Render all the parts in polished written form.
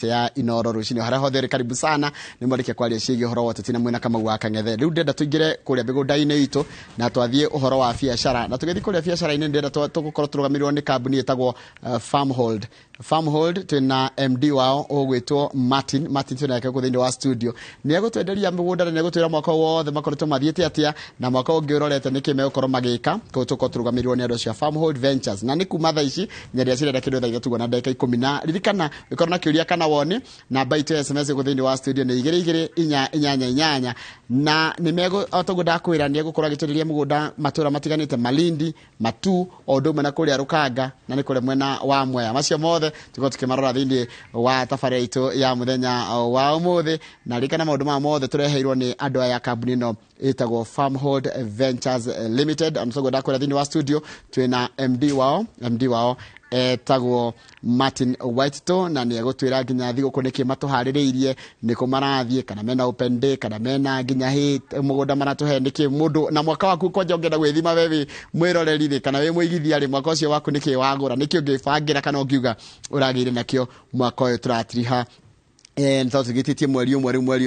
ya iNooro rucini hara hothe karibu sana ni mwarike kwaria ciigi uhoro wa tutina mwina kama wa kangethe riu ndenda tuingire kuria migunda-ini itu na twathie uhoro wa biashara na tugethi kuria biashara-ini ndenda tugukorwo turugamirwo ni kambuni etagwo Farmhold twina MD wao ogwitwo Martin tunake ku thiini wa studio ni egutwenderia migunda na ni egutwira mwaka wothe makoretwo mathiete atia na mwaka ungi urorete niki megukorwo magika ko tuko turugamirwo ni andu cia Farmhold Ventures na ni kuma thaa ici nyaria cirenda kindu thaa igatugo na ndagika 10 na ririkana ikorwo na kiuria kana woni namba itu SMS ku thiini wa studio ni 2288 na ni mego otogoda kwira ni egukora gituriria mugunda matura matiganite Malindi Matu odumwe na kuria Rukanga na ni kule mwena wa Mwea macio mothe tuko tukimarora thiini wa tafari itu ya muthenya wa umuthi na rikana maundu ma mothe tureheirwo ni andu aya kambuni no etagwo Farmhold Ventures Limited amsogoda kwira thiini wa studio twina MD wao etagwo Martin Whitestone na ni egutwira nginya thiguku niki matuhaririirie niko marathie kana mena open day kana mena nginya mugunda maratuhe niki mundu na mwaka waku ko njongera gwithima wewe mwiroreri kana we muigithia ri mwaka ucio waku niki wagura niki ungibangira kana ungiuga uragire nakio mwaka uyu turatiriha ntatu gititie mweri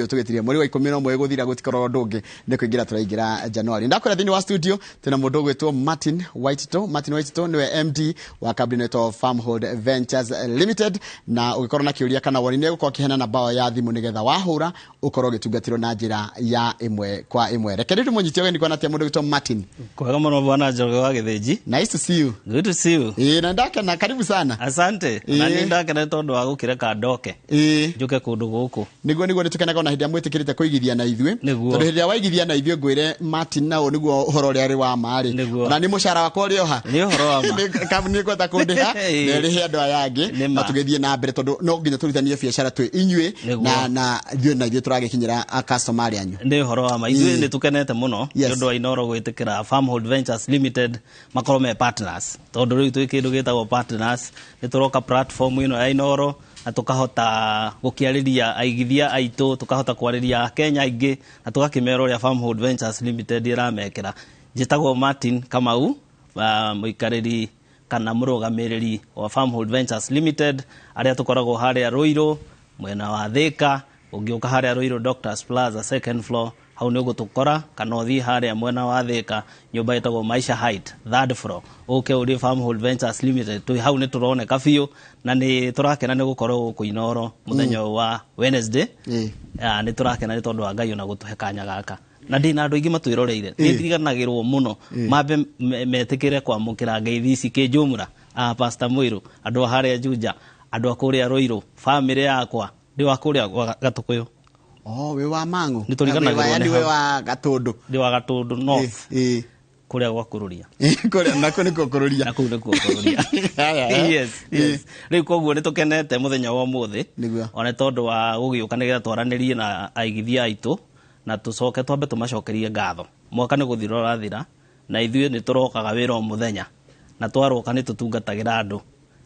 tugetirie mweri wa 11 guthira gutikoro ndungi ni kuingira turaingira January ndakora thini wa studio tuna mundu gwitwo Martin Whitestone niwe MD wa kambuni to Farmhold Ventures Limited na ugikorwo na kiuria kana woni ne gukorwo kihena na bao ya thimu nigetha wahura ukorwo gitungatirwo na njira ya imwe kwa imwe rekeretu munyitio gani kwa natia mundu gwitwo Martin kwega muno bwana Njoroge wa Githinji. Nice to see you. Good to see you. Na ndaka na karibu sana. Asante. Na ni ndaka na tondu wa gukireka ndoke njuke kundu guku niguo ni tukenaga na hindia mwitikirite kuigithia na ithue tondu hindia waigithia na ithue ngwire Martin nao niguo uhoro ri wa mari na ni mushara wakwa ri oha ni uhoro wa ma kambuni kwata kundiha na ri andu aya angi na tugethie na mbere tondu no nginya turithanie biashara twi inyue na ithue na ithue turagikinyira customer anyu ni uhoro wa ma ithue ni tukenete muno tondu wa iNooro gwitikira Farmhold Ventures Limited makorome partners tondu ri tu kindu gitagwo partners ni turoka platform ino ya iNooro na tukahota gukiariria aigithia aitu tukahota kwariria Kenya ingi na tukakimero ria Farmhold Ventures Limited iramekera jitagwo Martin Kamau muikariri kana murugamiriri wa Farmhold Ventures Limited aria tukoragwo haria Ruiru mwena wa Thika ungiuka haria Ruiru Doctors Plaza second floor hau ni gutukora kana uthi haria mwena wa Thika nyumba itagwo Maisha Height third floor uke uri Farmhold Ventures Limited tu hau ni turoneka biu na ni turakena ni gukorwo ku iNooro muthenya wa Wednesday ni turakena ni tondu wa Ngai ona gutuhe kanya gaka na ndina andu ingi matwiroreire ni ndiriganagirwo muno mambe metikire kwa mukira ngeithi ici kijumura Pastor Muiru andu haria Juja andu akuria Ruiru family yakwa ndi wakuria Gatukuyu we wa Mangu ni turiganagirwo ni we wa Gatundu ndi wa Gatundu north kuria gwa kururia kuria nako niko kururia nako niko kururia yes riu koguo ni tukenete muthenya wa muthi ona tondu wa gugiukanigira twaranirie na aigithia aitu na tucoke twambe tumacokerie ngatho mwaka ni guthira rathira na ithue ni turokaga wira o muthenya na twaroka ni tutungatagira andu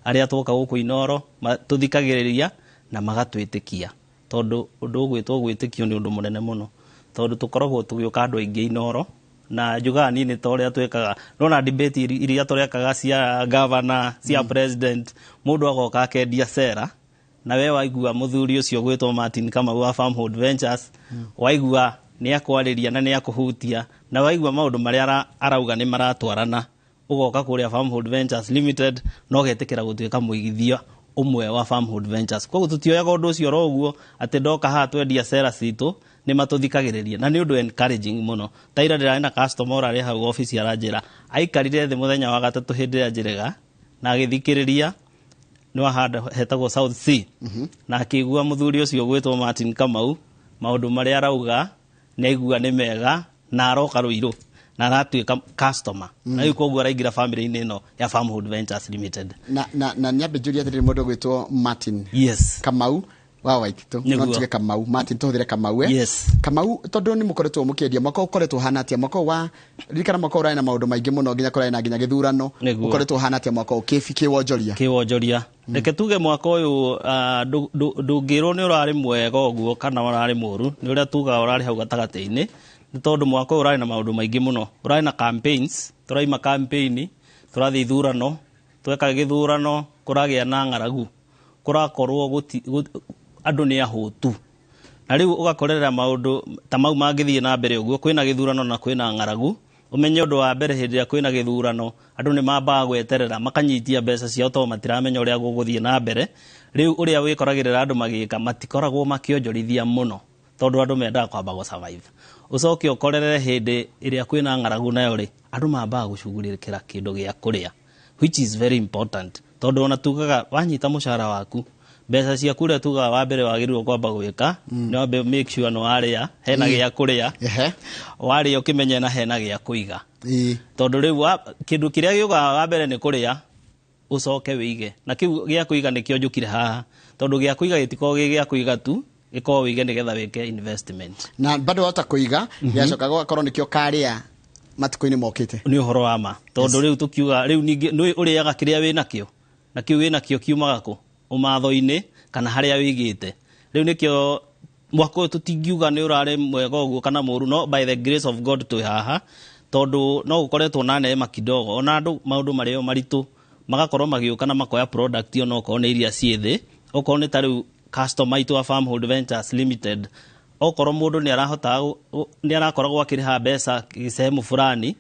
aria twoka guku iNooro tuthikagiriria na magatwitikia tondu undu gwitwo gwitikio ni undu munene muno tondu tukoragwo tugiuka andu aingi iNooro na juga nini toria twekaga nona debate iria torekaga cia governor cia president mundu agoka akendia sera na we waigua muthuri ucio gwitwo Martin Kamau wa Farmhold Ventures waigua ni akwariria na ni akuhutia na waigua maundu maria arauga ni maratwarana ugoka kuria Farmhold Ventures Limited no getikira gutwika muigithia umwe wa Farmhold Ventures kwa tutioyaga undu ucio roguo ati ndoka ha twendia sera citu ni matuthikagiriria na ni undu encouraging muno taira ndira na customer ari hau office ya ranjira aikarire thi muthenya wa gatatu hindi ya njirega na agithikiriria no hada hetagwo South Sea na akigua muthuri ucio gwitwo Martin Kamau maundu maria arauga ni aigua ni mega na aroka Ruiru na aratuika customer na yuko gwa raingira family ine no ya Farmhold Ventures Limited na nyambe juria thiri mundu gwitwo Martin Kamau wa Waitito no tige Kamau Martin tuthire Kamau Kamau tondu ni mukoretwo mukiendia mwaka ukoretwo hanatia mwaka wa rikana mwaka uraina maundu maingi muno nginya kurai na nginya githurano ukoretwo hanatia mwaka ukifiki wonjoria reke tuge mwaka uyu ndungirwo ni urari mwega uguo kana urari muru ni uria tuga urari hau gatagati-ini ni tondu mwaka urari na maundu maingi muno urari na campaigns turaima campaign turathi ithurano tweka githurano kuragia na ngaragu kurakorwo andu ni ahutu na riu ugakorera maundu ta mau mangithie na mbere uguo kwina githurano na kwina ngaragu umenye undu wa mbere hindi ya kwina githurano andu ni mambaga gweterera makanyitia mbeca ciao to matiramenya uria guguthie na mbere riu uria wikoragirira andu magika matikoragwo makionjorithia muno tondu andu mendaga kwamba go survive ucoke ukorere hindi iria kwina ngaragu nayo ri andu mambaga gucugurikira kindu gia kuria which is very important tondu ona tugaga wanyita mushara waku mbeca cia kuria tugaga wa mbere wagirirwo kwamba gwika no be make sure no aria hena gia kuria waria ukimenya na hena gia kuiga tondu riu kindu kiria giugaga wa mbere ni kuria ucoke wige na kiu gia kuiga nikio njukire haha tondu gia kuiga gitiko gia kuiga tu iko wige nigetha wike investment na bado wata kuiga giacoka gwakorwo nikio karia matiko-ini mokite ni uhoro wa ma tondu riu tukiuga riu ningi ni uriaga kiria winakio na kiu winakio kiumaga ku umatho-ini kana haria wigite riu nikio mwako tutingiuga ni urare mwega uguo kana muru no by the grace of God tu haha tondu no ukoretwo na neema kidogo ona andu maundu mario maritu magakorwo magiuka na makoya product yo no ko ne iria ciithi uko ni tariu customer itu a Farmhold Ventures Limited okorwo mundu ni arahota ni arakoragwo akiriha mbeca gisehemu fulani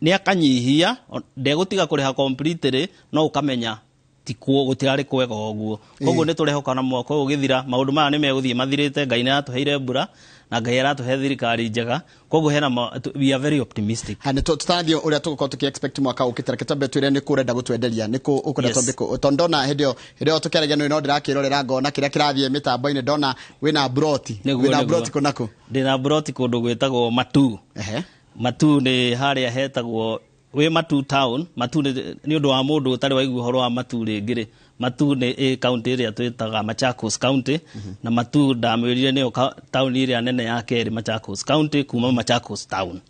ni akanyihia ndegutiga kuriha completely no ukamenya tikuo gutirari kwega oguo koguo ni turehoka na mwako ugithira maundu maya ni meguthie mathirite Ngai ni atuheire mbura na Ngai aratuhe thirikari njega koguo hena we are very optimistic hani tutathio uria tugukorwo tuki expect mwaka ukitira kitambe twire ni kurenda gutwenderia ni ku ukwenda tombiko tondona hindio tukeragia no ndirakirorera ngona kiria kirathie mitambo-ini ndona wina broti kunako ndina broti kundu gwetagwo Matu Matu ni haria hetagwo we Matu town Matu ni undu wa mundu utari wa igua horo wa Matu ringiri Matu ni county area twitaga Machakos county na Matu ndamwirire ni town area nene ya keri Machakos county kuma Machakos town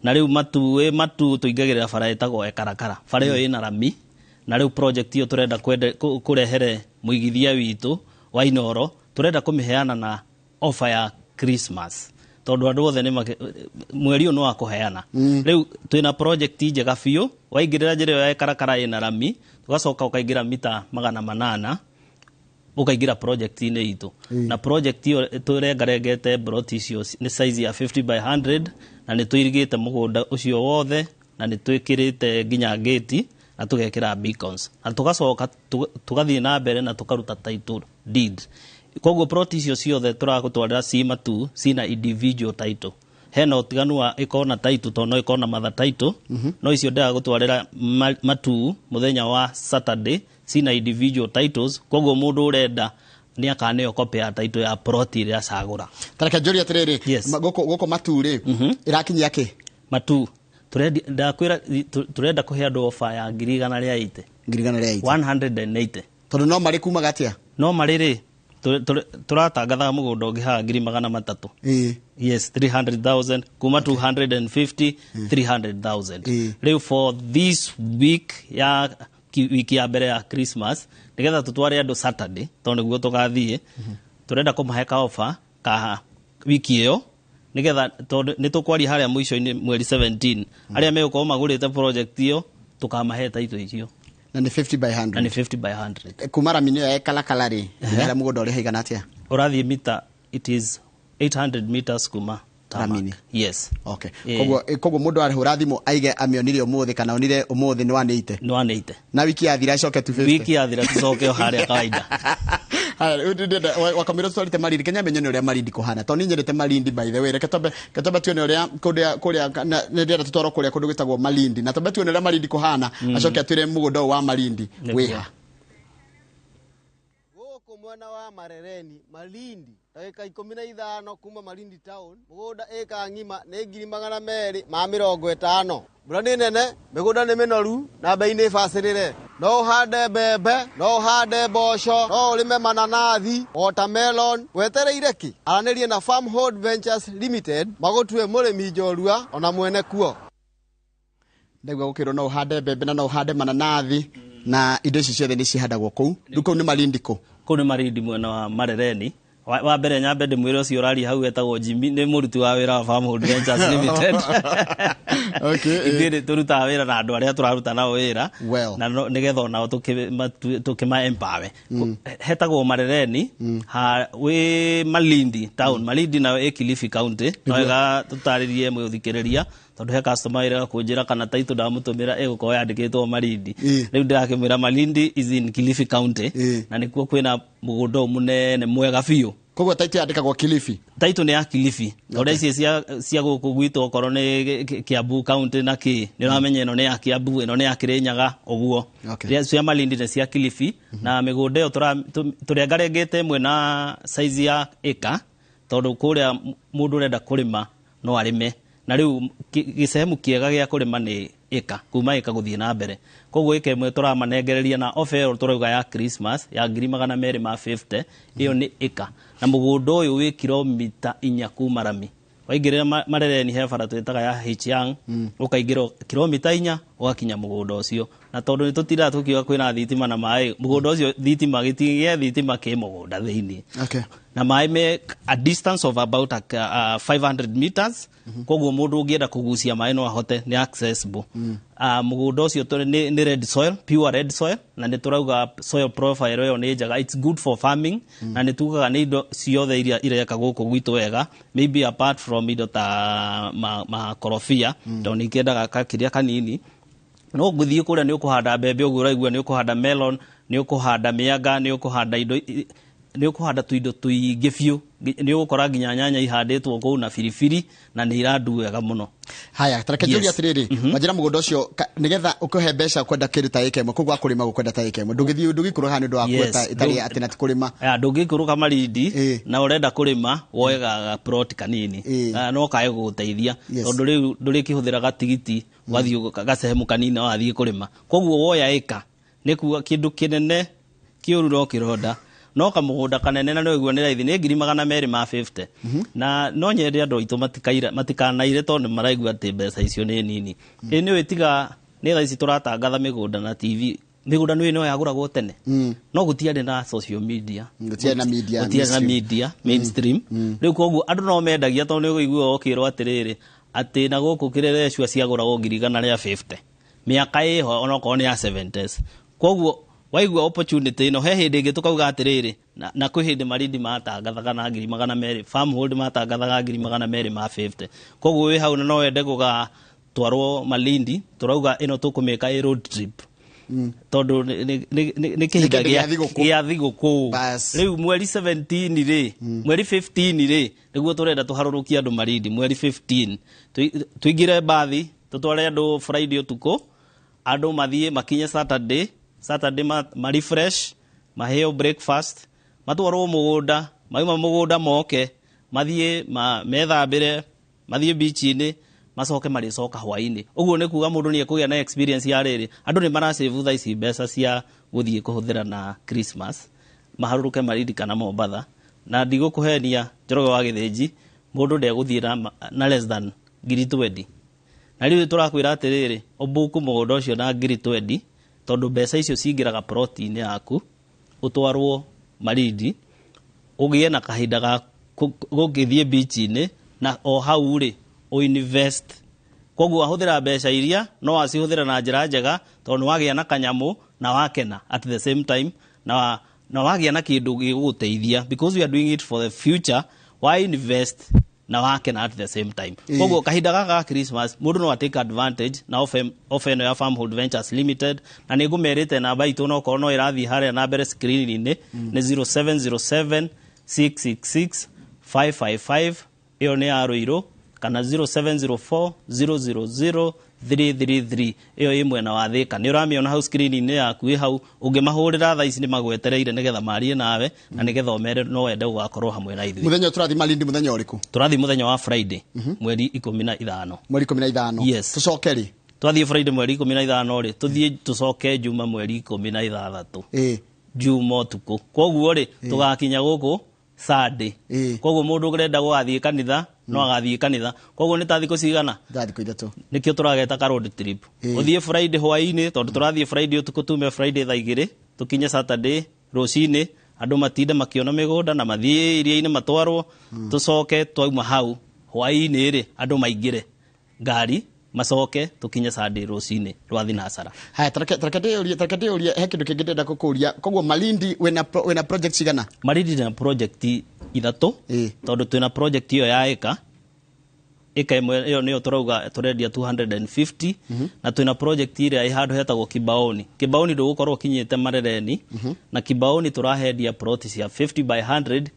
na riu Matu tuingagirira bara etagwo Ekarakara bara yo ina rami na riu project yo turenda kurehere muigithia witu wa iNooro turenda kumiheana na offer ya Christmas tondu andu othe ni mweri no akuheana riu twina project njega biu waingirira njira ya Ekarakara ina rami tugacoka ukaigira mita 800 ukaingira project ine itu na project iyo turengarengete broti icio ni size ya 50 by 100 na ni tuirigite mugunda ucio wothe na ni twikirite nginya gate na tugekira beacons na tugacoka tugathie na mbere na tukaruta title deed koguo broti icio ciothe turagutwarira Matu sina individual title hena utiganu wa ikona title to no ikona mother title no icio nda gutwarira Matu muthenya wa Saturday sina individual titles koguo mundu urenda ni akaneo copy ya title ya proti ria sagura tareka njuri atiriri goko Matu ri irakinyia ki Matu turenda kuhe andu offer ya 180 180 tondu no mari kuma gatia no mari ri turatangatha mugunda ungiha 300,000 yes 300,000 kuma 250 300,000 riu for this week ya wiki ya mbere ya Christmas nigetha tutware andu Saturday tondu guo tugathie turenda kumaheka offer ka wiki iyo nigetha ni tukwaria haria mwisho-ini mweri 17 aria megukorwo magurite project iyo tukamahe title icio na ni 50 by 100 na ni 50 by 100 kumara minio ya Ekarakara ri ya mugunda uri haigana atia urathie mita it is 800 meters kuma Ramini. Yes. Okay. Koguo mundu arihura thimu aige amionire umuthi kana onire umuthi ni wanite. Ni wanite. Na wiki yathira coke tu 50. Wiki yathira tucoke haria kawaida. Wakamira twarite marindi Kenya menyo ni uria marindi kuhana. To ni nyerete marindi by the way. Reke tobe tuone uria kuria ne ndira tutoro kuria kundu gitagwo marindi. Na tobe tuone uria marindi kuhana. Acoke atwire mugunda wa marindi. Wiha. Mwana wa Marereni Malindi dakika 15 kuma Malindi town mugunda eka ngima ni 250 mbura ni nene migunda ni minoru na bei ni bacirire no hande mbembe no hande mboco no urime mananathi watermelon wetereire ki aranirie na Farmhold Ventures Limited magutue murimi njorua ona mwene kuo ndagwa gukiro no hande mbembe na no hande mananathi na indo ici ciothe ni cihandagwo kuu nduko ni Malindi ko ni Malindi mwena wa Marereni wa mbere nyambe ndimwire ucio urari hau etagwo Jimmy ni muruti wa wira wa Farmhood Ventures Limited. Ithuĩ tũrutaga wĩra na andũ arĩa tũraruta nao wĩra na nĩgetha onao tũkĩma empower. Hetagwo Marereni wĩ Malindi town. Malindi nayo ĩ Kilifi County. No wega tũtarĩrie mũthikĩrĩria tondũ he customer ĩrĩa kũnjĩra kana title ndamũtũmĩra ĩgũkorwo yandĩkĩtwo Malindi. Rĩu ndĩrakĩmwĩra Malindi is in Kilifi County na nĩkuo kwĩna mũgũnda mũnene mwega biũ. Koguo title yandĩkagwo Kilifi. Title nĩ ya Kilifi. Tondũ ici cia gũkũ gwitũ okorwo nĩ Kiambu County na nĩ ũramenya ĩno nĩ ya Kiambu, ĩno nĩ ya Kĩrĩnyaga ũguo. Cia Malindi nĩ cia Kilifi na mĩgũnda ĩyo tũrĩangarengete ĩmwe na size ya ĩka tondũ kũrĩa mũndũ ũrenda kũrĩma no arĩme. Na rĩu gĩcehemu kĩega gĩa kũrĩma nĩ ĩka, kuma ĩka gũthiĩ na mbere. Koguo ĩka ĩmwe tũramanengereria na offer tũrauga ya Christmas ya 250 ĩyo nĩ ĩka. Na mũgũnda ũyũ wĩ kilomita 4 kuma Rami. Waingĩrĩra Marereni he bara twĩtaga ya H-Young, ũkaingĩra kilomita 4 ũgakinya mũgũnda ũcio. Na tondũ nĩ tũtiraga tũkiuga kwĩna thitima na maĩ, mũgũnda ũcio thitima gĩtigĩa thitima kĩ mũgũnda thĩinĩ. Na maĩ me a distance of about 500 meters. Koguo mũndũ ũngĩenda kũgucia maĩ no ahote, nĩ accessible. Mũgũnda ũcio nĩ red soil, pure red soil, na nĩ tũrauga soil profile ĩyo nĩ njega, it's good for farming. Na nĩ tugaga nĩ indo ciothe iria ireka gũkũ gwitũ wega, maybe apart from indo ta makorobia, tondũ nĩ kĩendaga kakĩrĩa kanini. No gũthiĩ kũrĩa nĩ ũkũhanda mbembe ũguo ũraigua, nĩ ũkũhanda melon, nĩ ũkũhanda mĩanga, nĩ ũkũhanda indo, nĩ ũkũhanda tũindo tũingĩ biũ. Nĩ ũgũkora nginya nyanya ihandĩtwo kũu na biribiri na nĩ irandu wega mũno. Haya, tareke njũria atĩrĩrĩ, majĩra mũgũnda ũcio nĩgetha ũkũhe mbeca kwenda kĩndũ ta ĩka ĩmwe, koguo akũrĩma gũkwenda ta ĩka ĩmwe, ndũgĩikũrũka nĩ ũndũ wa kweta ĩtarĩ atĩ na ti kũrĩma. Ndũngĩikũrũka Malindi na ũrenda kũrĩma woega plot kanini, no kae gũgũteithia tondũ rĩu ndũrĩkĩhũthĩra gatigiti ũgathiĩ gacehemu kanini wathiĩ kũrĩma. Koguo woya ĩka nĩ kuga kĩndũ kĩnene kĩũru no kĩronda, no kamũgũnda kanene na nĩguo nĩ raithi nĩ 250. Na no nyende andũ aitũ matikanaire tondũ maraigua atĩ mbeca icio nĩ nini. Nĩ wĩtiga nĩ thaa ici tũratangatha mĩgũnda na TV. Mĩgũnda nĩ ĩno yagũragwo tene, no gũtiarĩ na social media, gũtiarĩ na media mainstream. Rĩu koguo andũ no mendagia tondũ nĩ ũgũigua okĩrwo atĩrĩrĩ atĩ na gũkũ kĩrere cio ciagũragwo 150 mĩaka ĩho onokorwo nĩ ya 70s. Koguo waigua opportunity ĩno he hĩndĩ ĩngĩ tũkauga atĩrĩrĩ na kwĩ hĩndĩ Malindi matangathaga na 200, Farmhood matangathaga 250. Koguo wĩ hau na no wende gũgatwarwo Malindi, tũrauga ĩno tũkũmĩka ĩ road trip. Tondũ nĩ kĩhinda gĩa thigũkũ. Rĩu mweri 17 rĩ, mweri 15 rĩ, nĩguo tũrenda tũharũrũkie andũ Malindi mweri 15. Tũingĩre mbathi tũtware andũ Friday ũtukũ, andũ mathiĩ makinye Saturday ma refresh, maheo breakfast, matwarwo mũgũnda, mauma mũgũnda moke, mathiĩ methambĩre, mathiĩ beach-inĩ, macoke marĩcoka hwainĩ. Ũguo nĩ kuga mũndũ nĩ ekũgĩa na experience ya rĩrĩ. Andũ nĩ marasave thaa ici mbeca cia gũthiĩ kũhũthĩra na Christmas, maharũrũke Malindi kana Mombatha. Na ndigũkũhenia Njoroge wa Gĩthĩnji, mũndũ ndegũthiĩ na less than 20,000. Na rĩu tũrakwĩra atĩrĩrĩ, ũbuku mũgũnda ũcio na 20,000 tondũ mbeca icio cingĩraga plot-inĩ yaku, ũtwarwo Malindi, ũgĩe na kahinda ga gũgĩthiĩ beach-inĩ na o hau rĩ invest. Koguo ahũthĩra mbeca iria no acihũthĩra na njĩra njega tondũ wagĩa na kanyamũ na wakena at the same time na wagĩa na kĩndũ gĩgũteithia, because we are doing it for the future. Why invest na wakena at the same time? Koguo kahinda gaka Christmas mũndũ no take advantage na offer ĩno ya Farmhood Ventures Limited. Na nĩ ngũmerĩte namba itũ no korwo no ĩrathiĩ harĩa na mbere screen-inĩ nĩ 0707 666 555. Ĩyo nĩ ya Rũirũ, kana 0704 000 333. Ĩyo ĩ mwena wa Thĩka. Nĩ ũramĩona hau screen-inĩ yaku ĩ hau, ũngĩmahũrĩra thaa ici nĩ magwetereire nĩgetha marie nawe na nĩgetha ũmere no wende gũgakorwo hamwe na ithuĩ. Mũthenya tũrathiĩ Malindi mũthenya ũrĩkũ? Tũrathiĩ mũthenya wa Friday, mweri 15. Mweri 15. Yes. Tũcoke rĩ? Twathiĩ Friday mweri 15 rĩ, tũthiĩ tũcoke Juma mweri 16. Juma ũtukũ. Koguo rĩ tũgakinya gũkũ Sunday. Koguo mũndũ ũrenda gũgathiĩ kanitha no agathiĩ kanitha. Koguo nĩ ta thikũ cigana? Thikũ 3. Nĩkĩo tũrageta ka road trip. Ũthiĩ Friday hwaĩ-inĩ tondũ tũrathiĩ Friday ũtukũ, tume Friday thaa 2, tũkinye Saturday rũcinĩ, andu matinde makiona migunda na mathie iria-ini matwarwo tucoke twauma hau hwai-ini ri andu maingire ngari macoke tukinye Sunday rucini rwa thinasara. Haya, tareke uria he kindu kingi ndenda kukuria. Koguo Malindi wena project cigana? Malindi na project ithatu tondu twina project iyo ya eka imwe iyo niyo turauga turendia 250 na twina project iria i handu hetagwo Kibaoni ndugukorwo kinyite marereni na Kibaoni turahendia plot cia 50 by 100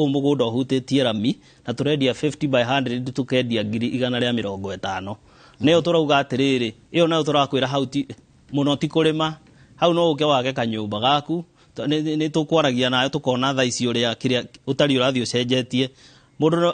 mugunda uhutitie rami na turendia 50 by 100 tukendia 150. Niyo turauga atiriri iyo nayo turakwira hau muno ti kurima hau no uke wage kanyumba gaku ni tukwaragia nayo tukona tha ici uria kiria utari urathio ucenjetie mundu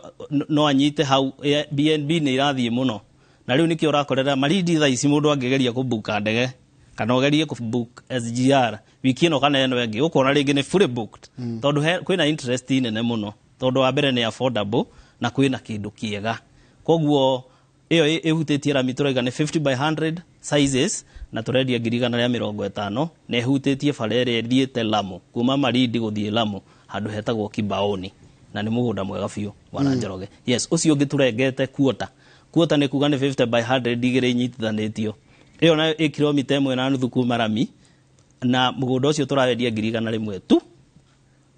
no anyite hau BNB ni irathie muno na riu nikio urakorera Malindi tha ici mundu angegeria kubuka ndege kana ugerie kubook SGR wiki ino kana eno engi ukona ringi ni fully booked tondu kwina interest nene muno tondu wa mbere ni affordable na kwina kindu kiega. Koguo iyo ihutitie rami turaiga ni 50 by 100 sizes na turendia 150 na ihutitie barere ethiete Lamu kuma Malindi guthie Lamu handu hetagwo Kibaoni na ni mugunda mwega biu wana Njoroge. Yes, ucio ungi turengete kuota ni kuga ni 50 by 100 digiri nyitithanitio iyo na kilomita 1.5 kuma rami na mugunda ucio turawendia 100 tu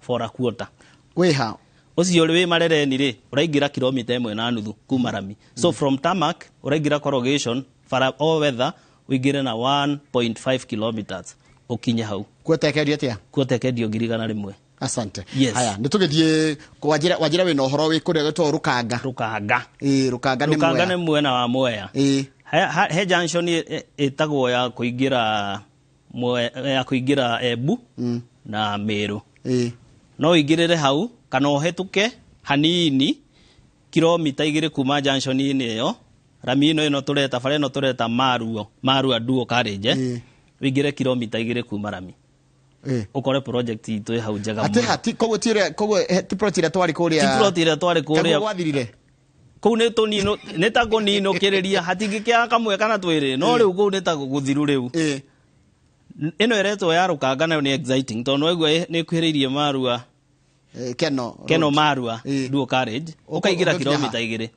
for a quarter. Weha ucio wi marereni ri uraingira kilomita 1.5 kuma rami. So from tarmac uraingira corrugation for all weather uingire na 1.5 kilometers ukinye hau kuotekerio atia kuotekerio 100. Asante. Yes. Haya, nitugithie wajira we no horo wi kuria gitwo Rukanga. Rukanga ni mwena wa Mwea. He junction etagwo ya kuingira Embu na Meru. No ingirire hau kana uhetuke hanini kilomita 2 kuma junction ini iyo rami ino tureta bare ino tureta Marua duo carriage wingire kilomita 2 kuma rami ukore project itu hau njega muno ati koguo ti project twari kuria gwathirire kou ni tunino neta kunino kiriria hatingikia kamwe kana twiri no riu kou neta guthiru riu ino eretwo ya Rukanga nayo ni exciting tondu egwa ni kwiririe Marua Keno Marua duo carriage ukaigira kilomita 2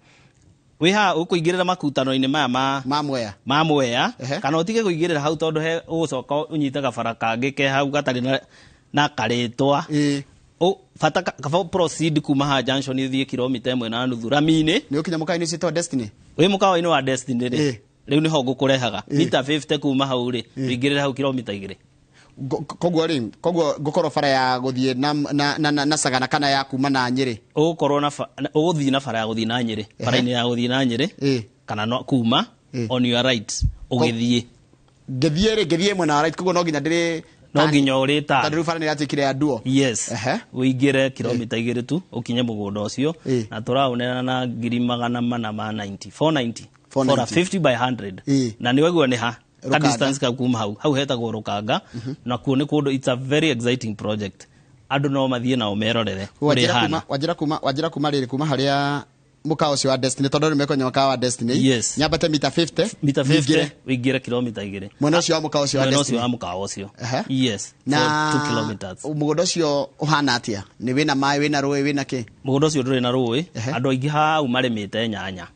wiha ukuingirira makutano-ini maya ma Mwea kana utige kuingirira hau tondu he ucoka unyite gabara kangi ke hau gatari na karitwa fata kaba proceed kuma ha junction ithie kilomita 1.5 rami-ini ni ukinya mukaini cito Destiny wi mukawa-ini wa Destiny ri riu niho ngukurehaga mita 50 kuma hau ri uingirira hau kilomita 2 koguo gukorwo bara ya guthie na Sagana kana ya kuma na Nyeri ugukorwo na uguthie na bara ya guthie na Nyeri bara-ini ya guthie na Nyeri kana no kuma on your right ugithie ngithie mwena wa right koguo no nginya ndiri no nginya urita tondu bara ni yatikire ya duo. Yes, uingire kilomita 2 tu ukinye mugunda ucio na turaunena na 490 for a 50 by 100 na ni wegwa ni ha ka distance ka kuma hau hetagwo Rukanga na kuo ni kundu it's a very exciting project andu no mathie na umerorere wajira kuma riri kuma haria mukao ucio wa Destiny tondu nimekonya mukao wa Destiny nyambate mita 50 uingire kilomita 2 mwena ucio wa mukao ucio wa Destiny yes na 2 kilometers mugunda ucio uhana atia ni wina mai wina rui wina ki mugunda ucio nduri na rui andu aingi hau marimite nyanya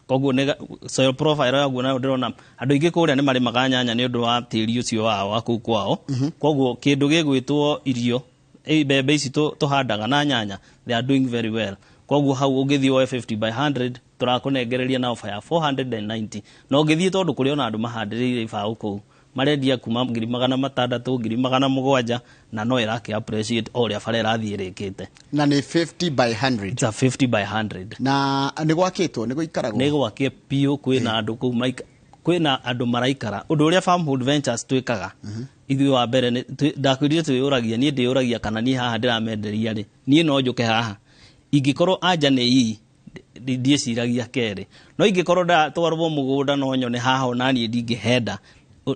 koguo ne soil profile yaguo na ndirona andu ingi kuria ni marimaga nyanya ni undu wa tiri ucio wao aku kwao koguo kindu gigwitwo irio bebe ici tuhandaga na nyanya they are doing very well koguo hau ungithie 50 by 100 turakunengereria na ofa ya 490 no ngithie tondu kuri ona andu mahandiriire ibao kou marendia kuma 600 700 na no iraki appreciate oria bara irathie rikite na ni 50 by 100 it's a 50 by 100 na ni gwakitwo ni guikaragwo ni gwakie pio kwina andu kou kwina andu maraikara undu uria Farmhood Ventures twikaga ithui wa mbere ndakwirire twiyuragia ni ndiyuragia kana ni haha ndiramenderia ri ni no njuke haha ingikorwo anja ni ii ndieciragia keri no ingikorwo twarwo mugunda no nyone haha ona ni ndingihenda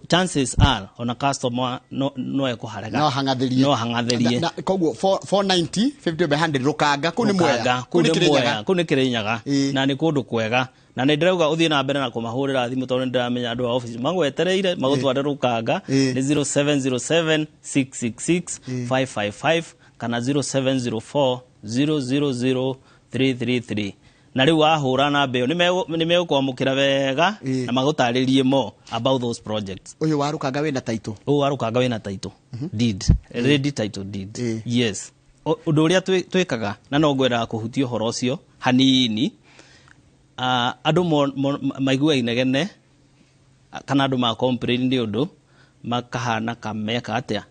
chances are on a customer no ekuharega no hangatherie koguo 490 50 by 100 Rukanga kuni Mwea kuni Kirinyaga na ni kundu kwega na ni ndirauga uthie na mbere na kumahurira thimu tondu ndiramenya andu a office magwetereire magutware Rukanga ni 0707 666 555 kana 0704000333 na riu wahura na mbeo nimegũkwamũkĩra wega na magũtarĩrie more about those projects. Uyu warukanga wina title. Warukanga wina title deed, ready title deed. Yes. Ũndũ ũrĩa twĩkaga na no ngwenda kũhutia ũhoro ũcio hanini, andũ maigua inegene kana andũ ma complain nĩ ũndũ makahana kameka atĩa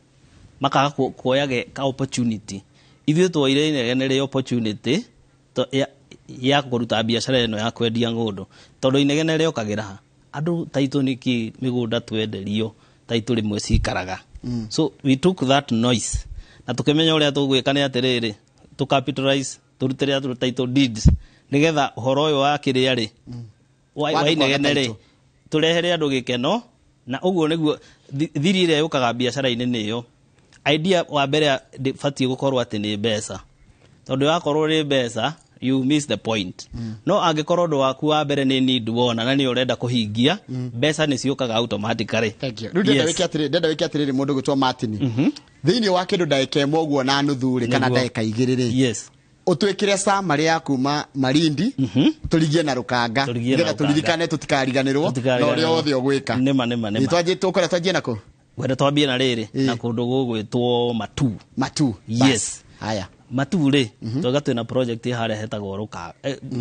makaga kuoya ka opportunity. Ithuĩ twoire inegene rĩ opportunity ya kũruta biacara ĩno ya kwendia ng'ũndũ, tondũ inegene rĩokagĩra andũ title nĩkĩ mĩgũnda twenderio title rĩmwe cikaraga. So we took that noise na tukimenya ũrĩa tũgwĩka nĩ atĩrĩrĩ to capitalize turutĩre andũ title deeds nigetha ũhoro ũyũ wa kĩrĩa rĩ wa inegene rĩ turehere andũ gĩkeno. Na ũguo nĩguo thiri ĩrĩa yũkaga biacara-inĩ nĩyo. Idea wa mbere batiĩ gũkorwo atĩ nĩ mbeca, tondũ yakorwo nĩ mbeca you miss the point. No angĩkorwo ũndũ waku wa mbere nĩ need wona na nĩ ũrenda kũhingia, mbeca nĩ ciũkaga automatically. Thank you. Ndenda wĩke atĩrĩrĩ mũndũ gwĩtwo Martin. Thĩinĩ wa kĩndũ ndagĩka ĩmwe ũguo na nuthu rĩ kana ndagĩka igĩrĩ rĩ. Yes. Ũtwĩkĩre summary ya kuma Malindi tũrigie na Rũkanga nĩgetha tũririkane tũtikariganĩrwo na ũrĩa wothe ũgwĩka. Nĩma. Twanjie nako. Wenda twambie na rĩrĩ na kũndũ gũgwĩtwo Matu. Yes. Haya. Matu rĩ twaga twĩna project harĩa hetagwo Rũkanga.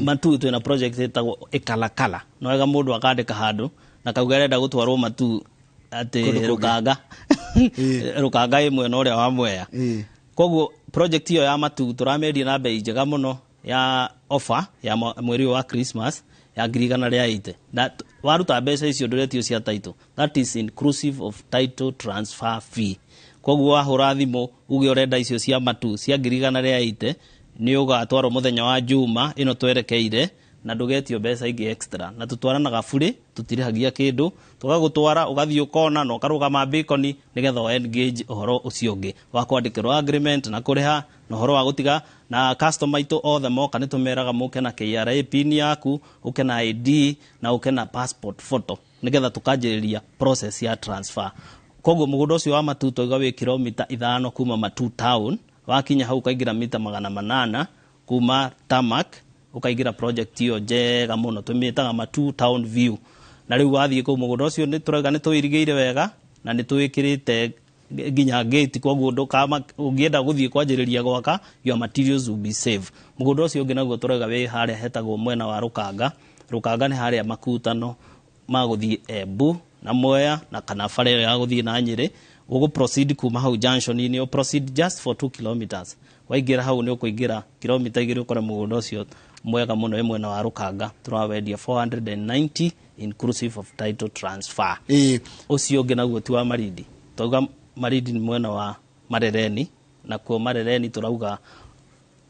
Matu twĩna project hetagwo Ikalakala. No wega mũndũ akandĩka handũ na kauga arenda gũtwarwo Matu atĩ Rũkanga. Rũkanga ĩmwe na ũrĩa wa Mwea. Koguo project hiyo ya Matu tũramĩendia na bei njega mũno ya offer ya mweri wa Christmas ya 180. Na waruta mbeca icio ndũretio cia title. That is inclusive of title transfer fee. Koguo wahũra thimũ uge ũrenda icio cia Matu cia 180 nĩ ũgatwarwo mũthenya wa Juma ĩno twerekeire na ndũgetio mbeca ingĩ extra. Na tũtwaranaga bure, tũtirĩhagia kĩndũ, tũgagũtwara ũgathiĩ ũkona na ũkarũgama bacon nĩgetha engage ũhoro ũcio ũngĩ wa kwandĩkĩrwo agreement na kũrĩha na ũhoro wa gũtiga na customer itũ othe moka nĩtũmeraga mũke na KRA pin yaku, ũke na ID na ũke na passport photo nĩgetha tũkanjĩrĩria process ya transfer. Koguo mũgũnda ũcio wa Matu tũiga wĩ kilomita 5 kuma Matu town, wakinya hau kaingĩra mita 800 kuma Tamak ukaingira project hiyo njega muno tumitaga Matu town view. Na riu wathie ko mũgũnda ũcio nĩ tũrauga nĩ tũirigĩire wega na nĩ twĩkĩrĩte nginya gate, koguo ndũkama ũngĩenda gũthie kwanjĩrĩria gwaka your materials will be safe. Mũgũnda ũcio ũngĩ naguo tũrauga wĩ harĩa hetagwo mwena wa Rũkanga nĩ harĩa makutano magũthie Embu na Mwea na kana bare ya gũthie na Nyĩrĩ. Ũgũ proceed kuma hau junction ni proceed just for 2 kilometers. Waingĩra hau nĩ ũkũingĩra kilomita 2 ũkore mũgũnda ũcio mwega muno mwena wa Rũkanga tũrawendia 490 inclusive of title transfer. Ũcio ũngĩ naguo ti wa Malindi. Tauga Malindi ni mwena wa Marereni, na kuo Marereni turauga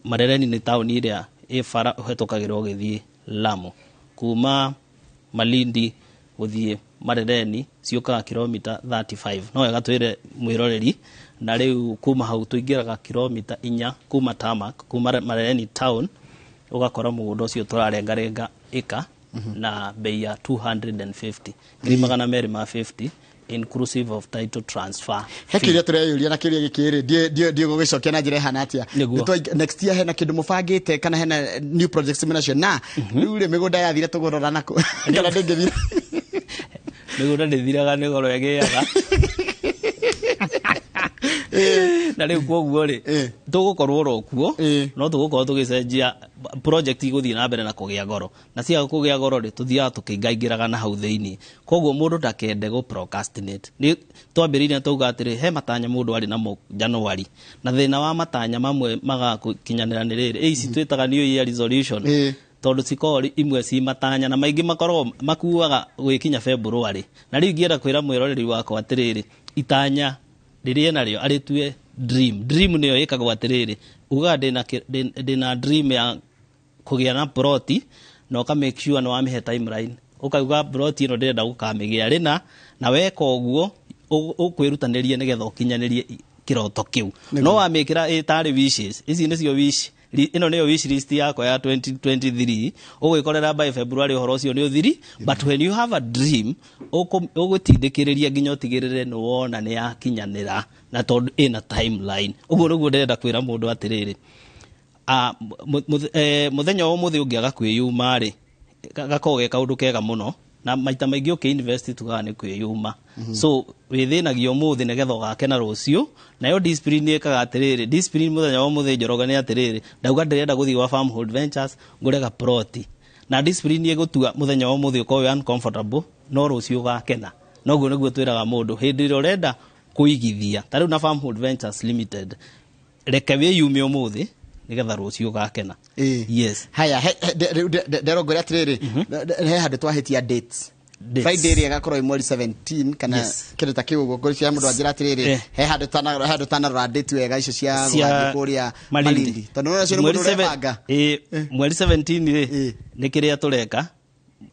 Marereni ni town ĩrĩa bara ũhetũkagĩrwo ũgĩthie Lamu. Kuma Malindi gũthie Marereni ciũkaga kilomita 35. No wega twĩre mwĩroreri na rĩu kuma hau tũingĩraga kilomita 4 kuma Tamak kuma Marereni town ugakora mũgũnda ũcio tũrarengarenga ĩka na bei ya 250 magana merĩ ma 50 inclusive of title transfer. Hekiria tureyuria na kiria gikiri die gũgĩcokia na njĩra hana atia next year hena kĩndũ mũbangĩte kana hena new projects menacio na rĩu rĩ mĩgũnda yathire tũgũrora nako kana ndĩngĩthira mĩgũnda ndĩthiraga nĩ goro ĩgĩaga na rĩu koguo rĩ tũgũkorwo rokuo no tũgũkorwo tũgĩcenjia project igũthiĩ na mbere na kũgĩa goro, na cia kũgĩa goro rĩ tũthiaga tũkĩingaingĩraga na hau thĩinĩ. Koguo mũndũ ndakende gũ procrastinate. Nĩ twambĩrĩirie tauga atĩrĩ he matanya mũndũ arĩ namo January na thĩna wa matanya mamwe magakinyanĩra nĩ rĩrĩ ici twĩtaga new year resolution tondũ cikori imwe ci matanya na maingĩ makorwo makuaga gwĩkinya February. Na rĩu ingĩenda kwĩra mwĩroreri wakwa atĩrĩrĩ itanya rĩrĩa narĩo arĩtue dream nĩyo ĩkagwo atĩrĩrĩ uga ndĩna dream ya kũgĩa na plot na ũka make sure no wamĩhe timeline ũkauga plot ĩno ndĩrenda gũkamĩgĩa rĩna na weka ũguo ũkwĩrutanĩria nĩgetha ũkinyanĩrie kĩroto kĩu. No wamĩkĩra ĩtarĩ wishes, ici nĩcio wish ino niyo wish list yako ya 2023 ugikorera by February horo ucio ni uthiri but when you have a dream ugutindikiriria nginya utigirire no wona ni yakinyanira na tondu ina timeline uguo niguo ndenda kwira mundu atiriri muthenya wa muthi ungiaga kwiyuma ri gakoge kaundu kega muno na maita maingi ukiinvest tugaga ni kwiyuma so withinagio muthi nigetha ugakena rucio nayo discipline ikaga atiriri discipline muthenya wa muthi Njoroge ni atiriri ndauga ndirenda guthii wa Farmhood Ventures ngurega plot na discipline igutua muthenya wa muthi uko uncomfortable no rucio ugakena noguo niguo twiraga mundu hindi ire urenda kuigithia tariu na Farmhood Ventures Limited reke wiyume umuthi nigetha rucio ugakena yes haya nderongore atiriri he handu twahitia dates Friday ri agakorwo mweri 17 kana kindu ta kiu guo cia mundu anjira atiriri he handu tana ra date wega icio cia kuria Malindi tondu no cio mundu rebanga mweri 17 ri ni kiria tureka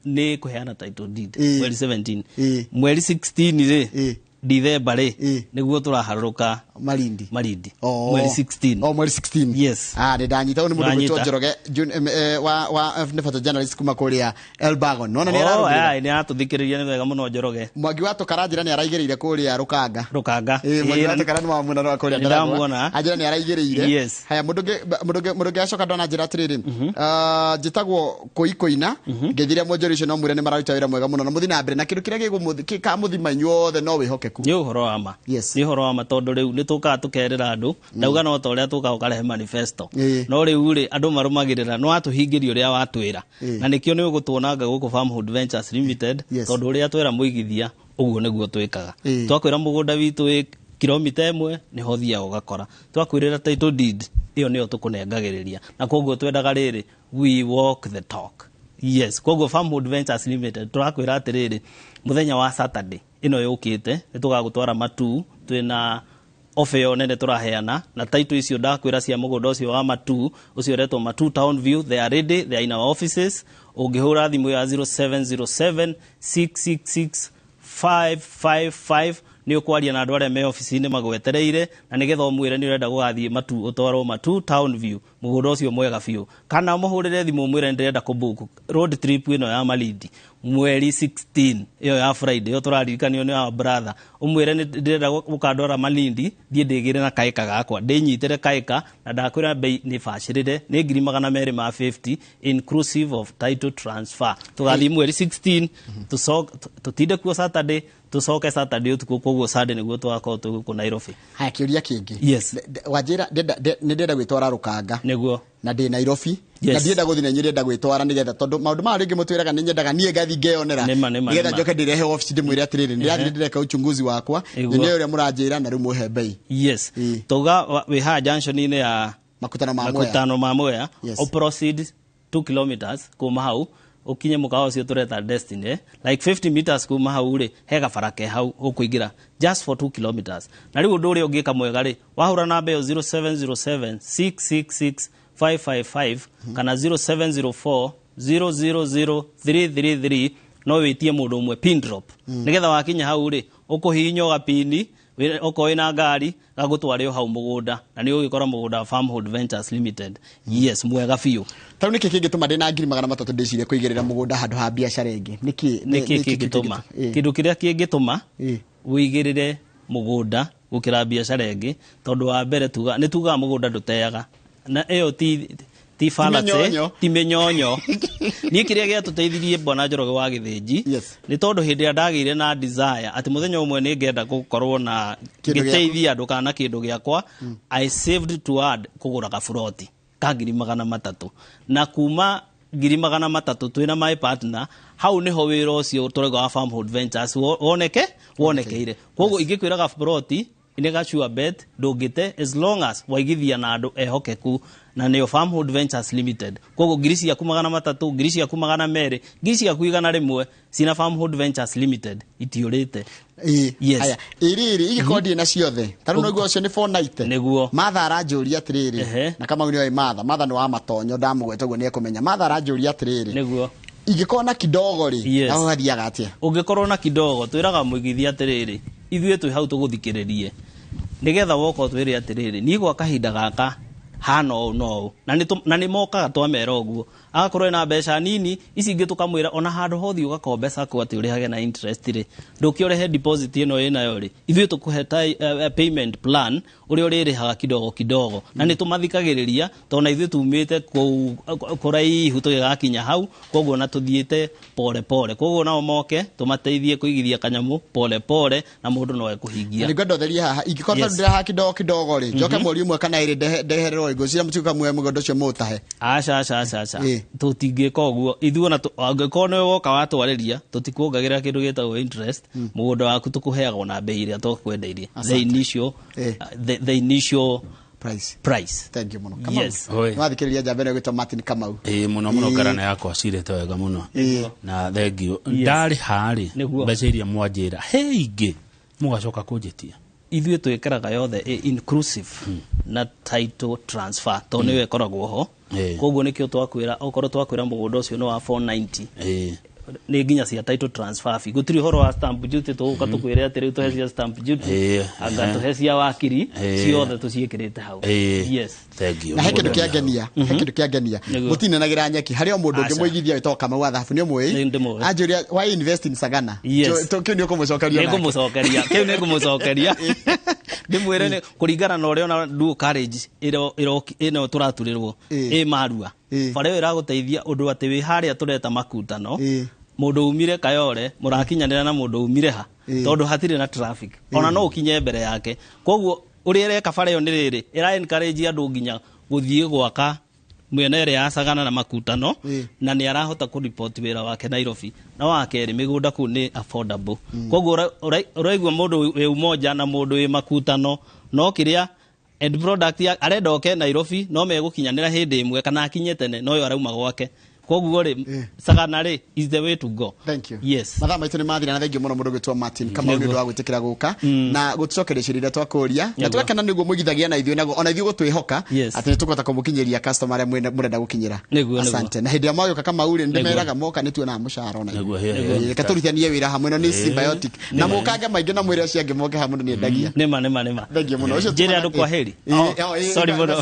ni kuheana title deed mweri 17 mweri 16 ri December ri niguo turaharuka Malindi mweri 16 mweri 16 yes ni ndanyita ni mundu gwitwo Njoroge wa nefato journalist kuma kuria Elbagon nona ni ararugirira ni atuthikiriria ni wega muno Njoroge Mwangi wa tukaranjira ni araigirire kuria Rukanga Mwangi wa tukara ni wa muna no kuria ndamuona ajira ni araigirire yes haya mundu gacoka ndona njira atiriri jitagwo kuikoina ngithiria monjorisho no mwire ni mararuta wira mwega muno na muthi na mbere na kindu kiria gikamuthima inyuothe no wihokeku ni uhoro wa ma ni uhoro wa ma tondu riu ni tuka tukerera andu ndauga no ta uria tuka ukarehe manifesto no riu ri andu marumagirira no atuhingiria uria watwira na nikio ni ugutuonanga guku Farmhood Ventures Limited tondu uria twira muigithia uguo niguo twikaga twakwira mugunda witu kilomita 1 ni hothia ugakora twakwirira title deed iyo niyo tukunengagiriria na koguo twendaga riri we walk the talk yes koguo Farmhood Ventures Limited turakwira atiriri muthenya wa Saturday ino yukite nitugagutwara matu twina ofe yo nene turaheana na title icio ndakwira cia mugunda ucio wa matu ucio retwo Matu Town View they are ready they are in our offices ungihura thimu ya 0707 666 555 ni ukwaria na andu aria me office-ini magwetereire na nigetha umwire ni urenda gugathie matu utwarwo Matu Town View mugunda ucio mwega biu kana muhurire thimu umwire ndirenda kubuku road trip ino ya Malindi mweri 16 iyo ya Friday yo turarikanio ni wa brother umwire ni ndirenda gukandora Malindi thie ndigire na kaika gakwa ndinyitire kaika na ndakwira bei ni bacirire ni 250 inclusive of title transfer tugathie mweri 16 tutinde kuo Saturday tucoke Saturday utuku koguo Sunday niguo twakao tuku Nairobi ha kiuria kingi yes wajira ndenda gwitwara Rukanga niguo na ndi Nairobi na ndienda guthina nyirenda gwitwara nigetha tondu maundu ma ringi mutwiraga ni nyendaga nie gathi ngeonera nigetha njoke ndirehe office ndimwire atiriri ndiathire ndireka uchunguzi wakwa ni uria muranjira na rimu he bei yes toga we ha junction ine ya makutano ma Mwea o proceed 2 kilometers kuma hau ukinye mukao cio tureta Destiny like 50 meters kuma hau ri hega farake hau ukuingira just for 2 kilometers na riu nduri ungika mwega ri wahura namba yo 0707 666 555 kana 0704 000 333 no witie mundu umwe pin drop nigetha wakinya hau ri ukuhinyo gapini oko ina ngari gagutware hau mugunda na ni ugikora mugunda Farmhood Ventures Limited yes mwega biu tau niki kingituma ndina 300 ndicirie kuigirira mugunda handu ha biashara ingi niki kingituma kindu kiria kingituma uigirire mugunda gukira biashara ingi tondu wa mbere tuga mugunda nduteaga na eyo ti falate ti menyonyo ni kiria gia tuteithirie bwana Njoroge wa Githinji ni tondu hindi ndagire na desire ati muthenya umwe ni ngenda gukorwo na giteithia andu kana kindu giakwa I saved to add kugura gafuroti ka 300 na kuma 300 twina my partner hau niho wira ucio turega wa Farmhood Ventures wonekeire koguo ingikwira gafuroti inega sure bet ndungite as long as waigithia na andu ehokeku na niyo Farmhood Ventures Limited koguo ngirisi ya kumagana 3 ngirisi ya kumagana 2 ngirisi ya kuigana rimwe sina Farmhood Ventures Limited itiurite yes haya iriri igikodi na ciothe taru no igwo cio ni 490 niguo matha aranjuria atiriri na kama ni matha ni wa matonyo ndamugweta guo ni ekumenya matha aranjuria atiriri niguo igikona kidogo ri na wathiaga atia ungikorwo na kidogo twiraga muigithia atiriri ithuĩ twi hau tuguthikiririe nigetha woko twire atiriri ni gwa kahinda gaka hano no na ni mokaga twamera uguo agakorwo na mbeca nini ici ingĩ tukamwĩra ona handũ hothi ugakombe sako ati ũrĩhage na interest ri ndũkĩorehe deposit ĩno ĩnayo ri ithuĩ tũkũhe payment plan ũrĩa ũrĩrĩhaga kidogo kidogo na nĩ tũmathikagĩrĩria tondũ ithuĩ tumĩte kũraihu tũgĩgakinya hau koguo na tũthiĩte pole pole koguo nao moke tũmateithie kũigithia kanyamu pole pole na mũndũ no ekũhingia. Nĩngwenda ũtherie haha ingĩkorwo ndĩraha kidogo kidogo ri njoke mweri ũmwe kana ĩrĩ ndehererwo ngũcira mũtuka mũgũnda ũcio mũtahe. Aca tutingĩka ũguo ithuĩ na angĩkorwo nĩ woka watwarĩria tũtikuongagĩrĩra kĩndũ gĩtagwo interest mũgũnda waku tũkũheaga na bei ĩrĩa tũkwendeirie the initial price. Thank you muno. Yes. Wathikĩrĩria njambere gwĩtwo Martin Kamau. Muno ngarana yakwa cirĩte wega muno. Na thank you. Ndarĩ harĩ mbeca iria mwanjĩra heingĩ mũgacoka kũnjĩtia. Ithuĩ twĩkĩraga yothe inclusive na title transfer to nĩwe ĩkoragwo ho koguo nĩkĩo twakwĩra okorwo twakwĩra mũgũnda ũcio nĩ wa 490 nĩ nginya cia title transfer fee gũtirĩ horo wa stamp duty tũgũka tũkwĩre atĩ rĩu tũhe cia stamp duty anga tũhe cia wakiri ciothe tũciĩkĩrĩte hau. Yes, thank you. Na kĩndũ kĩangenia mũtinanagĩra nyeki harĩ o mũndũ ũngĩ mũigithia wĩtagwo Kamau wa thabu nĩ ũmũĩ anjũria why invest in Sagana kĩu nĩ ũkũmũcokeria ndĩmwĩre nĩ kũringana na ũrĩa na dual carriage ĩno tũraturĩrwo marua bara ĩyo ĩragũteithia ũndũ atĩ wĩ harĩa tũreta makutano mũndũ umire Kayole mũrakinyanĩra na mũndũ umire ha tondũ hatirĩ na traffic ona no ũkinye mbere yake koguo ũrĩa ĩreka bara ĩyo nĩ rĩrĩ ĩra encourage andũ nginya gũthiĩ gwaka mwena ĩrĩa ya Sagana na makutano na nĩ arahota ku report wĩra wake Nairobi na wake mĩgũnda kũu nĩ affordable koguo ũraigua mũndũ wĩ umoja na mũndũ wĩ makutano no kĩrĩa end product arenda oke Nairobi no megũkinyanĩra hĩndĩ ĩmwe kana akinye tene no yo arauma gwake koguo rĩ Sagana rĩ is the way to go. Thank you. Yes. Mathaa maitũ nĩ mathira na thengi mũno mũndũ gwĩtwo Martin Kamau nĩ ũndũ wa gwĩtĩkĩra gũka na gũtucokeria ciũria twakũria na twakena nĩguo mũigithagia na ithuĩ ona ithuĩ gũtwĩhoka atĩ nĩ tũkũhota kũmũkinyĩria customer arĩa mũrenda gũkinyĩra. Asante. Na hĩndĩ ya magĩũka Kamau rĩ ndĩmeraga moka nĩ tuonaga mũcara ona ithuĩ reka tũrutithanie wĩra hamwe no nĩ symbiotic na mũkange maingĩ na mwĩra ũcio angĩ moke hamwe nĩ endagia. Nĩma. Thengi mũno ũcio njĩra andũ kwa heri. Sorry mũno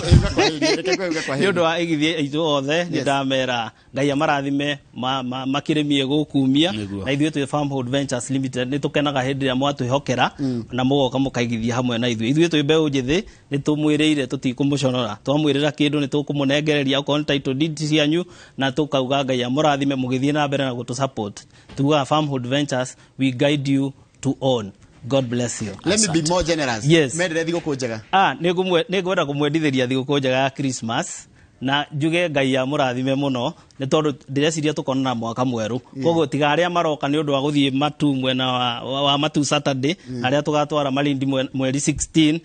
nĩ ũndũ wa igithia itũ othe nĩ ndamera Ngai amarathime makĩrĩmie gũkumia na ithuĩ twĩ Farmhold Ventures Limited nĩ tũkenaga hĩndĩ ĩrĩa mwatwĩhokera na mũgoka mũkaigithia hamwe na ithuĩ twĩ mbeũ njĩthĩ nĩ tũmwĩrĩire tũtikũmũconora twamwĩrĩra kĩndũ nĩ tũkũmũnengereria okorwo title deed cianyu na tũkauga Ngai amũrathime mũgĩthiĩ na mbere na gũtũsupport tugaga Farmhold Ventures we guide you to own. God bless you. Let me be more generous. Yes. Mendere thigũkũ njega. Nĩngwenda kũmwendithĩria thigũkũ njega ya Christmas na njuge Ngai amũrathime mũno nĩ tondũ ndĩreciria tũkonana mwaka mwerũ koguo tiga arĩa maroka nĩ ũndũ wa gũthiĩ matu mwena wa matu Saturday arĩa tũgatwara Malindi mweri 16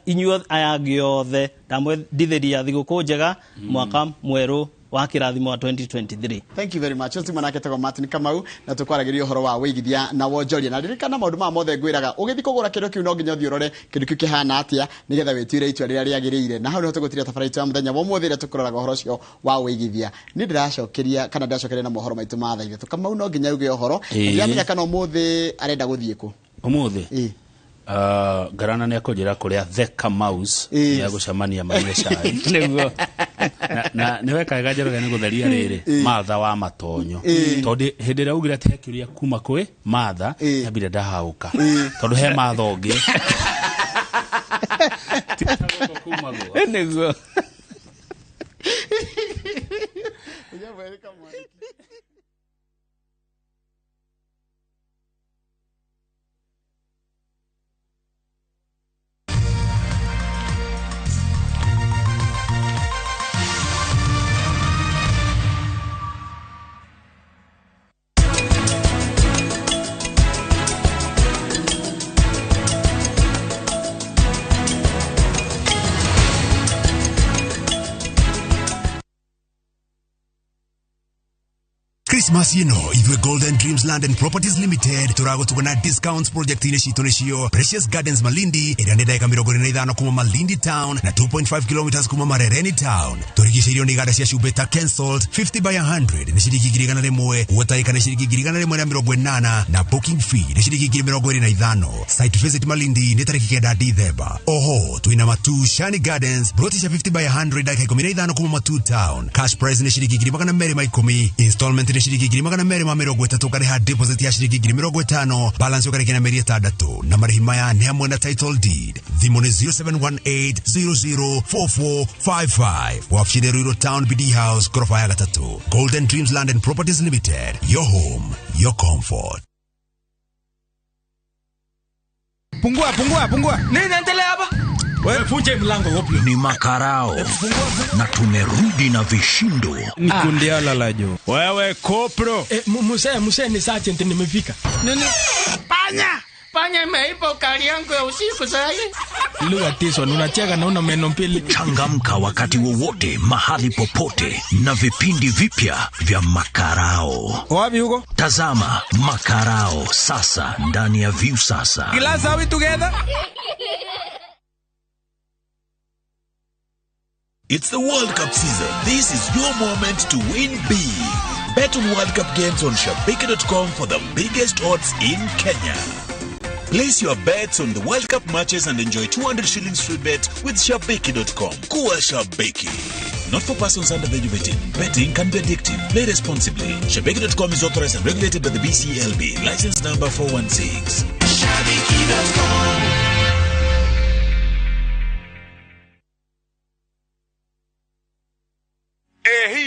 inyuothe aya angĩ othe ndamwendithĩria thigũkũ njega mwaka mwerũ wa kĩrathimo wa 2023. Thank you very much. Ũcio mwanake tagwo Martin Kamau na tũkwaragĩria ũhoro wa wĩigithia na wonjoria na ririkana maũndũ ma mothe ngwĩraga ũgĩthiĩ kũgũra kĩndũ kĩu no nginya ũthiĩ ũrore kĩndũ kĩu kĩhana atĩa nĩgetha wĩtuĩre itua rĩrĩa rĩagĩrĩire na hau nĩho tũgũtiria tabarĩra ya mũthenya wa ũmũthĩ ĩrĩa tũkũroraga ũhoro ũcio wa wĩigithia. Nĩ ndĩracokeria na mohoro maitũ ma thaa ithatũ Kamau no nginya uge ũhoro ndiramenya kana ũmũthĩ arenda gũthiĩ kũ ũmũthĩ Garana nĩ akũnjĩra kũrĩa The Kamaus ya gũcemania maiye cai nĩguo na nĩ wekaga njoroge nĩ gũtheria rĩrĩ matha wa matonyo tondũ hĩndĩ ĩrĩa ugire atĩ kĩũria kuma kwĩ matha nyambire ndahaũka tondũ he matha ũngĩ nĩguo Christmas itwe Golden Dreams Land and Properties Limited turago tugona discounts project ineshitoneshiyo Precious Gardens Malindi irane daika 25 kuma Malindi town na 2.5 kilometers kuma Marereni town. Turigishiriyo ni gada cia Shubeta cancelled 50 by 100 ni shiriki girigana rimwe wataika ni shiriki girigana rimwe na 80 na booking fee ni shiriki 25. Site visit Malindi ni tariki 9 December. Oho tuina Matu Shani Gardens brotisha 50 by 100 daika 15 kuma Matu town. Cash price ni shiriki 210. Installment ni shiriki 230 kareha deposit ya shiriki 50. Balance yokareke na 3 na marihimaya ni hamwe na title deed. Thimo ni 0718004455. Wafshide Ruiro Town BD House Korofa ya 3. Golden Dreams Land and Properties Limited. Your home, your comfort. Pungua. Nini endelea hapa? Wewe funje mlango wapi? Ni makarao. Na tumerudi na vishindo. Nkundia lalajo. Wewe kopro. Muse ni sergeant nimefika. Nini? Panya imeipa ukali yangu ya usiku sasa. Lugha tiso unacheka na una meno mbili. Changamka wakati wowote mahali popote na vipindi vipya vya makarao. Wapi huko? Tazama makarao sasa ndani ya View sasa. Glass are we together? It's the World Cup season. This is your moment to win big. Bet on World Cup games on Shabiki.com for the biggest odds in Kenya. Place your bets on the World Cup matches and enjoy 200 shillings free bet with Shabiki.com. Kuwa Shabiki. Not for persons under the age of 18. Betting can be addictive. Play responsibly. Shabiki.com is authorized and regulated by the BCLB. License number 416. Shabiki.com.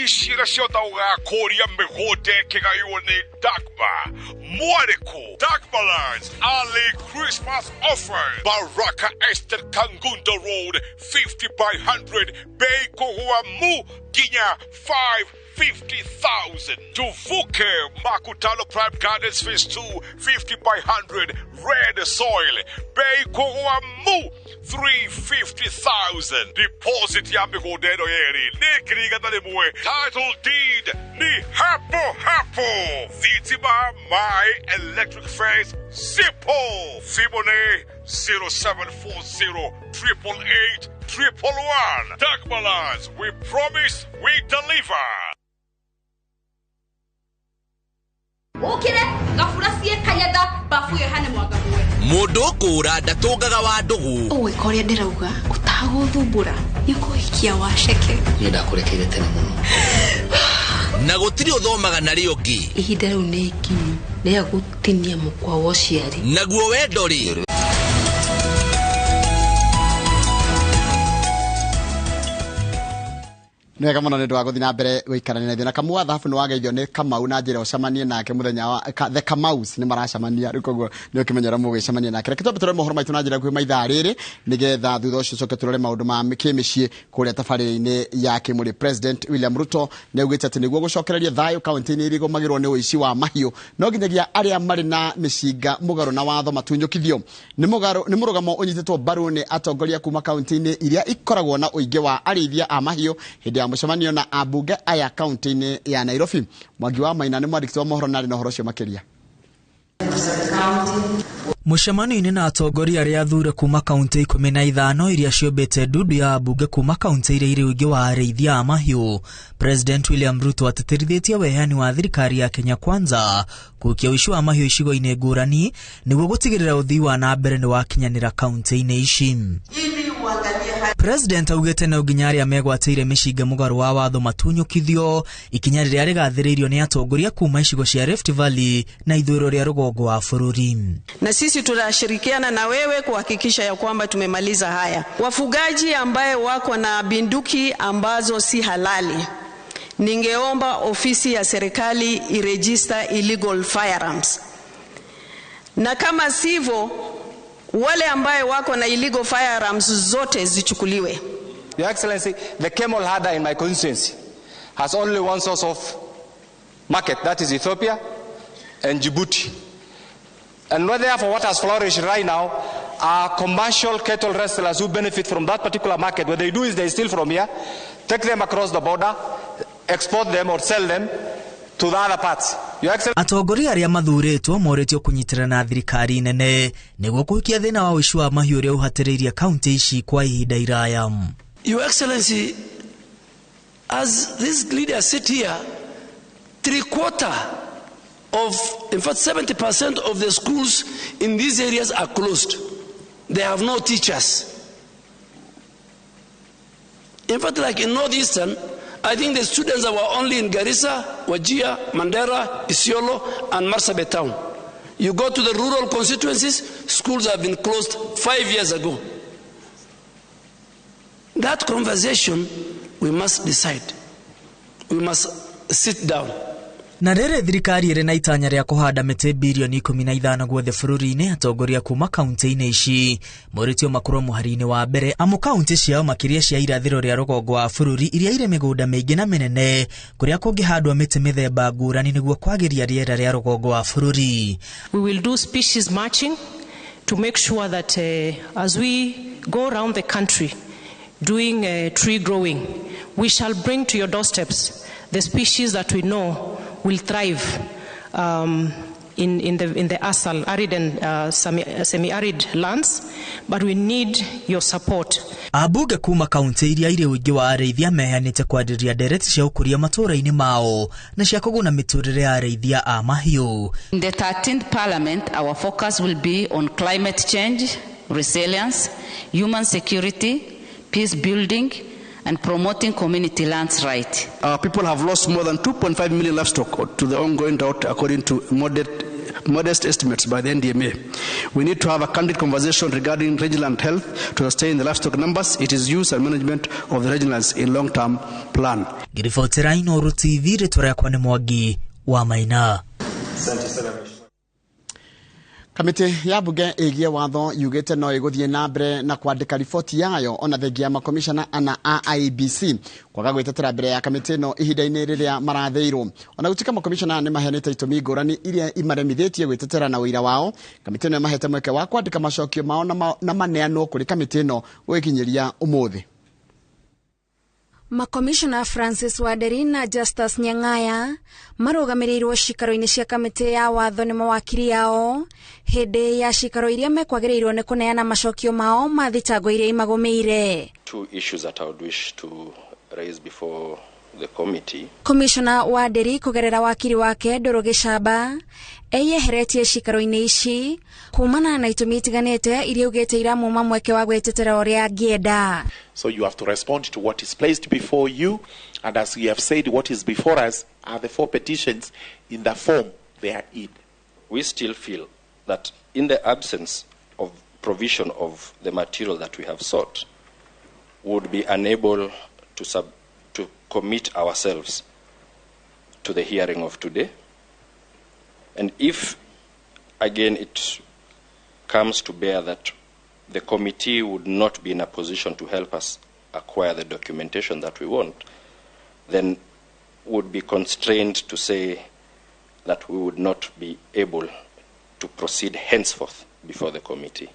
Shira shota uga koria megote kegayone Dagba Mwareko Dagba lands early Christmas offer Baraka Esther Kangunda Road 50 by 100 Bay Kohua Mu Ginya 550,000 Tuvuke Makutano Prime Gardens Phase 2 50 by 100 Red Soil Bay Kohua Mu 350,000 Deposit ya migodeno yeri Nikriga talimwe Title deed ni hapo Vitima My Electric Face Simple Fibone 0740 888 111 Dagmalans, we promise we deliver. Okire gafurasie kanyada bafuye hane mwagabuwe Mudoku urada togaga wa ndugu Owe koria ndirauga utaguthumbura nikuhikia washeke Ndakurekere tene muno Na gutiri uthomaga na rio ngi Ihinda riu ni ikinyu ria gutinia mukwa wociari Naguo wendori Nega muno ni ndwa guthina mbere guikarania na kamwa thafu no wageithio ni Kamau na njira ucamanie nake muthenya wa the Kamaus ni maracamania rikogo ni ukimenyera mugicamania nake reke tubitore mohoro maitu na njira kwa maitha riri nigetha thutha ucio coke turore maundu ma kimicii kuria tabariri-ini yake muri President William Ruto ni ugite ati niguo gucokereria thayo kaunti-ini iri gomagirwo ni uici wa mahiu no nginyagia aria mari na micinga mugaru na watho matunyukithio ni murugamo unyititwo mbaru ni atongoria kuma kaunti-ini iria ikoragwo na uingi wa arithia a mahiu hindi ya mucemanio na abunge aya kaunti-ini ya Nairobi. Mwangi wa Maina ni mwandiki wa mohoro nari na horo cio makiria. Mucemanio-ini na atongoria aria athure kuma kaunti 15 iria ciombete ndudu ya abunge kuma kaunti iria iri uingi wa arithia a mahiu. President William Ruto ateterithitie weheani wa thirikari ya Kenya Kwanza kukia uici wa mahiu icigo-ini ngurani niguo gutigirira uthii wa na mbere ni wakinyanira kaunti-ini ici. President augete na uginyari amegwateire mishinga mugaru wa watho matunyukithio ikinya riria rigathiriirio ni atongoria kuma icigo cia Rift Valley na ithuro ria rugongo wa bururi. Na sisi tunashirikiana na wewe kuhakikisha ya kwamba tumemaliza haya. Wafugaji ambaye wako na binduki ambazo si halali, ningeomba ofisi ya serikali iregister illegal firearms. Na kama sivyo wale ambaye wako na illegal firearms zote zichukuliwe. Your Excellency, the camel herder in my constituency has only one source of market, that is Ethiopia and Djibouti. And therefore what has flourished right now are commercial cattle wrestlers who benefit from that particular market. What they do is they steal from here, take them across the border, export them or sell them to the other parts. Atongoria aria mathuritwo moretio kunyitirana na thirikari nene niguo kuhikia thina wa uici wa mahiũ uria uhatiriirie kaunti ici kwa ihinda iraya. Your Excellency, as these leaders sit here, 70% of the schools in these areas are closed. They have no teachers. In fact, like in Northeastern, I think the students that were only in Garissa, Wajir, Mandera, Isiolo, and Marsabit town. You go to the rural constituencies, schools have been closed 5 years ago. That conversation, we must decide. We must sit down. Na rĩrĩ thirikari ĩrĩ na itanya rĩa kũhanda mĩtĩ bilioni 15 guothe bũrũri-inĩ, atongoria kuma kaunti-inĩ ici moritio makorwo mũhari-inĩ wa mbere amu kaunti ciao makĩria cia irathĩro rĩa rũgongo wa bũrũri iria irĩ mĩgũnda mĩingĩ na mĩnene kũrĩa kũngĩhandwo mĩtĩ mĩthemba ngũrani nĩguo kwagĩria rĩera rĩa rũgongo wa bũrũri. We will do species matching to make sure that as we go around the country doing tree growing, we shall bring to your doorsteps the species that we know will thrive in the ASAL, arid and semi-arid lands, but we need your support. Abunge kuma kaunti iria irĩ ũingĩ wa arĩithia mehanĩte kwarĩria ndereti cia ũkũria matũũra-inĩ mao na cia kũguna mĩtũrĩre ya arĩithia a mahiũ. In the 13th Parliament, our focus will be on climate change, resilience, human security, peace building, and promoting community lands rights. Our people have lost more than 2.5 million livestock to the ongoing drought, according to modest estimates by the NDMA. We need to have a candid conversation regarding regional health to sustain the livestock numbers, its use and management of the regionals in long-term plan. Girifotera iNooro TV rĩtwa rĩakwa nĩ Mwangi wa Maina. Kamiti ya bunge ĩgiĩ watho yugĩte no ĩgũthiĩ na mbere na kwandĩka riboti yayo ona thengia makomishana ana a IEBC kwaga gwĩtetera mbere ya kamiti ĩno ihinda-inĩ rĩrĩa marathĩirwo. Ona gũtuĩka makomishana nĩ maheanĩte itũmi ngũrani iria imaremithĩtie gwĩtetera na ũira wao, kamiti ĩno ĩmahete mweke wa kwandĩka macokio mao na maneanwo kũrĩ kamiti ĩno gũgĩkinyĩria ũmũthĩ. Makomishona Francis Waderi na Justus Nyang'aya marũgamĩrĩirwo cikaro-inĩ cia kamĩtĩ ya watho nĩ mawakiri yao hĩndĩ ya cikaro iria mekwagĩrĩirwo nĩ kũneana macokio mao ma thitango iria imagũmĩire. Two issues that I would wish to raise before the committee. Commissioner Waderi kũgerera wakiri wake Ndũrũ Gĩcamba eyeheretie cikaro-inĩ ici kumana na itũmi itiganĩte iria ugĩte iramuma mweke wa gwĩtetera ũrĩa angĩenda. So you have to respond to what is placed before you, and as we have said, what is before us are the 4 petitions in the form they are in. We still feel that in the absence of provision of the material that we have sought, would be unable to commit ourselves to the hearing of today. And if, again, it comes to bear that the committee would not be in a position to help us acquire the documentation that we want, then would be constrained to say that we would not be able to proceed henceforth before the committee.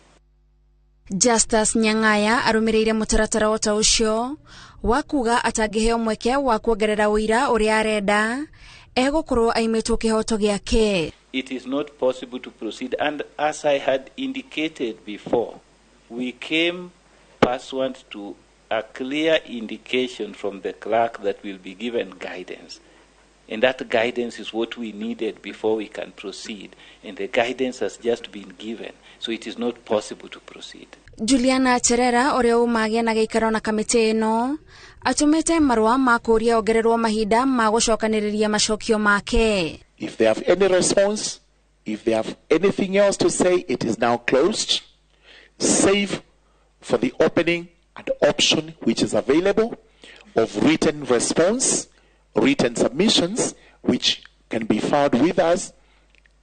Justus Nyang'aya arũmĩrĩire mũtaratara ota ũcio wa kuga atangĩheo mweke wa kuongerera ũira ũrĩa arenda egũkorwo aimĩtwo kĩhoto gĩake. It is not possible to proceed, and as I had indicated before, we came pursuant to a clear indication from the clerk that will be given guidance. And that guidance is what we needed before we can proceed. And the guidance has just been given. So it is not possible to proceed. Juliana Cherera ũrĩa umagĩa na gĩikaro na kamĩtĩ ĩno atũmĩte marũa ma kũũria ongererwo mahinda ma gũcokanĩrĩria macokio make. If they have any response, if they have anything else to say, it is now closed, save for the opening and option which is available of written response, written submissions, which can be filed with us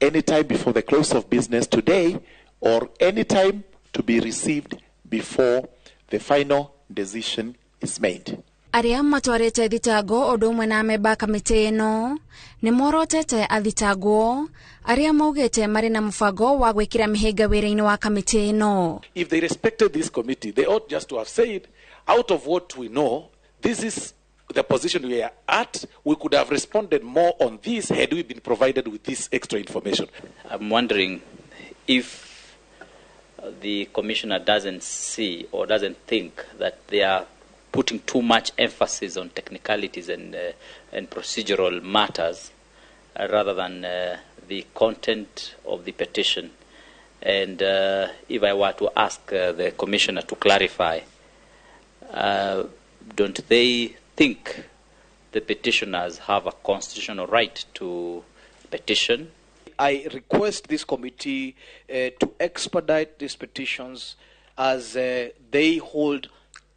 anytime before the close of business today or anytime to be received before the final decision is made. Aria matwarĩte thitango ũndũ ũmwe na amemba kamĩtĩ ĩno nĩ morotete athitangwo aria maugĩte marĩ na mũbango wa gwĩkĩra mĩhĩnga wĩra-inĩ wa kamĩtĩ ĩno. If they respected this committee, they ought just to have said, out of what we know, this is the position we are at, we could have responded more on this had we been provided with this extra information. I'm wondering if the commissioner doesn't see or doesn't think that they are putting too much emphasis on technicalities and procedural matters rather than the content of the petition. And if I were to ask the commissioner to clarify, don't they think the petitioners have a constitutional right to petition? I request this committee to expedite these petitions as they hold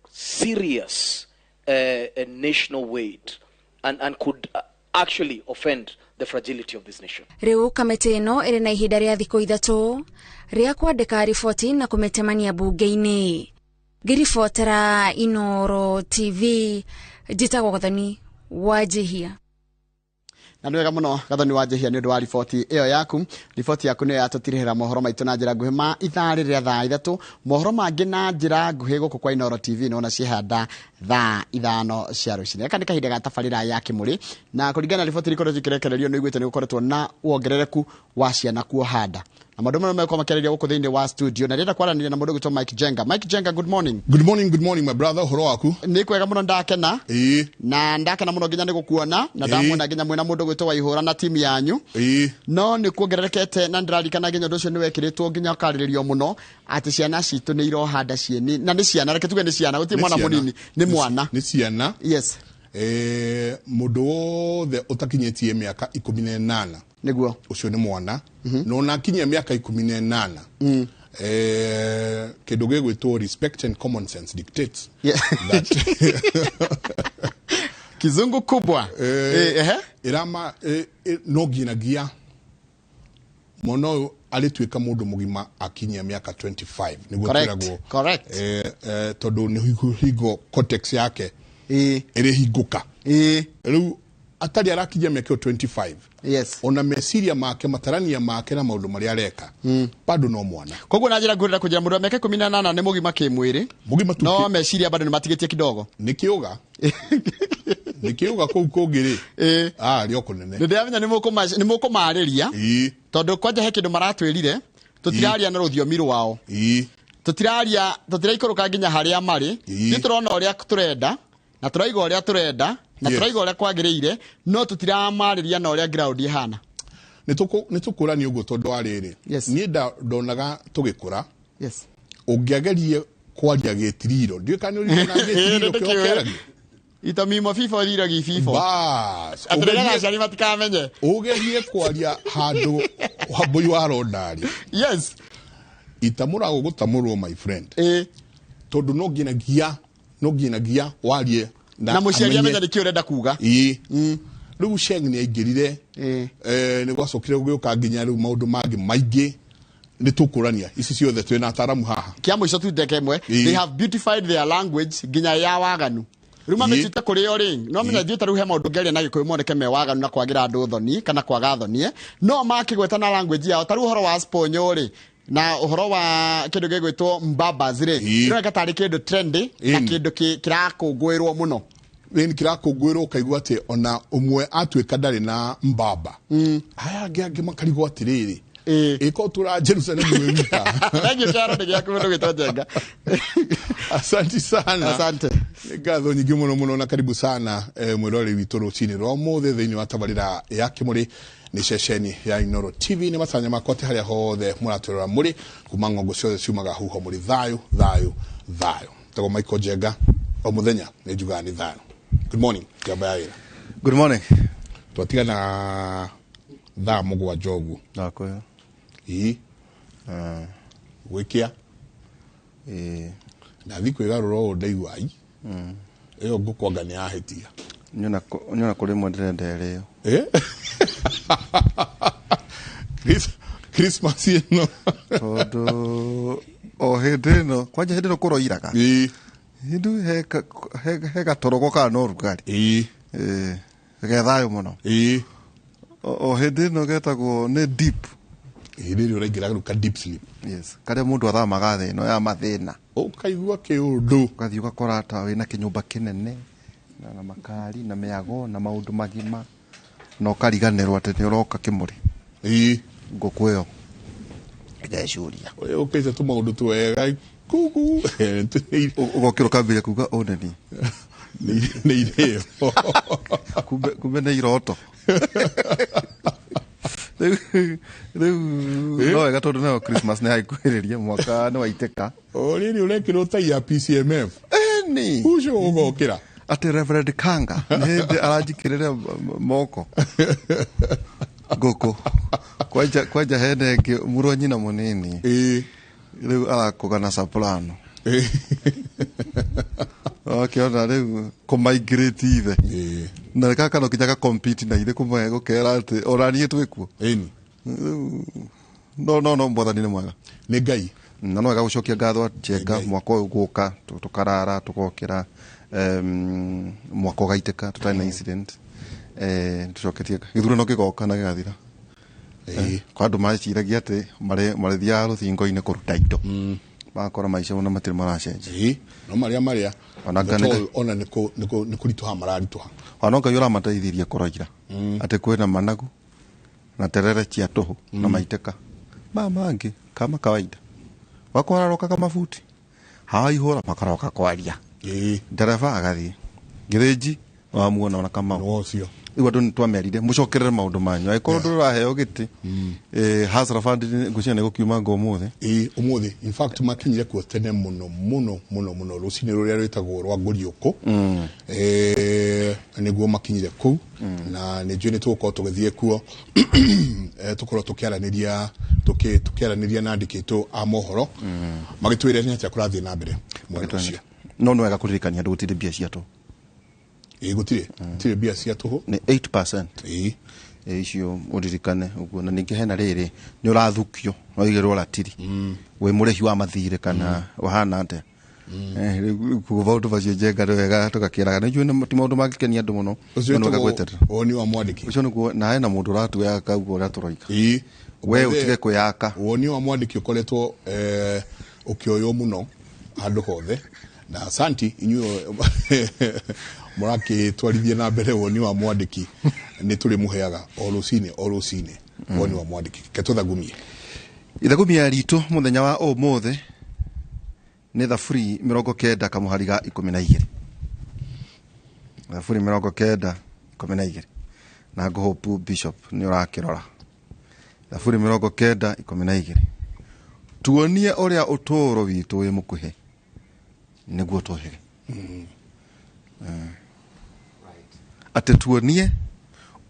serious national weight and could actually offend the fragility of this nation. Riu kamiti ino iri na ihinda ria thikũ 3 ria kwandika riboti na kumetemania bunge-ini. Ngiribotera iNooro TV, njitagwo Gathoni Wanjihia. Na nĩ wega mũno Gathoni Wanjihia nĩ ũndũ wa riboti ĩyo yaku. Riboti yaku nĩ yatũtirĩhĩra mohoro maitũ na njĩra nguhĩ ma ithaa rĩrĩa thaa 3. Mohoro mangĩ na njĩra nguhĩ gũkũ kwa iNooro TV no na ciehanda thaa 5 cia rũcinĩ. Aka nĩ kahinda ga tabarĩra ya Kĩmũrĩ, na kũringana na riboti ikoretwo ikirekererio nĩ iguĩte nĩ gũkoretwo na wongerereku wa ciana kuohanda. Na maũndũ marĩa mekwo makĩarĩria gũkũ thĩinĩ wa studio, na rĩenda kwaranĩria na mũndũ gwĩtwo Mike Jenga. Mike Jenga, good morning. Good morning my brother, horo waku? Nĩ kwega mũno ndakena. Na ndakena mũno nginya nĩ gũkuona na ndamwona nginya mwena mũndũ gwĩtwo Waihũra na timu yanyu. No nĩ kuongererekete na ndirarikana nginya ũndũ ũcio nĩ wekĩrĩtwo nginya ũkarĩrĩrio mũno atĩ ciana citũ nĩ irohanda cieni, na nĩ ciana, reke tuge nĩ ciana, gũtirĩ mwana mũnini, nĩ mwana. Nĩ ciana. Yes. Mũndũ wothe ũtakinyĩtie mĩaka 18 nĩguo ũcio nĩ mwana. No na kinyia mĩaka 18 kĩndũ gĩgwĩtwo respect and common sense dictates that kizungu kubwa irama no nginagia mono alituĩka mũndũ mũgima akinyia mĩaka 25 nĩguo kwĩragwo. Correct. Tondũ nĩ hingo cortex yake ĩrĩ hingũka. Rĩu atari arakinyia mĩaka 25. Yes. Ona meciria make, matarania make na maũndũ marĩa areka. Bado no mwana. Koguo na njĩra ngũrĩra kũnjĩra mũndũ wa mĩaka 18 nĩ mũgima kĩmwĩrĩ. Mũgima tu. No meciria bado nĩ matigĩtie kidogo. Nĩkĩuga. Nĩkĩuga kũu kũngĩrĩ. Rĩo kũnene. Ndĩramenya nĩ mũkũmarĩria. Tondũ kwanja he kĩndũ maratwĩrire, tũtiraria na rũthiomi rwao. Tũtiraikũrũka nginya harĩa marĩ. Nĩ tũrona ũrĩa tũrenda na tũraiga ũrĩa tũrenda na tũraiga ũrĩa kwagĩrĩire, no tũtiramarĩria na ũrĩa ground ihana. Nĩ tũkũrani ũguo tondũ wa rĩrĩ. Niĩ ndonaga tũgĩkũra. Yes. Ũngĩagerie kwaria gĩtiriro. Ndiũ kana ũrĩa na gĩtiriro kĩokeragio. Itomimo FIFA rĩragi FIFA. Bas. Atũrega acari matikamenye. Ũgerie kwaria handũ wambũi wa rondari. Yes. Itamũrago gũtamũrwo my friend. Tondũ no nginagia warie na mũciari amenya nĩkĩ ũrenda kuga. Rĩu Sheng nĩ aingĩrire nĩ gwacokire gũgĩũka nginya rĩu maũndũ mangĩ maingĩ nĩ tũkũrania ici ciothe twĩ na ataramu haha. Kĩa mũico tu ndeke ĩmwe, they have beautified their language nginya ya waganu. Rĩu mamĩtite kũrĩ o rĩng, no menya thiĩ ta rĩu he maũndũ ngĩaria na Gĩkũyũ moneke me waganu na kwagira andũ thoni kana kwaga thoni, no makĩgweta na language yao. Ta rĩu ũhoro wa Sponyo rĩ na uhoro wa kĩndũ gĩgwĩtwo mbambas rĩ, rĩrĩa tarĩ kĩndũ trendy na kĩndũ kĩrakũngũĩrwo mũno. Nĩ kĩrakũngũĩrwo kaigua atĩ ona ũmwe atuĩka ndarĩ na mbamba. Aya angĩ makarigwo atĩrĩrĩ, ĩko tũra Jerusalem wĩwika. Thank you Sharon, nĩgĩaku mũndũ gwĩtwo Jenga. Asante sana. Asante. Ngatho nyingĩ mũno na karibu sana mwĩroreri witũ rũcinĩ rwa ũmũthĩ thĩinĩ wa tabarĩra ya Kĩmũrĩ ni ceceni ya iNooro TV. Ni matanya makote harĩa hothe mũratwĩrora mũrĩ kuma ng'ongo ciothe ciumaga huho mũrĩ thayo. Tago Michael Jenga o mũthenya nĩ njugaga nĩ thayo. Good morning. Good morning. Twatigana thaa mũgwanja ũguo. Nakwĩra. Gwĩkĩa. Ndathi kwĩgarũra ũndeigua ĩyo ngũkwanga nĩ yahĩtia. Nyona kũrĩ mwe ndĩrenda Christmas ĩno. Tondũ o hĩndĩ ĩno kwanja hĩndĩ ĩno kũroiraga. Hindu he gatorogo ka no rugari. Gethayo mũno. O hĩndĩ ĩno getagwo nĩ deep. Hĩndĩ ĩrĩa ũraingĩra ruka deep sleep. Yes. Karĩa mũndũ athamaga thĩ ĩno ya mathĩna. Ũkaigua kĩũndũ. Ũgathiĩ ũgakora ta wĩna kĩnyũmba kĩnene. na makari na meago na maundu magima no kariganirwo ati ni uroka kimuri ngukweyo igacuria ukite tu maundu twega kugu ugokiro kambire kuga oneni ni ideo kumbe na iroto no wega tondu nayo Christmas ni haikuhiriria mwaka ni waiteka riri urekirwo tai ya PCMF ni ucio ugokira ati Reverend Kanga ni arajikirira moko goko kwaja hene ke muro nyina munini riu arakugana soprano ona riu kumigrate ithe na kaka no kijaga compete na ithe kumwe gukera ati oranie twikuo no mwathani ni mwega ni Ngai na no wega gucokia ngatho chenga mwaka uyu guka tukarara tukokira mwaka ugaiteka tutari na incident tucoketie githurano gigoka na gigathira kwa andu maciragia ati marithia ruthingo-ini kuruta indo makora maica ona matiri maracenjia no maria ona ni kurituha mararituha ona Ngai uramateithirie kuroira ati kwina managu na terere cia tuhu na maiteka mangi kama kawaida wakwararoka kama futi haihura makaroka kwaria ndereva agathie ngireji wamuona ona kama ucio iwa ndo twamerire mucokerere maundu manyu aikoro nduraheo giti hasra fund ngucene gukiuma ngo umuthe umuthe in fact makinyire kuo tene muno rucini ruria rwitagwo rwa nguriuku niguo makinyire ku na ni njui ni tugukorwo tugithie kuo tukorwo tukiaraniria na andikitwo a mohoro magitwire ni atia kurathie na mbere mwena ucio no wega kuririkania andu gutire mbia cia tu gutire mbia cia tuhu ni 8% icio uririkane uguo na ningi hena riri ni urathukio oigerwo ratiri we murehi wa mathire kana wahana ate kuvaundu vacio jenga wega tukakiraga na june maundu magikenia andu muno no wega gweterera woni wa mwandiki ucio niguo na hena mundu ratuya kaugo ura turoika we utige kuyaka woni wa mwandiki ukoretwo ukioyo muno handu hothe na asanti inyuo muraki twarithie na mbere woni wa mwandiki ni turi muheaga orucine woni wa mwandiki ketuthagumie ithagumia ritu muthenya wa umuthe ni thaburi 90 kamuhariga 12 thaburi 90 na ngohopu bishop ni urakirora thaburi 90 tuonie uria uturo witu wi mukuhe niguo tuhige ate tuonie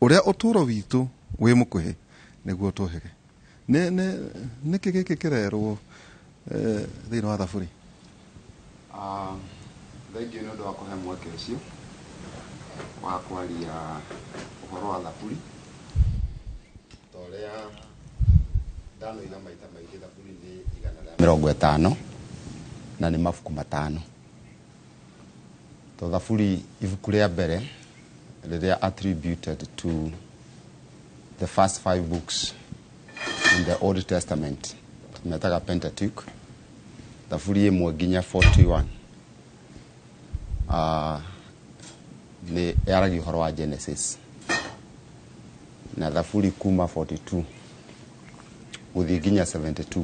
uria uturo witu wi mukuhe niguo tuhige ne kigiki kirerwo thina wa thaburi thank you no kuhe mweke ucio wa kwaria uhoro wa thaburi toria ndano ina maita maingi thaburi ni 150 na ni mafuku 5 to thaburi ibuku ria mbere riria attributed to the first 5 books in the Old Testament tumetaga Pentateuch thaburi imwe nginya 41 ni yaragi uhoro wa Genesis na thaburi kuma 42 guthi nginya 72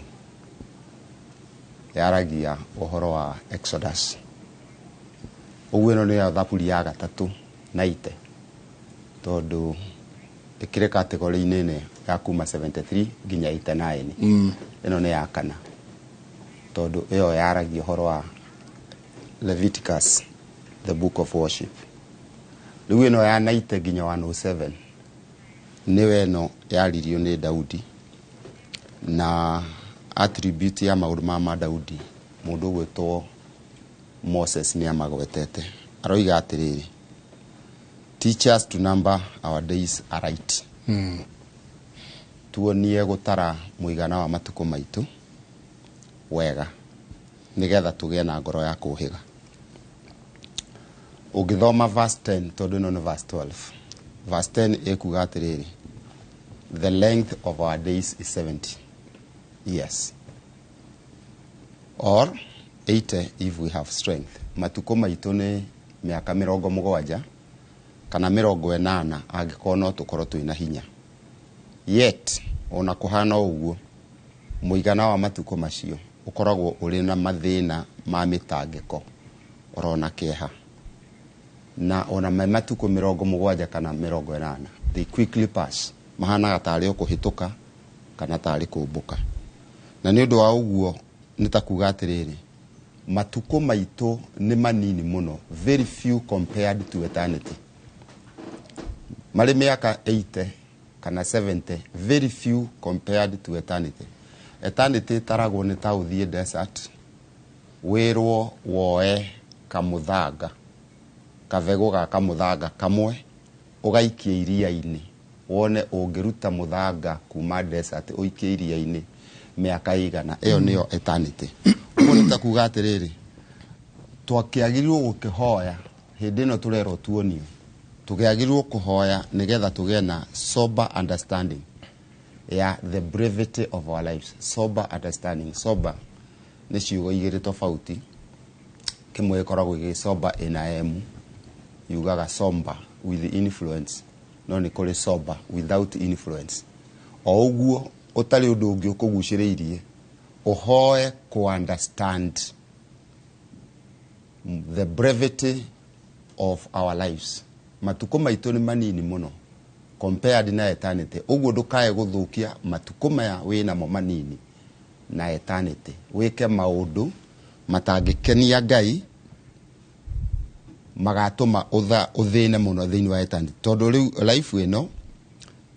yaragia uhoro wa Exodus uguo no ni thaburi ya gatatu na ite tondu ikire category nene ya kuma 73 nginya 89 ino ni ya kana tondu iyo yaragia uhoro wa Leviticus the book of worship riu ino ya 90 nginya 107 niwe no yaririo ni Daudi na attribute ya maundu ma Daudi mundu gwetwo Moses ni amagwetete aroiga atiriri teach us to number our days aright tuonie gutara muigana wa matuko maitu wega nigetha tugie na ngoro ya kuhiga ugithoma verse 10 tondu no verse 12 verse 10 ekuga atiriri the length of our days is 70 years or 80 if we have strength matuko maitu ni mĩaka 70 kana 80 angĩkorwo no tũkorwo twĩna hinya. Yet ona kũhana ũguo mũigana wa matukũ macio ũkoragwo ũrĩ na mathĩna ma mĩtangĩko orona kĩeha. Na ona matukũ 70 kana 80 they quickly pass, mahanaga tarĩ o kũhĩtũka kana tarĩ kũmbũka. Na nĩ ũndũ wa ũguo nĩ ta kuga atĩrĩrĩ, matukũ maitũ nĩ manini mũno, very few compared to eternity. Marĩ mĩaka 80 kana 70, very few compared to eternity. Eternity taragwo nĩ ta ũthiĩ desert, wĩrwo woe kamũthanga, kavego ga kamũthanga kamwe, ũgaikia iria-inĩ, wone ũngĩruta mũthanga kuma desert ũikie iria-inĩ mĩaka igana, ĩyo nĩyo eternity. Ũguo nĩ ta kuga atĩrĩrĩ, twakĩagĩrĩrwo gũkĩhoya hĩndĩ ĩno tũrerwo tuonio, tũkĩagĩrĩrwo kũhoya nĩgetha tũgĩe na sober understanding ya the brevity of our lives. Sober understanding. Sober nĩ ciugo igĩrĩ tofauti, kĩmwe gĩkoragwo gĩ sober NIM, yugaga somber with influence, no nĩ kũrĩ sober without influence. O ũguo ũtarĩ ũndũ ũngĩ ũkũgucĩrĩirie, ũhoe ku understand the brevity of our lives. Matukũ maitũ nĩ manini mũno compared na eternity. Ũguo ndũkae gũthũkia matukũ maya wĩnamo manini na eternity. Wĩke maũndũ matangĩkenia Ngai, magatũma ũthĩne mũno thĩinĩ wa eternity. Tondũ rĩu life ĩno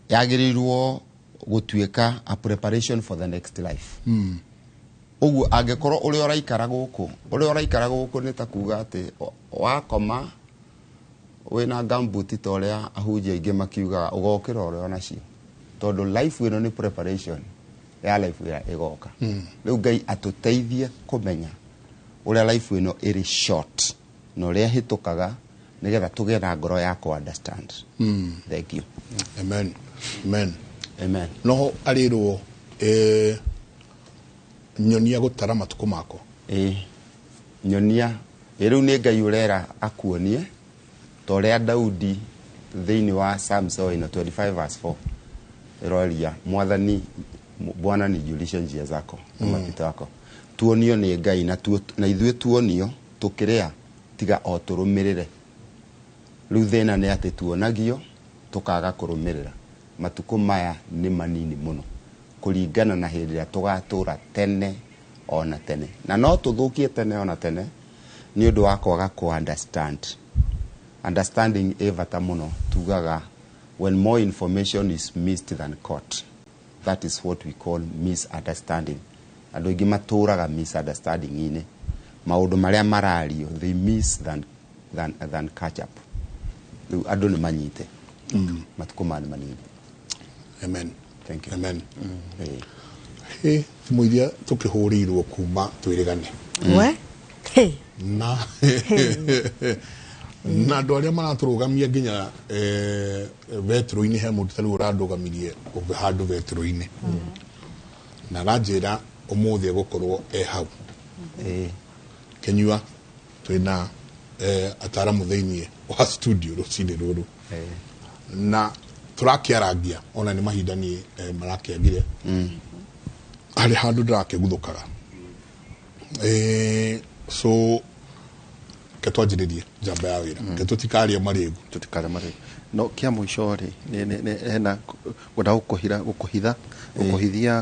yagĩrĩirwo gũtuĩka a preparation for the next life. Ũguo angĩkorwo ũrĩa ũraikara gũkũ nĩ ta kuga atĩ wakoma wĩna gambuti ta ũrĩa ahunjia aingĩ makiugaga ũgokĩra ũrĩa onacio. Tondũ life ĩno nĩ preparation ya life ĩrĩa ĩgoka. Rĩu Ngai atũteithie kũmenya ũrĩa life ĩno ĩrĩ short na ũrĩa hĩtũkaga nĩgetha tũgĩe na ngoro ya ku understand. Thank you. Amen. Amen. Amen. No arĩrwo nyonia gũtara matukũ mako. Nyonia rĩu nĩ Ngai ũrera akuonie ta ũrĩa Daudi thĩinĩ wa Psalms 25 verse 4 ĩroria Mwathani Bwana nijulishe njia zako na mapito yako. Tuonio nĩ Ngai na ithuĩ tuonio tũkĩrĩa tiga o tũrũmĩrĩre. Rĩu thĩna nĩ atĩ tuonagio tũkaga kũrũmĩrĩra. Matukũ maya nĩ manini mũno kũringana na hĩndĩ ĩrĩa tũgatũra tene ona tene. Na no tũthũkie tene ona tene nĩ ũndũ wa kwaga ku understand. Understanding evata mũno tugaga when more information is missed than caught. That is what we call misunderstanding. Andũ aingĩ matũraga misunderstanding-inĩ. Maũndũ marĩa marario they miss than catch up. Rĩu andũ nĩ manyite. Matukũ maya nĩ manini. Amen. Thank you. Amen. Mũithia tũkĩhũrĩirwo kuma twĩrĩgane. Na na andũ arĩa maratũrũgamia nginya vetro-inĩ he mũndũ tarĩ ũrandũgamirie handũ vetro-inĩ. Na ranjĩra ũmũthĩ gũkorwo hau. Kenyua twĩna ataramu thĩinĩ wa studio rũcinĩ rũrũ. Na tũrakĩaragia ona nĩ mahindani marakĩagire. Harĩ handũ ndĩrakĩguthũkaga. So ketwanjĩrĩrie njamba ya wĩra. Ketũtikaria marĩgu. Tũtikaria marĩgu. No kia mũico rĩ hena gwenda gũkũhithia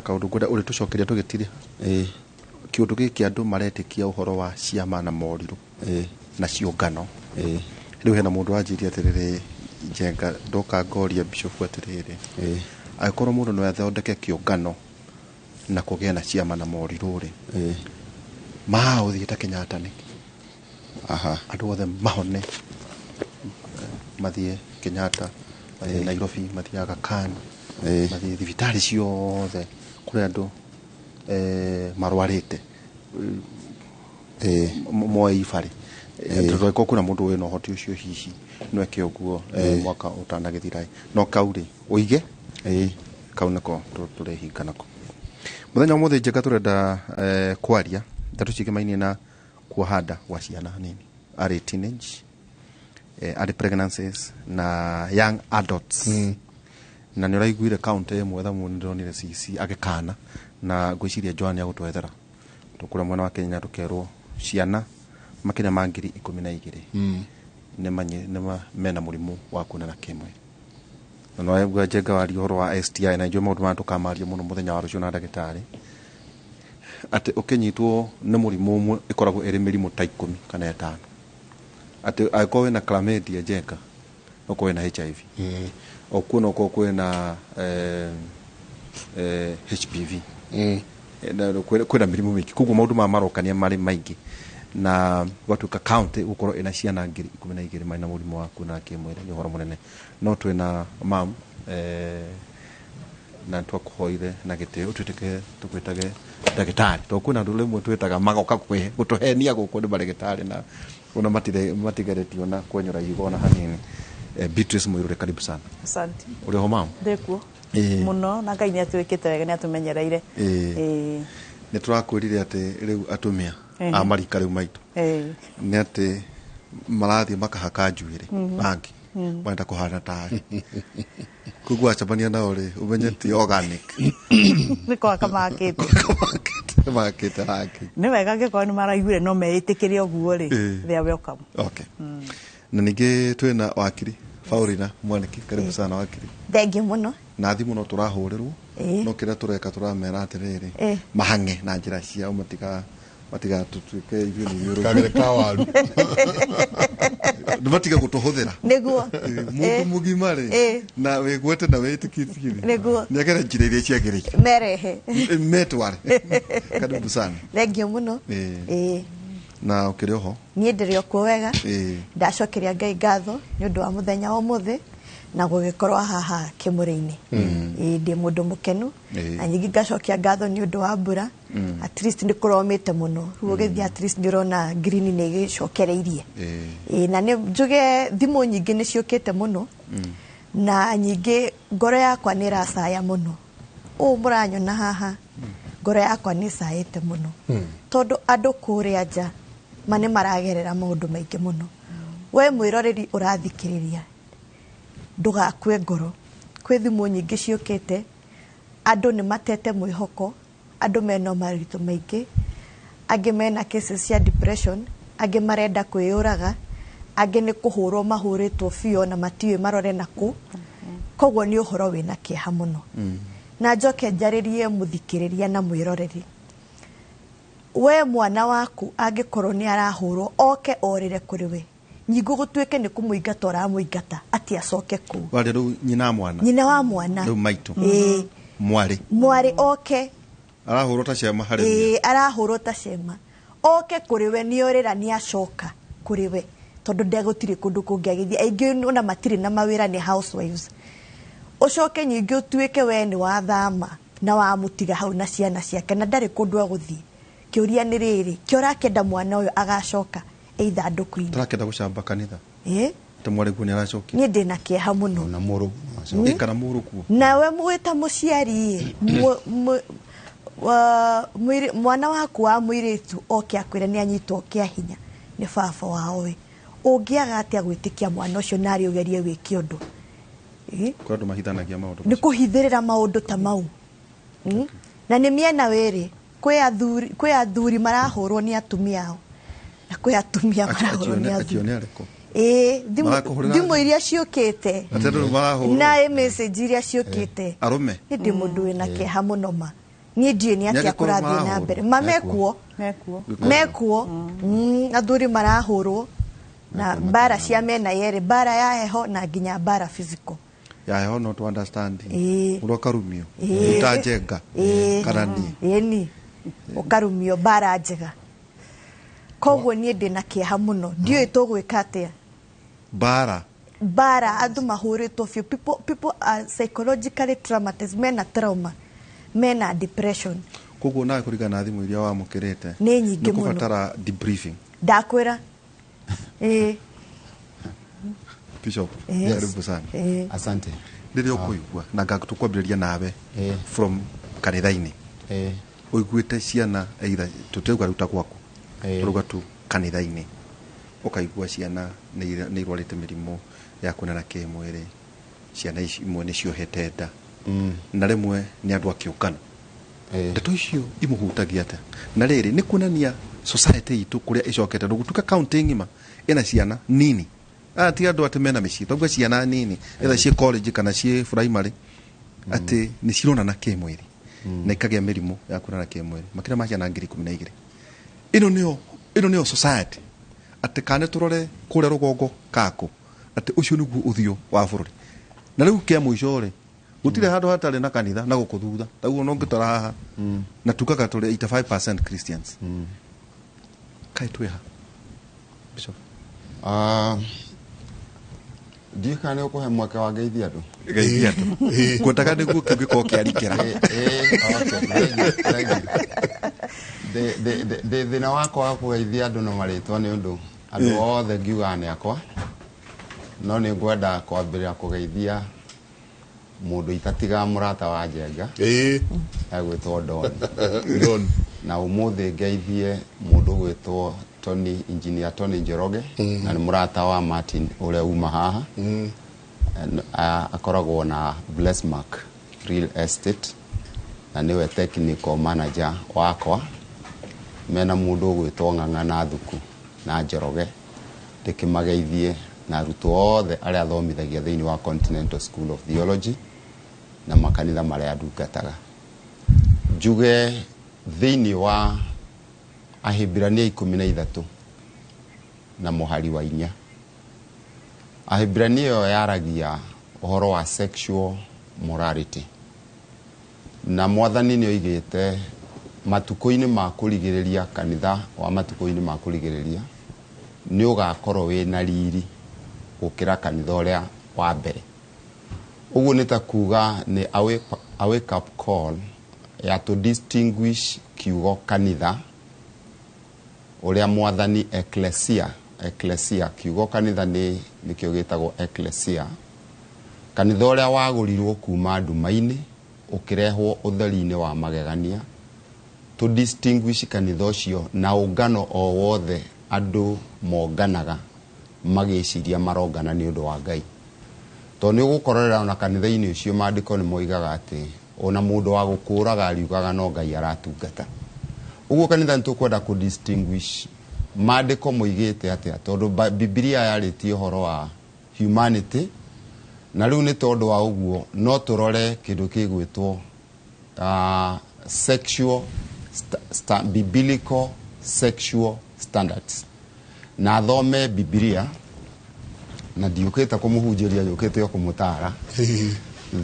kaũndũ gwenda ũrĩ tũcokeria tũgĩtire. Kĩũndũ gĩkĩ andũ maretĩkia ũhoro wa ciama na morirũ na ciũngano. Rĩu hena mũndũ wanjĩria atĩrĩrĩ njenga ndoka ngoria bishop atĩrĩrĩ. Angĩkorwo mũndũ no athondeke kĩũngano na kũgĩa na ciama na morirũ rĩ. Ũthiĩ ta Kenyatta nĩ. Andũ othe mahone. Mathiĩ Kenyatta, mathiĩ Nairobi, mathiĩ Aga Khan, mathiĩ thibitarĩ ciothe kũrĩ andũ marwarĩte. Moe ibarĩ. Tũrĩko kuna mũndũ wĩna ũhoti ũcio hihi no eke ũguo mwaka ũtanagĩthira. No kaurĩ ũige kau nako tũrehinga nako. Mũthenya ũmũthĩ njega tũrenda kwaria tatũcike mainie na kuohanda gwa ciana nini. Are teenage early pregnancies na young adults na nä å raiguire kauntä ä mwe thamå nä ndonire cici agäkana na ngwiciria Joan ya gå twethera tå kå rä mwena wa Kenya tå kerwo ciana makenya ma 12,000 nä mena må rimå wa kuonana kä mwe na no egua njenga waria å horo wa STI na njå maå ndå marä tå kamaria må no må thenya wa rå cio na ndagätarä atä å kä nyitwo nä må rimå å mwe ä koragwo ä rä mä rimå ta 10 kana 5 atä angäkorwo wä na chlamydia njenga no korwo wä na HIV okuo no korwo kwä na HPV kwä na mä rimå mä ingä koguo maå ndå maya marokania marä maingä na gwatuä ka kauntä gå korwo ä na ciana 12,000 marä na må rimå wa kuonana kä mwä nä å horo må nene no twä na mam na twakå hoire na gä tä å twä tä ke tå gwä tage ndagätarä to kwä na andå rä mwe twä taga magoka gå tå henia gå kå ndä maragätarä na ona matigeretio na kwenyora higo na hanini. Beatrice Muirure, karibu sana. Asante. Uri ho mama? Ndekuo. Muno na Ngai ni atuikite wega ni atumenyereire. Ni turakwirire ati riu atumia amarika riu maitu. Ni ati marathi makahaka njuire bangi. Wenda kuhana tari. Kugu acabania nao ri umenye ti organic. Niko akamakite. Makite haki. Ni wega ngiko ni maraiguire no meitikirie oguo ri. They are welcome. Okay. Na ningĩ twina wakiri Faurina Mwaniki, karibu sana wakiri. Thengi muno. Na thimu no turahurirwo no kĩrĩa tureka turamera atĩrĩrĩ mahange na njĩra ciao matiga tutuĩke ithuĩ nĩ yũrũ kagere kawaru matiga gũtũhũthĩra nĩguo mũndũ mũgima rĩ na wĩgwete na wĩtĩkĩtie nĩguo nĩagera njĩra iria ciagĩrĩire merehe metware karibu sana. Thengi muno. Na ukiri oho nie ndiri okuo wega ndacokeria Ngai ngatho ni undu wa muthenya wa muthi na gugikorwa haha kimuri-ini ndi mundu mukenu na nyingi ngacokia ngatho ni undu wa mbura at least ndikuromite muno rugithi at least ndirona green ni gicokereirie na ni njuge thimu nyingi ni ciukite muno na nyingi ngoro yakwa ni rasaya muno muranyona haha ngoro yakwa ni saite muno tondu andu kuria nja mane maragerera maundu maingi muno we mwiroreri urathikiriria ndugakue ngoro kwi thimu nyingi ciukite andu ni matete mwihoko andu mena maritu maingi angi mena cases cia depression angi marenda kwiyuraga angi ni kuhurwo mahuritwo fio na matiwe marore naku koguo ni uhoro wina kieha muno na njoke njaririe muthikiriria na mwiroreri we mwana waku angikorwo ni arahurwo oke orire kuri we nyingo gutwike ni kumuingata oramuingata ati acoke ku wale ru nyina wa mwana ru maitu mwari oke arahurwo ta cema hari arahurwo ta cema oke kuri we ni orira ni acoka kuri we tondu ndegutire kundu kungiagithia aingi ona matiri na mawira ni housewives ucoke nyingi utwike we ni wa thama na wa mutiga hau na ciana ciake na ndari kundu aguthii kiuria ni riri kiorakenda mwana uyu agacoka either nduku-ini turakenda gucamba kanitha tumwari ku ni aracoki ni ndina kieha muno na muru kana muru ku na we mwita muciari mwana waku wa mwiritu oke akwira ni anyitwo kia hinya ni baba wao we ungiaga atia gwitikia mwana ucio nari ugerie wiki undu kwa ndu mahithanagia maundu ni kuhithirira maundu ta mau na ni miena wiri kwi athuri marahurwo ni atumia ao na kwi atumia marahurwo ni athuri thimu iria ciukite na message iria ciukite arume ndi mundu wina kieha muno ma ni ndie ni atia kurathie na mbere mamekuo athuri marahurwo na bara cia mena yere bara ya heho na nginya bara physical ya heho not understanding urokarumio utajenga karani ni ukarumio bara njega koguo ni ndina kieha muno ndioi tugwika atia bara andu mahuritwo few people are psychologically traumatized, mena trauma, mena depression. Koguo nawe kurigana na thimu iria wamukirite ni nyingi muno kubatara debriefing ndakwira Bishop karibu sana asante ndirio kuigua na ngatukwabiria nawe from kanitha-ini uiguite ciana either tuteuga ruta gwaku turuga tu kanitha-ini ukaigua ciana nĩ irwarĩte mĩrimũ ya kũnana kĩmwĩrĩ, ciana ici imwe nĩ ciohete nda, na rĩmwe nĩ andũ a kĩũngano. Ndeto icio imũhutagia atĩa? Na rĩrĩ nĩ kuonania society itũ kũrĩa ĩcokete gũtuĩka kaunti ng'ima ĩna ciana nini. Ti andũ atĩ mena mĩciĩ, twaigua ciana nini either ciĩ college kana ciĩ primary atĩ nĩ cironana kĩmwĩrĩ na ikagĩa mĩrimũ ya kũnana kĩmwĩrĩ makĩria ma ciana 12,000. Ĩno nĩyo society atĩ kana tũrore kũrĩa rũgongo kako atĩ ũcio nĩguo ũthiũ wa bũrũri. Na rĩu kĩa mũico rĩ gũtirĩ handũ hatarĩ na kanitha na gũkũ thutha taguo no ngĩtara haha na tukaga tũrĩ 85% Christians. Kaĩ twĩ ha Bishop? Ndiĩ kana nĩ ũkũhe mweke wa geithia andũ? Geithia andũ kwetaga nĩguo kĩngĩkorwo kĩarikĩra. Thĩna wakwa wa kũgeithia andũ na marĩtwa nĩ ũndũ andũ othe ngiuga nĩ akwa, no nĩ ngwenda kwambĩrĩra kũgeithia mũndũ itatiga mũrata wa Njenga agwĩtwo Don, na ũmũthĩ ngeithie mũndũ gwĩtwo Tony, Engineer Tony Njoroge, na nĩ mũrata wa Martin ũrĩa uma haha, akoragwo na Blessmark Real Estate na nĩwe technical manager wakwa. Mena mũndũ gwĩtwo Ng'ang'a na Thuku na Njoroge, ndĩkĩmageithie na arutwo othe arĩa athomithagia thĩinĩ wa Continental School of Theology na makanitha marĩa ndungataga. Njuge thĩinĩ wa Ahĩmbĩrania 13 na mũhari wa 4. Ahĩmbĩrania ĩyo yaragia ũhoro wa sexual morality, na Mwathani nĩ oigĩte matukũ-inĩ ma kũrigĩrĩria, kanitha wa matukũ-inĩ ma kũrigĩrĩria nĩ ũgakorwo wĩna riri gũkĩra kanitha ũrĩa wa mbere. Ũguo nĩ ta kuga nĩ a wake up call ya to distinguish kiugo kanitha ũrĩa Mwathani ecclesia kiugo kanitha nĩkĩo gĩtagwo ecclesia, kanitha ũrĩa wagũrirwo kuma nduma-inĩ ũkĩrehwo ũtheri-inĩ wa magegania, to distinguish kanitha ũcio na ũngano o wothe andũ monganaga magĩciria marongana nĩ ũndũ wa Ngai. To nĩ ũgũkorera ona kanitha-inĩ ũcio maandĩko nĩ moigaga atĩ ona mũndũ wa gũkũraga ariugaga no Ngai aratungata. Ũguo kanitha nĩ tũkwenda kũ distinguish maandĩko moigĩte atĩa, tondũ Biblia yarĩtie ũhoro wa humanity, na rĩu nĩ tondũ wa ũguo no tũrore kĩndũ kĩgwĩtwo biblical sexual standards, na thome Biblia na ndiũkĩte kũmũhunjĩria, yũkĩte o kũmũtara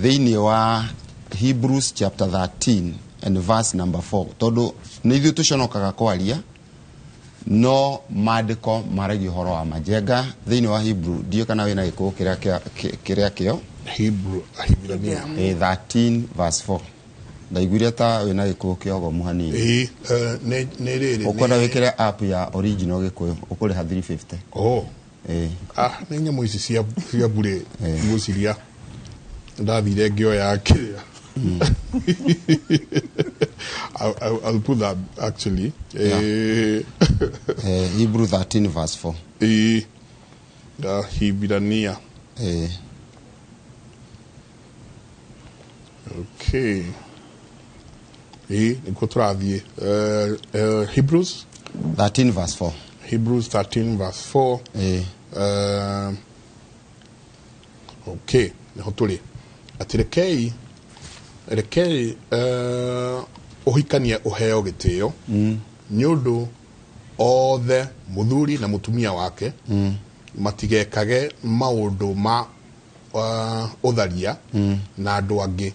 thĩinĩ wa Hebrews chapter 13 and verse number 4, tondũ nĩ ithuĩ tũconokaga kwaria no maandĩko maragia ũhoro wa Majenga thĩinĩ wa Hebrew. Ndiũ kana wĩna gĩkũũ kĩrĩa kĩo Hebrew Ahĩmbĩrania 13 verse 4. Ndaiguire ta wĩna gĩkũũ kĩogo mũhanini. Nĩ rĩrĩ ũkwenda wĩkĩre app ya original Gĩkũyũ ũkũrĩha 350. Nĩ nyamũ ici cia bure ngũciria ndathire ngĩoya kĩrĩa. I'll put that actually. Hebrew 13 verse 4. Ahĩmbĩrania. Okay. Nĩkuo tũrathiĩ. Hebrews 13 verse 4. Hebrews 13 verse 4. Okay, nĩho tũrĩ. Atĩ rekei ũhikania ũheo gĩtĩo nĩ ũndũ othe mũthuri na mũtumia wake matigekage maũndũ ma ũtharia na andũ angĩ,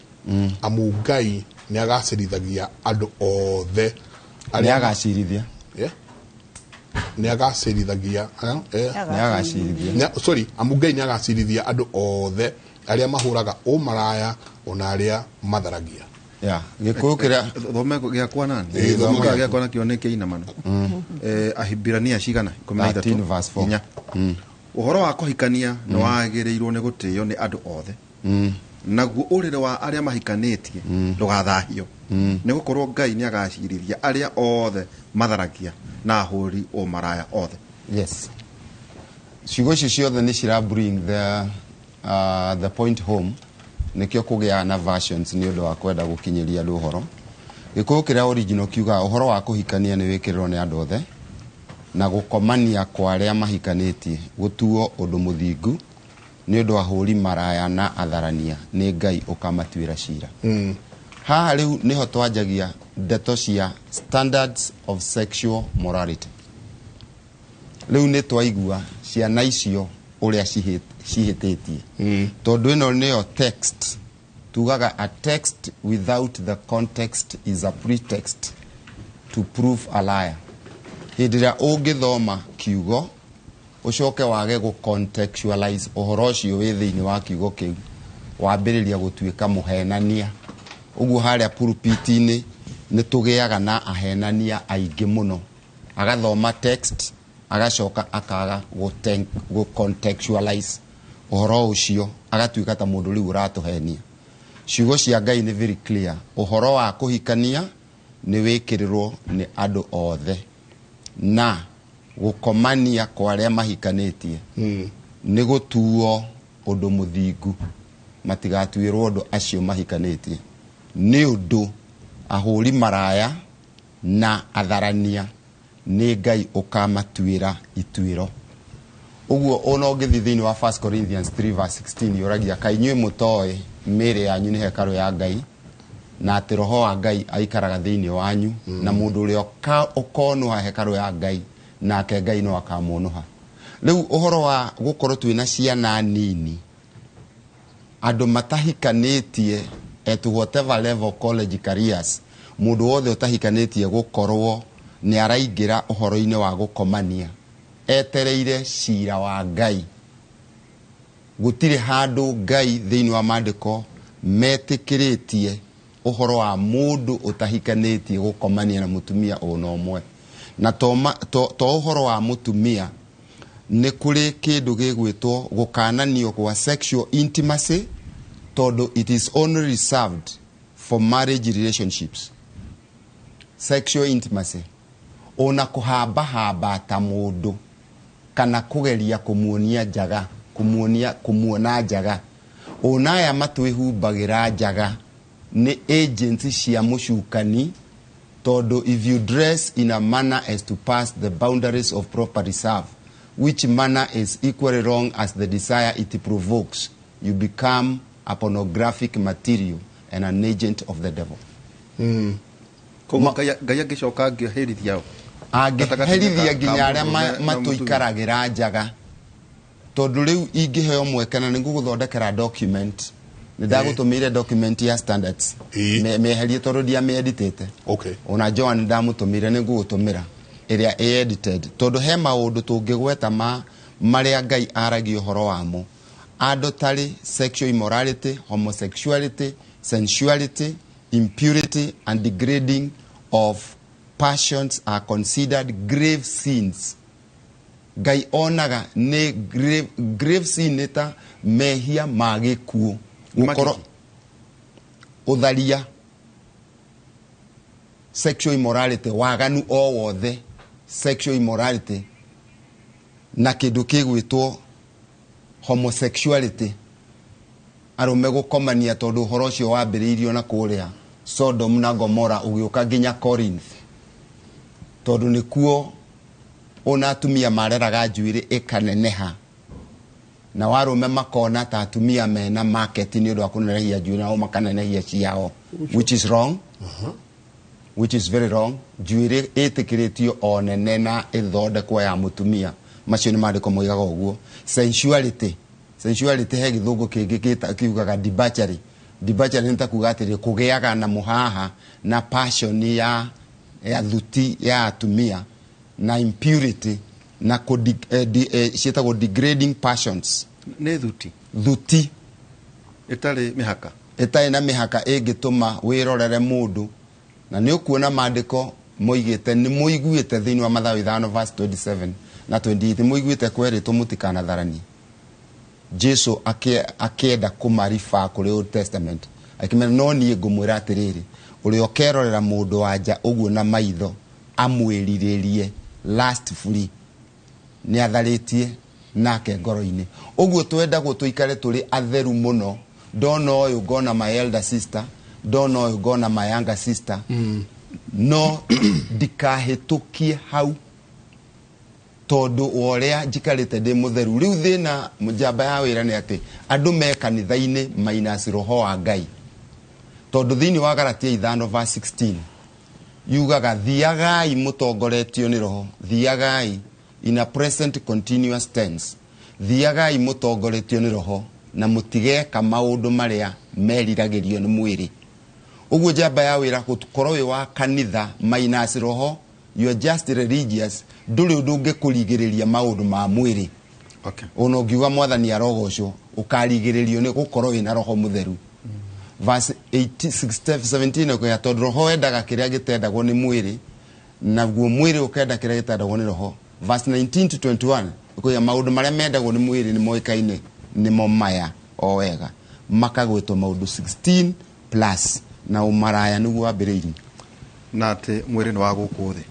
amu Ngai nĩ agacĩrithagia andũ othe. Nĩ agacĩrithia amu Ngai nĩ agacĩrithia andũ othe arĩa mahũraga ũmaraya ona arĩa matharagia. Gĩkũyũ kĩrĩa thome gĩakwa nani thome gĩakwa nakĩo nĩ kĩinamano. Ahĩmbĩrania cigana 13 verse 4. Ũhoro wa kũhikania nĩ wagĩrĩirwo nĩ gũtĩĩo nĩ andũ othe, naguo ũrĩrĩ wa arĩa mahikanĩtie ndũgathahio, nĩ gũkorwo Ngai nĩ agacirithia arĩa othe matharagia na ahũri ũmaraya othe. Yes. ciugo ciothe nĩ cira bring the point home nikio kũgĩa na versions nĩ ũndũ wa kwenda gũkinyĩria andũ ũhoro. Gĩkũyũ kĩrĩa original kiuga ũhoro wa kũhikania nĩ wĩkĩrĩrwo nĩ andũ othe na gũkomania kwa arĩa mahikanĩtie gũtuo ũndũ mũthingu nĩ ũndũ wa hũri maraya na atharania nĩ Ngai ũkamatuĩra cira. Haha rĩu nĩho twanjagia ndeto cia standards of sexual morality. Rĩu nĩ twaigua ciana icio ũrĩa cihĩtĩtie. Tondũ ĩno nĩyo text. Tugaga a text without the context is a pretext to prove a liar. Hĩndĩ ĩrĩa ũngĩthoma kiugo ucoke wage gũcontextualize ũhoro ũcio wĩ thĩinĩ wa kiugo kĩu wambĩrĩria gũtuĩka mũhenania. Ũguo harĩa pulpit-inĩ nĩ tũgĩaga na ahenania aingĩ mũno. Agathoma text agacoka akaga gũcontextualize ũhoro ũcio agatuĩka ta mũndũ rĩu ũratũhenia. Ciugo cia Ngai nĩ very clear. Ũhoro wa kũhikania nĩ wĩkĩrĩrwo nĩ andũ othe na gũkomania kwa arĩa mahikanĩtie nĩ gũtuo ũndũ mũthingu matigatuĩrwo ũndũ acio mahikanĩtie nĩ ũndũ ahũri maraya na atharania nĩ Ngai ũkamatuĩra ituĩro. Ũguo ona ũngĩthiĩ thĩinĩ wa 1 Corinthians 3:16 yũragia kaĩ inyuĩ mũtoĩ mĩĩrĩ yanyu nĩ hekarũ ya Ngai na atĩ roho wa Ngai aikaraga thĩinĩ wanyu na mũndũ ũrĩa ũkonuha hekarũ ya Ngai nake Ngai no akamuonoha. Rĩu ũhoro wa gũkorwo twĩna ciana nini andũ matahikanĩtie at whatever level college careers mũndũ wothe ũtahikanĩtie gũkorwo nĩ araingĩra ũhoro-inĩ wa gũkomania etereire cira wa Ngai. Gũtirĩ handũ Ngai thĩinĩ wa maandĩko metĩkĩrĩtie ũhoro wa mũndũ ũtahikanĩtie gũkomania na mũtumia ona ũmwe. Na to ũhoro wa mũtumia nĩ kũrĩ kĩndũ gĩgwĩtwo gũkananio kwa sexual intimacy tondũ it is only reserved for marriage relationships. Sexual intimacy ona kũhamba ta mũndũ kana kũgeria kũmuonia njaga kũmuona njaga ona aya matwĩhumbagĩra njaga nĩ agents cia mũcukani. Todo if you dress in a manner as to pass the boundaries of proper reserve, which manner is equally wrong as the desire it provokes, you become a pornographic material and an agent of the devil. Ngai agĩcoka angĩherithia angĩherithia nginya arĩa matũikaragĩra njaga. Tondũ rĩu ingĩheo mweke na nĩngũgũthondekera document ndagũtũmĩire document ya standards meherie tondũ ndiamĩeditĩte. Ona Joan ndamũtũmĩire nĩngũgũtũmĩra ĩrĩa edited tondũ he maũndũ tũngĩgweta marĩa Ngai aragia ũhoro wamo. Adultery, sexual immorality, homosexuality, sensuality, impurity and degrading of passions are considered grave sins. Ngai onaga nĩ grave sin nĩta mehia ma gĩkuũ. Gũkorwo ũtharia, sexual immorality, waganu o wothe, sexual immorality na kĩndũ kĩgwĩtwo homosexuality. Arũme gũkomania tondũ ũhoro ũcio wambĩrĩirio na kũrĩa Sodom na Gomora ũgĩũka nginya Corinth. Tondũ nĩkuo ona atumia mareraga njuĩrĩ ĩkaneneha na warũme makona ta atumia mena market nĩ ũndũ wa kũnenehia njuĩrĩ nao makanenehia ciao, which is wrong. Which is very wrong. Njuĩrĩ ĩtĩkĩrĩtio o nene na ĩthondekwo ya mũtumia. Macio nĩ maandĩko moigaga ũguo. Sensuality he gĩthũngũ kĩngĩ kiugaga debauchery. Debauchery nĩ ta kuuga atĩrĩ kũgĩaga na mũhaha na passion ya thuti ya atumia na impurity na ciĩtagwo degrading passions. Nĩ thuti ĩtarĩ na mĩhaka ĩngĩtũma wĩrorere mũndũ. Na nĩ ũkuona maandĩko moigĩte nĩ mũiguĩte thĩinĩ wa Mathayo 5:27 na 28 mũiguĩte kwerĩtwo mũtikanatharanie. Jesu akĩenda kũmariba kũrĩ Old Testament akĩmera no niĩ ngũmwĩra atĩrĩrĩ ũrĩa ũkerorera mũndũ wa nja ũguo na maitho amwĩrirĩrie lastfully nĩ atharĩtie nake ngoro-ini uguo twenda gutuikare turi atheru muno ndona uyu ngona my elder sister ndona uyu ngona my younger sister no ndikahitukie hau tondu woria njikarite ndi mutheru riu thina mujamba ya wira ni ati andu me kanitha-ini minus roho wa Ngai tondu thini wa Galatia 5:16 yugaga thiagai mutongoretio ni roho thiagai in a present continuous tense thiagai mutongoretio ni roho na mutigeka maundu maria meriragirio ni mwiri uguo njamba ya wira gukorwo wi wa kanitha minus roho you are just religious nduri undu ngikurigireria maundu ma mwiri okay ono ngiuga mwathani arogocwo ukarigiririo ni gukorwo wi na roho mutheru verse 17 kwa tondu roho endaga kiria gitendagwo ni mwiri naguo mwiri ukenda kiria gitendagwo ni roho verse 19 to 21 kwa maundu maria mendagwo ni mwiri ni moikaine ni mo maya o wega makagwitwo maundu 16 plus na umaraya niguo ambiriri na ati mwiri ni wa guku thi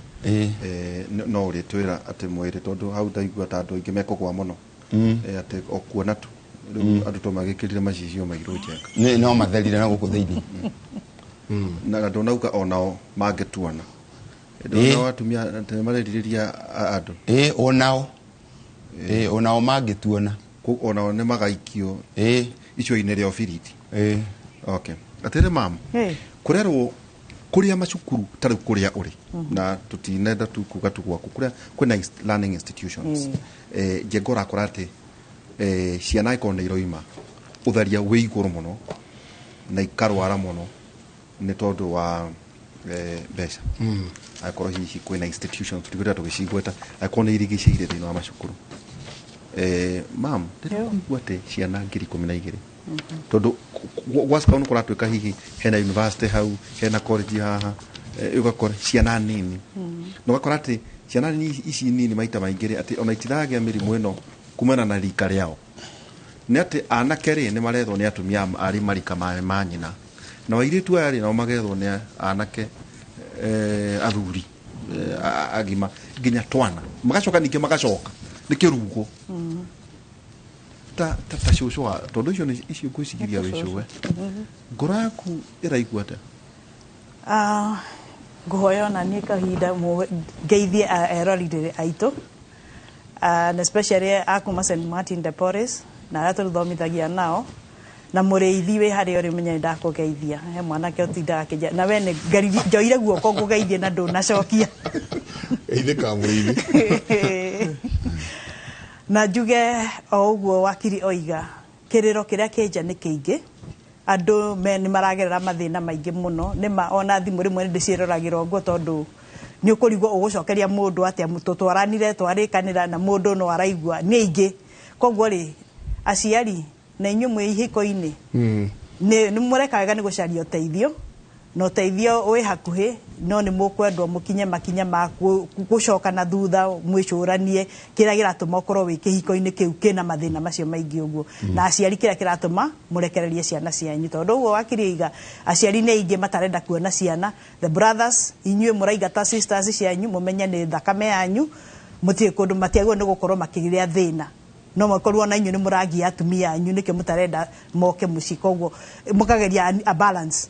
no uri twira ati mwiri tondu hau ndaigua ta andu ingi mekogwa muno ati okuona tu andu to magikirire macicio mairu njeka ni no matherire na guku thiini na ndonauga onao mangetuana ndona atumia ati mareriria andu onao onao mangituona onao ni magaikio icio-ini ria ofiriti okay atere mam kurerwo kuria macukuru tari kuria uri na tutinenda tu kuga tu gwaku kuria kwina learning institutions jengora kurate ciana ikone iroima utharia wi iguru muno na ikarwara muno ni tondu wa mbeca akorwo hihi kwina institutions tutigweta tugicigweta akorwo ni irigicire thini wa macukuru mam ndikuigua ati ciana 12,000 tondu gwacika no kuratuika hihi hena university hau hena college haha ugakora ciana nini no gakora ati ciana ici nini maita maingire ati ona itiragia mirimu ino kumana na rika riao ni ati anake ri ni marethwo ni atumia ari marika ma nyina na wairitu ari na magethwo ni anake athuri agima nginya twana magacoka ningi magacoka ni kirugo ta shusho tondu icio ni icio kwicigiria wicwe ngoro yaku iraigua ata nguhoya na ni kahinda ngeithie erorire aitu and especially akuma St Martin de Porres na aria tuthomithagia nao na muriithi wi hari uri menye ndakugeithia he mwanake utindaga akija na we ni njoire guoko ngugeithie na ndunacokia eithika muriithi na njuge o uguo wakiri oiga kiriro kiria kinja ni kiingi andu ni maragerera mathina maingi muno nima ona thimu rimwe ndiciroragirwo uguo tondu ni ukurigwo ugucokeria mundu atia tutwaranire twarikanira na mundu no araigua ni ingi koguo ri aciari na inyu mwihiko-ini ni murekaga ni gucaria uteithio no teithio wi hakuhi no ni mukwendwo mukinye makinya ma gucoka na thutha mwicuranie kira giratuma ukorwo wi kihiko-ini kiu kina mathina macio maingi uguo na aciari kira kiratuma murekererie ciana cianyu tondu uguo wakiriiga aciari ni ingi matarenda kuona ciana the brothers inyue muraiga ta sisters cianyu mumenye ni thakame yanyu mutie kundu matiagwo ni gukorwo makigiria thina no makorwo na inyu ni muragia atumia anyu nike mutarenda moke muciko uguo mukageria a balance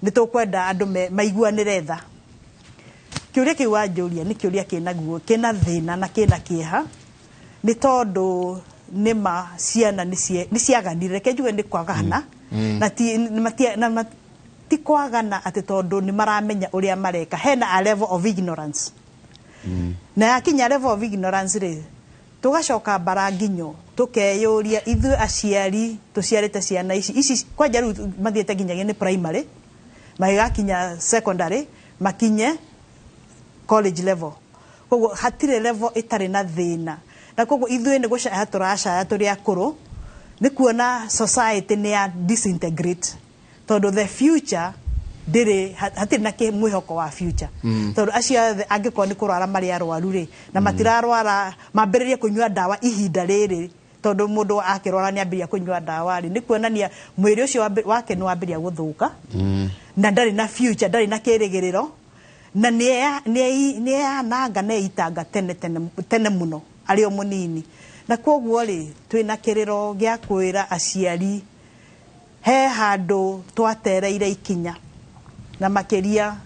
ni tukwenda andu maiguanire tha kiuria kiu wanjuria ni kiuria kinaguo kina thina na kina kieha ni tondu nima ciana ni ciaganire kenjuge ni kwagana na ti kwagana ati tondu ni maramenya uria mareka hena a level of ignorance na yakinya level of ignorance ri tugacoka baranginyo tukeyuria ithu aciari tuciarite ciana ici kwanja riu mathiete nginyagia ni primary magakinya secondary makinye college level koguo hatire level itari na thina na koguo ithu ni gucaya turacaya turi akuru ni kuona society ni ya disintegrate tondu the future ndiri hatiri na ki mwihoko wa future tondu acia angiko ni kurara mari arwaru ri na matirarwara mambiririe kunywa dawa ihinda riri tondu mundu akirwara ni ambiria kunywa dawa ri ni kuonania mwiri ucio wake ni wambiria guthuka na ndari na future ndari na kirigiriro na ni nanga ne itanga tene muno ari o munini na koguo ri twina kiriro gia kwira aciari he handu twatereire ikinya na makiria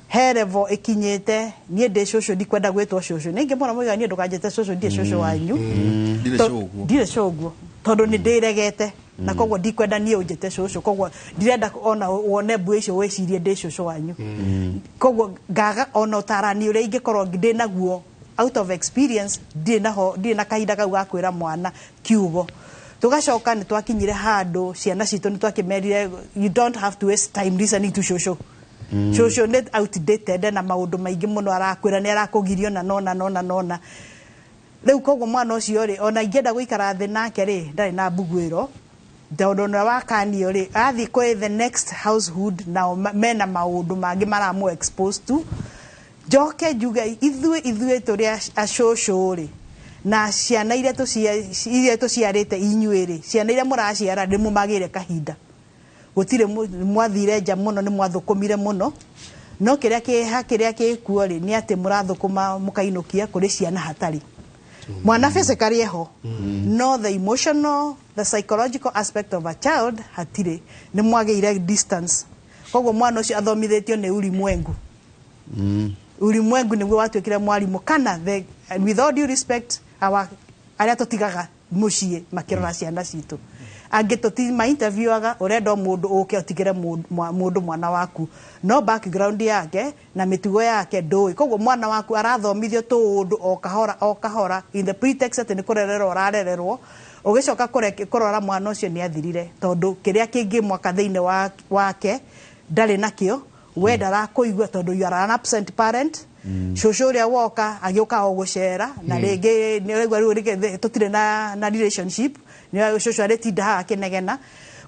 he level ikinyete nie de shosho ndikwenda gwitwo shosho ninge mbona moiga nie ndukanjete shosho ndie shosho wanyu ndire shogwo tondu ni ndiregete na koguo ndikwenda nie unjete shosho koguo ndirenda ona wone mbu icio wecirie ndi shosho wanyu koguo ngaga ona utarani uria ingikorwo ndi naguo out of experience ndi na kahinda kau gakwira mwana kiugo tugacoka ni twakinyire handu ciana citu ni twakimerire you don't have to waste time listening to shosho shosho net outdated na maundu maingi muno arakwira ni arakugirio na nona riu koguo mwana ucio ri ona ingenda guikara thi nake ri ndari na mbugwiro tondu na wakanio ri athi kwi the next household na mena maundu mangi maramu exposed to joke juga ithue turi ashosho ri na ciana iria tuciarite inyuiri ciana iria muraciara ndimumagire kahinda gutire mwathire nja muno ni mwathukumire muno no kiria kikuo ri ni ati murathukuma mukainukia kuri ciana hatari mwana physically eho no the emotional the psychological aspect of a child hatire ni mwageire distance koguo mwana ucio athomithitio ni ulimwengu ulimwengu niguo watuikire mwarimu kana with all due respect aria tutigaga mucie makirora ciana citu angitutima interview aga urenda mundu uke utigire mundu mwana waku no background yake na mitugo yake ndoi koguo mwana waku arathomithio tundu o kahora in the pretext ati ni kurererwo ararererwo ugicoka kurora mwana ucio ni athirire tondu kiria kingi mwaka thiine wake ndari nakio we ndarakuigua tondu you are an absent parent shosho ria woka agiuka ogucera na ringi ni regwa ringi tutire na relationship ni shosho aretinda ha akinegena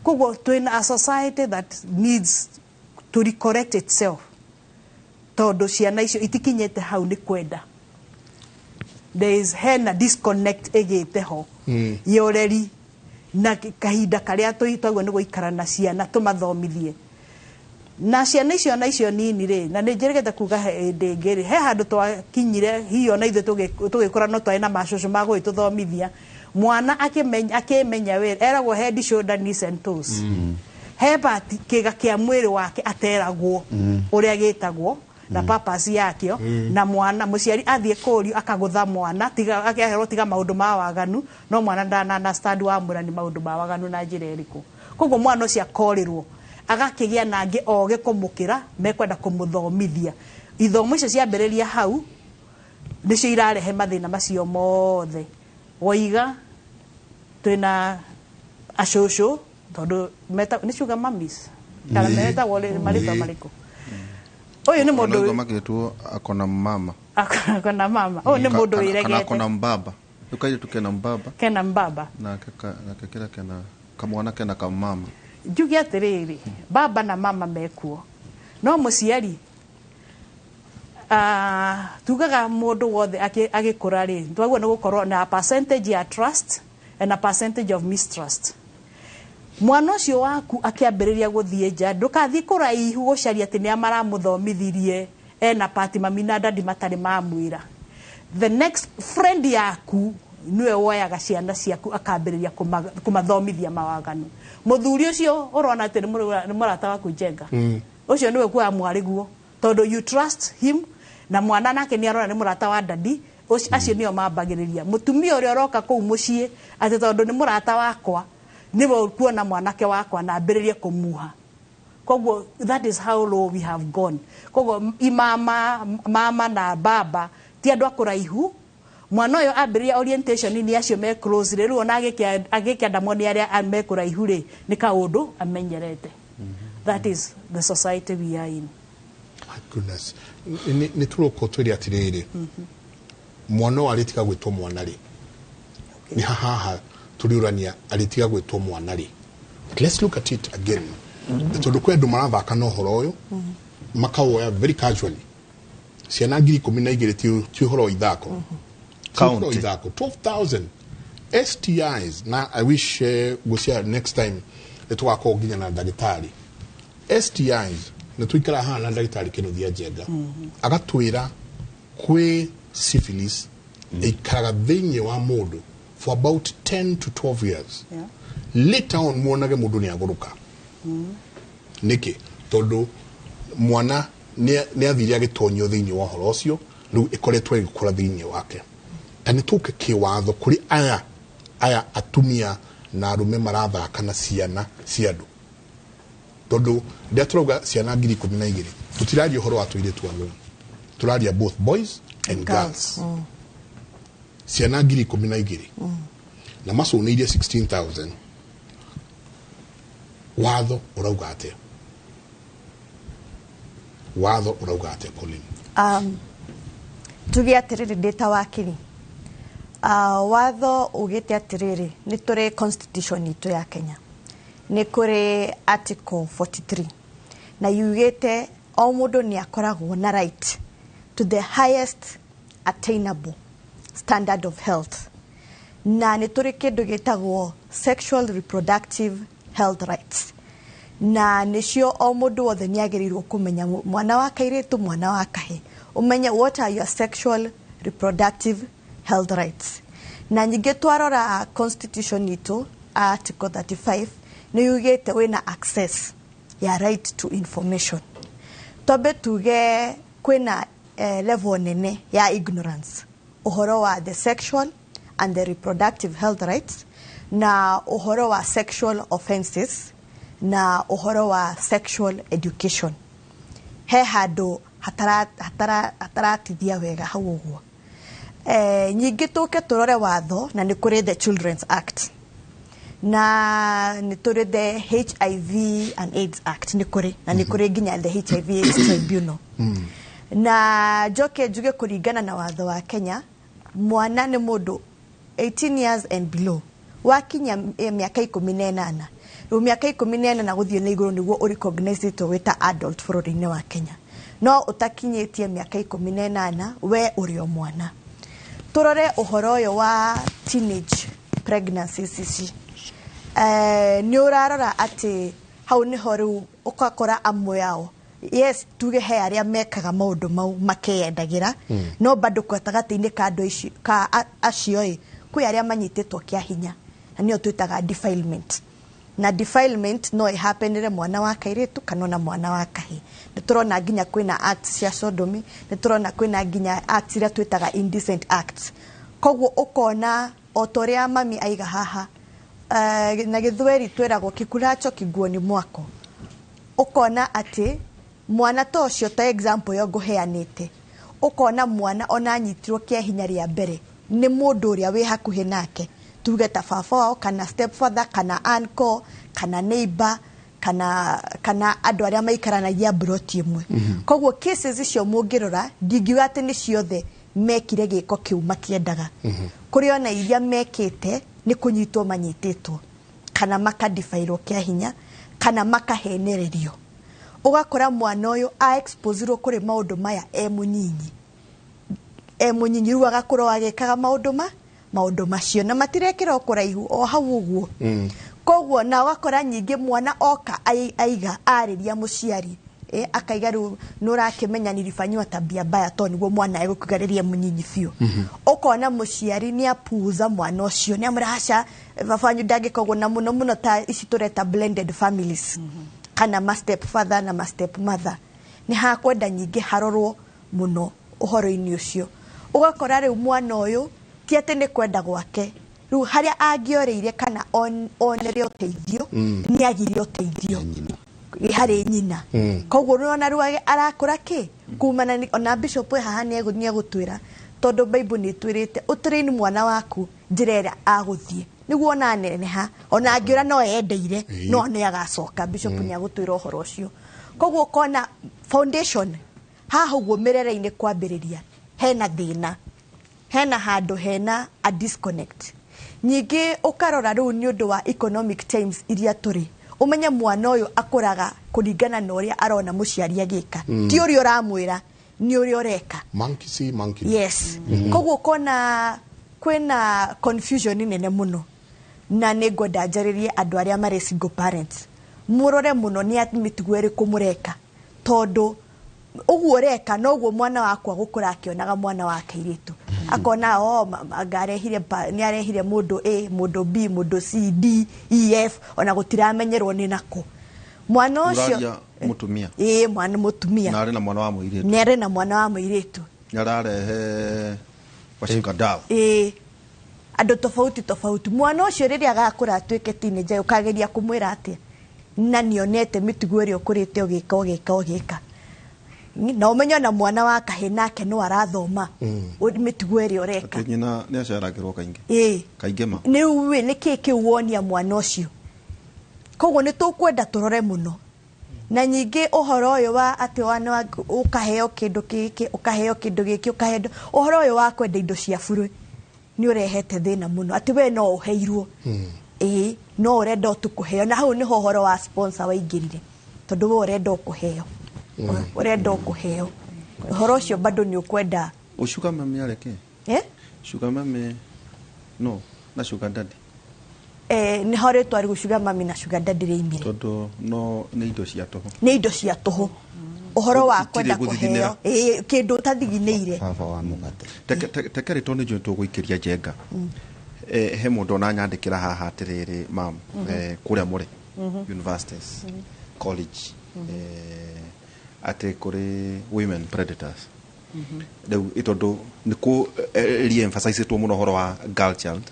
koguo twina a society that needs to recorrect itself tondu ciana icio itikinyete hau ni kwenda there is hena disconnect egete ho yoreri na kahinda karia twagwo ni guikara na ciana tumathomithie na ciana icio nini ri na ni njeregete kuga ndingiri he handu twakinyire hiyo na ithu tugikora no twaina macocо magwe tuthomithia mwana akimenya we eragwo head shoulder knees and toes he part kiga kia mwiri wake ateragwo uria gitagwo na purpose yakio na mwana muciari athie kurio akagutha mwana tiga maundu ma waganu no mwana ndana understand wa murani maundu ma waganu na njira iriku koguo mwana ucio akorirwo agakigia nangi oge kumukira mekwenda kumuthomithia ithomo icio ciambiriria hau nicio irarehe mathina macio mothe woiga twina ashosho tondu meta ni sugar mummies kana meta wole marito mariko oyo ni mundu magitwo akona mama ni mundu wiregete akona mbaba tukaje tukena mbaba na kila kena kamwana kena kamama jugi atiriri baba na mama mekuo no muciari tugaga mundu wothe agikura ri twagwo ni gukorwo na percentage ya trust and a percentage of mistrust mwana ucio waku akiambiriria guthie nja ndukathi kuraihu gucaria ati ni amaramuthomithirie ena pati mami na dadi matari mamwira the next friend yaku niwe woyaga ciana ciaku akambiriria kumathomithia mawaganu muthuri ucio urona ati ni murata waku jenga ucio niwe kwa mwariguo tondu you trust him na mwana nake ni arona ni murata wa dadi acio nio mambagiriria mutumia uria roka ku mucie ati tondu ni murata wakwa niwe kuona mwanake wakwa na ambiririe kumuha koguo that is how low we have gone koguo mama na baba ti andu akuraihu mwana uyo ambiriria orientation ni acio me close riru ona agikia ndamoni aria me kuraihu ri ni kaundu amenyerete that is the society we are in. Goodness ni turoko twiri atiriri mwana aritiga gwitwo mwana ri ni haha turiurania aritiga gwitwo mwana ri let's look at it again tondu kwendu marathaka no horo uyu makawoya very casually ciana ngiri 12 ti horo ithako count ithako 12,000 STIs na I wish gucia next time etwako ginya na ndagitari STIs na twikara ha na ndagitari kino thia jenga agatwira kwi syphilis ikaraga thĩinĩ wa mũndũ for about 10 to 12 years. Yeah. Later on, muonage mundu ni aguruka. Niki, tondu mwana ni athiri agitonyo thiini wa horo ucio, riu ikoretwo igikura thiini wake. Tani tuke kiwatho kuri aya atumia na arume marathaka na ciana ciandu. Tondu ndia turauga ciana 12,000 tutiraria horo wa tuiretu alone. Turaria both boys and girls. Ciana 12,000 na maconeire 16,000. Watho urauga atia? Watho urauga atia, Pauline? Tuge atiriri data wakiri. Watho ugite atiriri ni turi constitution itu ya Kenya. Ni kuri article 43. Na yugite o mundu ni akoragwo na right to the highest attainable standard of health. Na ni turi kindu gitagwo sexual reproductive health rights. Na nisio o mundu wothe ni agirirwo kumenya mwana wa kairitu mwana wa kahe. Umenya what are your sexual reproductive health rights. Na nyingi twarora constitution itu article 35 ni yugite wina access ya right to information. Tobe tuge kwina level nene ya ignorance. Uhoro wa the sexual and the reproductive health rights, na uhoro wa sexual offenses, na uhoro wa sexual education. He hado hataratithia wega hau uguo. Nyingi tuke turore watho na ni kuri the Children's Act. Na ni turi the HIV and AIDS Act ni kuri na ni kuri ginya the HIV AIDS Tribunal. Na joke juge kurigana na watho wa Kenya, mwana ni mundu 18 years and below wakinya miaka 18. Ru miaka 18 na guthie na iguru niguo recognize to weta adult bururi-ini wa Kenya. No utakinyitie miaka 18 we uri o mwana. Turore uhoro yo wa teenage pregnancies ici. Ni urarora ati hau ni horu ukakora amwe yao. Yes, tuge he aria mekaga maundu mau makeyendagira, no bado kwatagati-ini ka andu ici ka acio kwi aria manyitetwo kia hinya. Na nio twitaga defilement. Na defilement no ihapenire mwana wa kairitu kana na mwana wa kahi. Niturona ginya kwina acts cia sodomy, niturona kwina ginya acts ria twitaga indecent acts. Koguo ukona otoria mami aiga haha na githweri twiragwo kikuracho kiguoni mwako. Ukona ati mwana to cio ta example yo nguheanite. Ukona mwana ona nyitirwo kia hinya ria mbere ni mundu uria wi hakuhi nake. Tuge ta baba wao kana stepfather kana uncle kana neighbor kana andu aria maikaranagia broti imwe. Koguo cases icio mungirora ndingiuga ati ni ciothe mekire giko kiu makiendaga. Kuri ona iria mekite ni kunyitwo manyitetwo kana makadifairwo kia hinya kana makahenererio. Ugakora mwana uyu a exposerwo kuri maundu maya munyinyi ru agakura agekaga maundu macio na matirekira okuraihu o hau uguo. Koguo na ugakora nyingi mwana oka aiga ariria muciari akaiga ru nurakimenya nilifanywa tabia mbaya to niguo mwana egukugariria munyinyi biu. Ukona muciari ni apuza mwana ucio ni amrasha bafanyu ndagikogwo na muno ta ici tureta blended families. Kana ma step father na ma step mother ni hakwenda nyingi harorwo muno uhoro-ini ucio. Ugakora riu mwana uyu ti ati ni kwenda gwake riu haria angioreire kana onere uteithio ni agire uteithio hari nyina. Koguo rona riu arakura ki kumana ona bishop haha ni egutwira tondu Bible ni twirite utrain mwana waku njira ira aguthie niguo ona neneha ona angiura no endeire no ne agacoka. Bishop ni agutwira uhoro ucio. Koguo kona foundation haha uguo mirere-ini kwambiriria hena thina, hena handu hena a disconnect. Nyingi ukarora riu ni undu wa economic times iria turi umenye mwana uyu akuraga kuringana na uria arona muciari agika ti uria uramwira ni uria ureka monkey see monkey. Yes. Koguo kona kwina confusion nene muno na ningwenda njaririe andu aria mari single parents murore muno ni mitugo iriku mureka tondu uguo reka no uguo mwana wakwa gukura akionaga mwana wa kairitu akona agarehire ni arehire mundu A mundu B mundu C D E F ona gutiramenyerwo ni nako mwana ucio mutumia mwana mutumia na ari na mwana wa muiritu ni ari na mwana wa muiritu nyararehe washika dawa andu tofauti mwana ucio riria agakura atuike teenager ukageria kumwira atia na nionete mitugo iri ukurite ogika na umenyo na mwana wa kahe nake no arathoma mitugo iri ureka nyina ni aceragirwo kaingi kaingema ni uwe ni kiki wonia mwana ucio koguo ni tukwenda turore muno na nyingi uhoro uyu wa ati wana ukaheo kindu giki ukaheo kindu giki ukaheo uhoro uyu wa kwenda indo cia buru ni urehete thina muno ati we no uheirwo no urenda tukuheo na hau ni uhoro wa sponsor waingirire tondu we urenda kuheo urenda kuheo uhoro ucio bado ni ukwenda ushuka mami areke shuka mami no na shuka daddy ni hore twari gushuga mami na shuga daddy reimire tondu no ni indo cia toho uhoro wa kwenda kuheo kindu tathigineire baba wa mugate tekere tone jo tuguikiria jenga he mundu na nyandikira haha atiriri mam kuria muri universities college ate kuri women predators deu itondo niko re-emphasize to muno horo wa girl child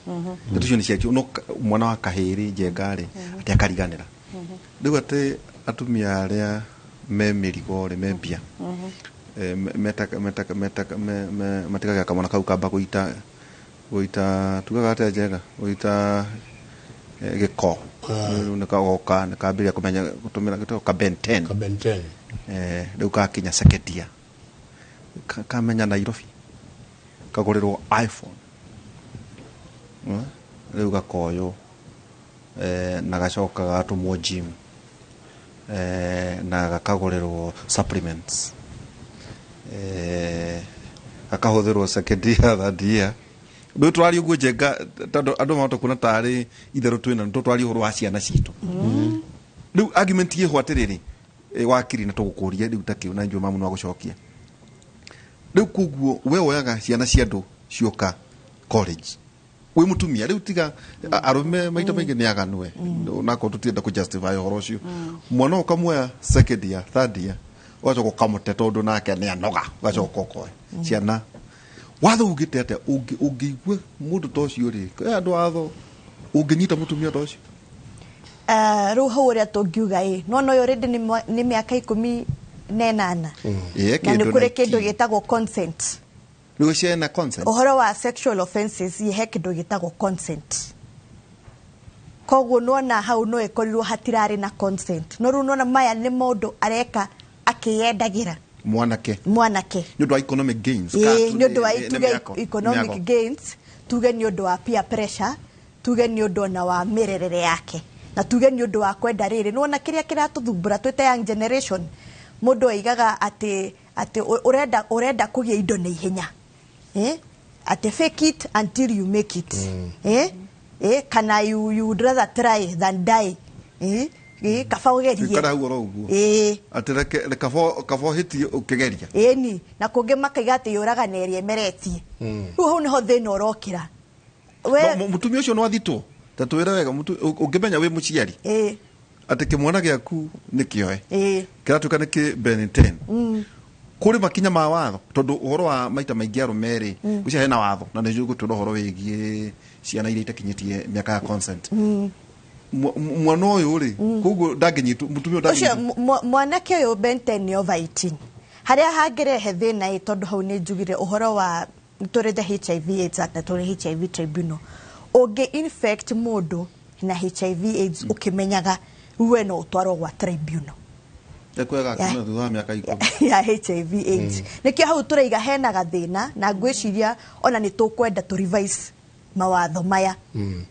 tucio ni cia no mwana wa kahiri jengare ati akariganira deu ate atumia aria me mirigo me mbia matikaga kamwana kau kamba guita tugaga ate jega guita giko nikagoka nikabiria kumenya gutumira gito ka Ben 10 rĩu kakinya second year kamenya Nairobi kagurirwo iPhone rĩu gakoyo na gacoka gatumwo gym na gakagurirwo supplements gakahũthĩrwo second year third year rĩu twari ũguo njenga tondũ andũ mahota kuona tarĩ itherũ twĩna twari ũhoro wa ciana citũ rĩu argument ĩho atĩrĩrĩ wakiri na tugukuria riu takio na njuma muno gucokia riu kuguo we oyaga ciana cia andu cioka college we mutumia riu tiga arume maita maingi ni aganwe nako tutienda ku justify horo ucio mwana ukamwoya second year third year wacho kamute tondu nake ni anoga wacho kokoe ciana watho ugite ate ungigwe mundu tocio ri andu watho unginyita mutumia tocio ru hore tungiuga no no already ni miaka 18 na ni kure kindu gitagwo consent ni cia na consent uhoro wa sexual offenses ye kindu gitagwo consent koguo nona hau no ekorirwo hatirari na consent no ru nona maya ni mundu areka akiyendagira mwanake ni undu wa economic gains ni undu wa economic gains tuge ni undu wa peer pressure tuge ni undu na wa mirerere yake na tuge ni undu wa kwenda riri nona kiria kiratuthumbura twite young generation mundu aigaga ati urenda kugia indo na ihenya ati fake it until you make it kana you would rather try than die kaba ugerie kana ugoro uguo atireke kaba hiti ukigeria ni na kungi makaiga ati yuraga na erie meretie ru hau niho thina urokira we mutumia ucio no athitwo tatwira wega ungimenya we muciari ati kimwana giaku nikioe kiratuka niki Ben 10 kuri makinya ma watho tondu uhoro wa maita maingi arumeri ucia hena watho na nijugo tundo horo wigie ciana iria itakinyitie miaka ya consent mwana uyu ri koguo ndanginyitu mutumia ndanginyitu mwanake uyu Ben 10 ni over 18 haria hangirehe thina tondu hau ni njugire uhoro wa turinde HIV AIDS na turi HIV tribunal oge infect mundu na HIV AIDS ukimenyaga we no utwaro gwa tribunal ekwega kuna thutha miaka 10 ya HIV AIDS nikio hau turaiga hena gathina na ngwiciria ona ni tukwenda to revise mawatho maya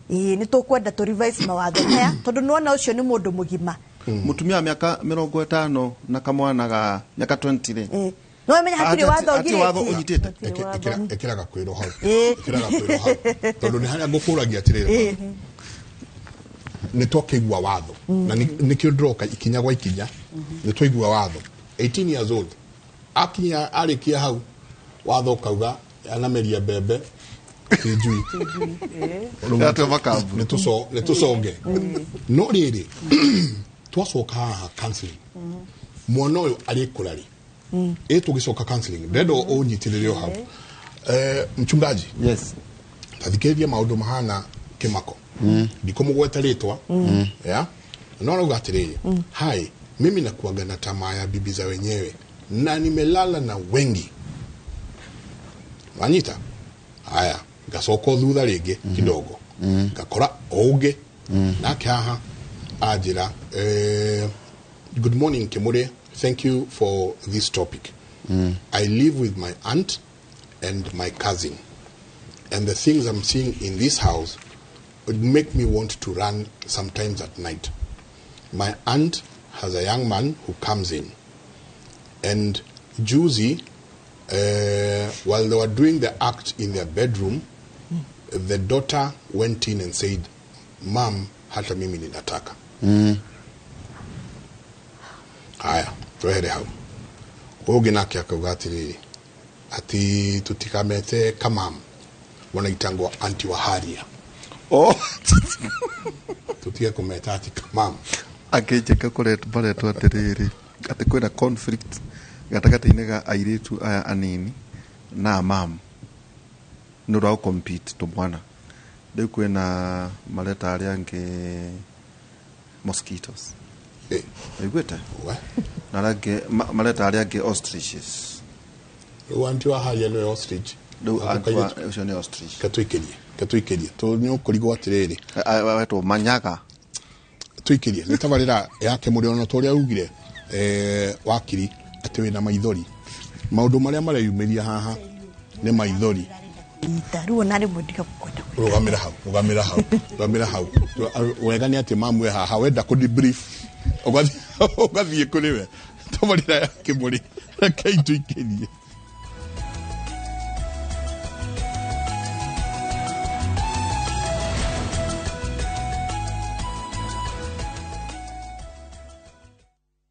ni tukwenda to revise mawatho maya tondu nona ucio ni mundu mugima mutumia miaka 50 na kamwana ga miaka 20 ri no menya hatiri watho ugire watho unyitite ekiraga kwiro hau tondu ni haria ngukuragia atiriri ni twakigwa watho na nikio droka ikinya gwa ikinya ni twaigwa watho 18 years old akinya arikia hau watho kauga anameria bebe tijui netusonge no riri twacoka counseling mwana uyu ari kurari tugicoka counseling ndendo unyitiririo hau mchungaji yes tathikiriria maundu mahana kimako ndikomugweta ritwa ya naona ugatiriri hai mimi nakuaga na tamaa ya bibi za wenyewe na nimelala na wengi Anita haya gasoko thutha ringi kidogo gakora ouge na kaha ajira good morning Kimure, thank you for this topic. I live with my aunt and my cousin, and the things I'm seeing in this house would make me want to run sometimes at night. My aunt has a young man who comes in, and Juicy, while they were doing the act in their bedroom, the daughter went in and said, Mom, hata mimi ninataka. Haya, tuhere hau. Ogina kia kaugatiri. Ati tutikamete kamam. Wanaitangwa anti wa haria. Oh. Tutika kumeta ati kamam. Akecheka kuretu baretu atiriri. Ati kwena conflict. Gatagati-inĩ ga airĩtu aya anini na mam nũra compete tũmwana rĩu kwĩna mareta arĩa angĩ mosquitoes aiguĩte na arĩa angĩ mareta arĩa angĩ ostriches rĩu anti wa haria nĩwe ostrich rĩu ũcio nĩ ostrich katũikĩrie tũnyũkũrigwo atĩrĩrĩ wetwo manyaga tũikĩrie nĩ tabarĩra yake mũrĩ ona tũrĩa ugire wakiri ati wina maithori maundu maria mareyumiria haha ne maithori itaruo nari mudika kukonda rugamira hau wega ni ati mamwe haha wenda ku debrief ugathie kuri we tomarira yake muri kaitu ikirie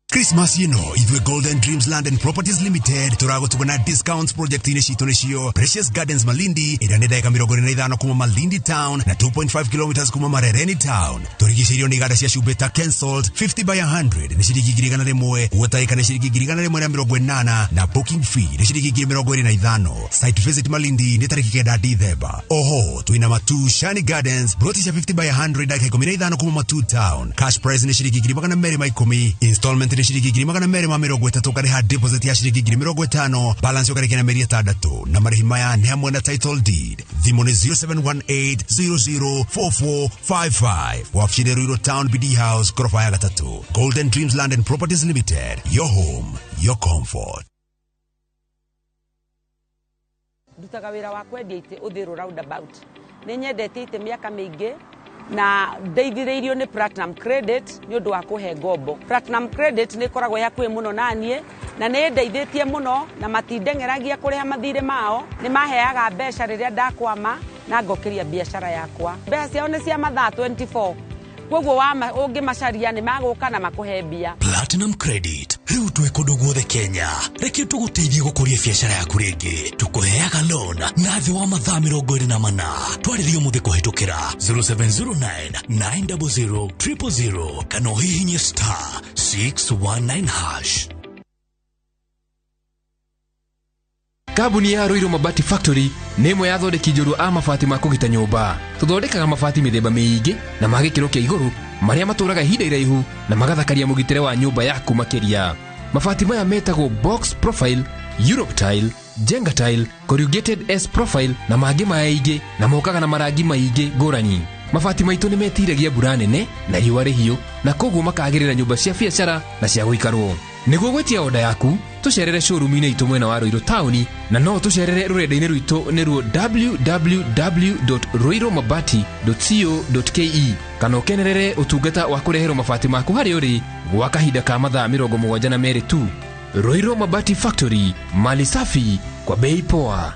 Christmas itwe Golden Dreams Land and Properties Limited turago tugana discounts project ine shito nishio Precious Gardens Malindi ira ndeka 45 kuma Malindi town na 2.5 kilometers kuma Marereni town turigishiriyo ni gada cia shubeta cancelled 50 by 100 ni shiriki girigana rimwe wetaika ni shiriki girigana rimwe na 80 na booking fee ni shiriki 25 site visit Malindi ni tariki kenda Dithemba oho tuina matu Shani Gardens broti cia 50 by 100 dakika 15 kuma Matu town cash price ni shiriki 10 installment ni shiriki 230 kariha deposit ya shiriki 50 balance yokarekena meri 6 na marĩhi maya nĩ hamwe na title deed thimo ni 0718004455 wafshire Ruiru Town BD House ghorofa ya 3 Golden Dreams Land and Properties Limited, your home, your comfort. Dutaga wĩra wa kwendia ite uthiru roundabout nĩ nyendete ite miaka mĩingĩ na ndeithĩrĩirio nĩ platinum credit nĩ ũndũ wa kũhe ngombo. Platinum credit nĩ koragwo ya kwĩ mũno naniĩ na nĩ ndeithĩtie mũno na matindengeragia kũrĩha mathirĩ mao nĩ maheaga mbeca rĩrĩa ndakwama na ngokeria biashara yakwa. Mbeca ciao nĩ cia mathaa 24 kwoguo ũngĩmacaria nĩ magũka na makũhe mbia. Platinum credit rĩu twĩ kũndũ guothe Kenya reke tũgũteithie gũkũria biashara yaku rĩngĩ tũkũheaga loan na thĩ wa mathaa 24 twarĩrio mũthĩ kũhĩtũkĩra 0709000000 kana ũhihinye *619#. Kambuni ya Ruiru Mabati Factory nĩ ĩmwe ya thondeki njũru a mabati ma kũgita nyũmba. Tũthondekaga mabati mĩthemba mĩingĩ na ma gĩkĩro kĩa igũrũ marĩa matũraga ihinda iraihu na magathakaria mũgitĩre wa nyũmba yaku makĩria. Mabati maya metagwo box profile, Europe tile, Jenga tile, corrugated S profile na mangĩ maingĩ na mokaga na marangi maingĩ ngũrani. Mabati maitũ nĩ metiragia mbura nene na riũa rĩhiũ na koguo makagĩrĩra nyũmba cia biacara na cia gũikarwo. Nĩguo gwetia oda yaku tucerere showroom-inĩ itũ mwena wa Ruiru Town na no tucerere rũrenda-inĩ rwitũ nĩruo www.ruirumabati.co.ke kana ũkenerere ũtungata wa kũreherwo mabati maku harĩa ũrĩ gwa kahinda ka mathaa 72 tu. Ruiru Mabati Factory, mali safi kwa bei poa.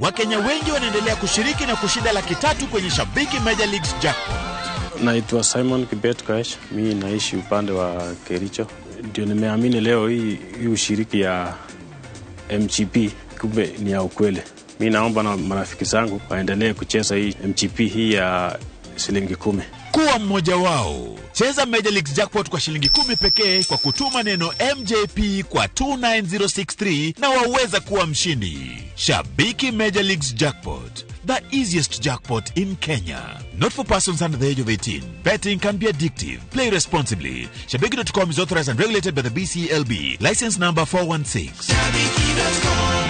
Wakenya wengi wanaendelea kushiriki na kushinda $300,000 kwenye Shabiki Major Leagues Jackpot. Naitwa Simon Kibet Kash, mimi naishi upande wa Kericho. Ndio nimeamini leo hii ushiriki ya MGP kumbe ni ya ukweli. Mimi naomba na marafiki zangu waendelee kucheza hii MGP hii ya shilingi 10. Kuwa mmoja wao. Cheza Major League Jackpot kwa shilingi 10 pekee kwa kutuma neno MJP kwa 29063 na waweza kuwa mshindi. Shabiki Major League Jackpot, the easiest jackpot in Kenya. Not for persons under the age of 18. Betting can be addictive. Play responsibly. Shabiki.com is authorized and regulated by the BCLB. License number 416. Shabiki.com.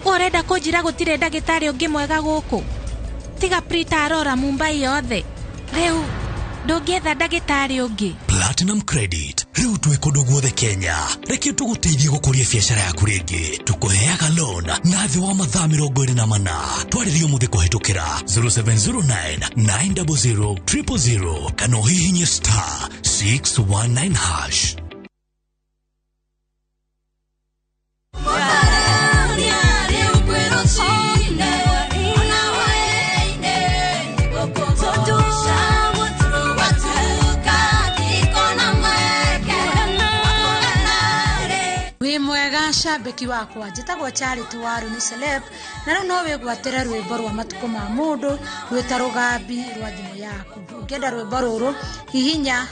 Oreda kujira gutire ndagitari ungi mwega guku tiga Prita Arora Mumbai yothe riu ndungietha ndagitari ungi. Platinum Credit riu twikondo guothe Kenya reke tuguteithie gukuria biacara yaku ringi tukuheaga loan na thi wa mathaa 24 twaririo muthe kuhitukira 0709 900 000 kana hihinye *619#. Shabiki wakwa njitagwo Charity Waru ni celeb na no wigwatira rwimbo rwa matuko ma mundu rwita rugambi rwa thimu yaku. Ungenda rwimbo ruru hihinya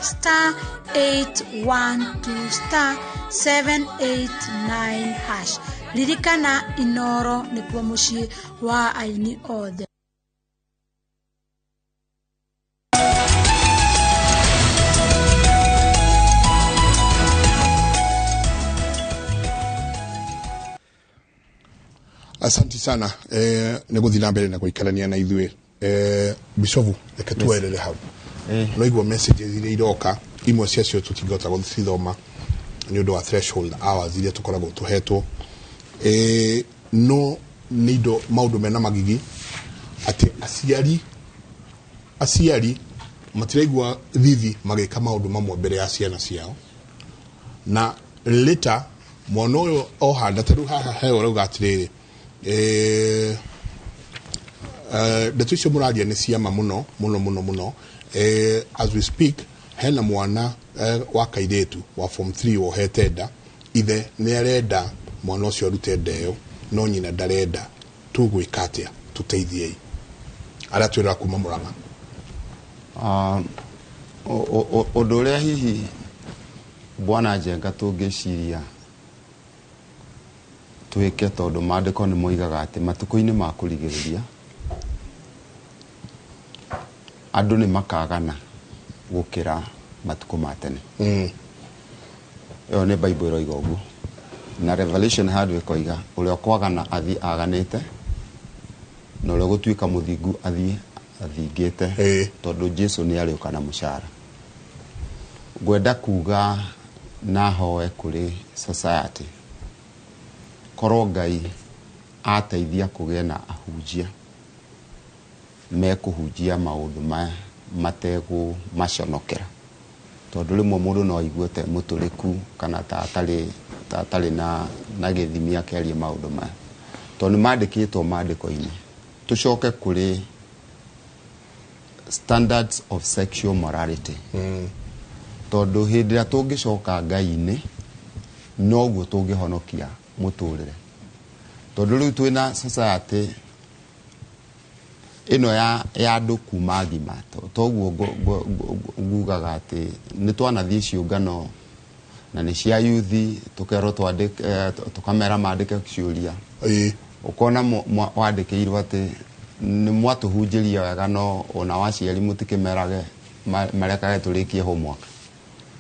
*812 *789#. Ririkana iNooro nikuo mucii wa aini othe. Asante sana neguthina mbere na guikarania na ithue bisovu reke tuerere hau no igwa messages ile iroka imwe ciacio tutingota guthithoma ni undu wa threshold hours ile tukoragwo tuhetwo no nido maundu mena magigi ati asiari matiraigwa thithi magika maundu mamwe mbere ya ciana ciao na later mwana uyu ohanda taru haha heo rauga atiriri ndeto icio muraria ni ciama muno as we speak hena mwana wa kairetu wa form 3 wohete nda ithe ni arenda mwana ucio arute ndeo no nyina ndarenda tugwika atia tuteithie ara twira kuma Murang'a undu uria hihi bwana Njenga tungiciria twike tondu maandiko ni moigaga ati matuko-ini ma kurigiriria andu ni makagana gukira matuko ma tene yo ni Bible roiga uguo na Revelation hadu ikoiga uria kwagana athi aganite no uria gutwika muthingu athi athingite tondu Jesu ni ari ukana mushara gwenda kuga na hoe kuri society korwo Ngai ateithia kugia na ahunjia mekuhunjia maundu mategu maconokera tondu rimwe mundu no aiguete muturiku kana tatari na githimi akeria maundu maya tondu mandikitwo mandiko-ini tucoke kuri standards of sexual morality tondu hindi ria tungicoka Ngai-ini noguo tungihonokia muturire tondu riu twina society ino ya andu kuma ngima toguo ngugaga ati ni twanathie ciungano na ni cia youth tukero twandike tukamera mandike ciuria ukona wandikirwo ati ni mwatuhunjiria wega no ona waciari mutikimerage marekage turikie homework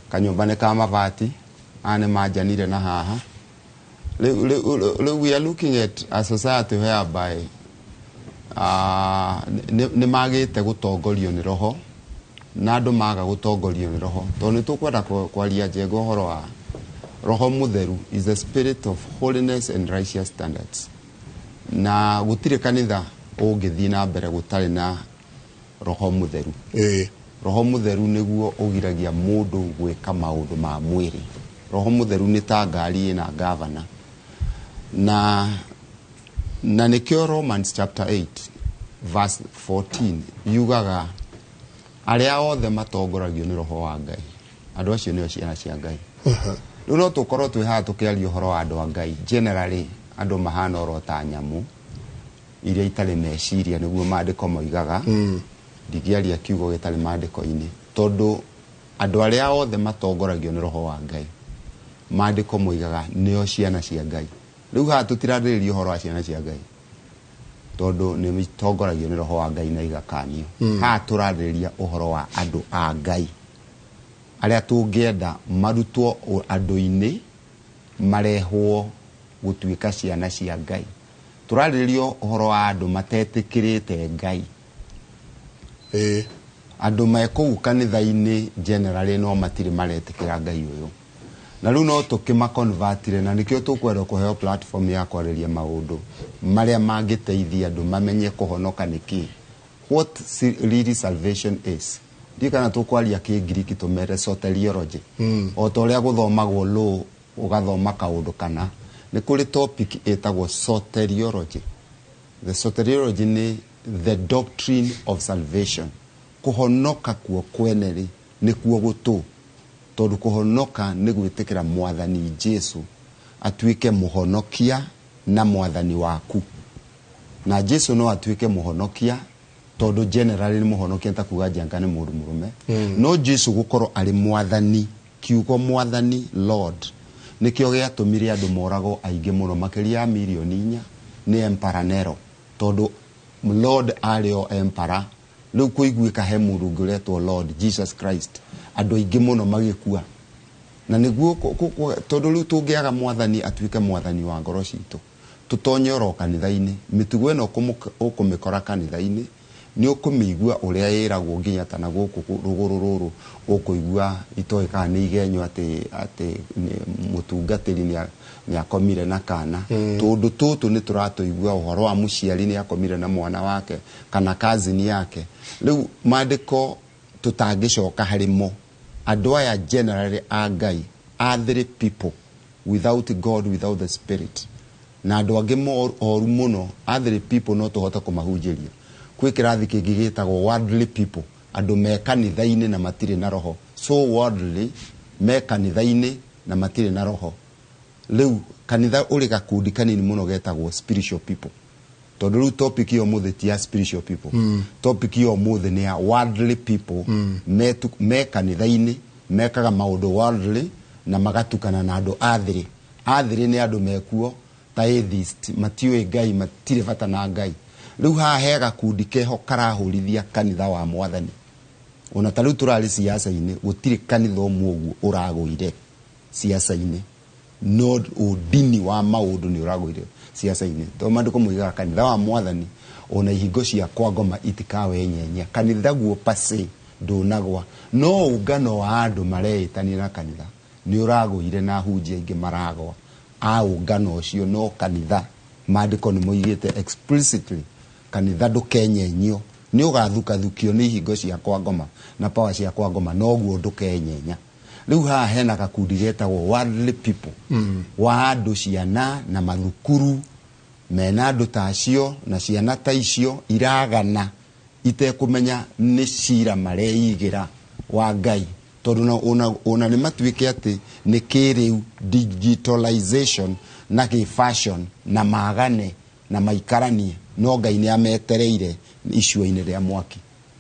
kanyumba ni ka mabati ane majanire na haha. We are looking at a society whereby ni magite gutongorio ni roho na andu maga gutongorio ni roho tondu tukwenda kwaria Njenga horo wa roho mutheru is the spirit of holiness and righteous standards na gutire kanitha ungithii na mbere gutari na roho mutheru roho mutheru niguo ugiragia mundu gwika maundu ma mwiri roho mutheru ni ta ngari na governor na nikio Romans chapter 8 verse 14 yugaga aria othe matongoragio ni roho wa Ngai andu acio nio ciana cia Ngai riu no tukorwo twi haha tukiaria uhoro wa andu a Ngai generally andu mahana oro ta nyamu iria itari meciria niguo maandiko moigaga ndigiaria kiugo gitari maandiko-ini tondu andu aria othe matongoragio ni roho wa Ngai maandiko moigaga nio ciana cia Ngai riu haha tutirarĩrĩria uhoro wa ciana cia Ngai tondu ni mitongoragio ni roho wa Ngai na igakanio haha turarĩrĩria uhoro wa andu a Ngai aria tungienda marutwo andu-ini marehwo gutuika ciana cia Ngai turarĩrĩria uhoro wa andu matetikirite Ngai andu mekuu kanitha-ini generally no matiri maretikira Ngai uyu na riu no tukima convertire na nikio tukwenda kuheo platform ya kwariria maundu maria mangiteithia andu mamenye kuhonoka niki what really salvation is ndikana tukwaria ki Greek tumere soteriology o toria guthomagwo law ugathoma kaundu kana ni kuri topic etagwo soteriology the soteriology ni the doctrine of salvation kuhonoka kuo kweneri ni kuo gutu tondu kuhonoka ni gwitikira mwathani Jesu atuike muhonokia na mwathani waku na Jesu no atuike muhonokia tondu generally ni muhonokia ta kuga janga ni mundu murume no Jesu gukoro ari mwathani kiugo mwathani Lord nikio giatumire andu morago aingi muno makiria ya milioni 4 ni Emperor Nero tondu Lord ario Emperor riu kuiguika he mundu nguretwo Lord Jesus Christ andu aingi muno magikua na niguo tondu riu tungiaga mwathani atuike mwathani wa ngoro citu tutonyoro kanitha-ini mitugo eno ukumikora kanitha-ini ni ukumigua uria iragwo nginya tana guku ruguru ruru ukuigua itoika ni igenyo ati mutungatiri ni akomire na kana tondu tutu ni turatuigua uhoro wa muciari ni akomire na mwana wake kana kazini yake riu maandiko tutangicoka harimo andu aya generally a Ngai are the people without God without the spirit na andu angi oru muno are the people no tuhota kumahunjiria kwi kirathi kingi gitagwo worldly people andu me kanitha-ini na matire na roho so worldly me kanitha-ini na matire na roho riu kanitha uri gakundi kanini muno getagwo spiritual people tondu riu topic yo muthe ti spiritual people topic yo muthe ni ya worldly people me kanitha-ini mekaga maundu worldly na magatukana na andu athiri ni andu mekuo ta atheist matiwe Ngai matire bata na Ngai riu haha he gakundi keho karahurithia kanitha wa mwathani ona ta riu turari siasa-ini gutire kanitha umwe uragwire siasa-ini no udini wa maundu ni uragwire siasa-ini to maandiko moigaga kanitha wa mwathani ona ihingo cia kwa ngoma itikawe nyenya kanitha guo pase ndunagwa no ungano wa andu mareitania na kanitha ni uragwire na hunjia ingi maragwa a ungano ucio no kanitha maandiko ni moigite explicitly kanitha ndukenyenyio ni ugathukathukio ni ihingo cia kwa ngoma na power cia kwa ngoma no guo ndukenyenya riu haha hena gakundi getagwo worldly people wa andu ciana na mathukuru mena andu tacio na ciana ta icio iragana itekumenya ni cira mareigira wa Ngai tondu ona ni matuike ati ni kiriu digitalization na ki fashion na magane na maikaranie no Ngai ni ametereire icua-ini ria mwaki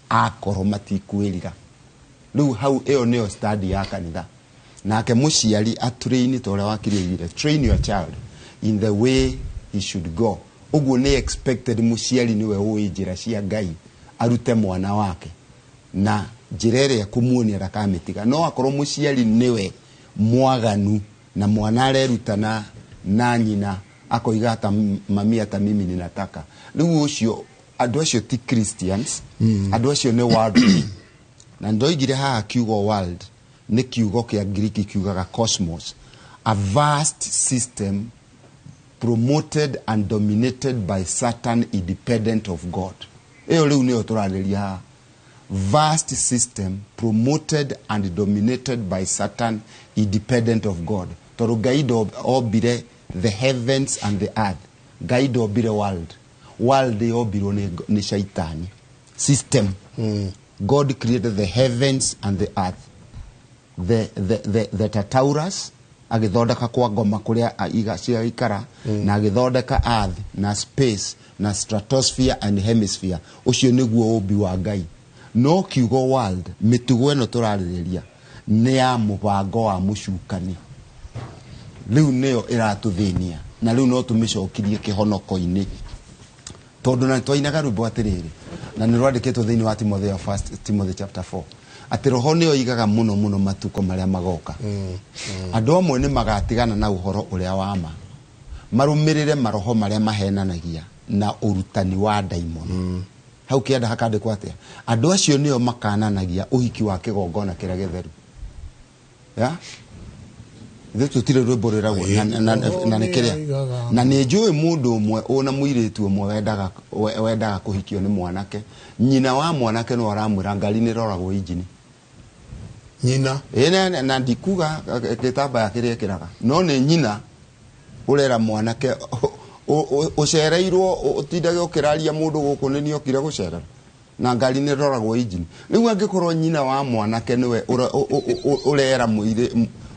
akorwo matikwirira riu hau iyo niyo study ya kanitha nake muciari atrain toria wakirigire train your child in the way he should go uguo ni expected muciari niwe uwi njira cia Ngai arute mwana wake na njira iria kumuonia ndakamitiga no akorwo muciari niwe mwaganu na mwana arerutana na nyina akoiga ata mami ata mimi ninataka riu ucio andu acio ti Christians andu acio ni worldly na ndoigire haha kiugo world ni kiugo kia Greek kiugaga cosmos a vast system promoted and dominated by Satan independent of God eyo riu niyo turariria vast system promoted and dominated by Satan independent of God tondu Ngai ombire the heavens and the earth Ngai ombire world world yombirwo ni shaitani system. God created the heavens and the earth. The Taurus agithondeka kwa ngoma kuria cia ikara na agithondeka earth na space na stratosphere and hemisphere. Ucio niguo umbi wa Ngai. No kiugo world mitugo eno turaririria ni ya mubango wa mucukani. Riu neo iratuthinia na riu no tumicokirie kihonoko-ini tondu na twainaga rwimbo atiriri na ni rwandikitwo thiini wa Timothy chapter 4 ati roho nio igaga muno muno matuko maria magoka. Andu amwe ni magatigana na uhoro uria wa ma marumirire maroho maria mahenanagia na urutani wa daimon. Hau kianda hakandikwo atia andu acio nio makananagia uhiki wa kigongona kiria githeru. Ya This is still rwimbo rwiragwo na nikiria na ni njui mundu umwe ona muiritu umwe wendaga kuhikio ni mwanake nyina wa mwanake no aramwira ngari ni roragwo injini nyina na ndikuga kitamba ya kiria kiraga no ni nyina urera mwanake ucereirwo utindage ukiraria mundu guku ni niokire gucerera na ngari ni roragwo injini riu angikorwo nyina wa mwanake niwe urera muire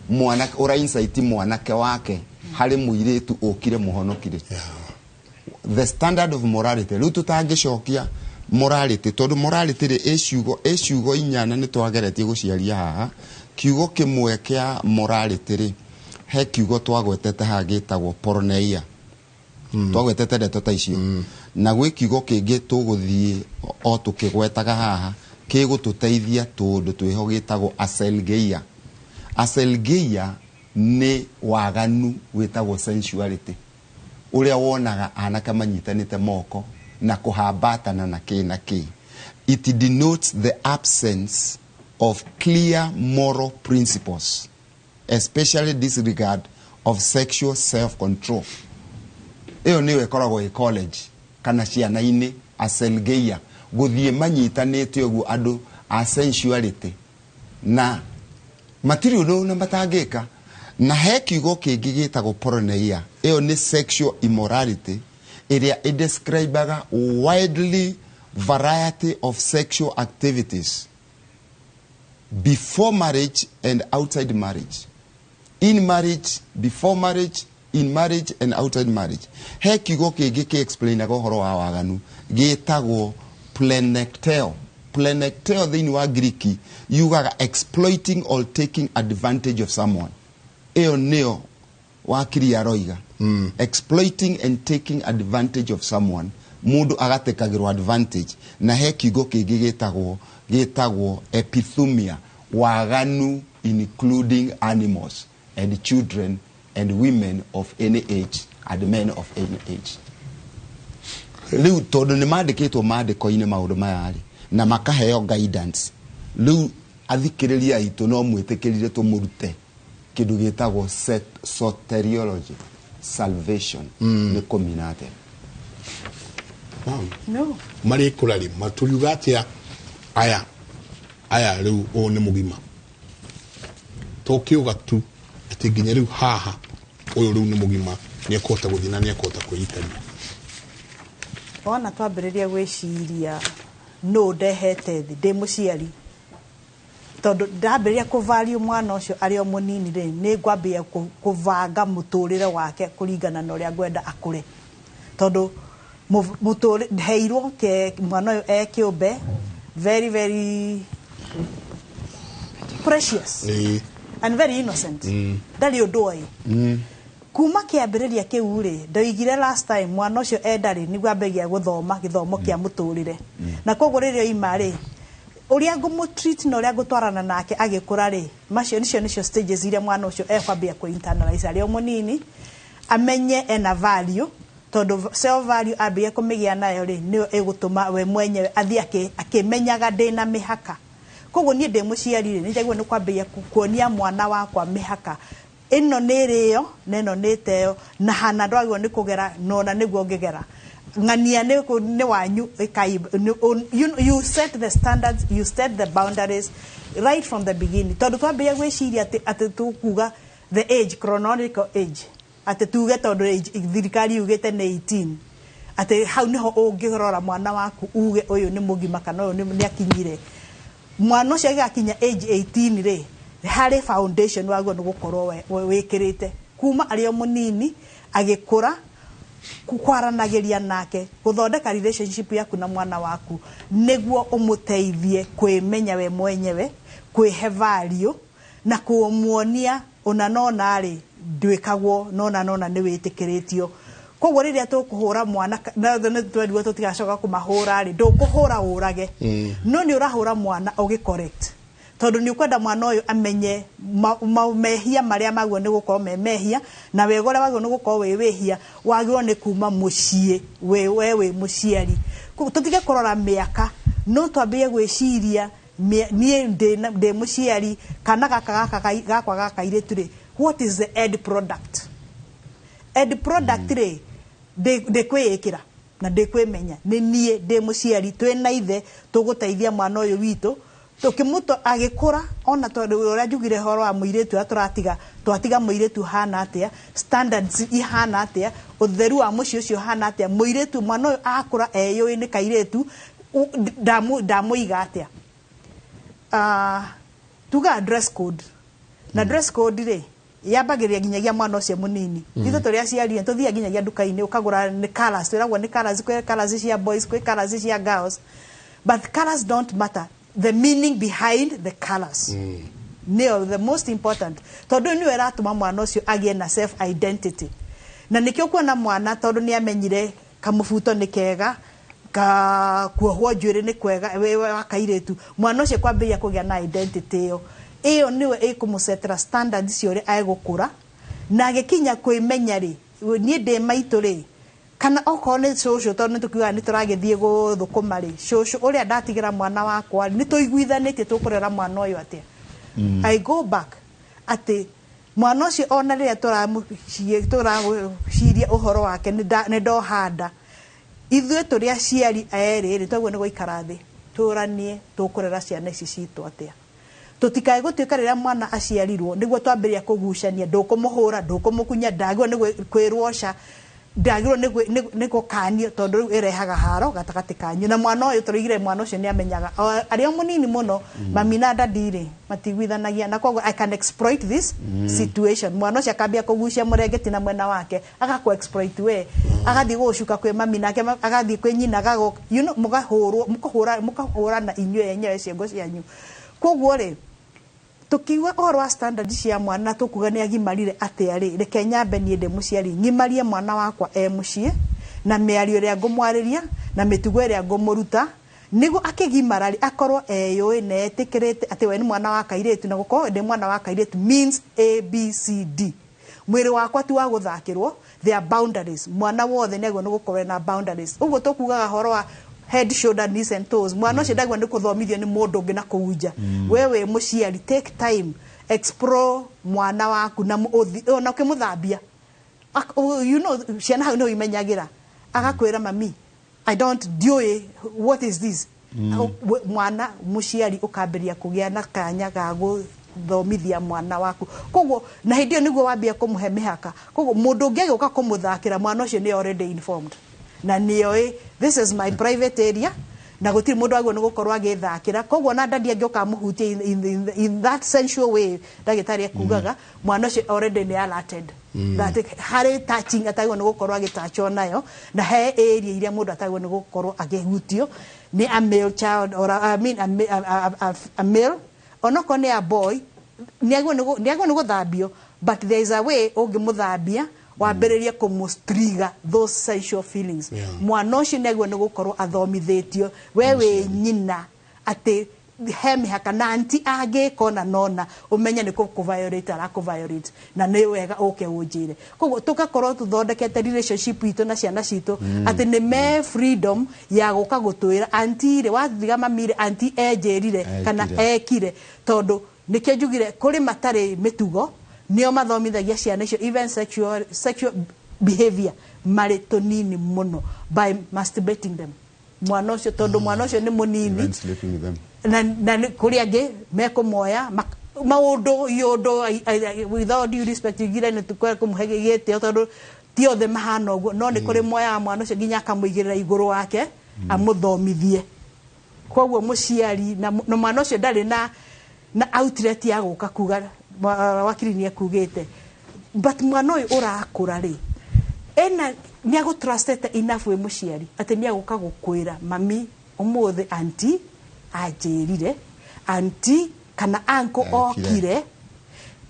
mwanake ura insight mwanake wake hari muiritu okire muhonokire. The standard of morality riu tutangicokia morality tondu morality ri eciugo inyana ni twageretie guciaria haha. Kiugo kimwe kia morality ri he kiugo twagwetete hagitagwo porneia twagwetete ndeto ta icio na gwi kiugo kingi tuguthie o tukigwetaga haha kigututeithia tondu twiho gitagwo aselgeia. Aselgeia ni waganu witagwo sensuality uria wonaga anaka manyitanite moko na kuhambatana na ki. It denotes the absence of clear moral principles, especially disregard of sexual self-control. Iyo niwe koragwo i college kana ciana-ini aselgeia guthie manyitanite ugu andu a sensuality na material no na matangika na he kiugo kingi gitagwo porneia. Iyo ni sexual immorality area it describes widely variety of sexual activities before marriage and outside marriage, in marriage, before marriage, in marriage and outside marriage. He kiugo kingi ki explain ago horo wa waganu gitagwo plenecteo. Plenecteo thiini wa Greek yugaga exploiting or taking advantage of someone. Iyo nio wakiri aroiga exploiting and taking advantage of someone. Mundu agatekagirwo advantage na he kiugo kingi gitagwo epithumia waganu including animals and children and women of any age and men of any age. Riu tondu ni mandikitwo mandiko-ini maundu mayari na makaheo guidance. Riu athikiriria itu no mwitikirire tumurute kindu gitagwo soteriology salvation ni kominate. No mari kurari maturiugatia aya riu o ni mugima tokiuga tu ati nginya riu haha uyu riu ni mugima ni akota guthina ni akota kwitania. Ona twambiriria gwiciria no ndehete thi ndi muciari tondu ndambiriria kuvalia mwana ucio ari o munini ri ni ngwambia kuvanga muturire wake kuringana na uria ngwenda akure tondu muturire heirwo ke mwana uyu kiumbe very very precious and very innocent ndari undu kuma kiambiriria kiu ri ndoigire last time mwana ucio endari ni gwambegia guthoma githomo kia muturire na koguo ririo ima ri uria ngumutreat na uria ngutwarana nake agikura ri macio nicio stages iria mwana ucio ekwambia ku internalize ari o munini amenye ena value tondu self value ambia kumigia nayo ri nio egutuma we mwenyewe athie akimenyaga ndina mihaka. Koguo nie ndi muciari ri njagwo ni kwambia kuonia mwana wakwa mihaka ino nirio neno niteo na hana ndwagwo ni kugera nona niguo ngigera ngania ni wanyu you set the standards, you set the boundaries right from the beginning. Tondu twambia gwiciria ati tukuga the age chronological age ati tuge tondu thirikari ugite ni 18 ate hau niho ungirora mwana waku uge uyu ni mugima kana uyu ni akinyire mwana ucio agakinya age 18 ri hari foundation wago no gukorwo wikirite kuma ari o munini agikura kukwaranagiria nake guthondeka relationship yaku na mwana waku niguo umuteithie kwimenya we mwenyewe kwihe value na kumuonia ona nona ri ndwikagwo nona ni witikiritio koguo riria tukuhura mwana na twendwo tutigacoka kumahura ri ndukuhura urage no ni urahura mwana ugicorrect tondu ni ukwenda mwana uyu amenye mehia maria magwo ni gukorwo mehia na wegore wagwo ni gukorwo wehia wagwo ni kuma mucie we muciari tutige kurora miaka no twambie gwiciria nie ndi muciari kana gakwa gakaire turi what is the end product ri de kwikira na de kwimenya ni nie ndi muciari twina ithe tuguteithia mwana uyu witu tukimuto agikura ona tondu uria njugire horo wa muiretu twatiga muiretu hana atia standards ihana atia utheru wa muci ucio hana atia muiretu mwana uyu akura eyoi ni kairetu ndamuiga atia tuga dress code na dress code ri yabagiria ginyagia mwana ucio munini ithu turi aciari tuthia ginyagia duka-ini ukagura ni colors twiragwo ni colors kwe colors cia boys kwe colors cia girls but colors don't matter the meaning behind the colors the most important tondu ni wera tuma mwana ucio agie na self identity na nikio kuona mwana tondu ni amenyire kamufuto ni kega ka kuohwo njwiri ni kwega we wakairetu mwana ucio kwambia kugia na identity iyo niwe ikumusetera standards ciore aigukura na agikinya kwimenya ri nie de maitu ri kana okone social tondu tukiuga ni turagithie guthukuma ri social uria ndatigira mwana wakwa ni tuiguithanitie tukurera mwana uyu atia I go back ati mwana ucio ona riria turamuciria uhoro wake ni ndohanda ithuĩ turi aciari eri twaguo ni guikara thi turanie tukurera ciana ici citu atia tutikae gutuika riria mwana aciarirwo niguo twambiria kugucania ndukumuhura ndukumukunya ndagwo ni kwirwosha ndagiro ni gukanio tondu irehaga haro gatakati kanyu na mwana uyu turigire mwana ucio ni amenyaga ari o munini muno mami na dadi ri matiguithanagia na koguo I can exploit this situation mwana ucio akambia kugucia murengeti na mwena wake agaku exploit we agathi gucuka kwe mami nake agathi kwe nyina gago mukahura na inywe yenyewe ciengo cianyu koguo ri tukiwa orwa standard cia mwana tukuga ni agimarire atia ri reke nyambe ni ndi muciari ngimarie mwana wakwa mucie na miario ria ngumwariria na mitugo ria ngumuruta nigo akigimara ri akorwo eyoi na etikirite ati we ni mwana wa kairetu na gukorwo ndi mwana wa kairetu means ABCD mwiri wakwa tu wa guthakirwo their boundaries mwana wothe nego no gukorwo na boundaries uguo tukugaga horo wa head shoulder knees and toes mwana ucio ndagwa ndi kuthomithio ni mundu ungi na kuunja wewe muciari take time explore mwana waku na ona ukimuthambia ciana hau no imenyagira agakwira mami I don't do what is this mwana muciari ukambiria kugia na kanya ga thomithia mwana waku koguo na hindio niguo wambia kumuhe mihaka koguo mundu ungi agoka kumuthakira mwana ucio ni already informed na nioi this is my private area na gutiri mundu agwo nugukorwo agithakira koguo na dadi angioka muhutie in that sensual way dagitari akugaga mwana ucio already ni alerted that hari touching atagwo nugukorwo agitacho nayo na he area iria mundu atagwo nugukorwo agihutio ni a male child or I mean a male onoko ni a boy ni agwo nuguthambio but there is a way ungimuthambia wambiriria kumustriga those sexual feelings mwana ucio negwo ni gukorwo athomithitio wewe nyina ati he mihaka na anti agikona nona umenya ni kuviolate ara kuviolate na ni wega uke unjire koguo tugakorwo tuthondekete relationship itu na ciana citu ati ni me freedom ya guka gutwira anti ire wathiga mamire anti ejerire kana ekire tondu nikio njugire kuri matari mitugo nio mathomithagia ciana icio even sexual behavior mari tunini muno by masturbating them mwana ucio tondu mwana ucio ni munini na kuri angi mekumoya maundu yondo without due respect igire ni tukwe kumuhege tondu ti othe mahana uguo no ni kuri moya mwana ucio nginya akamuigirira iguru wake amuthomithie koguo muciari na mwana ucio ndari na outlet ya guka kuga wakiri ni akugite but mwana uyu urakura ri ena ni ago trusted enough we muciari ati ni aguka gukwira mami umuthi anti ajirire anti kana anko okire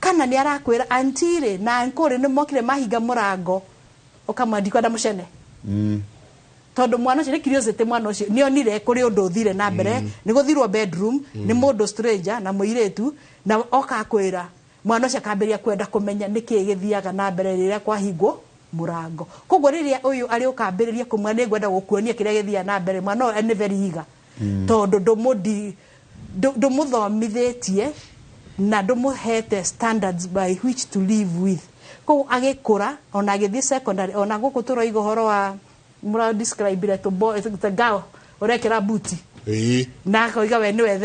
kana ni arakwira anti ri na anko ri ni mokire mahinga murango ukamandikwa na mucene tondu mwana ucio ni curiosity mwana ucio ni onire kuri undu uthire na mbere ni guthirwo bedroom ni mundu stranger na muiretu na oka kwira mwana ucio akamberia kwenda kumenya niki githiaga na mbere riria kwahingwo murango koguo riria uyu ari ukambiriria kumwa ni gwenda gukuonia kiria githia na mbere mwana uyu ni very eager tondu ndumuthomithitie na ndumuhete standards by which to live with ko agikura ona agithie secondary ona guku turoiga horo wa mura describe it to boy the girl orekera buti na koiga we niwe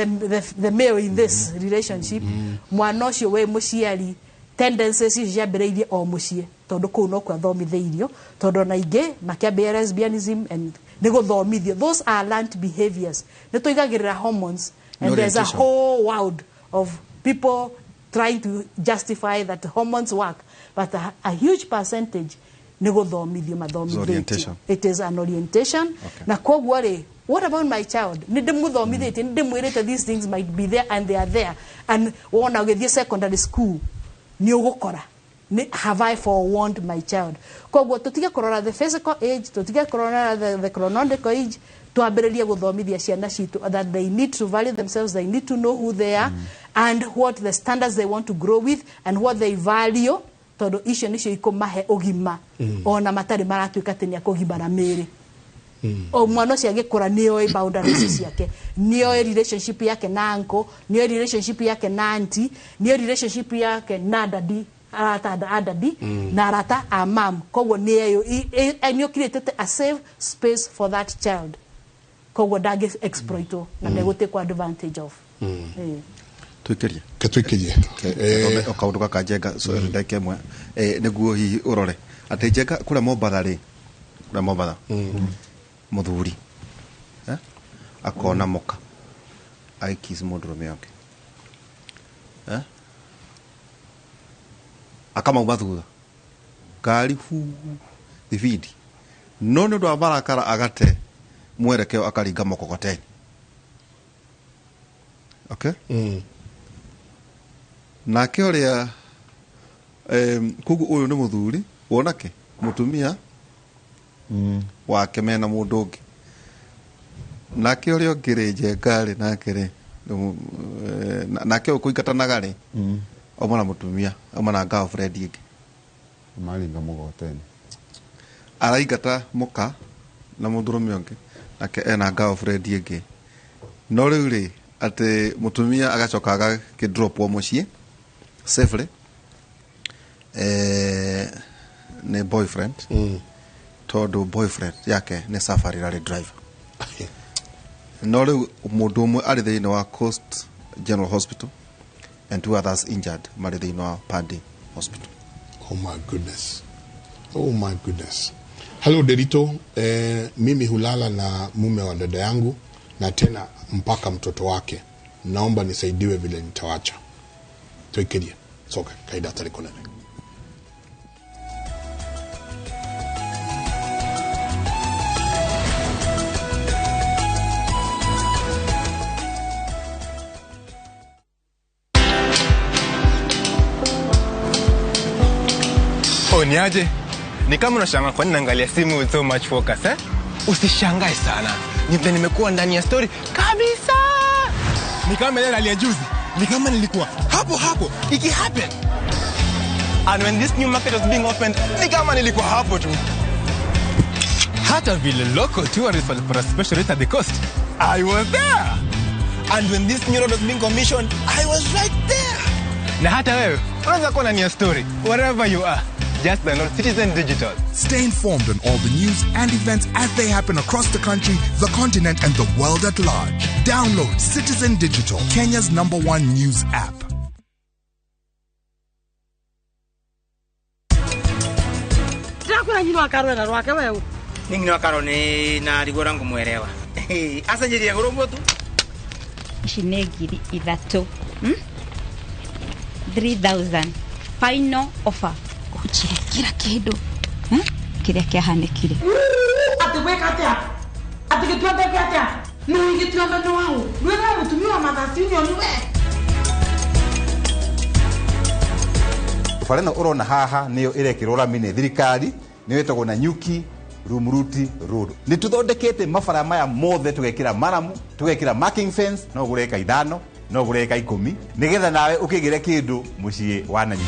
the male in this relationship mwana ucio we muciari tendencies ciambireirie o mucie tondu ku no kwa thomitheirio tondu na ingi makiambia lesbianism and niguthomithio those are learned behaviors nituigagirira hormones and there's a whole world of people trying to justify that hormones work but a huge percentage niguthomithio mathomithio it is an orientation na koguo ri what about my child nindimuthomithitie ndimwirite these things might be there and they are there and wona ugithie secondary school ni ugukora have I forewarned my child koguo tutige kurora the physical age tutige kurora the chronological age tuambiririe guthomithia ciana citu that they need to value themselves they need to know who they are and what the standards they want to grow with and what they value tondu icio nicio ikumahe ugima ona matari maratuika tenia kugimara miri o mwana ucio agikura nioi boundaries ciake nioi relationship yake na uncle nioi relationship yake na auntie nioi relationship yake na daddy adadi na arata a mom koguo niyo and you created a safe space for that child koguo dage exploit na negote advantage of twikirie okaundu gaka njenga so ndake mwe niguo hihi urore ati njenga kura Mombatha ri kura Mombatha muthuri akona muka aikis mundurume yake akamauma thutha ngari hu thibidi no nĩ ũndũ wa marakara agate mwerekeo akaringa mokokoteni okay nake ũrĩa kugu ũyũ nĩ mũthuri wonake mũtumia wake mena mũndũ ũngĩ nake ũrĩa ũngĩ rĩ njenga-rĩ nake rĩ nake ũkũingatanaga rĩ oma na mutumia oma na girlfriend yake maringa mugoteni araingata muka na mundurume onge nake ena girlfriend yake no riu ri ati mutumia agacoka agakidropwo mucii safely ne boyfriend tondu boyfriend yake ne safari rally driver no riu mundu umwe ari thiini wa Coast General Hospital and 2 others injured Maridino Padi Hospital. Oh my goodness. Oh my goodness. Hello Derito, mimi hulala na mume wa dada yangu na tena mpaka mtoto wake. Naomba nisaidiwe vile nitawacha. Tuikirie. Soka kaida tarikonene. Niaje? Ni kama unashangaa kwa nini naangalia simu with so much focus eh? Usishangae sana. Nimekuwa ndani ya story kabisa. Ni kama ile ya juzi. Ni kama nilikuwa hapo iki happen. And when this new market was being opened, ni kama nilikuwa hapo tu. Hata vile local tourists for a special rate at the coast, I was there. And when this new road was being commissioned, I was right there. Na hata wewe unaweza kuwa ndani ya story wherever you are. Just download Citizen Digital. Stay informed on all the news and events as they happen across the country, the continent, and the world at large. Download Citizen Digital, Kenya's #1 news app. wakarwe na rwake wewe ningi no karone na rigora ngumwerewa asa nyirie ngurumbo tu shinegiri ithato 3000 final offer kuchira kila kido kile kiahanekire ati weka atia ati kitwende atia no ingitiombe no wao rwera mutumia mathasi union we farena urona haha niyo irekirora mine thirikari niyo etagwo na nyuki Rumuruti Road. Ni tuthondekete mabara maya mothe tugekira maramu, tugekira marking fence, no gureka 5, no gureka 10, nigetha nawe ukigire kindu mucii wa Nanyuki.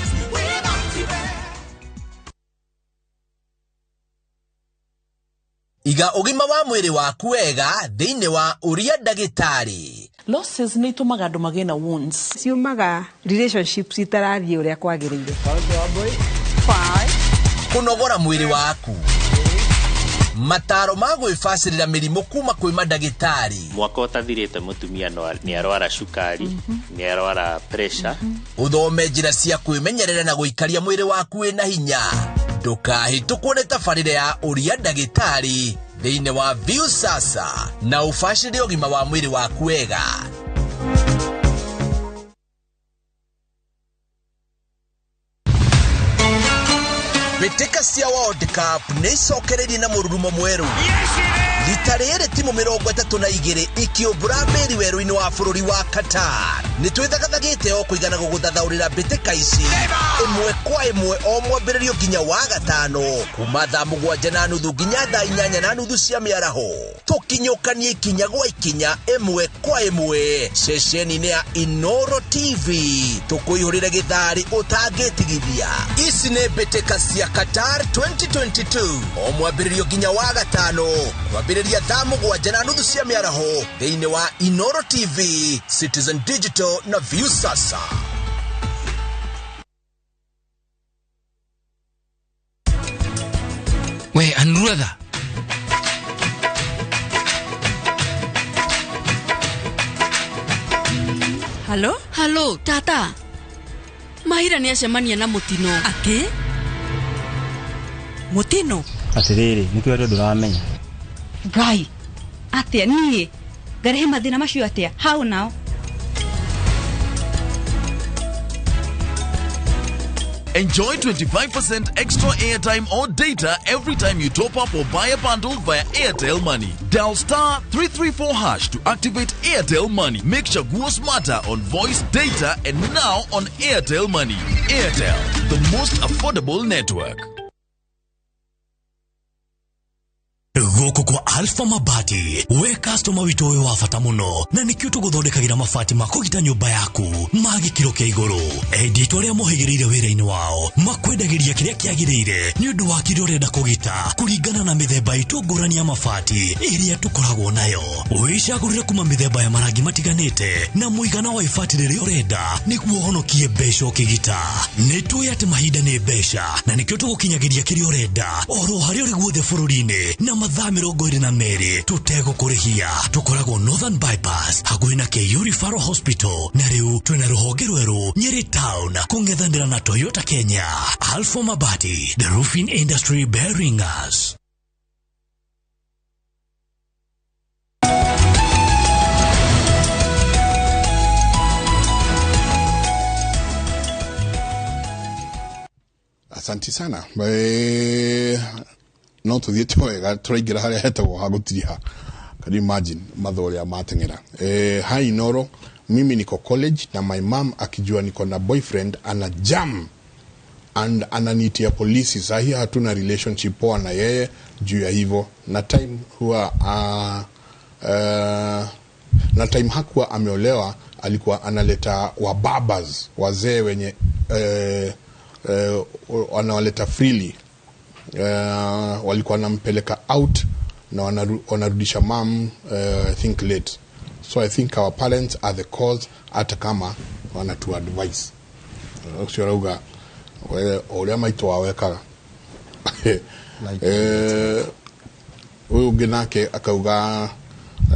Iga ugima wa mwiri waku wega thiini wa uria ndagitari. Losses ni tumaga andu magena wounds. Ciumaga relationships itarathie uria kwagirire. Kunogora mwiri waku. Mataro ma gwifacirira mirimu kuma kwi mandagitari. Mwaka utathirite mutumia ni arwara shukari, ni arwara pressure. Uthome njira cia kwimenyerera na guikaria mwiri waku wina hinya. Ndukahitukwo ni tabarire ya uria ndagitari thiini wa View Sasa na ufacirire ugima wa mwiri waku wega. Bitika cia World Cup ni icokererie na mururumo mweru. Rita rĩrĩ timu 32 ikiũmbũra mbĩri werũ-inĩ wa bũrũri wa Qatar. Nĩ twĩthagathagĩte o kũigana gũgũthathaũrĩra mbĩtĩka ici ĩmwe kwa ĩmwe o mwambĩrĩrio nginya wa gatano kuma thaa 7:30 nginya thaa 8:30 cia mĩaraho. Tũkinyũkanie ikinya gwa ikinya ĩmwe kwa ĩmwe ceceni-inĩ ya iNooro TV. Tũkũihũrĩre gĩtharĩ ũtangĩtigithia. Ici nĩ mbĩtĩka cia Qatar 2022 o mwambĩrĩrio nginya wa gatano kwambĩrĩria thaa 7:30 cia mĩaraho thĩinĩ wa iNooro TV, Citizen Digital na View Sasa. We Anuradha, Halo tata, Mahira ni acemania na mutino. Ati? Mutino? Atiriri, nikio ndo ndamenya. Gai, atia nie garehe mathina macio atia how now? Enjoy 25% extra airtime or data every time you top up or buy a bundle via Airtel Money. Dial *334# to activate Airtel Money. Make Chaguo smarter on voice, data, and now on Airtel Money. Airtel, the most affordable network. Goko kwa Alpha Mabati, we customer wito we wafata muno na nikio tuguthondekagira mabati makugita nyumba yaku magi kiro kia iguru edit oria mohigirire wira-ini wao makwendagiria kiria kiagirire ni undu wa kirio renda kugita kuringana na mithemba itungurani ya mabati iria tukoragwo nayo wicagurire kuma mithemba ya marangi matiganite na muigana wa ibati riria urenda niguo honokie mbeca ukigita nitui ati mahinda ni mbeca na nikio tugukinyagiria kiria urenda oro haria uri guothe bururi-ini na mathaa 22 tutegũkũrĩhia tukoragwo Northern Bypass hakuhĩ na Keiyo Referral Hospital na rĩu twĩna rũhonge rwerũ Nyeri Town kũng'ethanĩra na Toyota Kenya. Alpha Mabati, the roofing industry bearing us. Asante sana. No tuthiete wega turaingira haria hetagwo ha gutiriha. Can you imagine mathore ya matengera hi iNooro, mimi niko college na my mom akijua niko na boyfriend ana jam and ananitia polisi. Sahi hatuna relationship poa na yeye juu ya hivyo na time huwa na time hakuwa ameolewa alikuwa analeta wababas wazee wenye wanawaleta freely. Walikuwa nampeleka out na wanarudisha mom I think late. So I think our parents are the cause hata kama wanatu advice. Ukiorauga ole maito waweka. Huyu genake akauga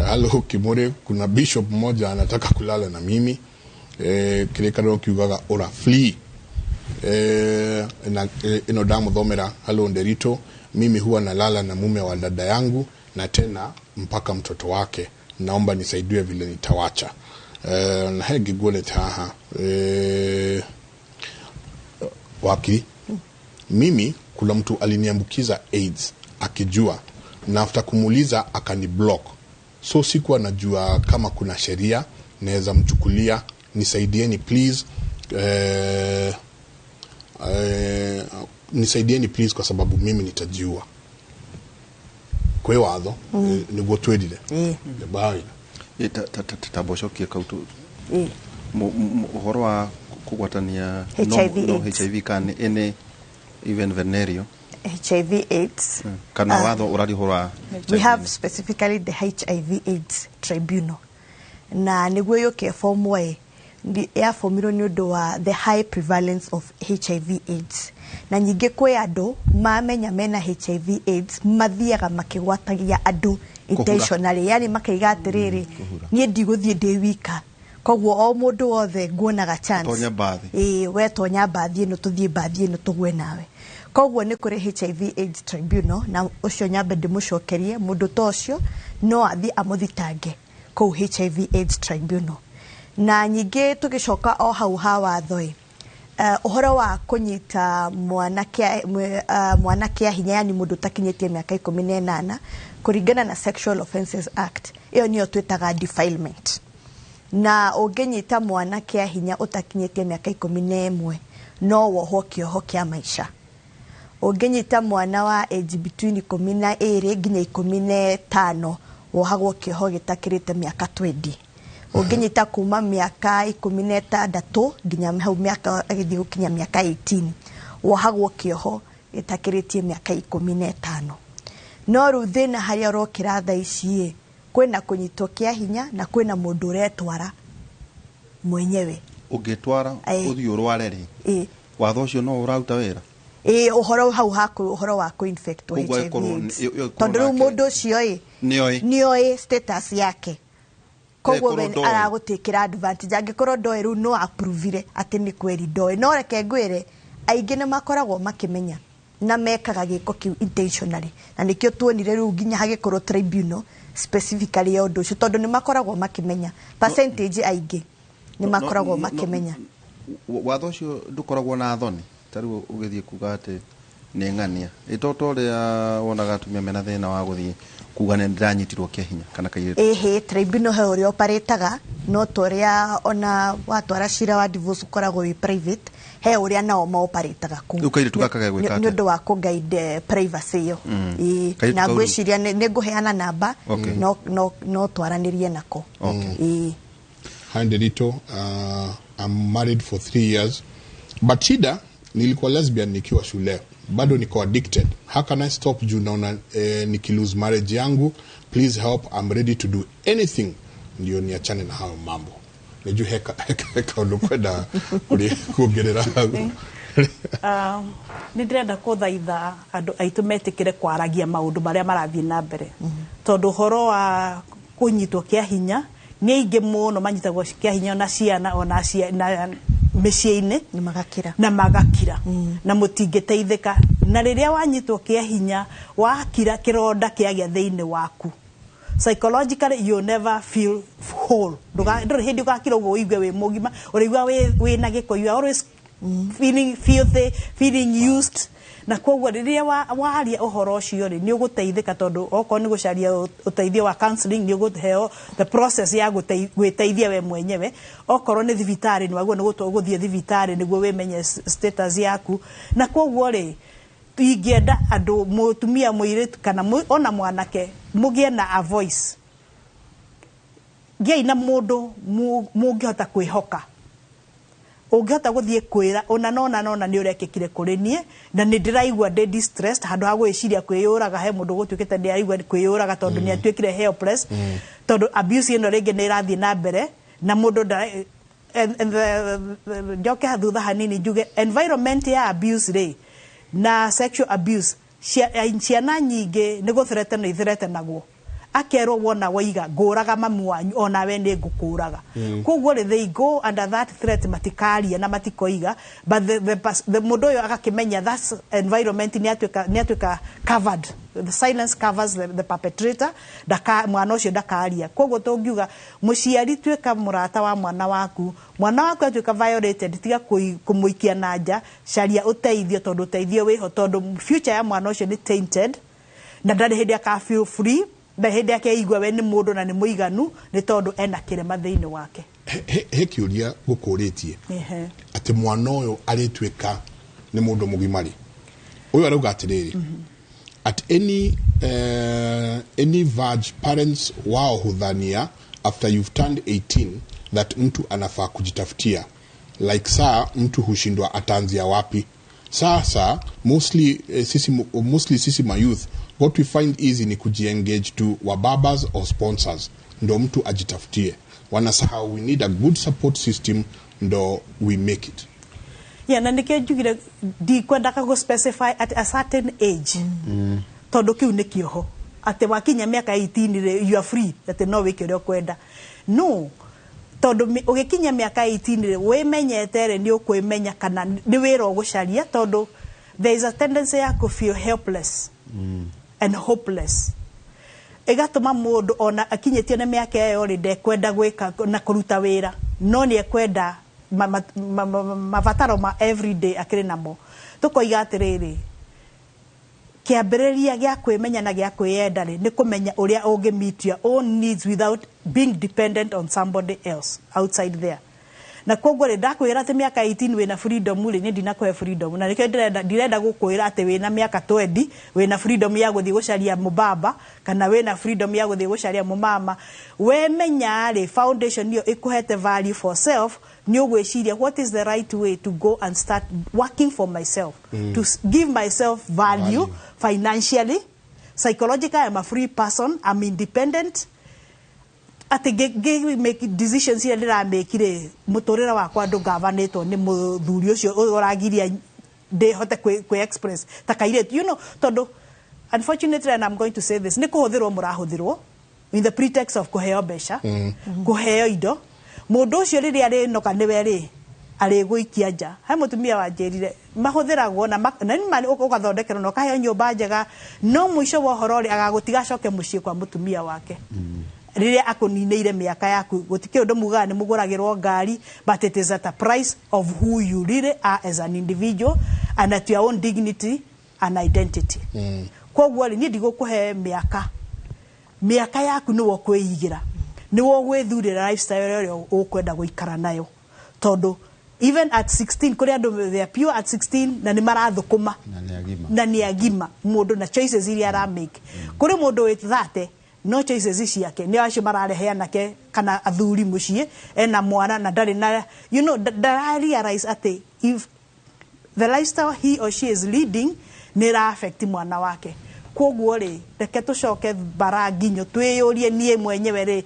halo Kimore, kuna bishop mmoja anataka kulala na mimi. Kile kado kiugaga ora flee. Ino damu dhomera halo Nderito mimi huwa nalala na mume wa dada yangu na tena mpaka mtoto wake. Naomba nisaidiwe vile nitawacha. Na hegi gole taha. Wakili, mimi kuna mtu aliniambukiza AIDS akijua, na after kumuuliza akaniblock. So sikuwa najua kama kuna sheria naweza mchukulia. Nisaidieni please. Nisaidieni please kwa sababu mimi nitajiua. Kwe watho niguo twedire bai tataboshokia kautu uhoro wa kugwatania HIV kan ene even venereal HIV AIDS kana watho urari hora. We have specifically the HIV AIDS tribunal na niguo yoke form way ya formiro ni undu wa the high prevalence of HIV AIDS na nyingi kwe andu mamenya mena HIV AIDS mathiaga makigwatagia andu intentionally, yani makaiga atiriri nie ndigũthie ndi wika, koguo o mundu wothe nguonaga chance tonya bathi we tonya bathi no tuthie bathi no tugwe nawe. Koguo ni kuri HIV AIDS tribunal na ucio nyambe ndimucokerie mundu tocio no athi amuthitange kou HIV AIDS tribunal. Na nyingi tugicoka o hau ha wathoi uhoro wa kunyita mwanake hinya, yani mundu takinyetie miaka 18 kuringana na Sexual Offences Act, iyo niyo twitaga defilement. Na ungenyita mwanake hinya utakinyetie miaka 11 no wohwo kioho kia maisha. Ungenyita mwana wa age between 12 nginya 15 wohagwo kioho gitakirite miaka 20. Ungenyita kuma miaka 16 nginya hau miaka agithii gukinya miaka 18 wohagwo kioho gitakiritie miaka 15. No riu thina haria rokira tha ici kwina kunyitwo kia hinya na kwina mundu uretwara mwenyewe. Ugitwara uthio rware ri watho ucio no urauta wira uhoro hau haku uhoro wa infect HIV tondu mundu ucio nioi status yake, koguo we aragutikira advantage angikorwo ndoe riu no approve ati ni kweri ndoe. No reke ngwire aingi ni makoragwo makimenya na mekaga giko kiu intentionally, na nikio tuonire riu nginya hagikorwo tribunal specifically ya undu ucio tondu ni makoragwo makimenya percentage aingi ni makoragwo makimenya. Watho ucio ndukoragwo na thoni tariu ugithie kuga ati ni ng'ania itoto ria wonaga atumia mena thina wa guthie kuga ne ndanyitirwo kia hinya kana kaire tribunal he uri operataga no toria ona watwara cira wa divorce ukoragwo wi private he uria nao ma operataga ku ukaire tukakaga gwika ati nyondo wa guide privacy yo na gwiciria ne nguheana namba no twaranirie nako. Handelito I'm married for 3 years but shida nilikuwa lesbian nikiwa shule, bado niko addicted. How can I stop juu naona nikilose marriage yangu? Please help, I'm ready to do anything ndio niachane na hayo mambo. Neju heka ulokwenda kuongerera ndirenda kuthaitha andu aitu metikire kwaragia maundu maria marathie na mbere tondu horo wa kunyitwo kia hinya ni aingi muno manyitagwo kia hinya na ciana ona na meciini na magakira na mutingiteithika. Na riria wanyitwo kia hinya wakira kironda kiagia thiini waku, psychologically you never feel whole. Nduri hindi ugakira ugo igwe we mugima urigwa we na giko, you are always feeling filthy, feeling used. Na koguo riria waria uhoro ucio ri ni uguteithika tondu oko ni gucaria uteithio wa counseling ni uguheo the process ya gwiteithia we mwenyewe. Okoro ni thibitari ni waguo ni guthie thibitari niguo wimenye status yaku. Na koguo ri ingienda andu mutumia muiritu kana ona mwanake mugie na a voice ngiai na mundu mungihota kwihoka, ungihota guthie kwira ona nona ni urekekire kuri nie na ni ndiraigua ndi distressed handu ha gwiciria kwiyuraga he mundu gutukite ndi aigua kwiyuraga tondu ni atuikire helpless tondu abuse ino ringi ni irathie na mbere na mundu njoke hathutha hanini njuge environment ya abuse ri na sexual abuse ciana nyingi ni gutherete no itherete naguo. akerwo wona waiga ngũraga mamu wanyu ona we nĩ ngũkũraga koguo they go under that threat matikaria na matikoiga but the mũndũ ũyũ agakĩmenya that environment nĩ atuĩka covered, the silence covers the perpetrator, mwana ũcio ndakaria. Koguo tũngiuga mũciari tuĩka mũrata wa mwana waku atuĩka violated, tiga kũmũikia na nja, caria ũteithio tondũ ũteithio wĩho, tondũ future ya mwana ũcio nĩ tainted na ndarĩ hĩndĩ aka feel free, ndarĩ hĩndĩ akeigua we nĩ mũndũ na nĩ mũiganu, nĩ tondũ ena kĩrema thĩinĩ wake. He kĩũria gũkũrĩtie atĩ mwana ũyũ arĩtuĩka nĩ mũndũ mũgimari, ũyũ arauga atĩrĩrĩ at any verge parents wao hudhania after you've turned 18 that mtu anafaa kujitafutia, like saa mtu hushindwa atanzia wapi. Sasa mostly sisi ma youth what we find easy ni kujiengage to wababas or sponsors ndo mtu ajitafutie. Wanasahau we need a good support system ndo we make it. Yeah, na nikijugire di kwenda ka go specify at a certain age. Tondu kiu ni kioho. Ate wakinya miaka 18 you are free ate no wiki rio kwenda. No. Tondu ugikinya miaka 18 we menyete ni ukwimenya kana ni wira gucaria, tondu there is a tendency ya to feel helpless and hopeless. Egatuma mundu ona akinyetie na miaka yo ri ndekwenda gwika na kuruta wira, no ni ekwenda mavataro ma everyday akiri namo. Tukoiga atiriri kiambiriria gya kwimenya na gya kwiyenda ni kumenya uria ungimeet your own needs without being dependent on somebody else outside there. Na koguo ri ndakwira ati miaka 18 wina freedom ri ni ndinakwe freedom, na nikyo ndirenda gukwira ati wina miaka 20 wina freedom ya guthii gucaria mubaba kana wina freedom ya guthii gucaria mumama. We menya ri foundation yo ikuhete value for self, ni ugwiciria what is the right way to go and start working for myself, to give myself value financially, psychologically. I'm a free person, I'm independent. Ati make decisions here ndira make ire mutorera wakwa ndugavanetwo ni muthuri ucio uragiria de hote ku express takaire, you know, tondu unfortunately, and I'm going to say this, ni kuhuthirwo murahuthirwo in the pretext of kuheo besha kuheo indo. Mundu ucio riri ari noka niwe ri ari guikia nja. Hai mutumia wanjirire mahuthiragwo na ni mani ugathondekerwo no kaheo nyumba njega, no mwisho wa horori agagutiga coke mucii kwa mutumia wake. Riria akunineire miaka yaku gutike undu muga ni muguragirwo ngari, but it is at a price of who you really are as an individual and at your own dignity and identity. Koguo ni ndigukuhe miaka yaku ni wo kwiigira, ni wo gwithurira lifestyle rio ukwenda guikara nayo, tondu even at 16 kuri andu they are pure at 16 na ni marathukuma na ni agima mundu na choices iria ara make. Kuri mundu with that no choices ciake ni acio marareheana ke kana athuri mucie ena mwana na ndari na, you know, that realize ati if the lifestyle he or she is leading ni ra affect mwana wake. Koguo ri reke tucoke bara nginyo twiyurie nie mwenyewe ri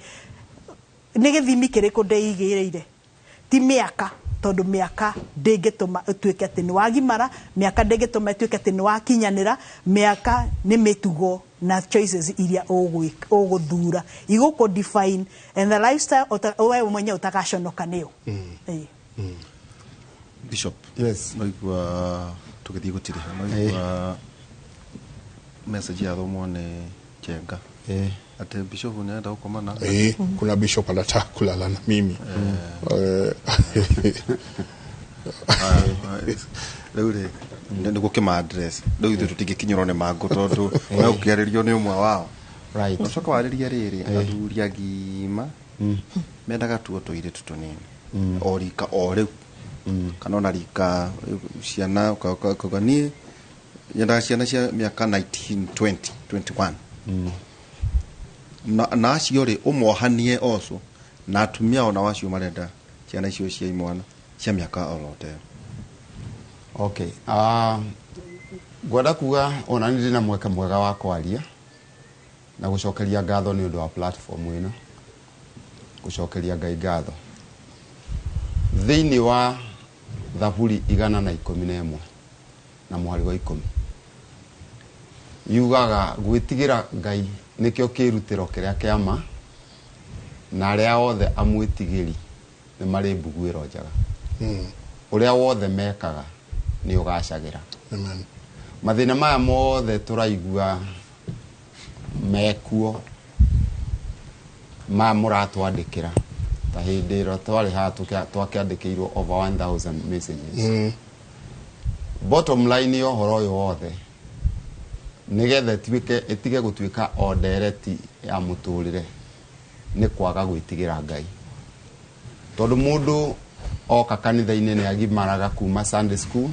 ni githimi kiriku ndeigirire ti miaka, tondu miaka ndingituma utuike ati ni wagimara, miaka ndingituma utuike ati ni wakinyanira, miaka ni mitugo na choices iria uguthura iguko define and the lifestyle wewe mwenyewe utakaconoka niyo. Bishop, yes, naigua tugithii gutire naigua message ya thomo ne Jenga ate bishop ni enda gukomana kuna bishop anataka kulala na mimi Leure ndiko kema address ndo ithu tutigikinyiro ne mago tondu we ukiyaririo ni umwe wao, right? Ucoka wariria riri athuri agima mendaga tuo toire tutunini orika ore kana ona rika ciana kogani yenda ciana cia miaka 19 20 21 na acio ri umwohanie oso na atumia ona wacio marenda ciana icio cia imwana cia miaka orote. Okay, gwada kuga ona ndi na mweka mwega wa kwaria na gucokeria ngatho ni undu wa platform ino, gucokeria Ngai ngatho thiini wa Thaburi 111 na mwari wa 10 yugaga gwitigira Ngai nikio kirutiro kiria kiama na aria othe amwitigiri ni mari mbuguiro njaga uria wothe mekaga ni ugacagira amen mathina maya mothe turaigua mekuo ma muratwandikira ta hindi ro twari ha twakiandikirwo over 1000 messages bottom line yo horo yo wothe nigethe itige gutuika ordereti ya muturire ni kwaga gwitigira Ngai tondu mundu oka kanitha-ini ni agimaraga kuma Sunday school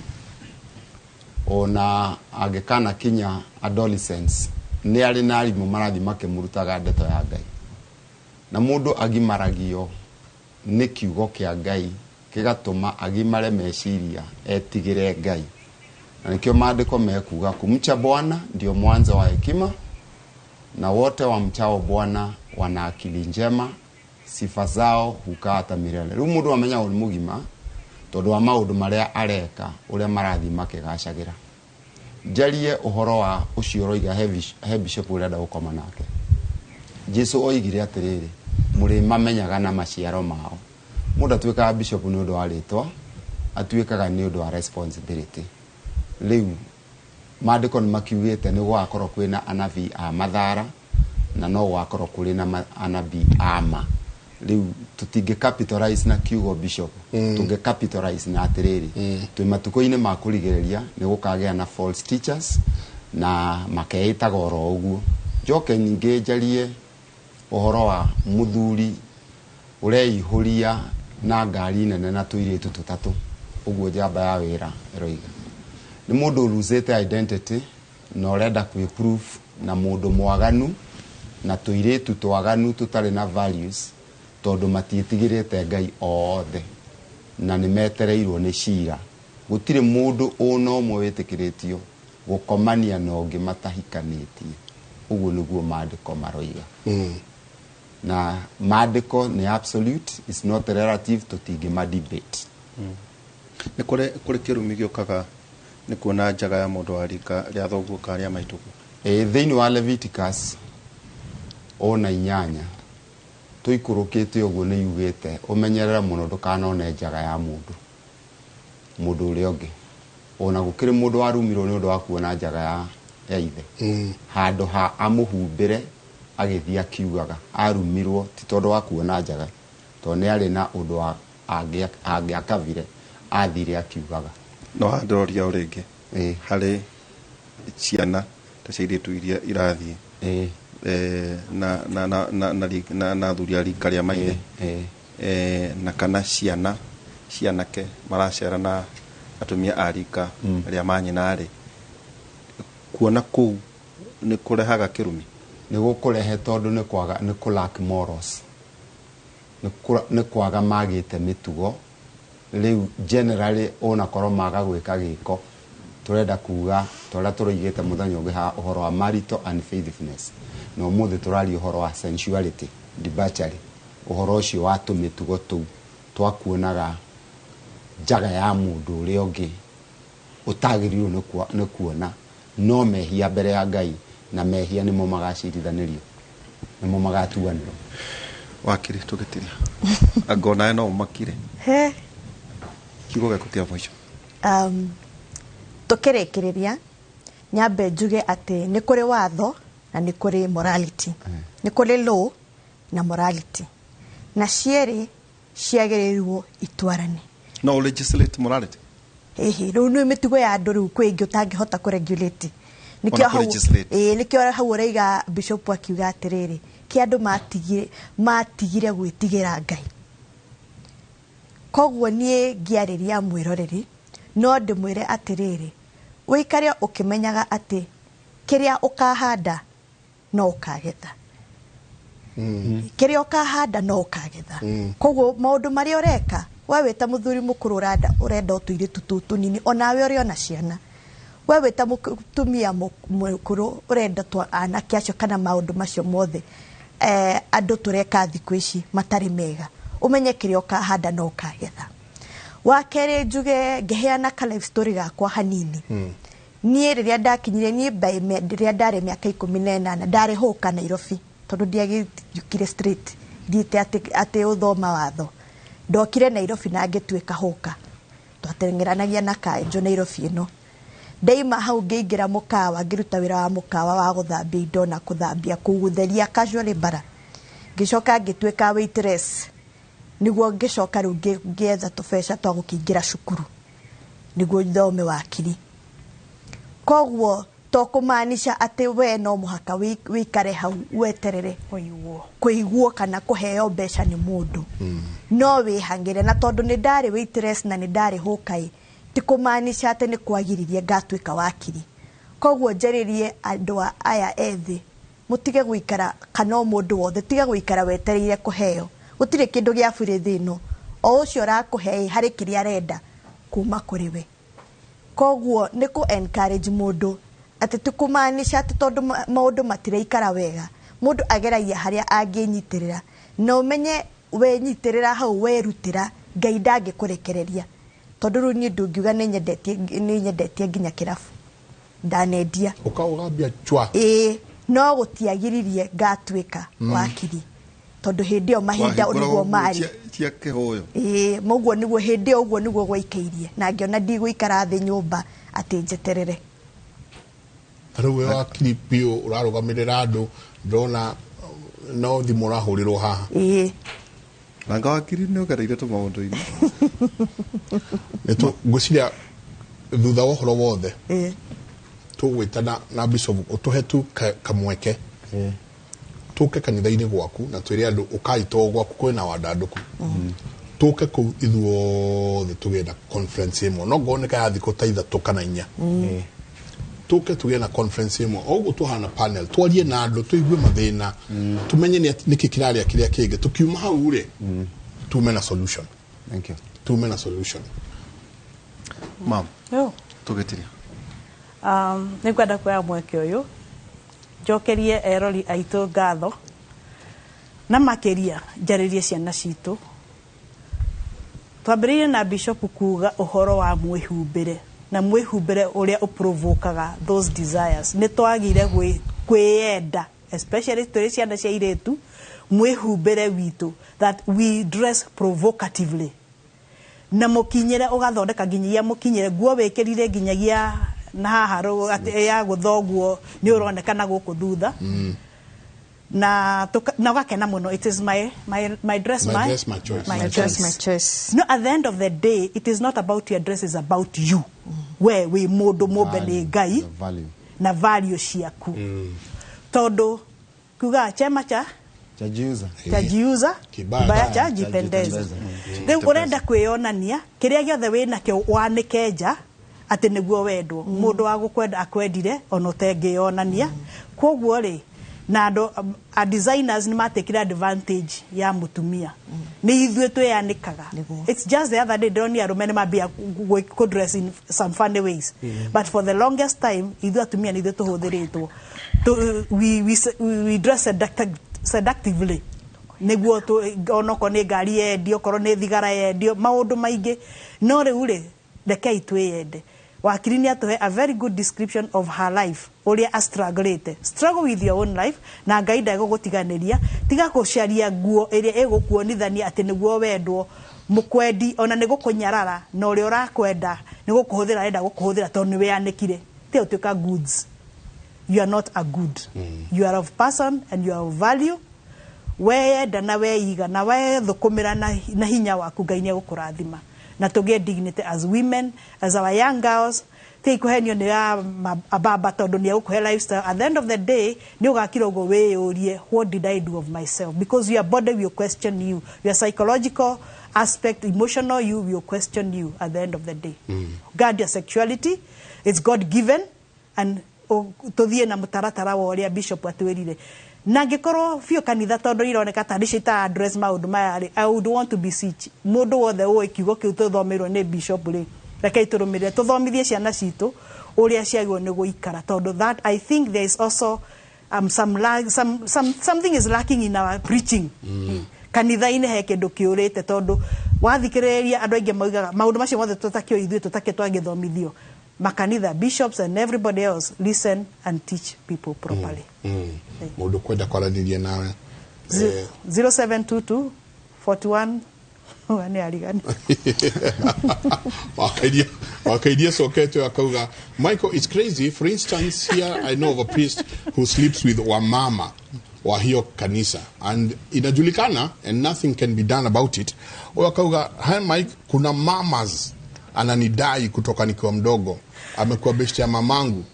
ona agekana kinya adolescence ni ari na arimu marathi makimurutaga ndeto ya Ngai na mundu agimaragio ni kiugo kia Ngai kigatuma agimare meciria etigire Ngai na nikio maandiko mekuga kumcha Bwana ndio mwanzo wa hekima na wote wamchao Bwana wana akili njema sifa zao hukaa hata milele. Riu mundu amenya uri mugima tondu wa maundu maria areka uria marathi makigacagira jarie uhoro wa ucio roiga he bishop uria ndagukoma nake Jesu oigire atiriri muri mamenyaga na maciaro mao mundu atuikaga bishop ni undu wa ritwa atuikaga ni undu wa responsibility. Riu maandiko ni makiugite ni gwakorwo kwina anabii a mathara na no gwakorwo kuri na anabii ama. Riu tutinge capitalize na kiugo bishop tunge capitalize na atiriri twi matuko-ini ma kurigereria ni gukagea na false teachers na makeita goro uguo joke ninge jarie uhoro wa muthuri ureihuria na ngari nene na tuiritu tutatu uguo jamba ya wira eroiga ni mundu losete identity no renda ku proof na mundu mwaganu na tuiritu twaganu tutari na values tondu matitigirite Ngai othe na ni metereirwo ni cira gutire mundu uno mwe witikiritio gukomania na ungi matahikanitie uguo niguo maandiko maroiga na maandiko ni absolute is not relative tutingi ma debate ni kuri kirumi giokaga ni kuona njaga ya mundu wa rika ria thoguo karia maituku thiini wa Leviticus ona 8 tuikurukite uguo ni yugite umenyerera muno ndukanone njaga ya mundu uri ungi ona gukire mundu warumirwo ni undu wa kuona njaga ya ithe handu ha amuhumbire agithia kiugaga arumirwo ti tondu wa kuona njaga to ni ari na undu wa angiakavire athire akiugaga no handoria uringi hari ciana ta ciiritu iria irathie na thuria rika ria maithe na kana cianake maracera na atumia a rika ria manyina ri kuona kuu ni kurehaga kirumi ni gukurehe tondu ni kulack morals ni kwaga magite mitugo riu generally ona korwo maga gwika giko turenda kuga toria turoigite muthenya ungi ha uhoro wa marital unfaithfulness no muthi turari uhoro wa sensuality debauchery uhoro ucio wa tumitugo tu twakuonaga njaga ya mundu uri ungi utagirirwo ni kuona no mehia mbere ya Ngai na mehia nimo magacirithanĩrio nimo magatuanĩrwo wakiri tugitiria agona no makire kiugo gä kå kä a mwico tå kä rä kä rä ria nyambe njuge atä nä kå rä watho na nä kå rä morality nä kå rä law na morality na cierä ciagä rä irwo itwarane no legislate morality rä u nä mä tugo ya andå rä u kwä ingä å tangä hota kå regulate nä kä o hau å raiga bishop akiuga atä rä rä kä andå matigire gwä tigä ra Ngai koguo niä ngä arä ria mwä roreri no ndä mwä re atä rä rä wä ikare å kä menyaga atä kä rä a å kahanda no å kagetha kä rä a å kahanda no å kagetha koguo maå ndå marä a å reka we wä ta må thuri må kå rå å renda å tå irä tå tå nini onawe å rä ona ciana we wä ta må tumia må kå rå å renda anake acio kana maå ndå macio mothe andå tå reka thikå ici matarä mega å menye kä rä a å kahanda no å kagetha wa kerä njuge ngä heana ka life story gakwa hanini niä rä rä a ndakinyire niä rä rä a ndarä mä aka 18 ndarä hå ka Nairobi tondå ndiagä kire straight thiä atä å thoma watho ndokire Nairobi na ngä tuä ka hå ka twateng'eranagia na kanjå Nairobi ä no ndaima hau ngä ingä ra må kawa ngä ruta wä ra wa må kawa wa gå thambia indo na kå thambia kå gutheria casual bara ngä coka ngä tuä ka waitress niguo ngä coka rä u ngä etha tå beca twa gå kä ingä ra cukuru niguo thome wakiri koguo to kå maanisha atä we no må haka wä ikare hau weterere kå iguo kana kå heo mbeca nä må ndå no wä hangä re na tondå nä ndarä waitress na nä ndarä hå kaä ti kå maanisha atä nä kwagiririe ngatuä ka wakiri koguo njarä andå aya ethä må tige gå ikara kana må ndå wothe tige gå ikara wetereire kå heo gå tirä kä ndå gä a burä thä no o å cio rakå he harä kä rä a arenda kuma kå rä we koguo nä kå encourage må ndå atä ti kå maanisha atä tondå maå ndå matireikara wega må ndå ageragia harä a angä nyitä rä ra na å menye wenyitä rä ra hau werutä ra Ngai ndangä kå rekereria tondå rä u niä ndå ngiuga nä nyendetie nginya kä rabu ndanendia no gå tiagiririe ngatuä ka wakiri tondå hä ndä ä yo mahinda å niguo marä moguo niguo hä ndä ä yo å guo niguo gwaikairie na ngä ona ndigå ikara thä nyå mba atä njeterere rä u we wakiri biå å rarå gamä rä ra andå ndona no thimå å rahå rä rwo haha nanga wakiri nä å gereire tå maå ndå-inä ngå ciria thutha wa å horo wothe tå gwä ta na bishop å tå he tu kamweke tå ke kanitha-inä gwaku na twä re andå å kaitwo gwaku kwä na wandandå ku tå ke kå u ithuothe tå gä na conference ä mwe no ngorwo nä kayathi kå ta ithatå kana inya tå ke tå gä na conference ä mwe o guo tå hana panel twarie na andå tå igue mathä na tå menye nä kä kä rarä a kä rä a kä ngä tå kiuma hau rä tume na solution tume na solution mam tå gä tiria nä ngwenda kuoya mweke å yå njokerie erori aitå ngatho na makä ria njarä rie ciana citå twambä rä irie na bishop kuga å horo wa mwä humbä re na mwä humbä re å rä a å provokaga those desires nä twagire kwä enda especially twä rä ciana cia irä mwä humbä re witå that we dress provocatively na må kinyä re å gathondeka nginyagia må kinyä re nguo wä kä rire nginyagia na haha ya gå thoguo nä å ronekana gå kå thutha na ũgakena mũno it is my dress my choice no at the end of the day it is not about your dress, is about you we mũndũ mũmbe nĩ Ngai na value ciaku tondũ kuga chema chajiuza kibaya cha jipendeza rĩu ũrenda kwĩonania kĩrĩa gĩothe wĩnakĩo wanĩke nja atĩ nĩguo wendwo mũndũ wa gũkwenda akwendire ona ũtengĩonania kwoguo rĩ na a designers ni matekira advantage ya mutumia ni ithuĩ twĩyanĩkaga it's just the other day ndĩronia arũme nĩ mambia go dress in some funny ways but for the longest time ithuĩ atumia nĩ ithuĩ tũhũthĩrĩtwo we dress seductively nĩguo onoko nĩ ngari yendio korwo nĩ thigara yendio maũndũ maingĩ no rĩu rĩ rekei twĩyende wakiri nĩ atũhe a very good description of her life ũrĩa struggle with your own life na Ngai ndegũgũtiganĩria tiga gũcaria nguo ĩrĩa ĩgũkuonithania atĩ nĩguo wendwo mũkwendi ona nĩ gũkũnyarara na ũrĩa ũrakwenda nĩ gũkũhũthĩra arenda gũkũhũthĩra tondũ nĩ wĩyanĩkire te ũtuĩka goods. You are not a good. You are of person and you are of value. Weyenda na weiga na wethũkũmĩra na hinya waku Ngai nĩ egũkũrathima na tũgĩe dignity as women, as our young girls. Ti kuhenio nĩ ababa tondũ nĩ egũkũhe lifestyle. At the end of the day nĩ ũgakira ũguo wĩyũrie, what did I do of myself? Because your body will question you, your psychological aspect, emotional you will question you at the end of the day. Guard your sexuality, it's God given, and tũthiĩ na mũtaratara wa ũrĩa bishop atwĩrire. Na ngĩkorwo biũ kanitha tondũ ironeka ta ndicita address maũndũ maya rĩ, I would want to beseech mũndũ wothe ũĩ kiugo kĩu tũthomerwo nĩ bishop rĩ, rekei tũrũmĩrĩre tũthomithie ciana citũ ũrĩa ciagĩrĩirwo nĩ gũikara tondũ that I think there is also something is lacking in our preaching. Kanitha-inĩ he kĩndũ kĩũrĩte tondũ wathikĩrĩria andũ aingĩ maugaga maũndũ macio mothe tũtakĩo ithuĩ tũtakĩ twagĩthomithio makanitha, bishops and everybody else listen and teach people properly. Mundu kwenda kwaranĩria nawe 0722 41 wani aligani wakaidia soketo akauga Michael, it's crazy. For instance, here I know of a priest who sleeps with wamama wa hiyo kanisa and inajulikana and nothing can be done about it. Akauga, hi Mike, kuna mamas ananidai kutoka nikiwa mdogo, amekuwa besti ya mamangu.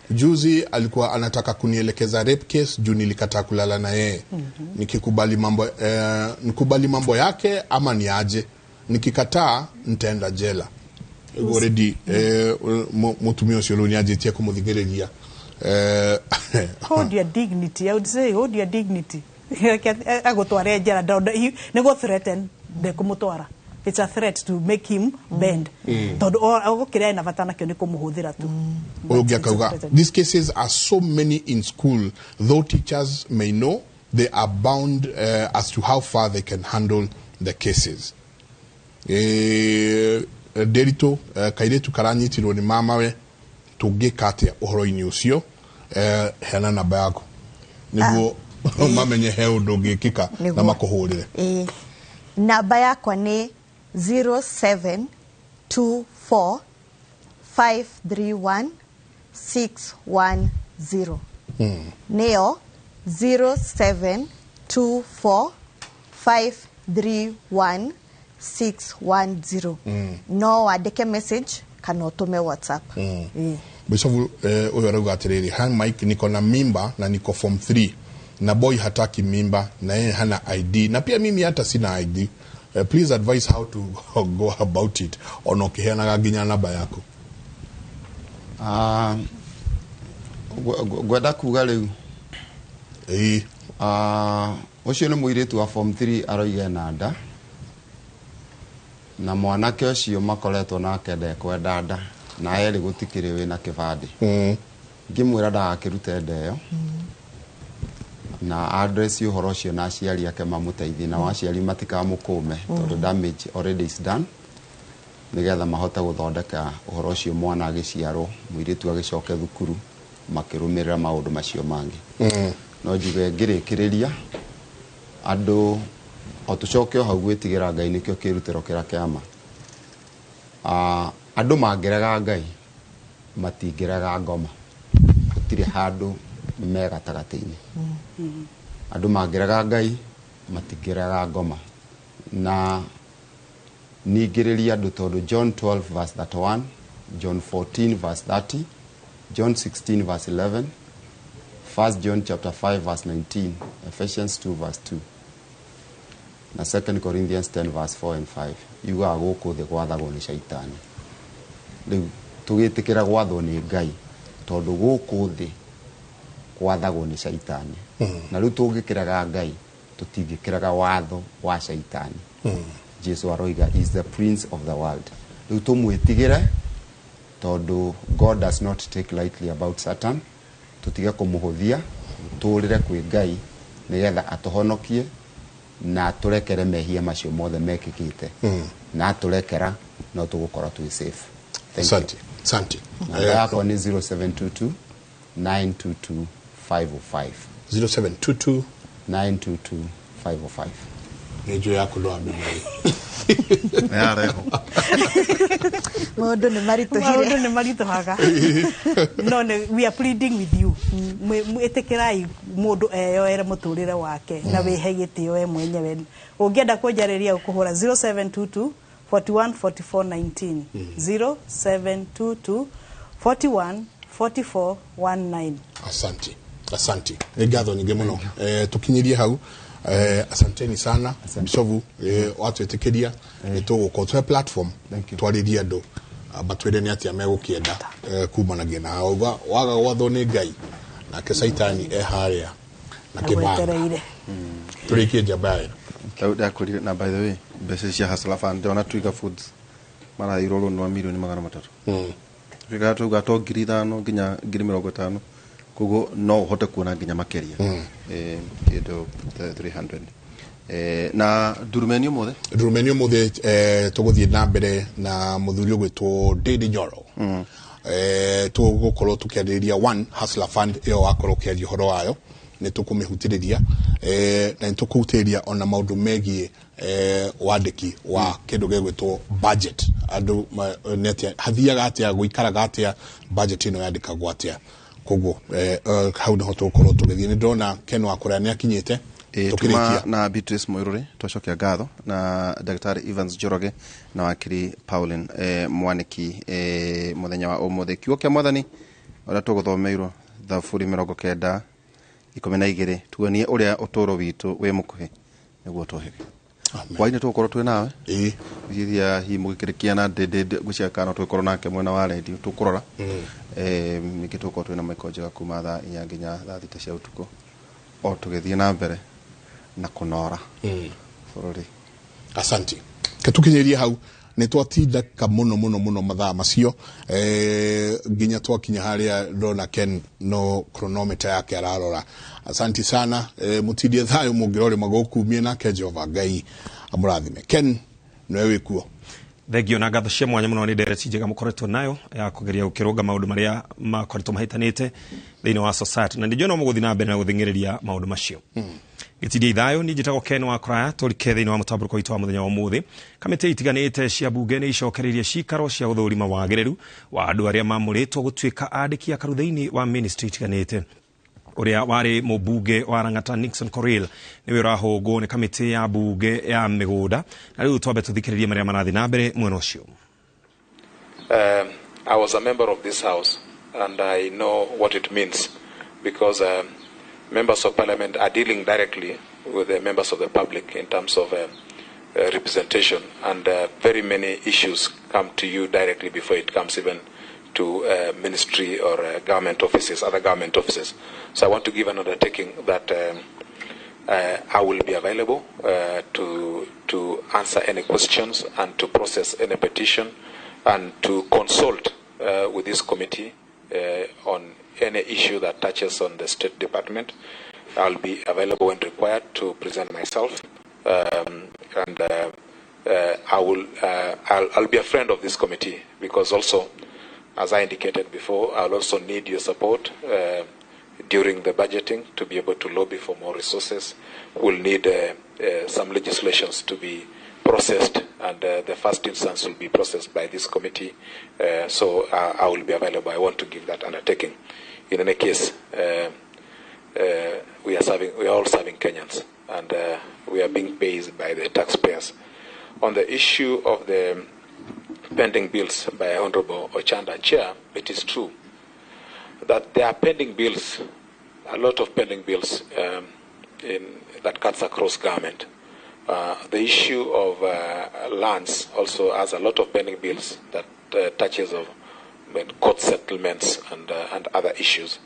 Juzi alikuwa anataka kunielekeza rape case juu nilikataa kulala na yeye. Nikikubali mambo nikubali mambo yake ama niaje? Nikikataa nitaenda jela. Already mutumio sio ni aje tia kumudhigeregia. Hold your dignity. I would say hold your dignity. Agotware jela nego threaten de kumutwara. It's a threat to make him bend. These cases are so many in school, though teachers may know, they are bound as to how far they can handle the cases. Derito kairetu karanyitirwo ni mamawe tugika atia uhoro-ini ucio hena namba yako niguo mamenye he undu ngikika na makuhurire. Namba yakwa ni 0724531610. Neo 0724531610. No andike message kana utume WhatsApp. Bisofu uyo arauga atiriri, han Mike niko na mimba na niko form 3 na boy hataki mimba na yeye hana ID na pia mimi hata sina ID. Please advise how to go about it. Ono kiheanaga nginya namba yako. Gwenda kuga riu ucio ni muiritu wa form 3 aroige na nda na mwanake ucio makoretwo nake ndekwenda nda na eri gutikire wina kibandi ngimwira ndagakirute ndeyo na address uhoro ucio na aciari ake mamuteithie na aciari matikamukume tondu damage already is done nigetha mahota guthondeka uhoro ucio mwana agiciarwo muiritu agicoke thukuru makirumirira maundu macio mangi no njuge ngirikiriria andu otucoke hau gwitigira Ngai nikio kirutiro kira kiama andu mangiraga Ngai matingiraga ngoma gutire handu mega tagatini andu mangiraga Ngai matingiraga ngoma na nigiriria andu tondu John 12 verse 31 John 14 verse 30 John 16 verse 11 1 John chapter 5 verse 19 Ephesians 2 verse 2 na 2 Corinthians 10 verse 4 and 5 yuga guku thi gwathagwo ni shaitani riu tugitikira gwathwo ni Ngai tondu guku thi gwathagwo ni shaitani na riu tungikiraga Ngai tutingikiraga watho wa shaitani Jesus aroiga is the prince of the world riu tumwitigire tondu God does not take lightly about Satan tutiga kumuhuthia turire kwi Ngai nigetha atuhonokie na turekere mehia macio mothe mekikite na turekera no tugukora twi safe. Asante. Yako ni 0722 922 505 0722 922 505 Nejo yako ndo amini yareho Modo ni marito haga no we are pleading with you mwitekirai mundu eyoere muturire wake na wihegitio we mwenyewe ungienda kunjariria ukuhura 0722 41 44 19 0722 41 44 19. Asante ngatho nyingi muno tukinyirie hau asanteni sana bisovu watu etekeria nitugukorwo platform twaririe andu batwire ni atia megukienda kumanagia na waga watho ni Ngai na ke saitani haria na kibanga turikie jabai Dauda kuri na by the way bese cia Hustler Fund ona Twiga Foods mara irolo no milioni 300 Twiga tu gato ngiri 5 nginya ngiri 50 kogo no hote kuona nginya makeria kido 300 na Durumenio mothe tuguthie na mbere na muthuri gwitwo Didi Nyoro tugukorwo tukiarĩrĩria one hustler fund ĩyo wakorwo ũkĩaria ũhoro wayo nĩ tũkũmĩhutĩrĩria na nĩ tũkũhutĩrĩria ona maũndũ megiĩ wandĩki wa kĩndũ gĩgwĩtwo budget andũ hathiaga atĩa gũikaraga atĩa budget ĩno yandĩkagwo atĩa koguo hau nĩho tũgũkorwo tũgĩthiĩ nĩ ndĩrona Ken wa kũrĩa nĩ akinyĩte tuma na Beatrice Moirũrĩ twacokia ngatho na Daktari Evans Njoroge na wakiri Pauline Mwaniki muthenya wa ũmũthĩ kiugo kĩa mwathani ũrĩa tũgũthomeirwo Thaburi 90:12 tuonie ũrĩa ũtũũro witũ wĩ mũkuhĩ nĩguo tũhĩge Waine tũgũkorwo twĩ nawe thithia hi mũgĩkĩrĩkia na ndĩndĩ gũciakana tũgũkorwo nake mwena wa radio tũkũrora ningĩ tũgũkorwo twĩ na maiko njega kuma thaa 4 nginya thaa 6 cia ũtukũ o tũgĩthiĩ na mbere na kũnora bũrũri. Asante ketukinyeria hau nĩ twatindaka mũno mathaa macio nginya twakinya harĩa ndona Ken no chronometer yake ararora. Asante sana mutindie thayo mũngĩrore magũkumie nake Jehova Ngai amũrathime. Ken nĩwe wĩkuo. Thengio na ngatho cia mwanya mũno nĩ ndereti njega mũkoretwo nayo ya kũgeria gũkĩrũnga maũndũ marĩa makoretwo mahitanĩte thĩinĩ wa society na ndĩjona mũgũthi na mbere na gũthingĩrĩria maũndũ macio. Gĩtindie ithayo nĩ njĩtagwo Ken wa kũraya tũrike thĩinĩ wa mũtambũrũko witũ wa mũthenya wa ũmũthĩ. Kamĩtĩ itiganĩte cia bunge nĩ icokereirie cikaro cia gũthũrima wagĩrĩru wa andũ arĩa mamũrĩtwo gũtuĩka andĩki a karũ-thĩinĩ wa ministry itiganĩte. Uria wari mũbunge wa Rangata Nixon Koril niwe ũrahũngwo nĩ kamĩtĩ ya bunge ya mĩgũnda na rĩu twambe tũthikĩrĩrie marĩa marathiĩ na mbere mwena ũcio. I was a member of this house and I know what it means because members of parliament are dealing directly with the members of the public in terms of representation and very many issues come to you directly before it comes even to ministry or government offices, other government offices. So I want to give an undertaking that I will be available to answer any questions and to process any petition and to consult with this committee on any issue that touches on the State Department. I'll be available when required to present myself, and I'll be a friend of this committee because also, as I indicated before, I'll also need your support during the budgeting to be able to lobby for more resources. We'll need some legislations to be processed, and the first instance will be processed by this committee. So I will be available. I want to give that undertaking. In any case, we are all serving Kenyans, and we are being paid by the taxpayers. On the issue of the pending bills by Honorable Ochanda Chair, it is true that there are pending bills, a lot of pending bills that cuts across government. The issue of lands also has a lot of pending bills that touches of court settlements and other issues.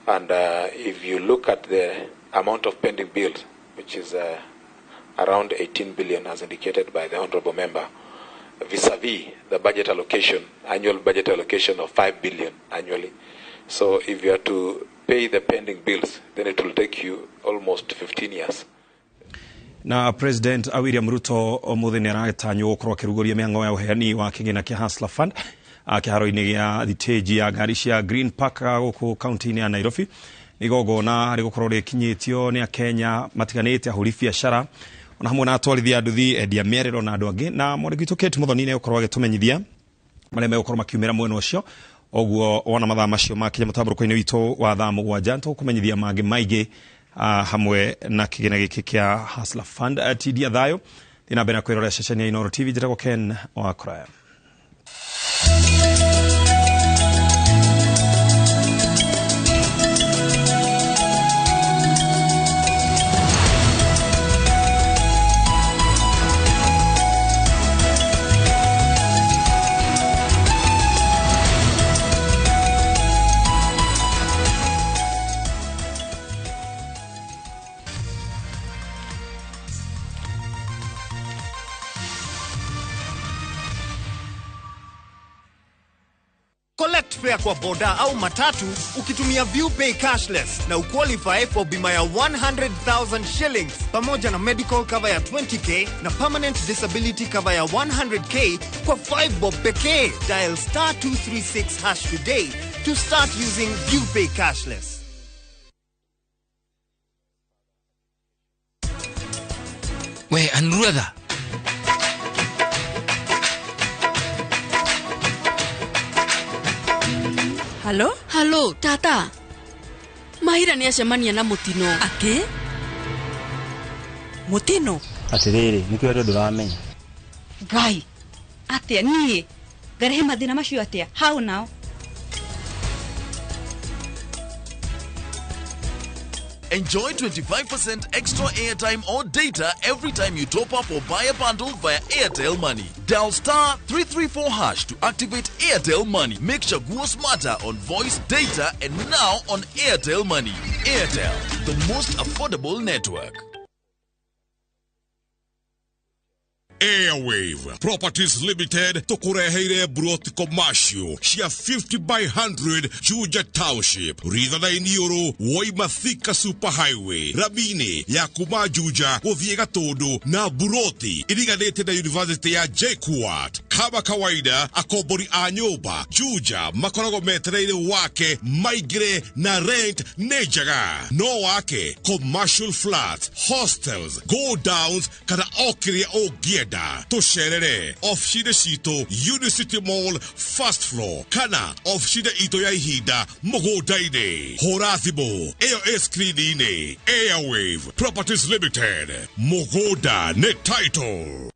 And if you look at the amount of pending bills, which is around 18 billion as indicated by the Honorable Member, vis-a-vis the budget allocation, annual budget allocation of 5 billion annually. So if you are to pay the pending bills, then it will take you almost 15 years. Na President William Ruto mũthĩ nĩ aratanywo gũkorwo akĩrugũria mĩhang'o ya ũheani wa kĩgĩna kĩa Hustler Fund kĩharo-inĩ gĩa thitĩnji ya ngari cia Green Park gũkũ kaunti-inĩ ya Nairobi. Igongona rĩgũkorwo rĩkinyĩtio nĩ Akenya matiganĩte ahũri biacara ona hamwe na atwarithia a nduthi, endia mĩarĩro na andũ angĩ, na mwandĩki witũ Kate Muthoni nĩ egũkorwo agĩtũmenyithia marĩa megũkorwo makiumĩra mwena ũcio. Oguo wona mathaa macio makinya mũtambũrũko-inĩ witũ wa thaa 7 tũkũmenyithia mangĩ maingĩ hamwe na kĩgĩna gĩkĩ kĩa Hustler Fund. Tindia thayo thina mbere na kwĩrorera ceceni ya iNooro TV. Njĩtagwo Ken wa kũraya. Collect fare kwa boda au matatu ukitumia ViewPay cashless na uqualify for bima ya 100,000 shillings pamoja na medical cover ya 20k na permanent disability cover ya 100k kwa 5 bob pekee. Dial *236# today to start using ViewPay cashless. We Anuradha. Halo, tata. Mahira ni acemania na mutino. Ake? Mutino? Atiriri, nikio ndo ndamenya. Ngai. Atia nie. Garehe mathina macio atia. How now? Enjoy 25% extra airtime or data every time you top up or buy a bundle via Airtel Money. Dial *334# to activate Airtel Money. Make Chaguo smarter on voice, data, and now on Airtel Money. Airtel, the most affordable network. Airwave Properties Limited tukureheire broti commercial cia 50 by 100 Juja Township ritha na iNooro Waima-Thika Super Highway Rabini ya kuma Juja guthie Gatundu na broti iriganite na University ya JKUAT. Kama kawaida akobori a nyumba Juja makorago metereire wake maigire na rent nejaga no wake commercial flats, hostels, go downs kana okiria ogieda Tosherere ofshide shito Unicity Mall first floor kana ofshide ito ya ihida mogodaine horathibo eo screenine Airwave Properties Limited mogoda ne title.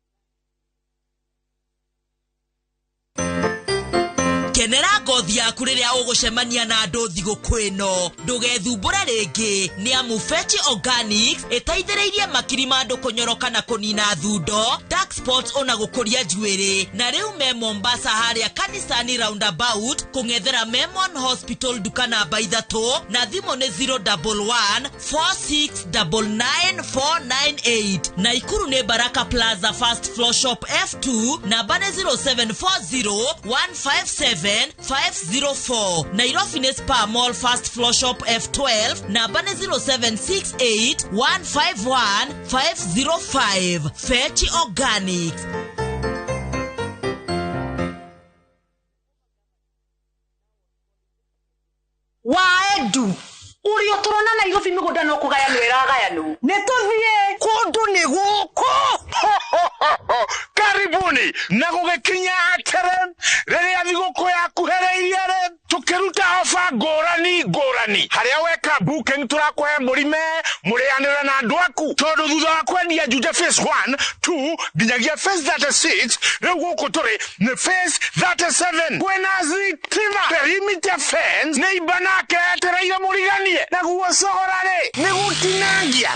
Kenera ngothi yaku riria ugucemania na andu thigũkũ ĩno ndugethumbũre rĩngĩ nĩ amu Fetch Organics ĩteithĩrĩirie makiri ma andũ kũnyoroka na kũnina thundo dark spots ona gũkũria njuĩrĩ na rĩu me Mombasa harĩa kanisani roundabout kũng'ethera Memon Hospital duka namba 3 na thimũ nĩ 011 4699498 na Ikuru nĩ Baraka Plaza first floor shop F2 namba nĩ 0740 157 504 Nairobi ni Spa Mall first floor shop F12 namba ni 0768 151 505 Fetch Organics. Waedu uri otorona na Nairobi migunda no kugaya nweragayanu netuthie kundu ni guko karibuni na gugikinya atere riria thiguku yakuhereirie tukiruta ofa ngorani haria weka booking turakuhe murime murianira na andu aku tondu thutha wa kwendia Juja phase 1 2 nginyagia phase 36 riu guku turi ni phase 37 kwena zitima perimeter fence ni ibanake etereire muriganie na guocogorare ni gutinangia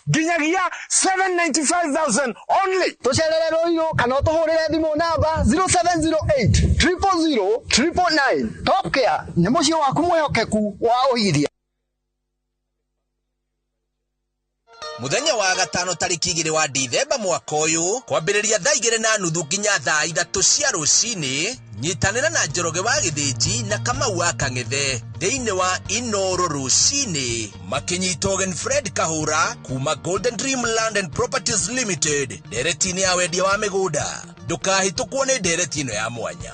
nginyagia 795,000 only tucererero iro kana tuhurire thimu namba 0708 000 Top Care ni mucio waku mwehokeku wa uhithia. Muthenya wa gatano tariki 2 wa Dithemba mwaka uyu kwambiriria thaa 2:30 nginya thaa 3 cia rucini nyitanira na Njoroge wa Githĩnji na Kamau wa Kang'ethe thiini wa iNooro rucini makinyita Gen Fred Kahura kuma Golden Dream Land and Properties Limited nderetini ya wendia wa migunda ndukahitukwo ni ndereti ino ya mwanya.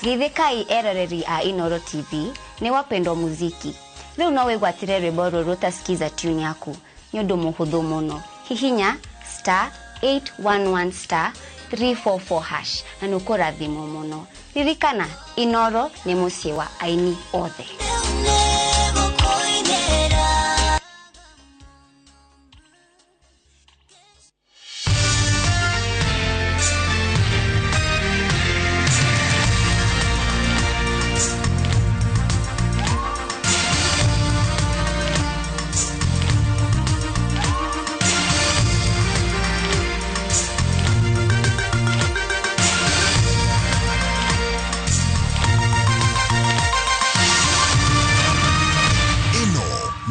Githikai eroreri a iNooro TV ni wapendwa muziki. Riu no wigwatire rwimbo ruru tasikiza tune yaku. Ni undu muhuthu muno. Hihinya *811 344# na nukurathimo muno. Ririkana iNooro ni mucie wa aini othe.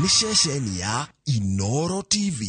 nĩ ceceni ya iNooro TV.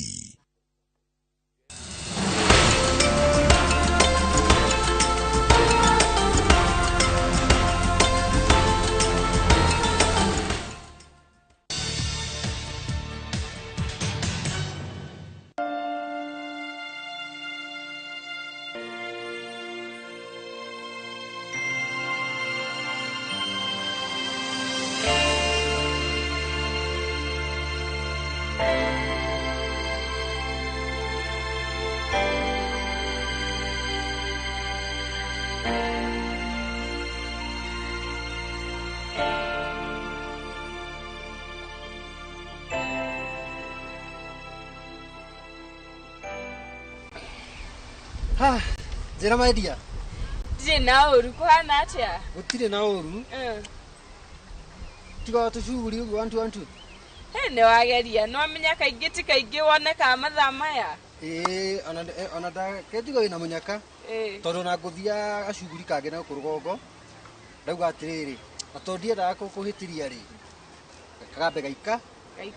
Ha, jera maidia. Je na oru kwa natia. Utire na oru. Tiga tushuguri wantu. Ne wageria no menya kaingĩ kaingĩ woneka mathama ya. Ona da ketigo ina munyaka. Tondu na nguthia ashuguri kange na kurugongo. Ndauga atiriri. Atondie da kuhitiria ri. Kagambe gaika.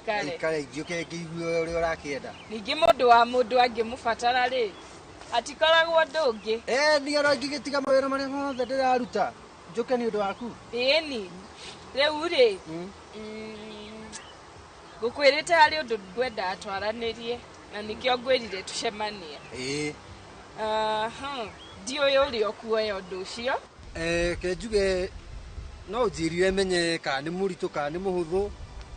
Gaikare ngioke ngigwe uri urakienda. Ningi mundu wa mundu angimubatara ri. Atikoragwo ndungi ni arangigitiga mawira maria mothe ndiraruta njuke ni undu waku ni riu ri gukwirite hari undu ngwenda atwaranirie na nikio ngwirire tucemanie ndiũĩ ũrĩa ũkuoya ũndũ ũcio kenjuge no njirire menye kana nĩ mũritũ kana nĩ mũhũthũ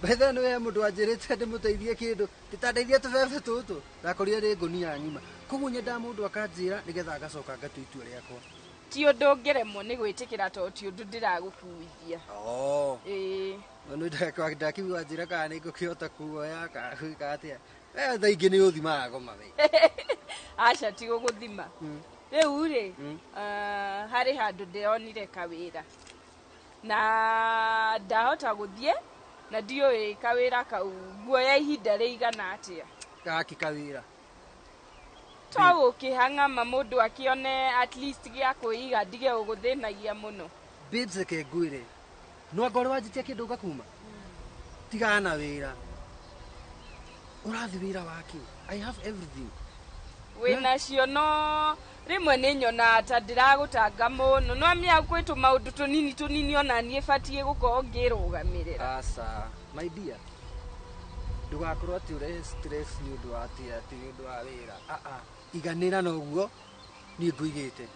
betha nĩwe mũndũ anjĩrĩte ndĩmũteithie kĩndũ ndĩtandeithie tũbebe tũtũ ndakorire rĩ ngũnia ng'ima koguo nyenda mũndũ akanjĩra nĩgetha ngacoka ngatua itua rĩakwa ti ũndũ ngĩremwo nĩ gwĩtĩkĩra tondũ ti ũndũ ndĩragũkuithia no ndakiuga njĩra kana nĩngũkĩhota kuoya kana gwĩka atĩa thaa ingĩ nĩ ũthimaga goma we aca ti gũgũthima rĩu rĩ harĩ handũ ndĩronire kawĩra na ndahota gũthiĩ na ndiũĩ kawĩra kau guoya ihinda rĩigana atĩa gaki kawĩra to ukihang'ama mundu akione at least gya kuiga ndige uguthinagia muno babes ke ngwire no ngoro wajitia kindu gakuma tigana wira urathi wira waki I have everything wina cio no rimwe ni nyona ta ndiragutanga muno no amia kwitu maundu tunini ona nie batie gukorwo ngirugamirira asa my dear ndugakorwo ati ure stress ni undu wa ati ni undu wa wira iganira noguo ni nguigite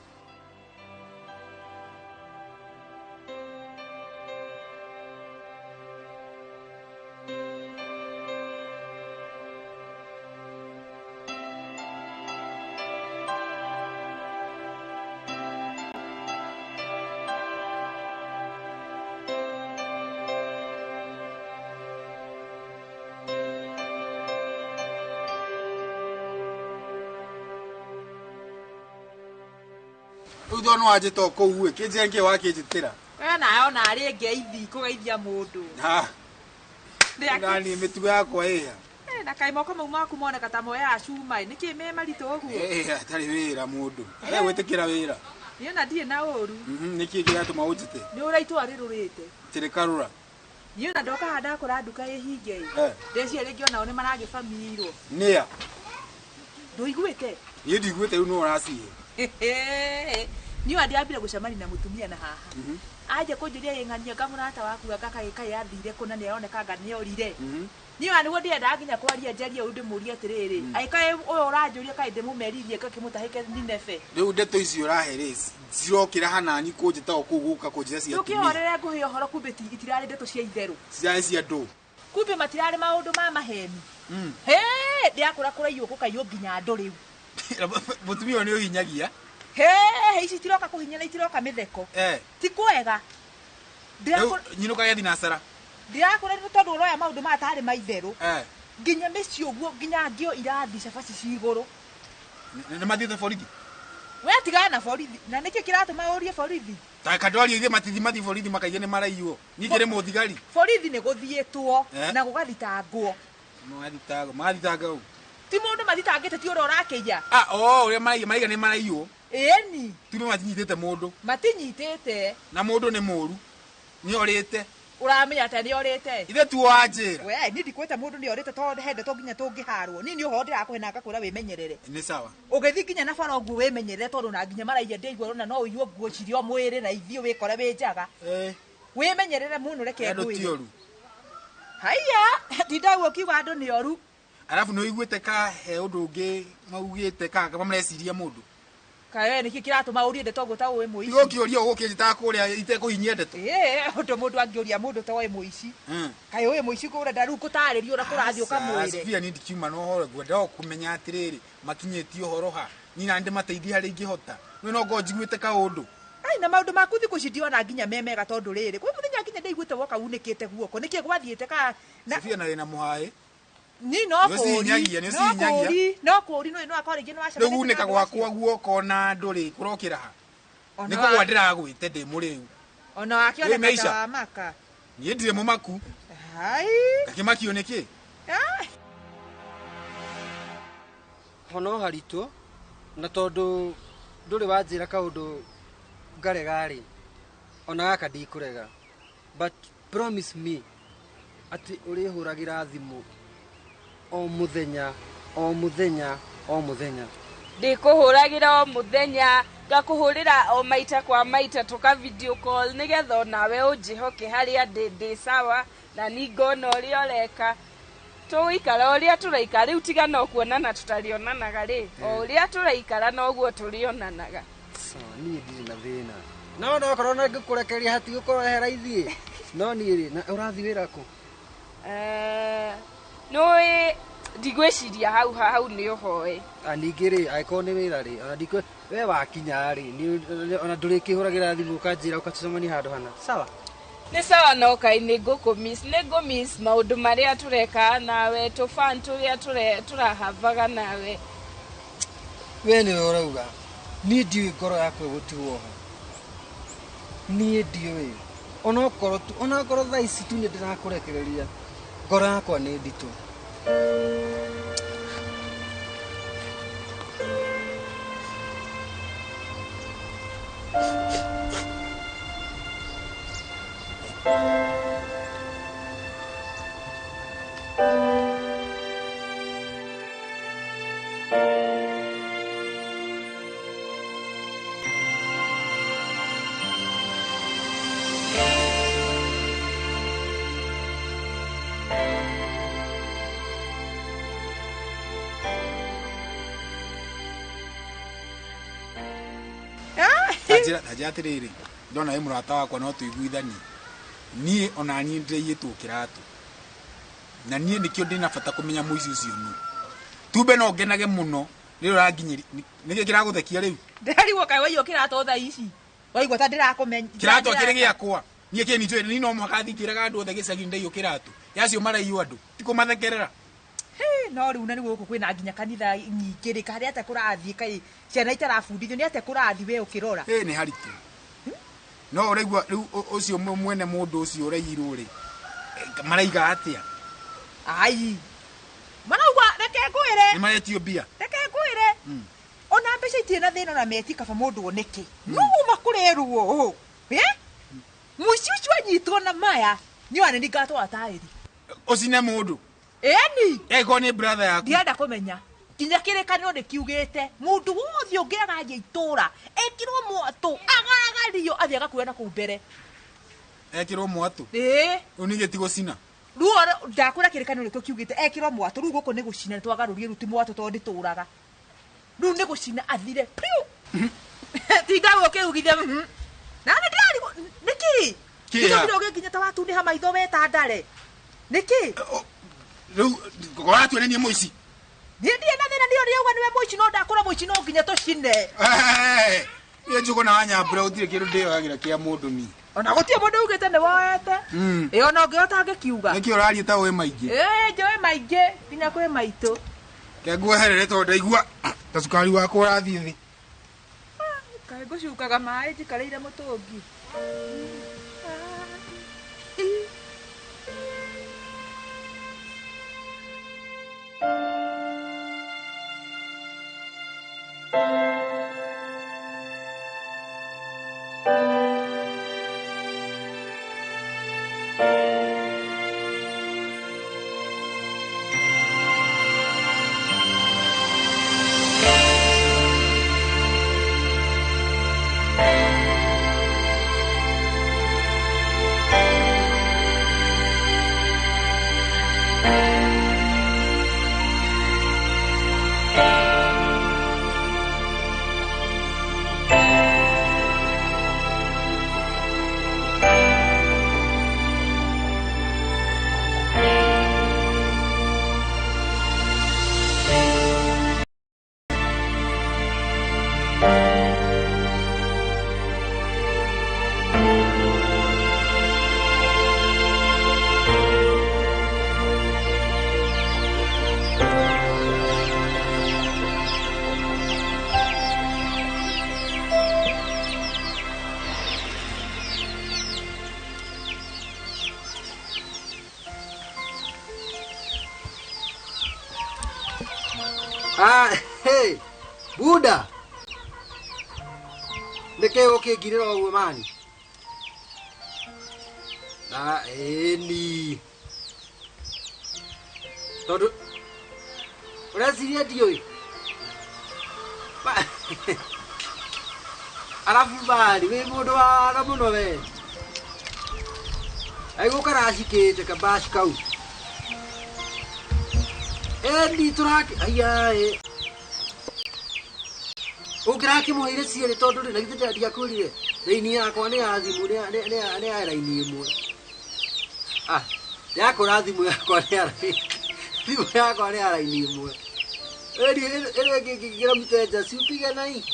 Udono waje to ko uwe kijenge wake jitira we nayo na ari ngeithi kugeithia mundu nani mitu yako na kai moko mau maku moneka ta moya acuma niki me marito guo atari wira mundu wetikira wira niona ndie na oru niki kiratuma ujite ni uraitwa rirurite tirikarura niona ndoka handa kura nduka ihinge ndeci ringi ona one marage famirwo nia nduiguite ndiguite uno urasi ni wadi abira gucemani na mutumia na haha aje kunjuria yeng'ania kamurata waku akakai yathire kuna ni aoneka ngani orire ni wani wodi enda nginya kwaria njaria undu muria atiriri aikai uyo uranjuria kai ndimumeririe kakimutahike Nineve riu ndeto icio uraheresi cirokira hanani kunjita okuguka kunjira cia tumi tukihorere nguhio horo kumbe itirari ndeto cia itheru cia cia ndu kumbe matirari maundu ma maheni ndiakura kuraiyo kukayo nginya ndu riu mutumia ni uhinyagia ici tiroka kuhinyana itiroka mitheko ti kwega nyinuka yathi na sara ndirakora ni tondu uroya maundu matari maitheru nginya meci uguo nginya ngio irathi cabaci ciguru na mathiete borithi we tigana na borithi na niki kiratuma urie borithi ta kadwari ile mathi borithi makaige ni maraiywo ningire muthigari borithi ni guthietwo na gugathitangwo mathitanga ti mundu mathitangite ti ura urakiya uria maiga ni maraiywo eni ti matinyitete mundu matinyitete na mundu ni muru ni orite uramenya ate ni orite ithe tu wanjira we ni ndikwete mundu ni orite to hende to nginya tungiharwo ni uho ndirakuhena ngakwira wimenyerere ni sawa ugethi nginya na fara ngu wimenyerere tondu na nginya maraija ndeigwa na no uyuo nguo cirio mwiri na ithio wikore wi njaga wimenyerere muno reke ngui haya ndindagwo kiuga andu ni oru alafu no igwete ka he undu ungi maugite ka mamreciria mundu kae niki kiratuma uriende togo ta we muici igo kioria ugukita kuria ite kuhinyia ndeto undu mundu angioria mundu ta we muici kae we muici kura ndaru kutaririo na kurathio kamwire Sofia ni ndikiuma no horo gwenda kumenya atiriri makinyetio horo ha ni na ndi mateithia hari ingihota we no ngo njiguite ka undu ai na maundu maku thiku cidio na nginya memega tondu riri kwi muthenya nginya ndeiguite woka unikite guoko niki gwathiite ka Sofia na rina muhae ni no kuri no akore ngino wacha riu unika gwakwa guoko na nduri kurokira ha niko gwandira gwite ndi muriu ona akiona ta maka ni ndire mumaku hai akimakio niki hono harito na tondu nduri wanjira kaundu ngaregari ona gaka ndikurega but promise me ati urihuragira thimu o muthenya ndikuhuragira o muthenya ngakuhurira o maita kwa maita tuka video call nigetha nawe unjihoke haria ndi sawa na ningona uria ureka tuikara uria turaikara riu tiga no kuonana tutarionanaga ri o uria turaikara noguo turionanaga ni ndiri na thina no korona ngikurekeria hati gukorwo he raithi no ni na urathi wira ku no ndigwiciria hau ni uhoe aningiri aiko ni wira ri ona ndikwe we wakinya ri ni ona nduri kihuragira thimu kanjira ukacemani handu hana sawa ni sawa no kai ni ngumiss maundu maria tureka nawe tufan turia turahavaga nawe we ni urauga ni ndiwi ngoro yakwe gutigwo ha ni ndiwi ona korwo thaa ici tu ni ndirakurekereria ngoro yakwa ni nditu ajatiriri ndona we murata wakwa no tuiguithani nie ona nie ndireiyetwo kiratu na nie nikio ndina bata kumenya muici ucio nu tumbe no ngenage muno riro ranginyiri niki kiraguthekia riu ndariwo kai wayo kiratu tha ici waigwa ta ndirakumenya kiratu kiri giakwa nie kini twe ni no mwakathikiraga andu othe gicagi ndeyo kiratu yacio maraiyo andu tikumathekerera no riu na ni guku kwina nginya kanitha nyingi ri kari ate kurathie kai ciana itarabundithio ni ate kurathi we ukirora ni haritu no uregwa riu ucio mwene mundu ucio ureirwo ri maraiga atia ai marauga reke ngwire ni maretio bia reke ngwire ona mbeca itina thina na meti kaba mundu oneke no makurerwo muici ucio anyitwo na maya ni wane ningatwa atairi ucine mundu eni ego ni brother yaku ndienda kumenya kinya kirekaniro ndikiugite mundu wothe ungiagaje itura ekirwo mwatu agaragario athia gakuena ku mbere ekirwo mwatu unige tigo cina ruo ndakura kirekaniro rikio kiugite ekirwo mwatu ru guko ni gucina twagarurie ruti mwatu to ndituraga ru ni gucina athire piu tiga ukiugithia na ndari niki kinya ugikinya ta watu ni ha maitho weta ndare niki riu goratu ni muici ndie na thina ndio riuga niwe muici no ndakura muici no nginya tucine ye njugo na wanyambura utire kiru ndio yagira kia mundu ni ona gutie mundu ugite ni woete ona ngiota ngikiuga niki urari ta we maingi njoe maingi nginya kwe maitu ke ngweherere to ndaigua ta sukari wako urathi thi kai gucukaga mai njikareire mutungi Hey, Buddha. Neke oke girero uwe mani. Eni. Todo. Unasiria dioi. Alafu bali we mudo ara muno we. Ai go karashi ke ka bash kau. Eni turaki ayae. O graki mo ire siere todo na gite dia kurire. Reini akwa ne azimu ne ara ini mu. Ah, ya korazimu yakwa ne ara. Simu yakwa ne ara ini mu. Ere gira mteja si upiga nai.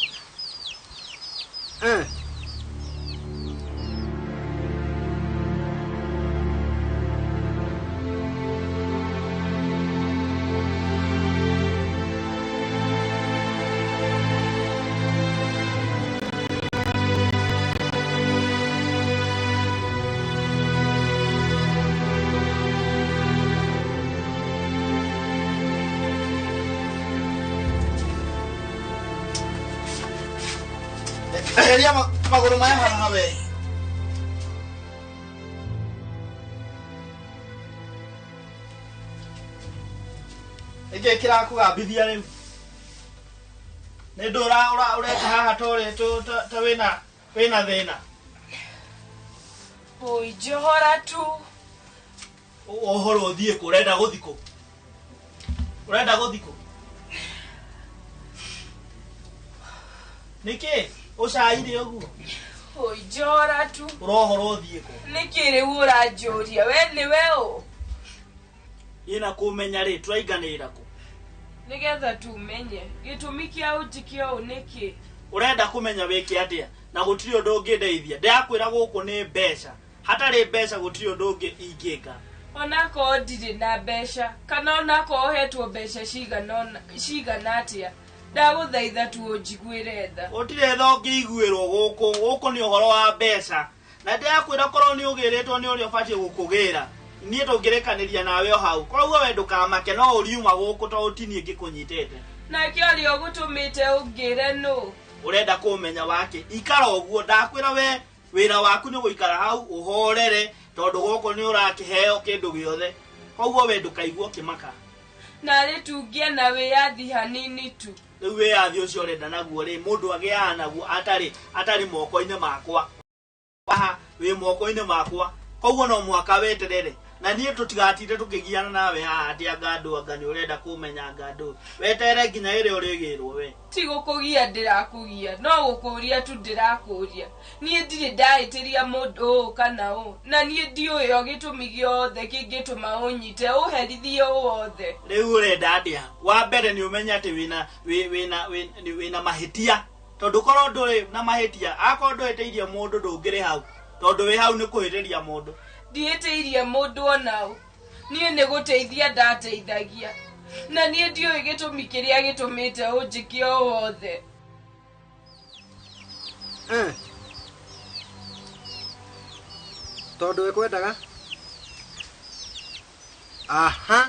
Eheria maguru maya haha we. Ege kira kugambithia riu. Ni ndura ureka haha tore ta wina thina. Oi johora tu. Ohoro thie ku urenda guthiko. Urenda guthiko. Niki Ushairi ogu. Oi jora tu. Rohoro thieko. Nikire ura joria we ni weo. Ina kumenya ri twaiganira ku. Nigetha tumenye gitumikia utikio niki. Urenda kumenya wiki atia na gutiri undu ungideithia. Ndakwira guku ni mbeca. Hatari mbeca gutiri undu ungi ingika. Onako ndiri na mbeca kana onako hetwo mbeca cigana atia. Ndaguthaitha tu unjiguire tha. Utire tho ngiguirwo guku ni uhoro wa mbeca. Na ndakwira korwo ni ugiritwo ni uri ubatie gukugira. Nie tungirikaniria nawe o hau. Koguo we ndukamake no uriuma guku to utinie ngikunyitete. Na kiori ogutumite ungire no. Urenda kumenya wake. Ikara oguo ndakwira we wira waku ni guikara hau uhorere tondu guku ni urakiheo kindu giothe. Koguo we ndukaigwo kimaka. Na ri tungia na we yathi hanini tu. We yathi ucio urenda naguo ri mundu agiana naguo atari moko-ine makwa. Aha we moko-ine makwa. Koguo no mwaka weterere. Na nie tutigatire tukigiana nawe haha atia ngadu anga ni urenda kumenya ngadu. Wetere nginya ire urigirwo we. Ti gukugia ndirakugia no gukuria tu ndirakuria. Nie ndire ndaitiria mundu kana o. Na nie ndiuĩ o gitumi giothe kingituma unyite uherithie wothe. Riu urenda ndia. Wa mbere ni umenya ati wina mahitia. Tondu korwo nduri na mahitia akorwo nduhiteirie mundu ndungire hau. Tondu we hau ni kuhitiria mundu. Ndieteirie mundu onao. Nie ni guteithia ndateithagia. Na nie ndiuĩ gitumi kiria gitumite unjikio wothe. Tondu we kwendaga? Aha.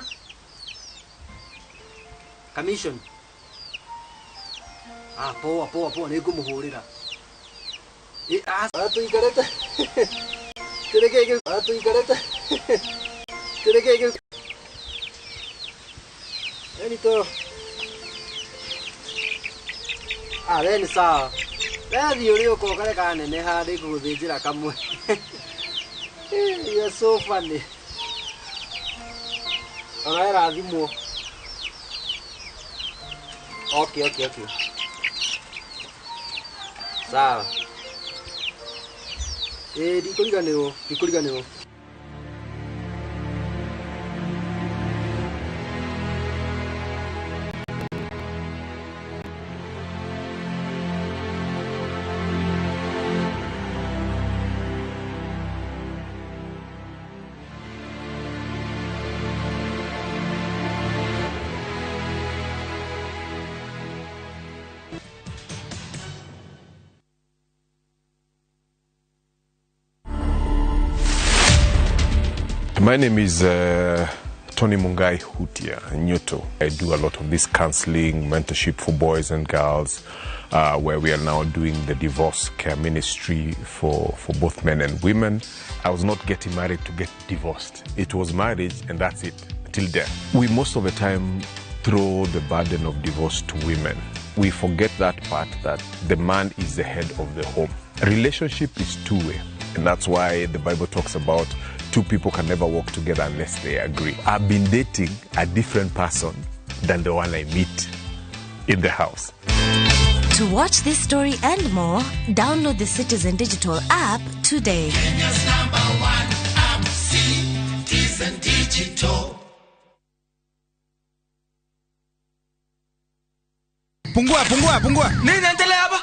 Commission. Poa ni ngumuhurira. Atuikarete. Tireke. Enito. Ni sawa. Wethi uri uko kare kanene handi guthinjira kamwe. You're so funny. Ona rathimo. Okay. Sawa. Dikuriganiro. My name is Tony Mungai Hutia, Newto. I do a lot of this counseling, mentorship for boys and girls, where we are now doing the divorce care ministry for both men and women. I was not getting married to get divorced. It was marriage and that's it, till death. We most of the time throw the burden of divorce to women. We forget that part, that the man is the head of the home. A relationship is two-way, and that's why the Bible talks about two people can never work together unless they agree. I've been dating a different person than the one I meet in the house. To watch this story and more, download the Citizen Digital app today. Kenya's #1 app, Citizen Digital. Pungua. Nini naendelea hapa?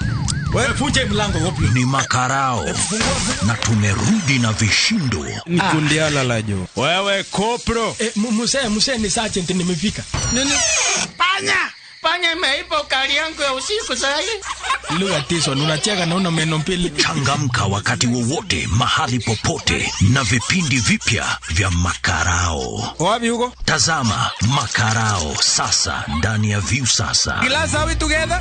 Wewe funje mlango wapi? Ni makarao. Na tumerudi na vishindo. Ni kundiala la jo. Wewe kopro. Muse ni sergeant nimefika. Nini? Panya imeipa ukali yangu ya usiku sasa. Lugha tiso unacheka na una meno mbili. Changamka wakati wowote, mahali popote na vipindi vipya vya makarao. Wapi huko? Tazama makarao sasa ndani ya View sasa. Glass are we together?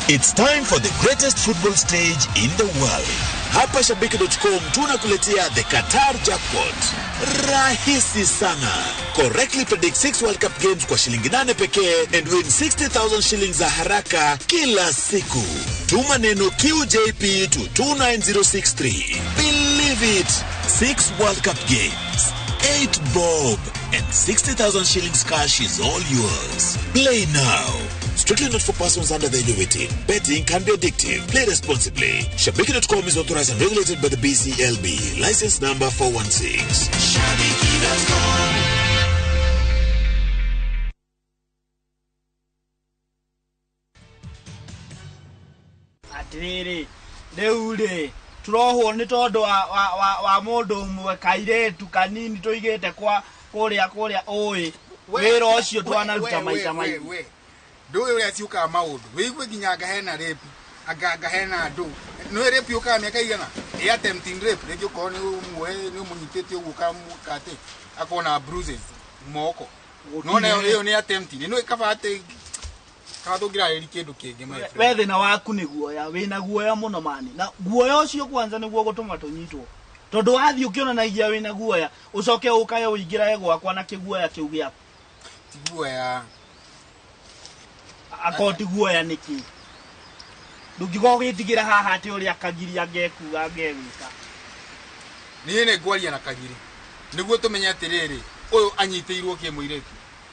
It's time for the greatest football stage in the world. Hapa Shabiki.com tunakuletea the Qatar Jackpot. Rahisi sana. Correctly predict 6 World Cup games kwa shilingi 8 pekee and win 60,000 shillings za haraka kila siku. Tuma neno QJP to 29063. Believe it. 6 World Cup games, 8 bob, and 60,000 shillings cash is all yours. Play now. Strictly not for persons under the age of 18. Betting can be addictive. Play responsibly. Shabiki.com is authorized and regulated by the BCLB. License number 416. Shabiki.com. Atiriri, deure. Turoho ni todo wa modo mwe kairetu kanini toigete kwa korea oi. Wero ocio twanaruta maita mai. Nduwe ule atiuka maundu wigwe ginyaga hena rape agaga hena ndu no rape yuka miaka igana e attempting rape ndio ko ni umwe ni umunyitete uguka mukate akona bruises moko none yo ni attempting no ikabate kadogira eri kindu kingi mai wethe na waku ni guoya wina guoya muno mani na guoya ucio kwanza niguo gutuma tunyitwo tondu wathi ukiona na igia wina guoya ucoke ukaye uingira gwakwa na kiguoya kiu giaku guoya akoti guoya niki ndugigo gitigira haha ati uri akagiri angekuga angewika niene gwaria na kagiri niguo tumenya atiriri uyu anyiteirwo kimuiretu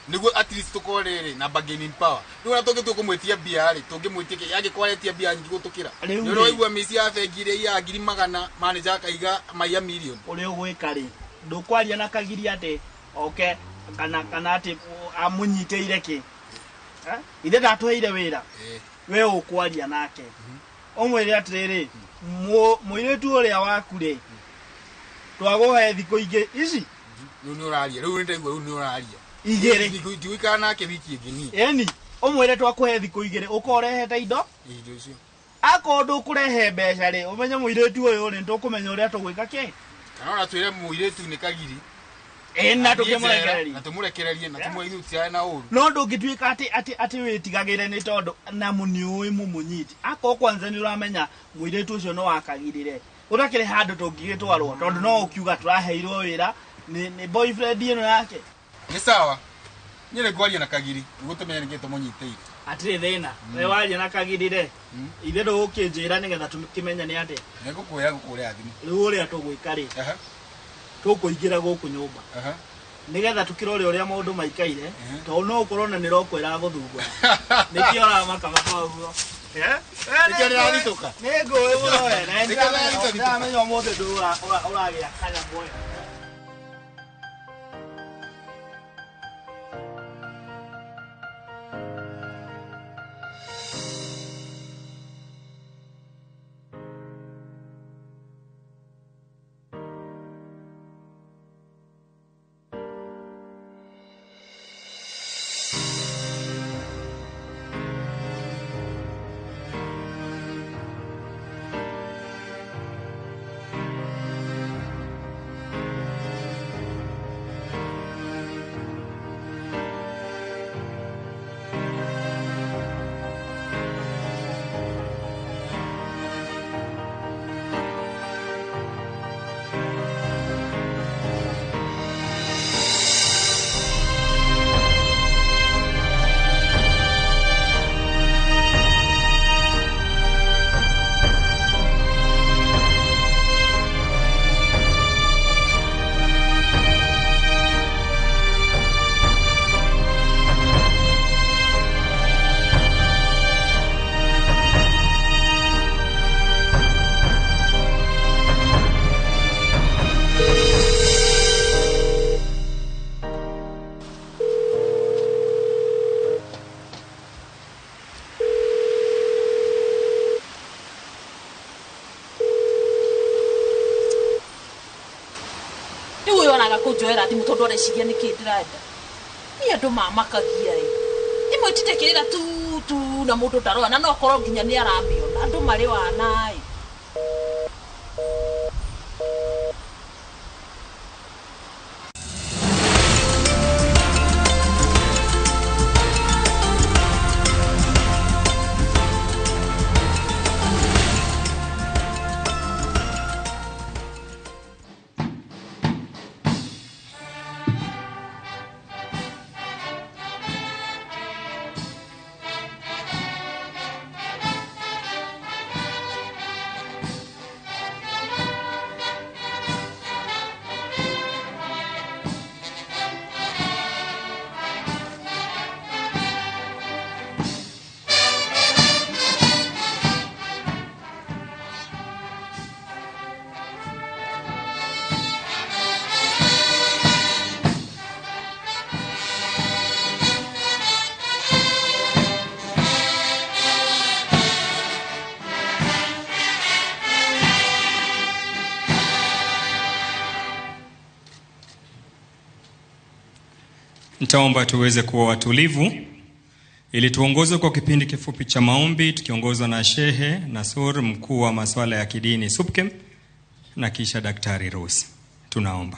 niguo at least tukorere na bargaining power niguo natogitwo kumwetia bia ri tungimwetie yage kwaretia bia nyingi gutukira niro igwa misi ya fengire ya ngiri magana manager kaiga maiya million uri ugwika ri ndukwaria na kagiri ati okay kana ati amunyiteire ki ithe datweire wira we ukwaria nake omwire atiriri muiretu uria waku ri twaguhe thiko ingi ici ni uraria riu ndegwa ni uraria igere ndiwika nake wiki ingini yani omwire twakuhe thiko igere ukorehete indo icio akondu kurehe mbeca ri umenye muiretu uyu ri ntukumenya uria tugwika ki kana ona twire muiretu ni kagiri na tukimurekereria na tumurekererie na tumwithutia na uru no ndungituika ati witigagire ni tondu na muniui mumunyiti ako kwanza ni uramenya muiretu ucio no wakagirire urakire handu tungigitwarwo tondu no ukiuga turaheirwo wira ni boyfriend ino yake ni sawa nyine gwaria na kagiri gutumenya ni gito munyiteire atire thina we waria na kagirire ithe ndo ukinjira nigetha tukimenya ni ati nigukuya gukuria thimu riu uria tugwika ri tukuingira guku nyumba nigetha tukirore uria maundu maikaire tondu no ukorona ni rokwera guthungwa nikiora makama guo nikio ni arituka nego we na ndio amenya mothe ndu uragia kanya boy. kunjoera thimu tondu areciria niki ndirenda ni andu mamakagia imwe titekirira tu na mundu ndarona no korwo nginya ni aramiona andu mari wana Nitaomba tuweze kuwa watulivu ili tuongozwe kwa kipindi kifupi cha maombi tukiongozwa na Shehe Nasur, mkuu wa masuala ya kidini SUPKEM, na kisha Daktari Rose. Tunaomba.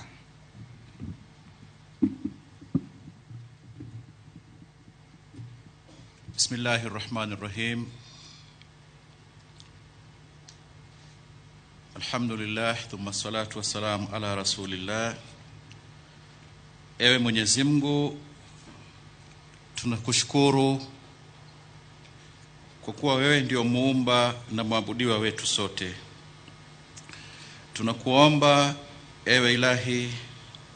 Bismillahirrahmanirrahim. Alhamdulillah, thumma salatu wassalamu ala rasulillah. Ewe Mwenyezi Mungu, tunakushukuru kwa kuwa wewe ndio muumba na mwabudiwa wetu sote. Tunakuomba ewe Ilahi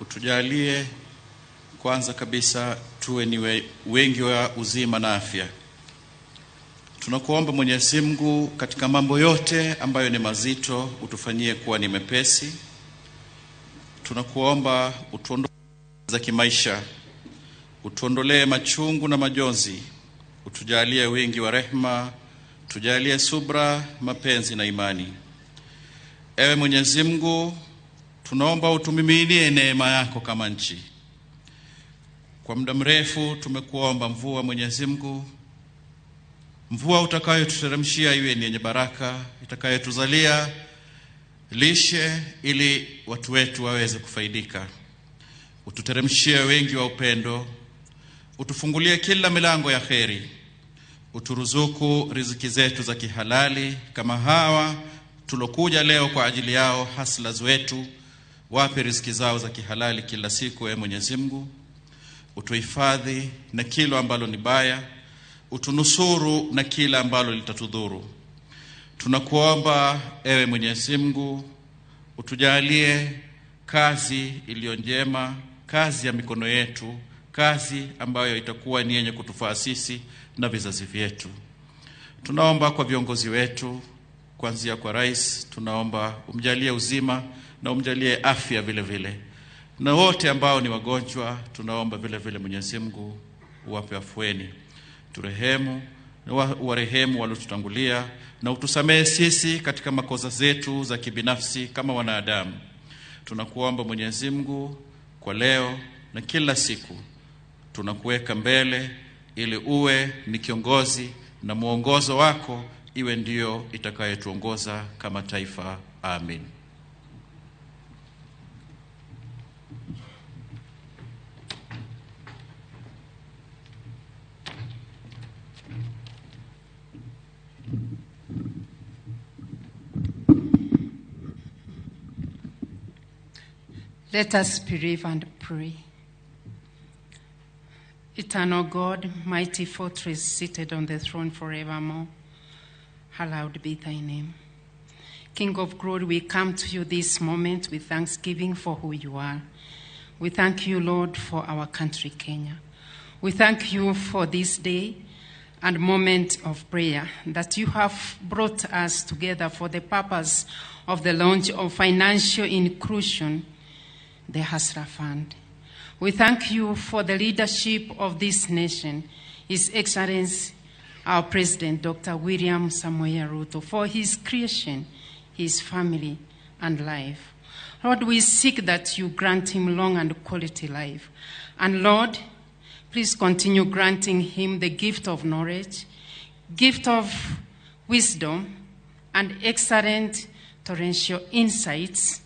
utujalie kwanza kabisa tuwe ni wengi wa uzima na afya. Tunakuomba Mwenyezi Mungu katika mambo yote ambayo ni mazito utufanyie kuwa ni mepesi. Tunakuomba utuondoe za kimaisha, utuondolee machungu na majonzi, utujalie wingi wa rehema, tujalie subra, mapenzi na imani. Ewe Mwenyezi Mungu, tunaomba utumiminie neema yako kama nchi. Kwa muda mrefu tumekuomba mvua Mwenyezi Mungu, mvua utakayotuteremshia iwe ni yenye baraka, itakayotuzalia lishe ili watu wetu waweze kufaidika. Ututeremshie wengi wa upendo, utufungulie kila milango ya kheri, uturuzuku riziki zetu za kihalali kama hawa tulokuja leo kwa ajili yao hustlers wetu, wape riziki zao za kihalali kila siku. Ewe Mwenyezi Mungu, utuhifadhi na kila ambalo ni baya, utunusuru na kila ambalo litatudhuru. Tunakuomba ewe Mwenyezi Mungu, utujalie kazi iliyo njema, kazi ya mikono yetu, kazi ambayo itakuwa ni yenye kutufaa sisi na vizazi vyetu. Tunaomba kwa viongozi wetu, kuanzia kwa rais, tunaomba umjalie uzima na umjalie afya vile vile. Na wote ambao ni wagonjwa, tunaomba vile vile Mwenyezi Mungu uwape afueni. Turehemu na warehemu waliotutangulia, na utusamehe sisi katika makosa zetu za kibinafsi kama wanadamu. Tunakuomba Mwenyezi Mungu kwa leo na kila siku, tunakuweka mbele ili uwe ni kiongozi na muongozo wako iwe ndio itakayetuongoza kama taifa. Amin. Let us believe and pray. Eternal God, mighty fortress, seated on the throne forevermore, hallowed be thy name. King of glory, we come to you this moment with thanksgiving for who you are. We thank you, Lord, for our country, Kenya. We thank you for this day and moment of prayer that you have brought us together for the purpose of the launch of financial inclusion, the Hustler Fund. We thank you for the leadership of this nation, His Excellency, our President, Dr. William Samoei Ruto, for his creation, his family, and life. Lord, we seek that you grant him long and quality life. And Lord, please continue granting him the gift of knowledge, gift of wisdom, and excellent torrential insights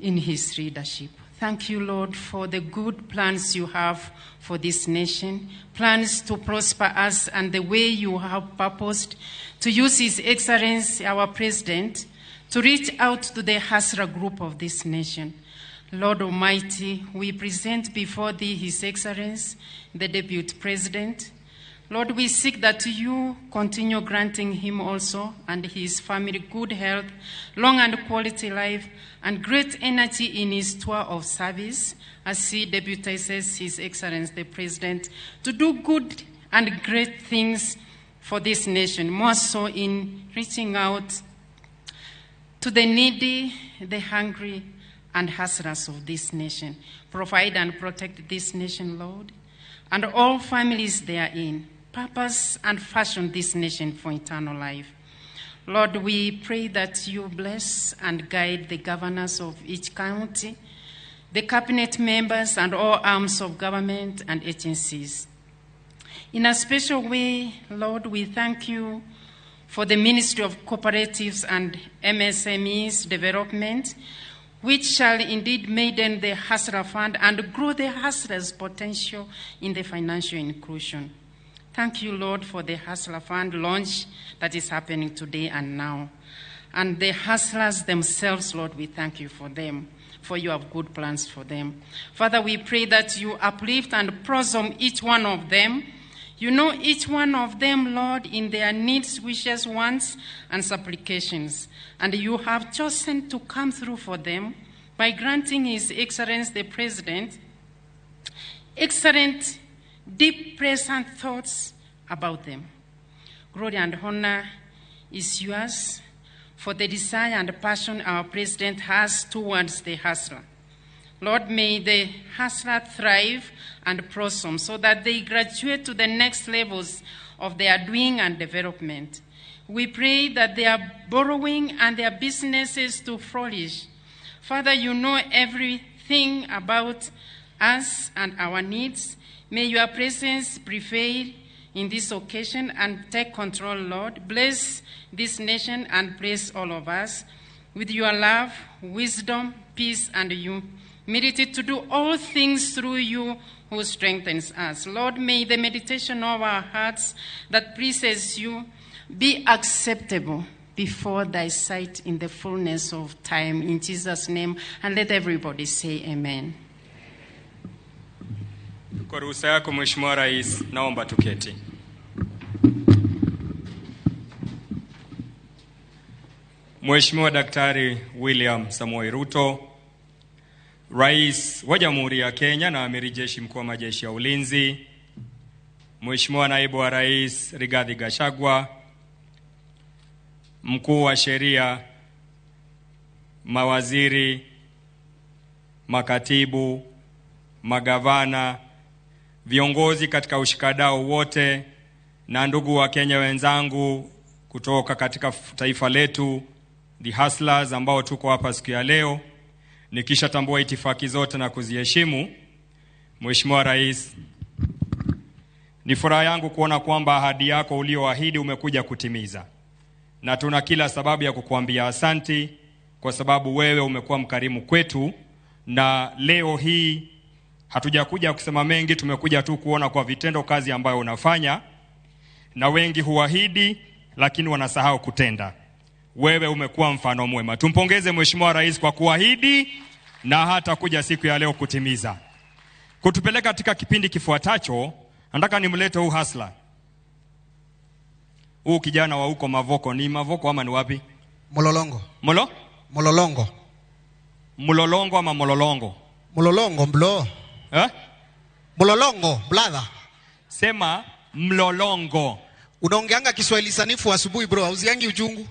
in his leadership. Thank you, Lord, for the good plans you have for this nation, plans to prosper us, and the way you have purposed to use His Excellency, our President, to reach out to the hustler group of this nation. Lord Almighty, we present before Thee His Excellency, the Deputy President. Lord, we seek that you continue granting him also and his family good health, long and quality life, and great energy in his tour of service as he deputizes His Excellency the President to do good and great things for this nation, more so in reaching out to the needy, the hungry, and hustlers of this nation. Provide and protect this nation, Lord, and all families therein. Purpose and fashion this nation for eternal life. Lord, we pray that you bless and guide the governors of each county, the cabinet members, and all arms of government and agencies. In a special way, Lord, we thank you for the Ministry of Cooperatives and MSMEs Development, which shall indeed maiden the Hustler Fund and grow the hustlers' potential in the financial inclusion. Thank you, Lord, for the Hustler Fund launch that is happening today and now. And the hustlers themselves, Lord, we thank you for them, for you have good plans for them. Father, we pray that you uplift and blossom each one of them. You know each one of them, Lord, in their needs, wishes, wants, and supplications. And you have chosen to come through for them by granting His Excellency the President excellent, deep, present thoughts about them. Glory and honor is yours for the desire and passion our President has towards the hustler. Lord, may the hustler thrive and blossom so that they graduate to the next levels of their doing and development. We pray that their borrowing and their businesses to flourish. Father, you know everything about us and our needs. May your presence prevail in this occasion and take control, Lord. Bless this nation and bless all of us with your love, wisdom, peace, and humility to do all things through you who strengthens us. Lord, may the meditation of our hearts that pleases you be acceptable before thy sight in the fullness of time. In Jesus' name, and let everybody say amen. Kwa ruhusa yako Mheshimiwa Rais, naomba tuketi. Mheshimiwa Daktari William Samoei Ruto, Rais wa Jamhuri ya Kenya na Amiri Jeshi Mkuu wa Majeshi ya Ulinzi, Mheshimiwa Naibu wa Rais Rigathi Gachagua, Mkuu wa Sheria, mawaziri, makatibu, magavana, viongozi katika ushikadau wote, na ndugu wa Kenya wenzangu kutoka katika taifa letu, the hustlers ambao tuko hapa siku ya leo, nikisha tambua itifaki zote na kuziheshimu. Mheshimiwa Rais, ni furaha yangu kuona kwamba ahadi yako ulioahidi umekuja kutimiza. Na tuna kila sababu ya kukuambia asanti kwa sababu wewe umekuwa mkarimu kwetu, na leo hii hatujakuja kusema mengi, tumekuja tu kuona kwa vitendo kazi ambayo unafanya. Na wengi huahidi lakini wanasahau kutenda. Wewe umekuwa mfano mwema. Tumpongeze Mheshimiwa Rais kwa kuahidi na hata kuja siku ya leo kutimiza. Kutupeleka katika kipindi kifuatacho, nataka nimlete huu hustler. Huu kijana wa huko Mavoko, ni Mavoko ama ni wapi? Mololongo. Mololongo. Mololongo ama Mololongo? Mololongo, bro. Mololongo, brother. Sema Mlolongo. Unaongeanga Kiswahili sanifu asubuhi bro, hauziangi ujungu?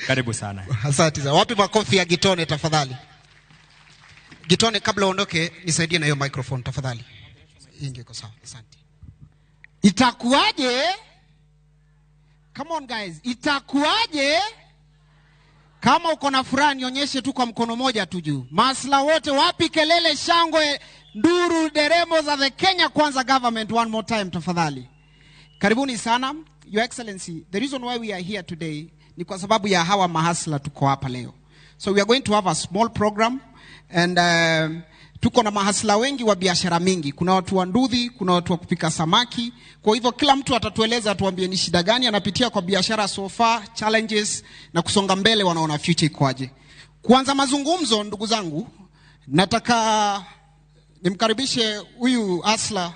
Karibu sana. Asante sana. Wapi makofi ya Gitone tafadhali? Gitone, kabla uondoke nisaidie na hiyo microphone tafadhali. Ingeko sawa. Asante. Itakuaje? Come on guys. Itakuaje? Kama uko na furaha nionyeshe tu kwa mkono moja tu juu. Masla wote wapi kelele, shangwe, nduru, deremo za the Kenya Kwanza government one more time tafadhali. Karibuni sana. Your Excellency, the reason why we are here today ni kwa sababu ya hawa mahasla tuko hapa leo. So we are going to have a small program and tuko na mahasla wengi wa biashara mingi. Kuna watu wa nduthi, kuna watu wa kupika samaki. Kwa hivyo kila mtu atatueleza, atuambie ni shida gani anapitia kwa biashara so far, challenges na kusonga mbele wanaona future ikoaje. Kuanza mazungumzo ndugu zangu, nataka nimkaribishe huyu Asla,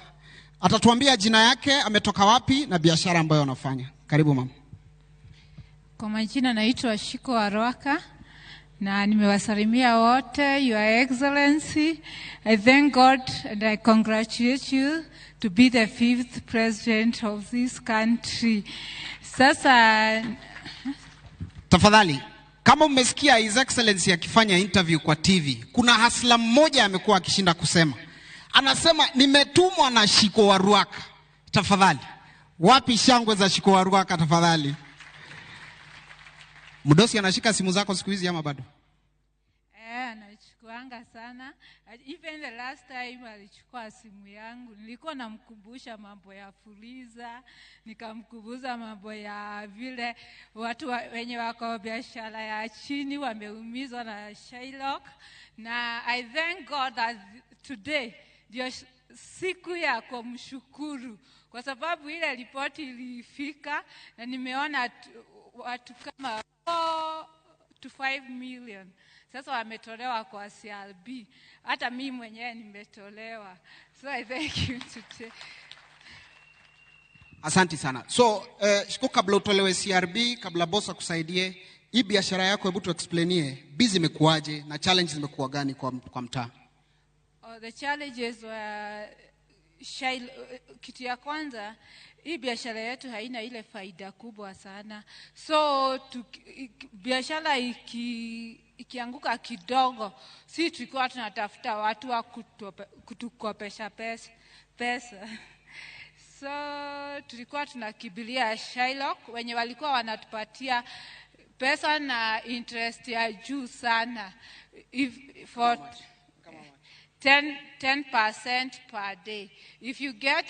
atatuambia jina yake, ametoka wapi na biashara ambayo anafanya. Karibu mama. Kwa majina naitwa Shiko Arwaka na nimewasalimia wote. Your Excellency, I thank God and I congratulate you to be the 5th president of this country. Sasa tafadhali, kama umesikia His Excellency akifanya interview kwa TV, kuna hasla mmoja amekuwa akishinda kusema. Anasema nimetumwa na Shiko Waruaka. Tafadhali, wapi shangwe za Shiko Waruaka tafadhali? Mdosi anashika simu zako siku hizi ama bado? Anachukuanga sana. Even the last time alichukua simu yangu, nilikuwa namkumbusha mambo ya Fuliza, nikamkumbusha mambo ya vile watu wenye wako biashara ya chini wameumizwa na Shylock. Na I thank God that today ndio siku ya kumshukuru kwa sababu ile ripoti ilifika na nimeona watu kama 4 to 5 million sasa wametolewa kwa CRB. Hata mimi mwenyewe nimetolewa. So I thank you today. Asante sana. So Shiko, kabla utolewe CRB, kabla bossa kusaidie, hii biashara yako hebu tu explainie busy imekuaje na challenges zimekuwa gani kwa mtaa? The challenges were kitu ya kwanza, hii biashara yetu haina ile faida kubwa sana. So biashara ikianguka kidogo, si tulikuwa tunatafuta watu wa kutukopesha pesa. So tulikuwa tunakibilia Shylock wenye walikuwa wanatupatia pesa na interest ya juu sana. For 10% per day. If you get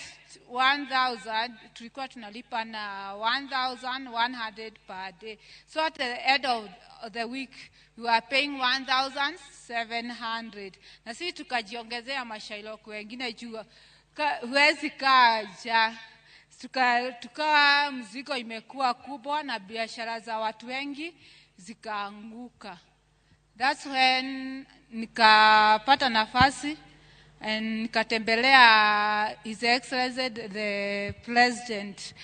1,000, tulikuwa tunalipa na 1,100 per day. So at the end of the week, we were paying 1,700. Na sisi tukajiongezea Shylock wengine juu huwezi kaja. Tukawa mzigo imekuwa kubwa na biashara za watu wengi zikaanguka. That's when nikapata nafasi and nikatembelea His Excellency the President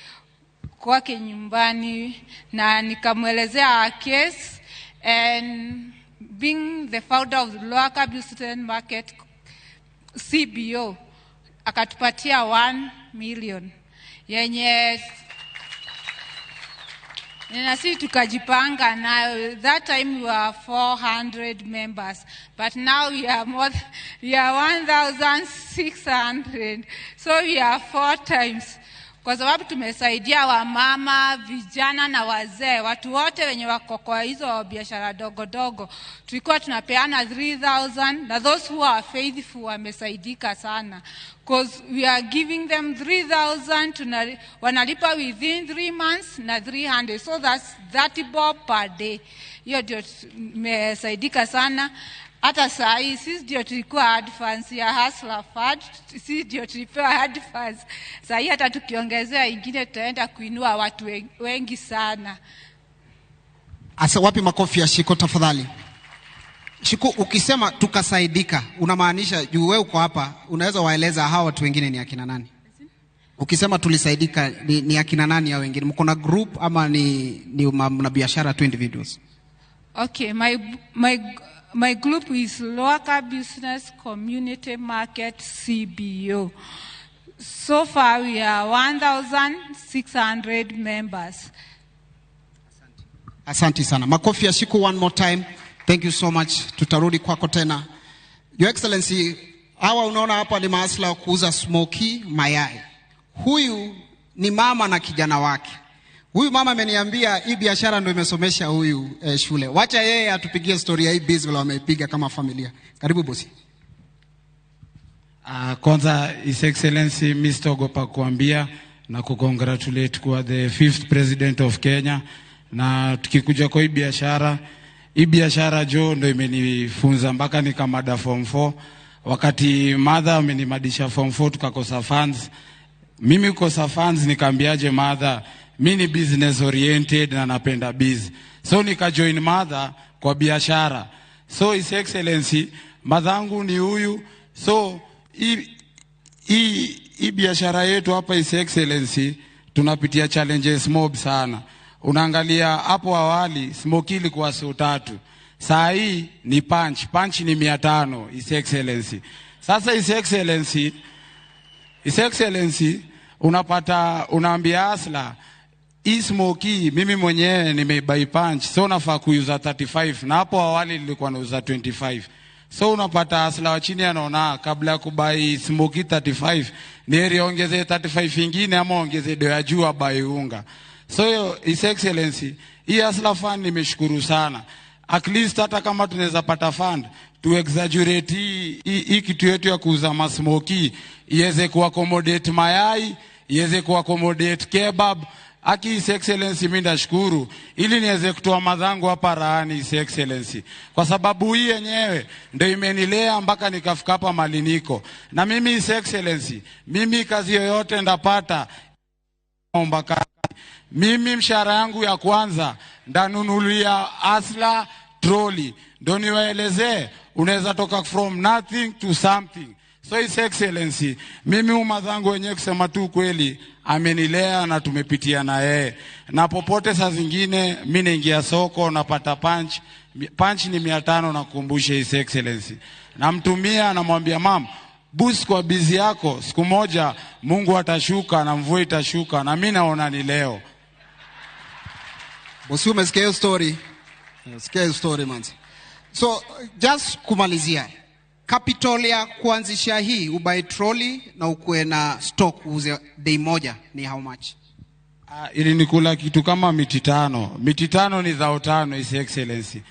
kwake nyumbani na nikamwelezea case, and being the founder of the Lower Business Market CBO akatupatia 1 million yenye na sisi tukajipanga na that time we were 400 members, but now we are 1,600. So we are 4 times. Kwa sababu tumesaidia wamama, vijana na wazee, watu wote wenye wako kwa hizo biashara dogo dogo. Tulikuwa tunapeana 3,000 na those who are faithful wamesaidika sana. Because we are giving them 3,000 wanalipa within 3 months na 300. So that's 30 bob per day. Hiyo ndio tumesaidika sana. Hata saa hii sisi ndio tulikuwa advance ya Hustler Fund, sisi ndio tulipewa advance. Saa hii hata tukiongezea ingine tutaenda kuinua watu wengi sana. Asa wapi makofi ya Shiko tafadhali? Shiko, ukisema tukasaidika unamaanisha juu wewe uko hapa, unaweza waeleza hawa watu wengine ni akina nani? Ukisema tulisaidika ni akina nani hao wengine? Mko na group ama ni mna biashara tu individuals? Okay, my group is Local Business Community Market CBO. So far we are 1,600 members. Asante sana. Makofi ya Shiko one more time. Thank you so much. Tutarudi kwako tena. Your Excellency, hawa unaona hapa ni maasla wa kuuza smoky mayai. Huyu ni mama na kijana wake. Huyu mama ameniambia hii biashara ndio imesomesha huyu shule. Wacha yeye atupigie story ya hii business wala wameipiga kama familia. Karibu bosi. Kwanza His Excellency Mr. Ogopa kuambia na kukongratulate kwa the 5th President of Kenya. Na tukikuja kwa hii biashara jo ndio imenifunza mpaka nikamada form 4. Wakati mother amenimadisha form 4 tukakosa funds. Mimi kukosa funds nikaambiaje mother, mimi ni business oriented na napenda biz. So nikajoin mother kwa biashara. So His Excellency, mother yangu ni huyu. So hii biashara yetu hapa His Excellency tunapitia challenges mob sana. Unaangalia hapo awali smoke ilikuwa so 3. Saa hii ni punch ni 500 His Excellency. Sasa His Excellency unaambia asla hii smoke mimi mwenyewe nimebuy punch so nafaa kuuza 35 na hapo awali nilikuwa nauza 25. So unapata asla wa chini anaona kabla ya kubai smoke 35 ni heri ongeze 35 ingine ama ongeze do ya juu abai unga. So His Excellency, hii asla fund nimeshukuru sana. At least hata kama tunaweza pata fund to exaggerate hii kitu yetu ya kuuza masmoki iweze kuaccommodate mayai, iweze kuaccommodate kebab. Aki His Excellency mimi ndashukuru ili niweze kutoa madhangu hapa raani His Excellency. Kwa sababu hii yenyewe ndio imenilea mpaka nikafika hapa mali niko. Na mimi His Excellency, mimi kazi yoyote ndapata mpaka mimi mshahara yangu ya kwanza ndanunulia asla trolley. Ndio niwaelezee unaweza toka from nothing to something. So His Excellency, mimi umadhangu wenyewe kusema tu kweli amenilea na tumepitia na yeye. Na popote saa zingine mimi naingia soko napata punch ni 500 nakumbusha His Excellency. Namtumia namwambia mama boost kwa bizi yako, siku moja Mungu atashuka na mvua itashuka na mimi naona ni leo. Bosi umesikia hiyo story? Sikia hiyo story manzi. So just kumalizia. Capital ya kuanzisha hii ubuy trolley na ukuwe na stock uuze day moja ni how much? Ili nikula kitu kama miti 5. Miti 5 ni zao 5 His Excellency.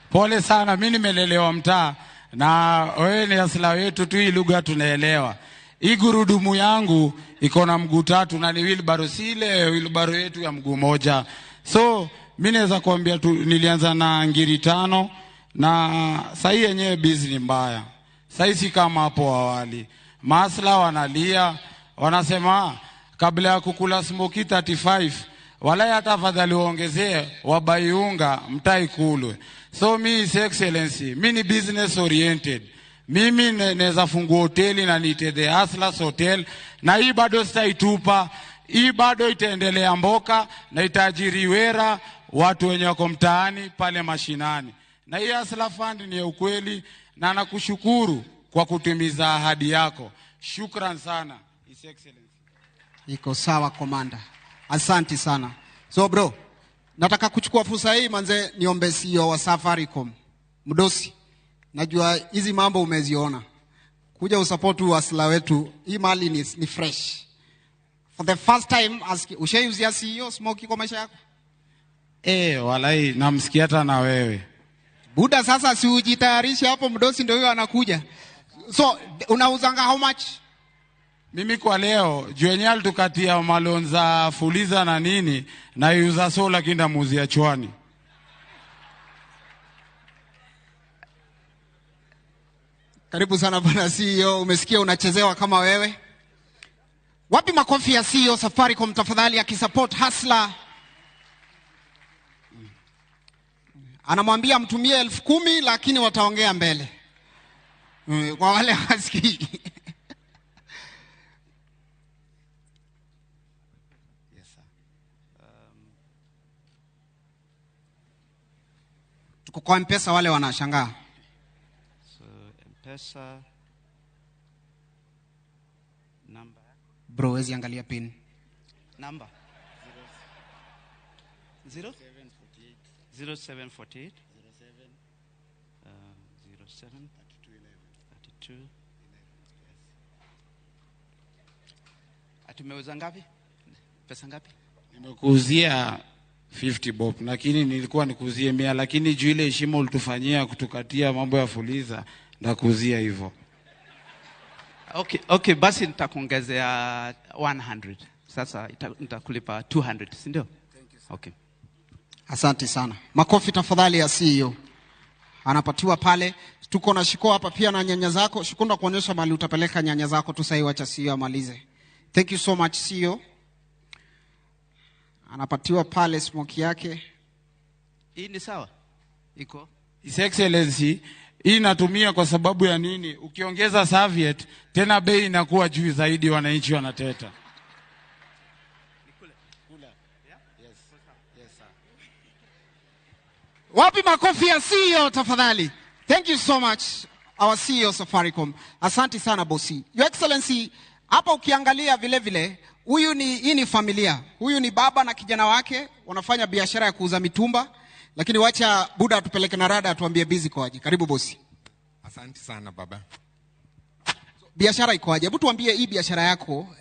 Pole sana mimi nimelelewa mtaa na wewe ni asla wetu tu hii lugha tunaelewa. Hii gurudumu yangu iko na mguu 3 na ni wheelbarrow sile wheelbarrow yetu ya mguu moja. So mimi naweza kuambia tu nilianza na ngiri 5 na sasa yenyewe business mbaya. Sasa si kama hapo awali. Masla wanalia, wanasema kabla ya kukula smoki 35 wala hata afadhali waongezee wabai unga mtai kulwe. So mimi His Excellency, mimi ni business oriented. Mimi naweza fungua hoteli na niite The Hustlers Hotel na hii bado sitaitupa. Hii bado itaendelea mboka na itaajiri wera watu wenye wako mtaani pale mashinani. Na hii Hustler Fund ni ya ukweli na nakushukuru kwa kutimiza ahadi yako. Shukran sana His Excellency. Iko sawa komanda. Asante sana. So bro, nataka kuchukua fursa hii manze niombe CEO wa Safaricom. Mdosi, najua hizi mambo umeziona. Kuja usupport wasla wetu. Hii mali ni fresh. For the first time ushauzia CEO smoke kwa maisha yako? Walai namsikia hata na wewe. Buda sasa si ujitayarishe hapo mdosi ndio huyo anakuja. So unauzanga how much? Mimi kwa leo juenye alitukatia malonza fuliza na nini na yuza sola kinda muzia chwani. Karibu sana bwana CEO, umesikia unachezewa kama wewe. Wapi makofi ya CEO Safaricom tafadhali akisupport hustler. Anamwambia mtumie 10,000 lakini wataongea mbele. Kwa wale hasikii. Yes sir. Tuko kwa M-Pesa wale wanashangaa. So M-Pesa number. Bro, wezi angalia pin. Number 0748 07 32 Atumeuza ngapi? Pesa ngapi? Nimekuuzia 50 bob, lakini nilikuwa nikuuzie 100, lakini juu ile heshima ulitufanyia kutukatia mambo ya fuliza, ndakuuzia hivyo. Okay, basi nitakuongezea 100. Sasa nitakulipa 200, si ndio? Okay. Asante sana. Makofi tafadhali ya CEO. Anapatiwa pale. Tuko na Shiko hapa pia na nyanya zako. Shiko ndo kuonyesha mali utapeleka nyanya zako tu sasa, wacha CEO amalize. Thank you so much CEO. Anapatiwa pale smoke yake. Hii ni sawa? Iko? His Excellency, hii natumia kwa sababu ya nini? Ukiongeza serviette tena bei inakuwa juu zaidi, wananchi wanateta. Wapi makofi ya CEO tafadhali? Thank you so much our CEO Safaricom. Asante sana bosi. Your Excellency, hapa ukiangalia vile vile, hii ni familia. Huyu ni baba na kijana wake wanafanya biashara ya kuuza mitumba, lakini wacha Buda atupeleke na rada atuambie busy kwaje. Karibu bosi. Asante sana baba. Biashara iko aje? Hebu tuambie hii biashara yako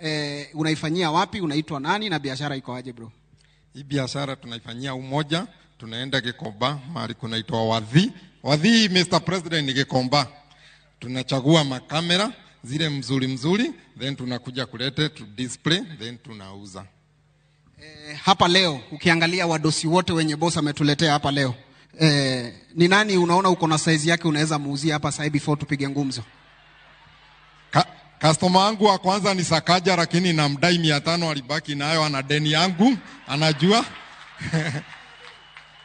unaifanyia wapi, unaitwa nani na biashara iko aje bro? Hii biashara tunaifanyia Umoja, tunaenda Gikomba, mahali kunaitwa Wadhi Mr. President ni Gikomba. Tunachagua makamera zile mzuri, then tunakuja kulete to display, then tunauza. Hapa leo ukiangalia wadosi wote wenye boss ametuletea hapa leo, ni nani unaona uko na size yake unaweza muuzia hapa sasa before tupige ngumzo? Customer wangu wa kwanza ni Sakaja, lakini namdai 500 alibaki nayo, ana deni yangu, anajua.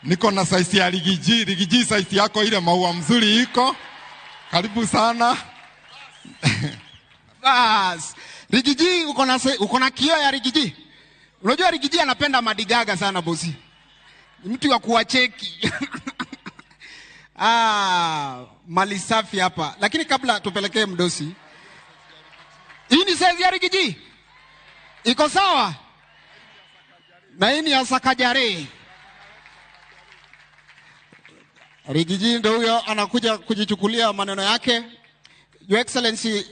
Niko na size ya Rigiji size yako ile maua mzuri iko. Karibu sana. Bas. Rigiji uko na kio ya Rigiji. Unajua Rigiji anapenda madigaga sana bosi. Ni mtu wa kuwacheki. Mali safi hapa. Lakini kabla tupelekee mdosi. Hii ni size ya Rigiji. Iko sawa? Na hii ni ya Sakajare. Rigiji ndio huyo anakuja kujichukulia maneno yake. Your Excellency,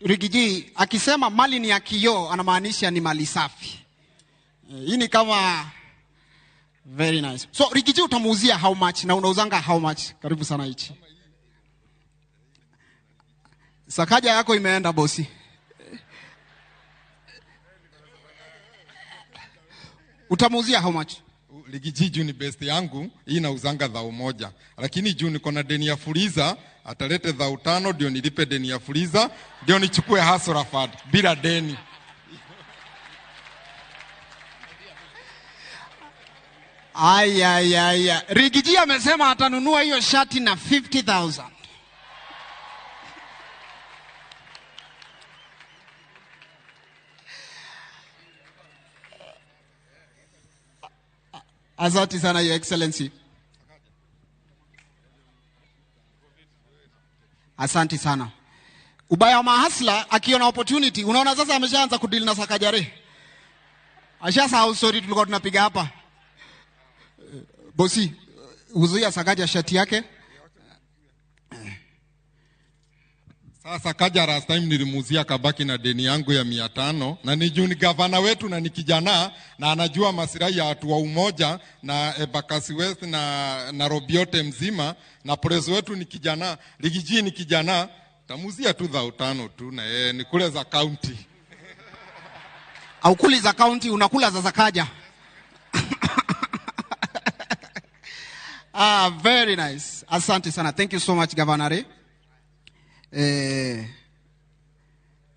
Rigiji akisema mali ni ya kioo anamaanisha ni mali safi. Hii ni kama very nice. So Rigiji utamuuzia how much na unauzanga how much? Karibu sana hichi. Sakaja yako imeenda bosi. Utamuuzia how much? Rigiji juu ni best yangu, hii nauzanga 1,000. Lakini juu niko na deni ya fuliza, atalete 5,000 ndio nilipe deni ya fuliza, ndio nichukue Hasrafad bila deni. Aya. Rigiji amesema atanunua hiyo shati na 50,000. Asante sana Your Excellency. Asante sana. Ubaya wa mahasla akiona opportunity, unaona sasa ameshaanza kudeal na Sakajare. Ashasahau story tulikuwa tunapiga hapa. Bosi, uzuia Sakaja shati yake. Sasa Kaja last time nilimuzia kabaki na deni yangu ya 500, na ni juu ni gavana wetu na ni kijana na anajua masirai ya watu wa Umoja na Embakasi West na Robiote mzima, na prezo wetu ni kijana, Rigiji ni kijana, tamuzia tu 5,000 tu na yeye ni kule za county. Au kuli za county unakula za Sakaja. Very nice. Asante sana. Thank you so much Governor.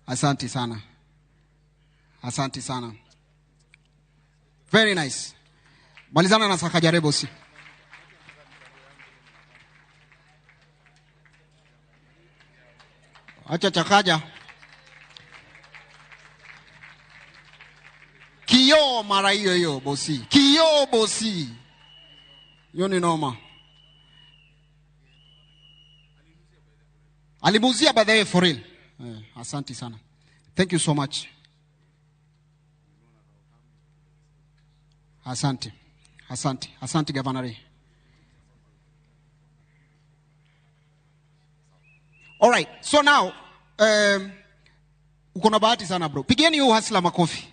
Asante sana. Asante sana. Very nice. Malizana na Sakajare bosi. Acha Chakaja. Kio mara hiyo bosi. Kio bosi. Hiyo ni noma. Alimuzia by the way for real. Asante sana. Thank you so much. Asante Governor. All right. So now uko na bahati sana bro. Pigeni huyo hasla makofi.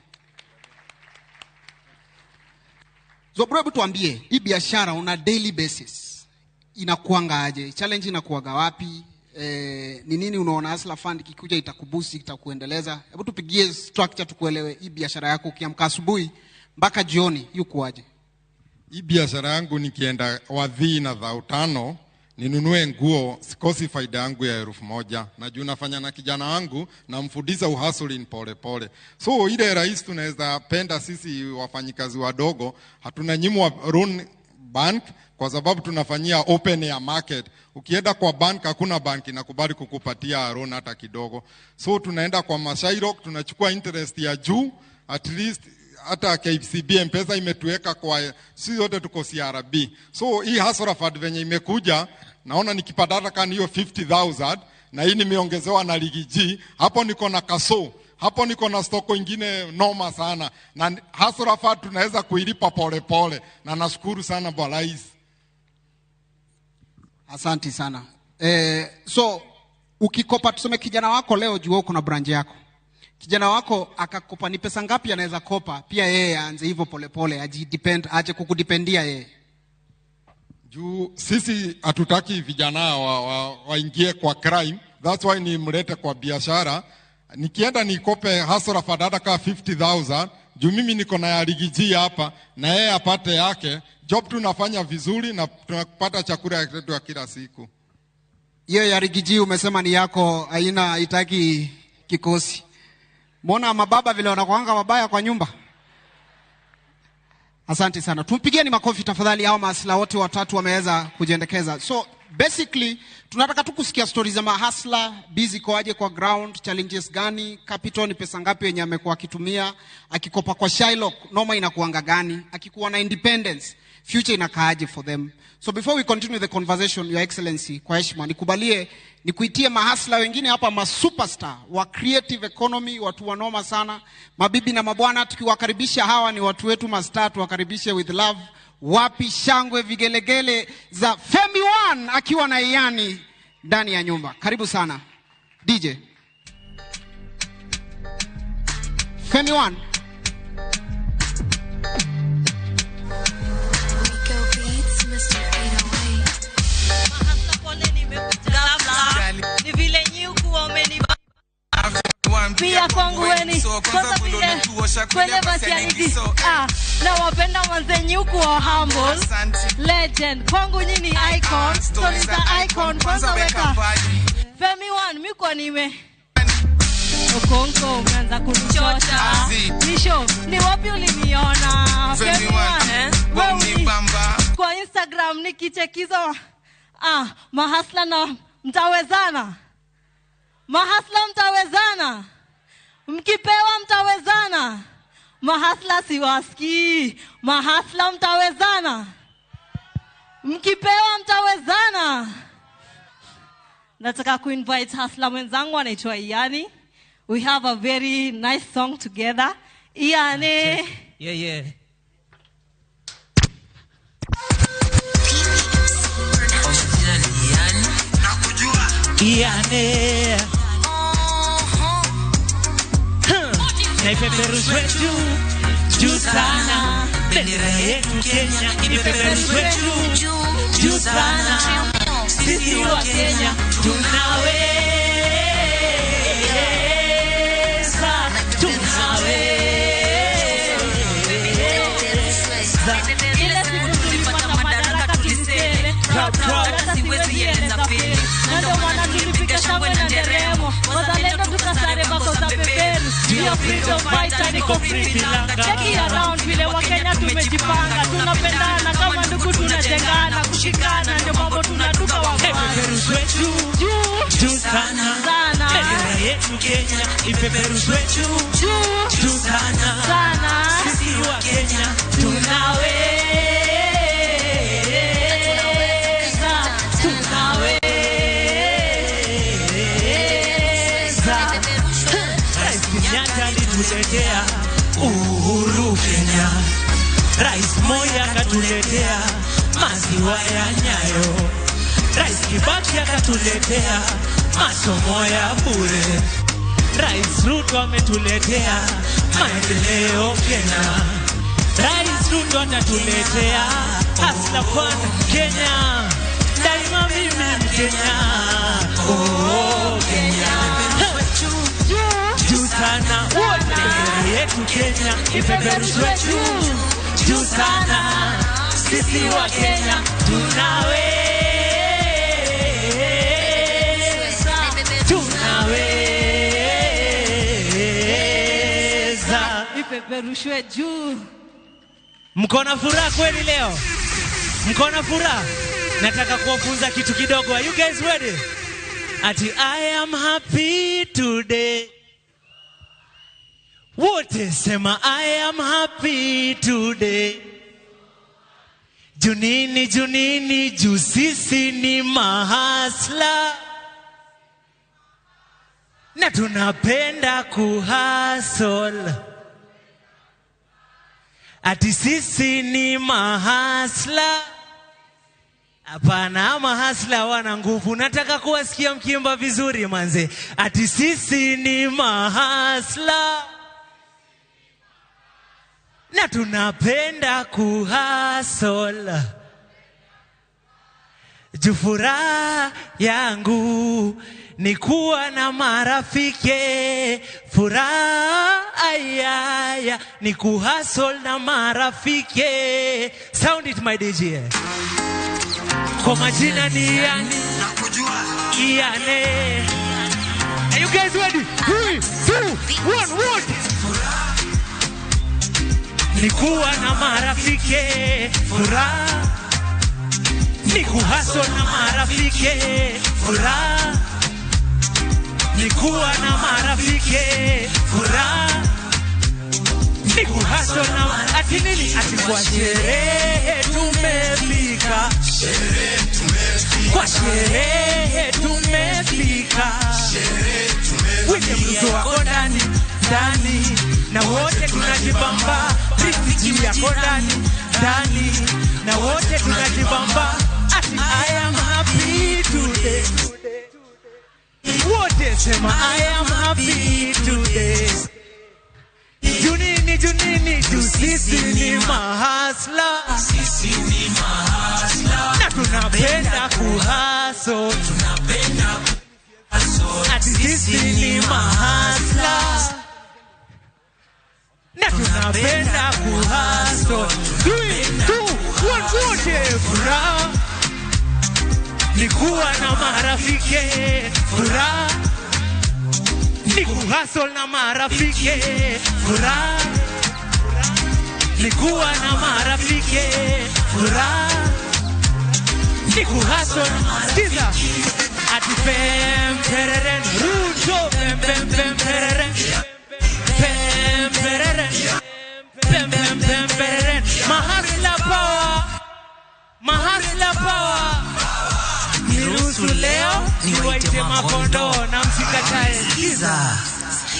So bro, hebu tuambie, hii biashara on a daily basis inakuanga aje? Challenge inakuaga wapi? Ni nini unaona Hustler Fund kikuja itakubusi, itakuendeleza? Hebu tupigie structure tukuelewe hii biashara yako ukiamka asubuhi mpaka jioni yuko aje? Hii biashara yangu nikienda wadhi na 5,000 ninunue nguo, sikosi faida yangu ya 1,000. Na juu nafanya na kijana wangu na mfundisha uhustling pole pole. So ile rais tunaweza penda sisi wafanyikazi wadogo, hatuna nyimwa loan bank kwa sababu tunafanyia open air market. Ukienda kwa bank hakuna bank inakubali kukupatia loan hata kidogo. So tunaenda kwa Mashairok, tunachukua interest ya juu, at least hata KCB M-Pesa imetuweka kwa sisi yote tuko CRB. So hii Hustler Fund venye imekuja, naona nikipata hata kama hiyo 50,000 na hii nimeongezewa na Ligi G, hapo niko na kaso, hapo niko na stoko ingine noma sana. Na Hustler Fund tunaweza kuilipa pole pole. Na nashukuru sana Bwana Rais. Asante sana. So ukikopa, tuseme kijana wako leo juu uko na branch yako. Kijana wako akakopa, ni pesa ngapi anaweza kopa? Pia yeye aanze hivyo pole pole, aje kukudipendia yeye. Juu sisi hatutaki vijana waingie kwa crime. That's why nimlete kwa biashara. Nikienda nikope Hustler Fund hata kama 50,000, juu mimi niko na ya Ligi G hapa na yeye apate yake. Job tunafanya vizuri na tunapata chakula ya kila siku. Hiyo ya Ligi G umesema ni yako, haina itaki kikosi. Mbona mababa vile wanakuanga wabaya kwa nyumba? Asante sana. Tumpigieni makofi tafadhali, hao mahasla wote watatu wameweza kujiendekeza. So basically tunataka tu kusikia stories za mahasla, busy kwaje kwa ground, challenges gani, capital ni pesa ngapi yenye amekuwa akitumia, akikopa kwa Shylock noma inakuanga gani, akikuwa na independence future inakaaje for them. So before we continue the conversation, Your Excellency, kwa heshima nikubalie nikuitie mahasla wengine hapa, ma superstar wa creative economy, watu wanoma sana. Mabibi na mabwana, tukiwakaribisha hawa ni watu wetu mastar, tuwakaribishe with love. Wapi shangwe vigelegele za Femi One akiwa na Iyani ndani ya nyumba. Karibu sana DJ Femi One. Ni vile nyuku wameniba pia kwangu weni kwanza vile kwele basianidi na wapenda manze nyuku wa humble legend kwangu nyini icon story za icon kwanza weka Femi One miko nime Okonko umeanza kunichota Nisho ni wapi uliniona Femi One wewe kwa Instagram nikichekiza mahasla na mtawezana. Mahasla mtawezana. Mkipewa mtawezana. Mahasla siwaski. Mahasla mtawezana. Mkipewa mtawezana. Nataka kuinvite hasla mwenzangu anaitwa Iyani. We have a very nice song together. Iyani. Yeah. Iyane na ipeperushwe juu sana, bendera yetu Kenya ipeperushwe juu sana, sisi wa Kenya tunaweza. Ile siku tulipata madaraka tulisele hata siwezi eleza pili nando mwana tulipiga shangwe na nderemo wazalendo tukasare bako za pepelu Your freedom fighter niko free bilanga check it around vile wa Kenya tumejipanga tunapendana kama ndugu tunatengana kushikana ndio mambo tunatuka wa ipeperushwe juu sana bendera yetu Kenya ipeperushwe juu sana, sisi wa Kenya tunaweza. Rais Kenyatta alituletea uhuru Kenya, Rais Moi akatuletea maziwa ya Nyayo, Rais Kibaki akatuletea masomo ya bure, Rais Ruto ametuletea maendeleo Kenya. Rais Ruto atatuletea Hustler Fund Kenya, daima mimi Mkenya. Oh Kenya, juu sana wote yetu Kenya, ipeperushwe juu sana, sisi wa Kenya tunaweza, ipeperushwe juu. Mko na furaha kweli leo? Mko na furaha? Nataka kuwafunza kitu kidogo. Are you guys ready? Ati I am happy today. Wote sema I am happy today. Junini, junini, juu sisi ni mahasla na tunapenda kuhustle. Ati sisi ni mahasla. Hapana, mahasla wana nguvu. Nataka kuwasikia mkiimba vizuri manze. Ati sisi ni mahasla na tunapenda kuhustle. Furaha yangu ni kuwa na marafiki. Furaha ayaya ni kuhustle na marafiki. Sound it my DJ. Kwa majina ni yani Iane. Are you guys ready? 3, 2, 1, what? Ni kuwa na marafiki. Furaha ni kuhustle na marafiki. Furaha ni kuwa na marafiki. Furaha ni kuhustle na ati nini? Ati kwa sherehe tumefika. Kwa sherehe tumefika. Wenye mzuzo wako ndani ndani, na wote tunajibamba. Rifiki yako ndani ndani, na wote tunajibamba. Ati I am happy today. Wote sema I am happy today. Junini, junini, juu sisi ni mahasla. Sisi ni mahasla na tunapenda kuhustle. Tunapenda kuhustle. Ati sisi ni mahasla na tunapenda kuhustle. 3, 2, 1, wote. Furaha ni kuwa na marafiki. Furaha ni kuhustle na marafiki. Furaha ni kuwa na marafiki. Furaha ni kuhustle na marafiki. Ati pem pereren Ruto, pem pem pem pereren, pem pereren, pem pem pem pereren. Mahasla power, mahasla power. Niruhusu leo niwaite makondo na msikatae. Sikiza.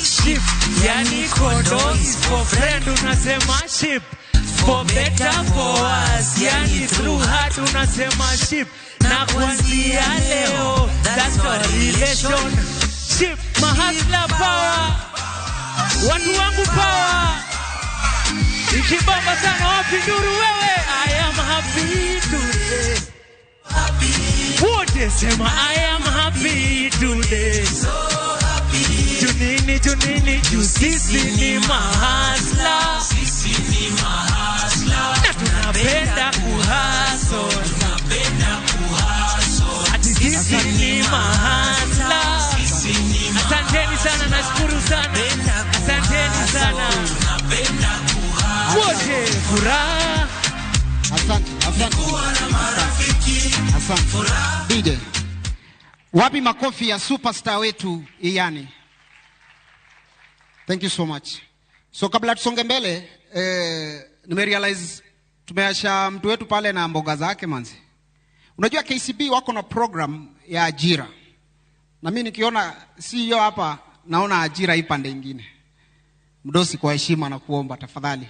Ship, yani kondo is for friend, unasema ship. For better, for us, yani through heart, unasema ship. Na kuanzia leo, that's our relation. Ship, mahasla power. Watu wangu power. Ikibamba sana wapi nduru wewe. I am happy today. Wote sema I am happy today. So happy. Junini, junini, juu sisi ni mahasla. Sisi ni mahasla na tunapenda kuhustle. Tunapenda kuhustle. Ati sisi ni mahasla. Sisi ni mahasla. Asanteni sana, nashukuru sana. Asanteni sana. Tunapenda kuhustle. Wote furaha. Asante, asante. Asante. DJ. Wapi makofi ya superstar wetu Iyani? Thank you so much. So kabla tusonge mbele, nimerealize tumeacha mtu wetu pale na mboga zake manzi. Unajua KCB wako na program ya ajira. Na mimi nikiona CEO hapa naona ajira hii pande nyingine. Mdosi, kwa heshima na kuomba tafadhali.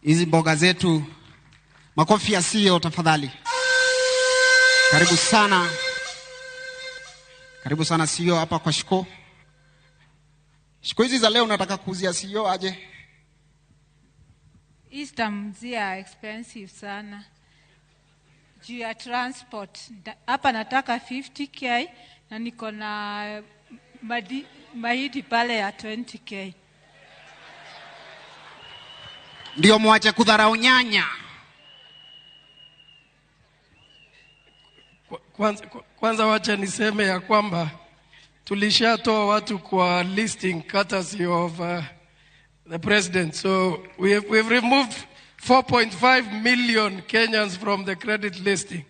Hizi mboga zetu, makofi ya CEO tafadhali. Karibu sana. Karibu sana CEO hapa kwa Shiko. Shiko hizi za leo nataka kuuzia CEO aje. Easter mzia expensive sana. Juu ya transport. Hapa nataka 50k na niko na mahidi pale ya 20k. Ndio mwache kudharau nyanya. Kwanza wacha niseme ya kwamba tulishatoa watu kwa listing courtesy of the president. So we've removed 4.5 million Kenyans from the credit listing.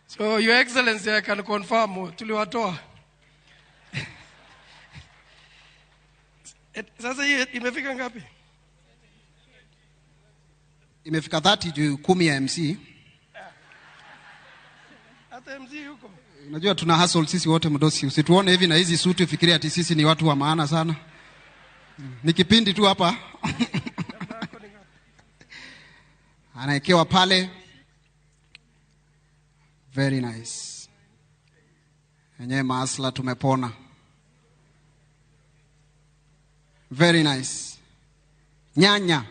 So your excellency, I can confirm tuliwatoa. Sasa hii imefika ngapi? Imefika 30 juu 10 ya MC. Hata MC huko. Unajua tuna hustle sisi wote mdosi. Usituone hivi na hizi suti ufikiria ati sisi ni watu wa maana sana. Ni kipindi tu hapa. Anaekewa pale. Very nice. Yenyewe maasla tumepona. Very nice. Nyanya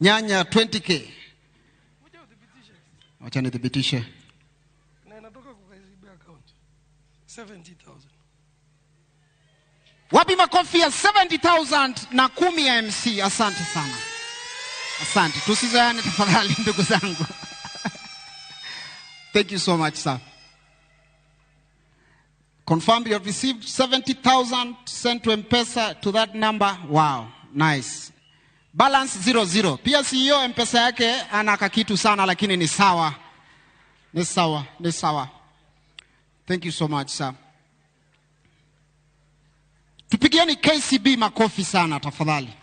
20k. Wacha nithibitishe. Na inatoka kwa KCB account 70,000. Wapi makofi ya 70,000 na 10 ya MC? Asante sana. Asante. Tusizoeane tafadhali ndugu zangu. Thank you so much, sir. Confirmed you have received 70,000 sent to M-Pesa to that number. Wow, nice. Balance 00. Pia CEO M-Pesa yake ana kakitu sana lakini ni sawa. Ni sawa. Thank you so much, sir. Tupigieni KCB makofi sana tafadhali.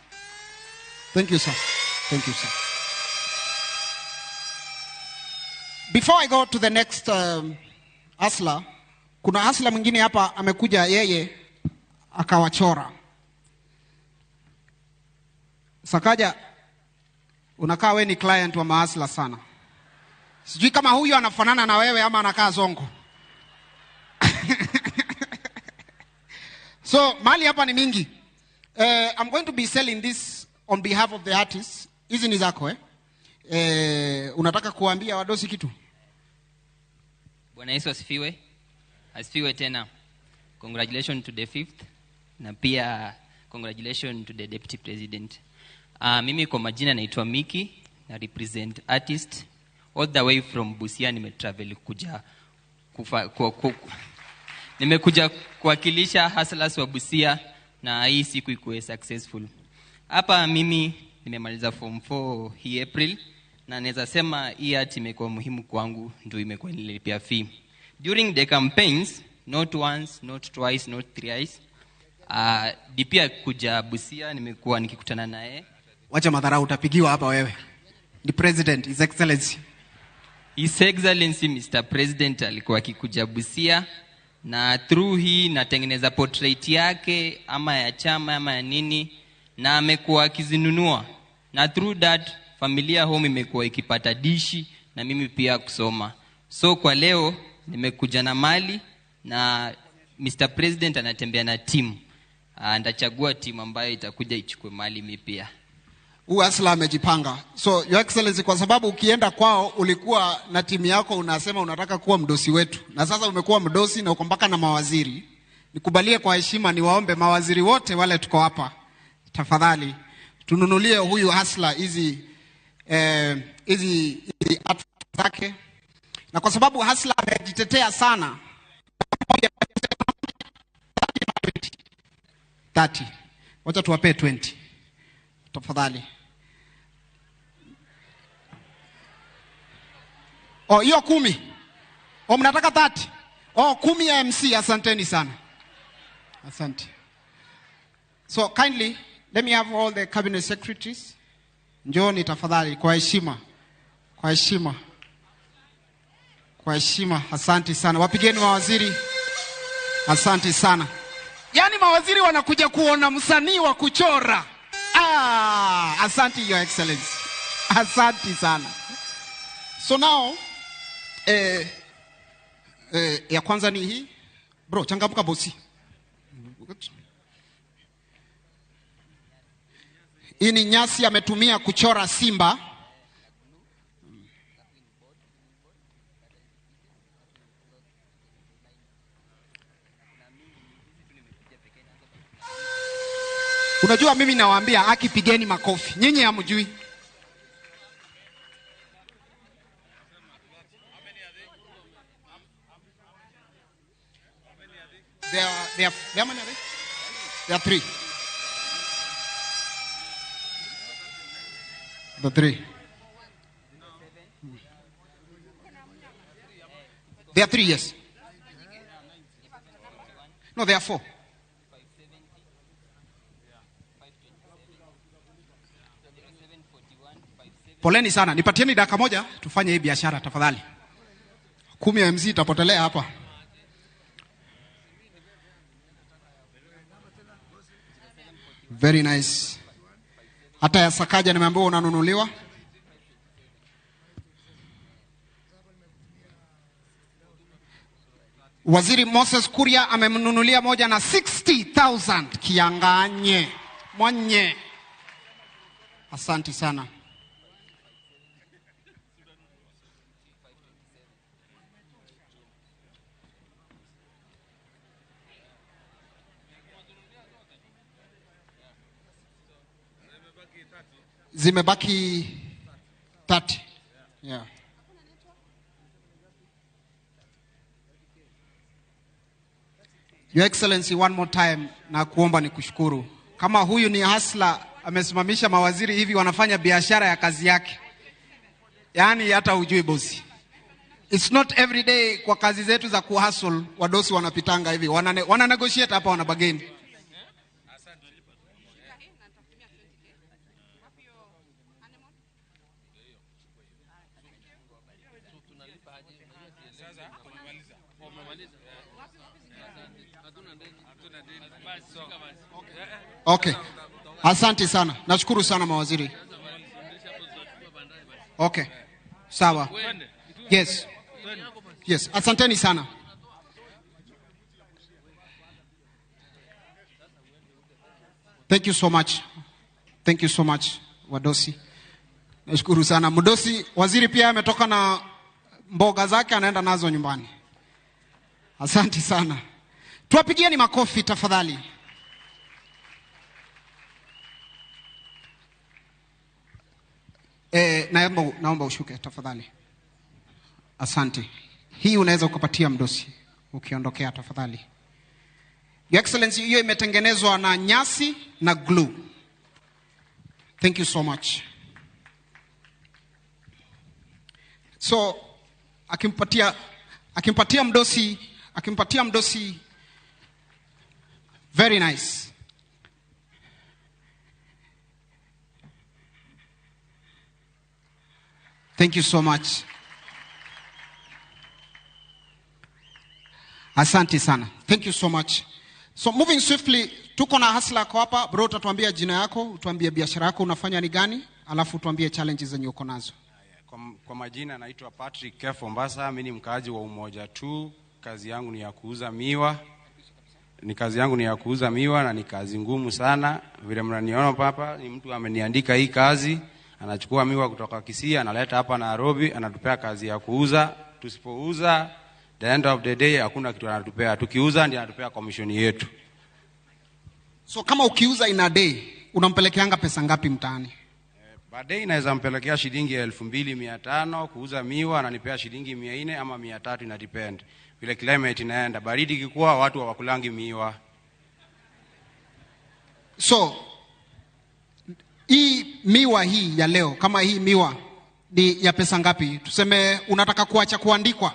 Thank you, sir. Thank you, sir. Before I go to the next hustler, kuna hustler mwingine hapa amekuja yeye akawachora. Sakaja, unakaa wewe ni client wa mahasla sana. Sijui kama huyu anafanana na wewe ama anakaa zongo. So, mali hapa ni mingi. I'm going to be selling this on behalf of the artists. Hizi ni zako unataka kuambia wadosi kitu? Bwana Yesu asifiwe. Asifiwe tena. Congratulations to the 5th na pia congratulations to the deputy president. Mimi kwa majina naitwa Miki na represent artist all the way from Busia. Nimetravel kuja nimekuja kuwakilisha hustlers wa Busia na hii siku ikuwe successful. Hapa mimi nimemaliza form 4 hii April na naweza sema hii art imekuwa muhimu kwangu, ndio imekuwa nilipia fee. During the campaigns, not once, not twice, not thrice. Dipia kuja Busia nimekuwa nikikutana naye. Wacha madharau utapigiwa hapa wewe. Ni president, his excellency. His excellency Mr. President alikuwa akikuja Busia na through hii natengeneza portrait yake ama ya chama ama ya nini na amekuwa akizinunua. Na through that familia home imekuwa ikipata dishi na mimi pia kusoma. So kwa leo nimekuja na mali na Mr. President anatembea na team. Ndachagua team ambayo itakuja ichukue mali mimi pia. Asla amejipanga. So your excellency, kwa sababu ukienda kwao ulikuwa na timu yako unasema unataka kuwa mdosi wetu. Na sasa umekuwa mdosi na uko mpaka na mawaziri. Nikubalie kwa heshima niwaombe mawaziri wote wale tuko hapa. Tafadhali tununulie huyu hustler hizi art zake. Na kwa sababu hustler amejitetea sana 30. Wacha tuwape 20. Tafadhali. Hiyo 10. Mnataka 30. 10 ya MC, asanteni sana. Asante. So kindly let me have all the cabinet secretaries. Njoni tafadhali kwa heshima. Kwa heshima, asante sana. Wapigeni mawaziri. Asante sana. Yaani mawaziri wanakuja kuona msanii wa kuchora. Asante your excellency. Asante sana. So now ya kwanza ni hii. Bro, changamka bosi. Hii ni nyasi ametumia kuchora simba. Unajua mimi nawaambia akipigeni makofi. Nyinyi hamjui. There are many? There are 3. The 3. There are 3, yes. No, there are 4. Poleni sana. Nipatieni dakika moja tufanye hii biashara tafadhali. 10 ya MC itapotelea hapa. Very nice. Hata ya Sakaja nimeambiwa unanunuliwa. Waziri Moses Kuria amemnunulia moja na 60,000 kianganye. Mwenye. Asante sana. Zimebaki 30. Yeah. Your Excellency, one more time na kuomba ni kushukuru. Kama huyu ni hasla amesimamisha mawaziri hivi wanafanya biashara ya kazi yake. Yaani hata hujui bosi. It's not every day kwa kazi zetu za kuhustle wadosi wanapitanga hivi. Wana negotiate hapa, wana bargain. Okay. Asante sana. Nashukuru sana mawaziri. Okay. Sawa. Yes. Yes. Asanteni sana. Thank you so much. Thank you so much, wadosi. Nashukuru sana. Mdosi, waziri pia ametoka na mboga zake anaenda nazo nyumbani. Asante sana. Tuwapigieni makofi tafadhali. Naomba ushuke tafadhali. Asante. Hii unaweza ukapatia mdosi ukiondokea tafadhali. Your Excellency, hiyo imetengenezwa na nyasi na glue. Thank you so much. So akimpatia mdosi very nice. Thank you so much. Asante sana. Thank you so much. So moving swiftly, tuko na hasla kwa hapa. Bro, utatuambia jina yako, utuambie biashara yako unafanya ni gani, alafu utuambie challenges zenye uko nazo. Kwa majina naitwa Patrick Kefo Mbasa, mimi ni mkaaji wa Umoja tu. Kazi yangu ni ya kuuza miwa. Na ni kazi ngumu sana. Vile mnaniona hapa, ni mtu ameniandika hii kazi. Anachukua miwa kutoka Kisii, analeta hapa Nairobi, anatupea kazi ya kuuza. Tusipouza, the end of the day hakuna kitu anatupea. Tukiuza ndiye anatupea commission yetu. So kama ukiuza in a day, unampelekeanga pesa ngapi mtaani? Baadaye naweza mpelekea shilingi 2,500 kuuza miwa, ananipea shilingi 400 ama 300, ina depend. Vile climate inaenda, baridi ikikuwa watu hawakulangi miwa. So hii miwa hii ya leo, kama hii miwa ni ya pesa ngapi? Tuseme unataka kuacha kuandikwa.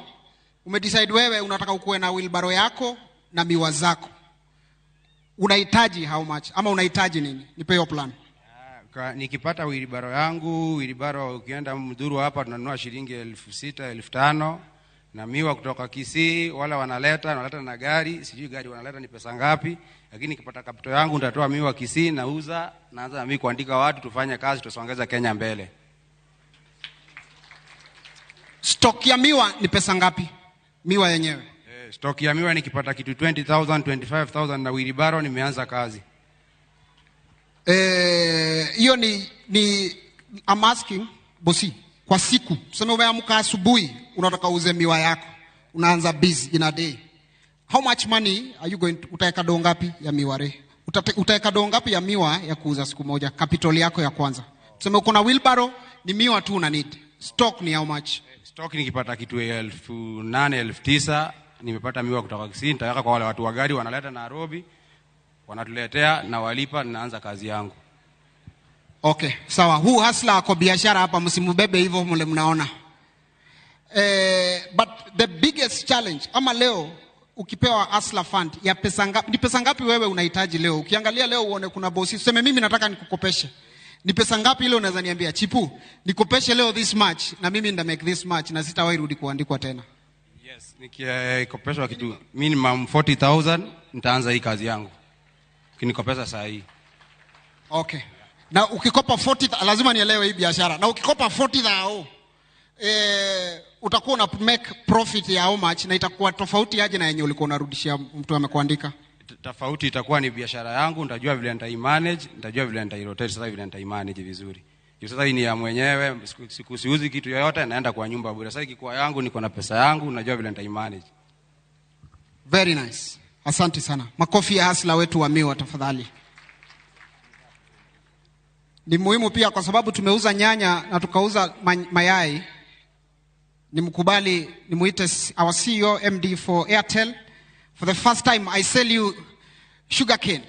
Umedecide wewe unataka ukuwe na wheelbarrow yako na miwa zako. Unahitaji how much? Ama unahitaji nini? Nipe hiyo plan. Nikipata wheelbarrow yangu, ukienda Mdhuru hapa tunanunua shilingi 6,000, 5,000. Na miwa kutoka Kisii wala wanaleta na gari, sijui gari wanaleta ni pesa ngapi, lakini nikipata capital yangu nitatoa miwa Kisii, nauza, naanza na mimi kuandika watu tufanye kazi, tusongeza Kenya mbele. Stock ya miwa ni pesa ngapi? Miwa yenyewe. Stock ya miwa nikipata kitu 20,000, 25,000 na wheelbarrow nimeanza kazi. Hiyo ni I'm asking bosi, kwa siku tuseme umeamka asubuhi unataka uuze miwa yako, unaanza busy in a day, how much money are you going to utaweka do ngapi ya miware utaweka doo ngapi ya miwa ya kuuza siku moja? Capital yako ya kwanza. Tuseme uko na wheelbarrow, ni miwa tu una need. Stock ni how much? Stock nikipata kitu 8,000 9,000, nimepata miwa kutoka Kisii, nitaweka kwa wale watu wa gari wanaleta Nairobi, wanatuletea na walipa, ninaanza kazi yangu. Okay, sawa. Huu hustler kwa biashara hapa, msimbebe hivyo mle mnaona. But the biggest challenge, ama leo ukipewa hustler fund ya pesa ngapi, ni pesa ngapi wewe unahitaji leo? Ukiangalia leo uone kuna bosi, useme mimi nataka nikukopeshe. Ni pesa ngapi ile unaweza niambia, Chipu, nikopeshe leo this much na mimi nda make this much na sitawahi rudi kuandikwa tena? Yes, nikikopeshwa kitu minimum 40,000 nitaanza hii kazi yangu. Ukinikopesha saa hii. Okay. Na ukikopa 40, lazima nielewe hii biashara. Na ukikopa 40,000, utakuwa una make profit ya how much, na itakuwa tofauti aje na yenye ulikuwa unarudishia mtu amekuandika? Tofauti itakuwa ni biashara yangu, nitajua vile nitaimanage, nitajua vile nitairotate, sasa vile nitaimanage vizuri. Hiyo sasa hii ni ya mwenyewe, siuzi kitu yoyote, naenda kwa nyumba bure. Sasa ikikuwa yangu, niko na pesa yangu, najua vile nitaimanage. Very nice. Asante sana. Makofi ya hustler wetu wa miwa tafadhali. Ni muhimu pia kwa sababu tumeuza nyanya na tukauza mayai. Nimkubali nimuite our CEO MD for Airtel. For the first time I sell you sugarcane.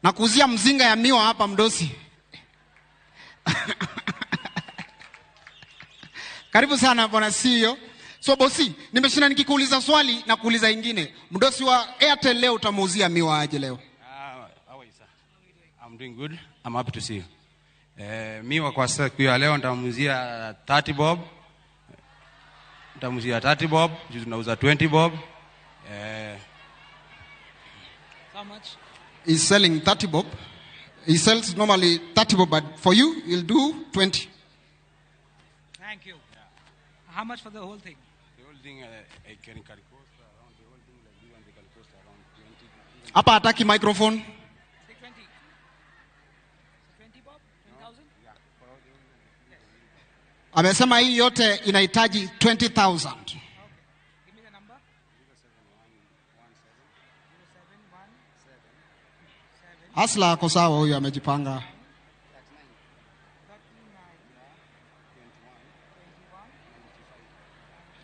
Na kuuzia mzinga ya miwa hapa Mdosi. Karibu sana bwana CEO. So bosi, nimeshinda nikikuuliza swali na kuuliza ingine. Mdosi wa Airtel leo utamuuzia miwa aje leo? How are you, sir? I'm doing good. I'm happy to see you. Miwa kwa siku ya leo nitamuuzia 30 bob. Nitamuuzia 30 bob, juzi tunauza 20 bob. How much? He's selling 30 bob. He sells normally 30 bob, but for you, he'll do 20. Thank you. How much for the whole thing? The whole thing, I can cost around the whole thing like this one, they can cost around 20. Hapa hataki microphone. Say 20. 20 bob? 20,000? Yeah. Amesema hii yote inahitaji 20,000. Okay. Give me the number. 0717. Hustler ako sawa, huyu amejipanga.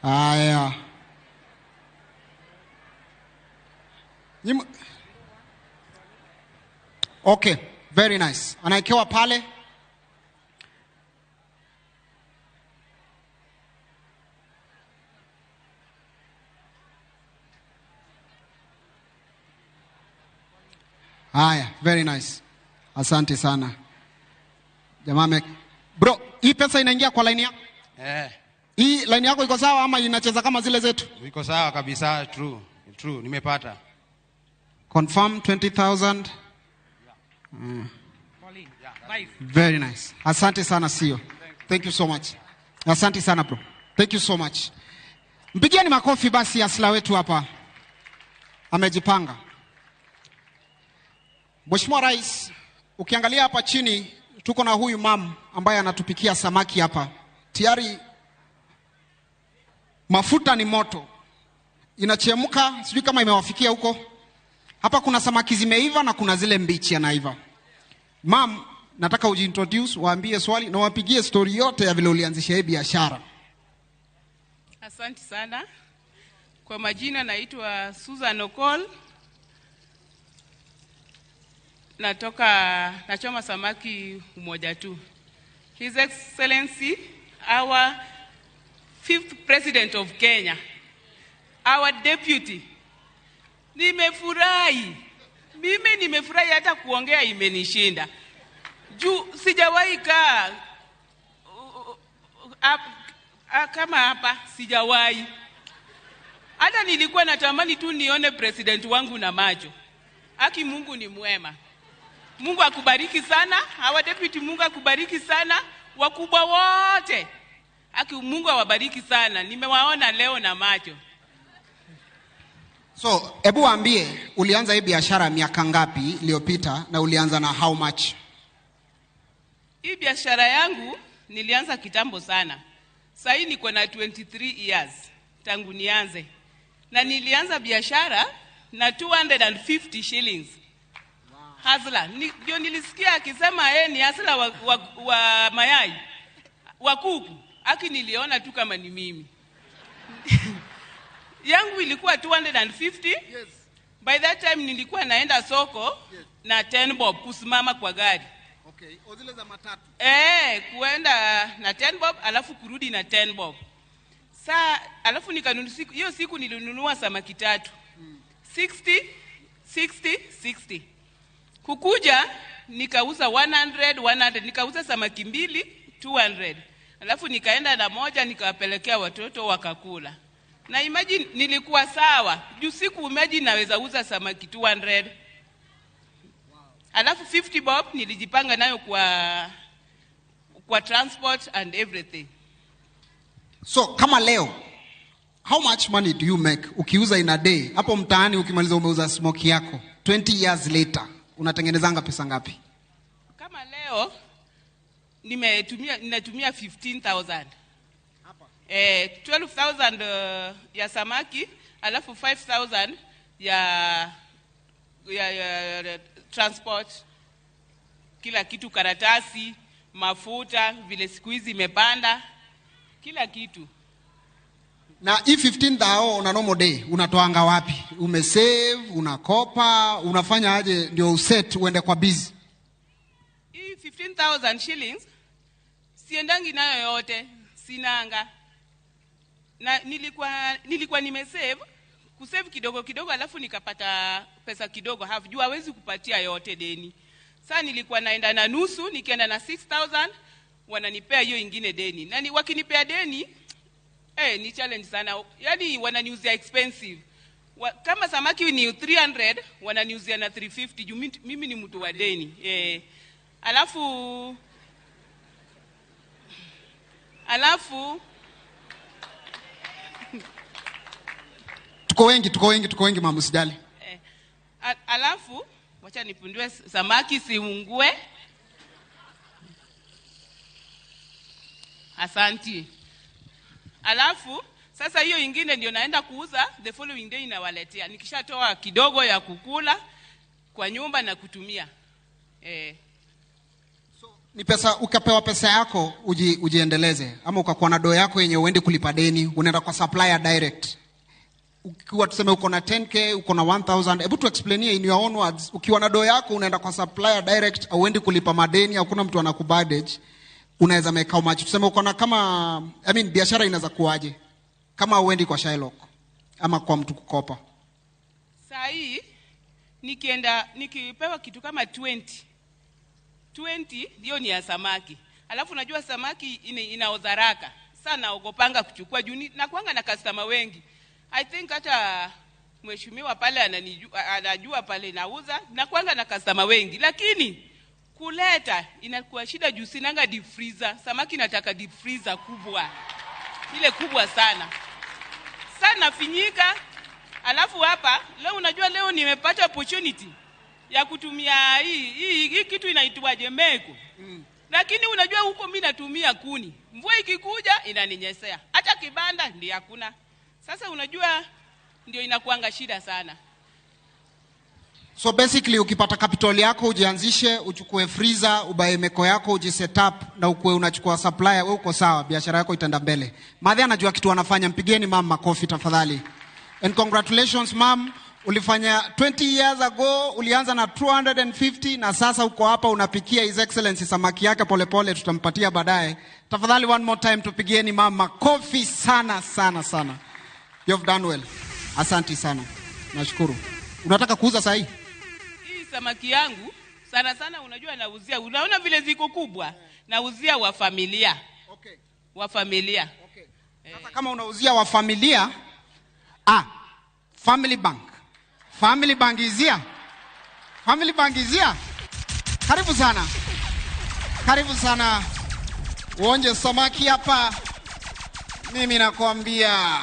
Aya. Okay, very nice. Anaekewa pale. Haya, very nice. Asante sana. Jamaa bro, hii pesa inaingia kwa line yako? Hii line yako iko sawa ama inacheza kama zile zetu? Iko sawa kabisa, true. True, nimepata. Confirm 20,000. Very nice. Asante sana CEO. Thank you so much. Asante sana bro. Thank you so much. Mpigieni makofi basi hustler wetu hapa. Amejipanga. Mheshimiwa Rais, ukiangalia hapa chini tuko na huyu mam ambaye anatupikia samaki hapa. Tayari mafuta ni moto. Inachemka, sijui kama imewafikia huko. Hapa kuna samaki zimeiva na kuna zile mbichi yanaiva. Mam, nataka ujiintroduce, waambie swali na wapigie story yote ya vile ulianzisha hii biashara. Asante sana. Kwa majina naitwa Susan Okol. Nachoma samaki umoja tu. His Excellency, our 5th President of Kenya, our deputy. Nimefurahi. Mimi nimefurahi hata kuongea imenishinda. Juu sijawahi kaa kama hapa, sijawahi. Hata nilikuwa natamani tu nione president wangu na macho. Haki Mungu ni mwema. Mungu akubariki sana. Our deputy, Mungu akubariki sana. Wakubwa wote, haki Mungu awabariki sana. Nimewaona leo na macho. So, hebu waambie ulianza hii biashara miaka ngapi iliyopita na ulianza na how much? Hii biashara yangu nilianza kitambo sana. Sasa hii niko na 23 years tangu nianze. Na nilianza biashara na 250 shillings. Hasla. Ndio nilisikia akisema yeye ni hasla wa mayai. Wa kuku. Aki niliona tu kama ni mimi. Yangu ilikuwa 250. Yes. By that time nilikuwa naenda soko na 10 bob kusimama kwa gari. Okay. Zile za matatu. Kuenda na 10 bob alafu kurudi na 10 bob. Alafu nikanunua hiyo siku nilinunua samaki 3. 60. Kukuja nikauza 100, nikauza samaki 2 200. Alafu nikaenda na moja nikawapelekea watoto wakakula. Na imagine nilikuwa sawa. Juu siku imagine naweza uza samaki 200. Alafu 50 bob nilijipanga nayo kwa transport and everything. So kama leo, how much money do you make ukiuza in a day? Hapo mtaani ukimaliza umeuza smoke yako 20 years later unatengenezanga pesa ngapi? Kama leo ninatumia 15,000. Hapa 12,000 ya samaki, alafu 5,000 ya transport, kila kitu, karatasi, mafuta, vile siku hizi imepanda, kila kitu. Na hii 15,000 una normal day unatoanga wapi? Umesave, unakopa, unafanya aje ndio uset uende kwa busy? Hii 15,000 shillings siendangi nayo yote, sinanga. Na nilikuwa nimesave, kusave kidogo kidogo, alafu nikapata pesa kidogo, juu hawezi kupatia yote deni. Sasa nilikuwa naenda na nusu, nikienda na 6,000 wananipea hiyo ingine deni. Na wakinipea deni ni challenge sana. Yaani wananiuzia expensive. Kama samaki ni 300 wananiuzia na 350 juu mimi ni mtu wa deni. Alafu tuko wengi mama, usijali. Alafu wacha nipundue samaki siungue. Asanti. Alafu sasa hiyo ingine ndio naenda kuuza, the following day inawaletea. Nikishatoa kidogo ya kukula kwa nyumba na kutumia. Ni pesa, ukapewa pesa yako ujiendeleze, ama ukakuwa na doo yako yenye uende kulipa deni, unaenda kwa supplier direct. Ukiwa tuseme uko na 10k, uko na 1,000, hebu tu explainie in your own words. Ukiwa na doo yako unaenda kwa supplier direct, au uende kulipa madeni, hakuna mtu anakubadage, unaweza make how much? Tuseme uko na kama, biashara inaweza kuaje kama uendi kwa Shylock ama kwa mtu kukopa? Saa hii nikipewa kitu kama 20 hiyo ni ya samaki. Alafu najua samaki inaoza haraka. Sasa naogopanga kuchukua juu na kuanga na customer wengi. I think hata mheshimiwa pale anajua pale nauza, na kuanga na customer wengi. Lakini kuleta inakuwa shida juu sinanga deep freezer. Samaki nataka deep freezer kubwa. Ile kubwa sana. Sana finyika. Alafu hapa leo unajua leo nimepata opportunity ya kutumia hii kitu inaitwaje meko. Lakini unajua huko mimi natumia kuni. Mvua ikikuja inaninyesea. Hata kibanda ndio hakuna. Sasa unajua ndio inakuanga shida sana. So basically ukipata capital yako ujianzishe, uchukue freezer, ubaye meko yako, ujiset up na ukue unachukua supplier, wewe uko sawa, biashara yako itaenda mbele. Madhi anajua kitu anafanya, mpigieni mama makofi tafadhali. And congratulations mom, ulifanya 20 years ago, ulianza na 250 na sasa uko hapa unapikia His Excellency samaki yake polepole, tutampatia baadaye. Tafadhali one more time tupigieni mama makofi sana sana sana. You've done well. Asante sana. Nashukuru. Unataka kuuza sahi? Hii samaki yangu sana sana unajua nauzia, unaona vile ziko kubwa, nauzia wa familia. Okay. Wa familia. Okay. Sasa kama unauzia wa familia, Family Bank. Family Bank izia. Family Bank izia. Karibu sana. Karibu sana. Uonje samaki hapa. Mimi nakwambia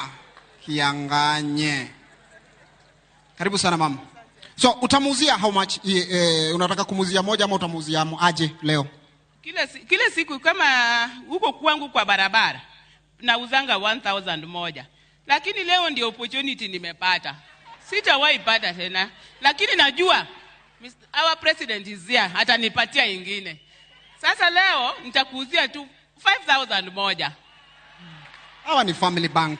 kianganye. Karibu sana mama. So utamuuzia how much? Unataka kumuuzia moja ama utamuuzia aje leo? Kila siku kama huko kwangu kwa barabara nauzanga 1,000 moja. Lakini leo ndio opportunity nimepata. Sitawahi pata tena. Lakini najua Our president is here, atanipatia ingine. Sasa leo nitakuuzia tu 5,000 moja. Hawa ni family bank.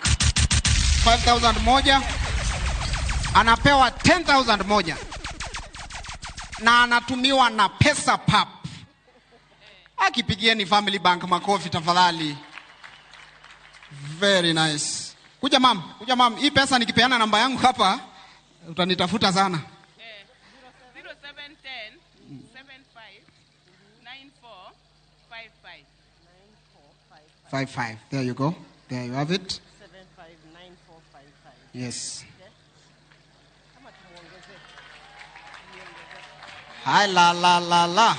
5,000 moja. Anapewa 10,000 moja. Na anatumiwa na pesa pap. Akipigieni family bank makofi tafadhali. Very nice. Kuja mam. Hii pesa nikipeana namba yangu hapa utanitafuta sana. 0710 75 94 55. 55. There you go. There you have it. 759455. Yes. Hai la.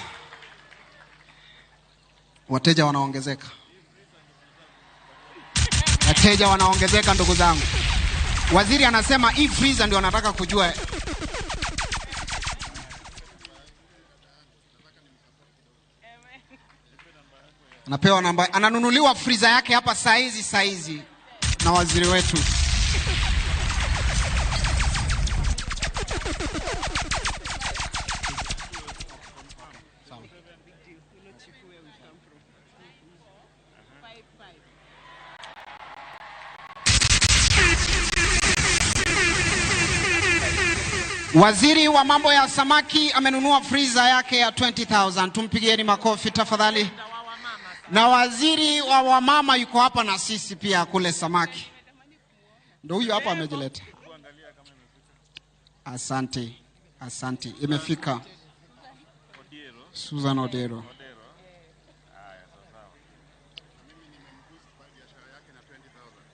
Wateja wanaongezeka ndugu zangu. Waziri anasema hii freezer ndio anataka kujua. Anapewa namba, ananunuliwa freezer yake hapa saizi na waziri wetu. Waziri wa mambo ya samaki amenunua freezer yake ya 20,000. Tumpigieni makofi tafadhali. Na waziri wa wamama yuko hapa na sisi pia kule samaki. Ndio huyu hapa amejileta. Asante. Imefika. Susan Odero.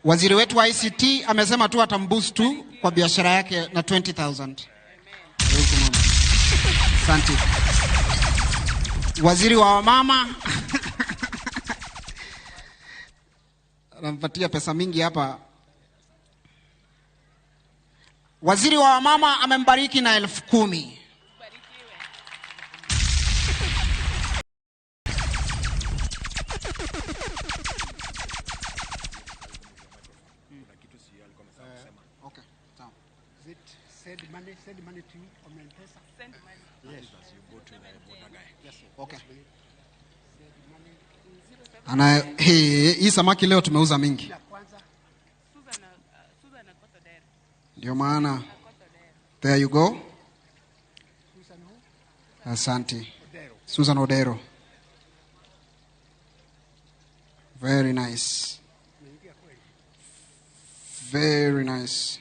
Waziri wetu wa ICT amesema tu atamboost tu kwa biashara yake na 20,000. Asante. Waziri wa wamama anampatia pesa mingi hapa. Waziri wa wamama amembariki na 10,000. Okay, sawa. Send money to you on M-Pesa. Send money. Yes, you go to the border guy. Yes, okay. Hii samaki leo tumeuza mingi. Ndio maana. There you go. Asante. Susan Odero. Very nice. Very nice.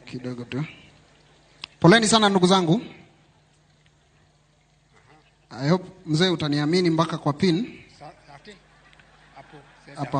Kidogo tu. Poleni sana ndugu zangu. I hope mzee utaniamini mpaka kwa pin. Hapa.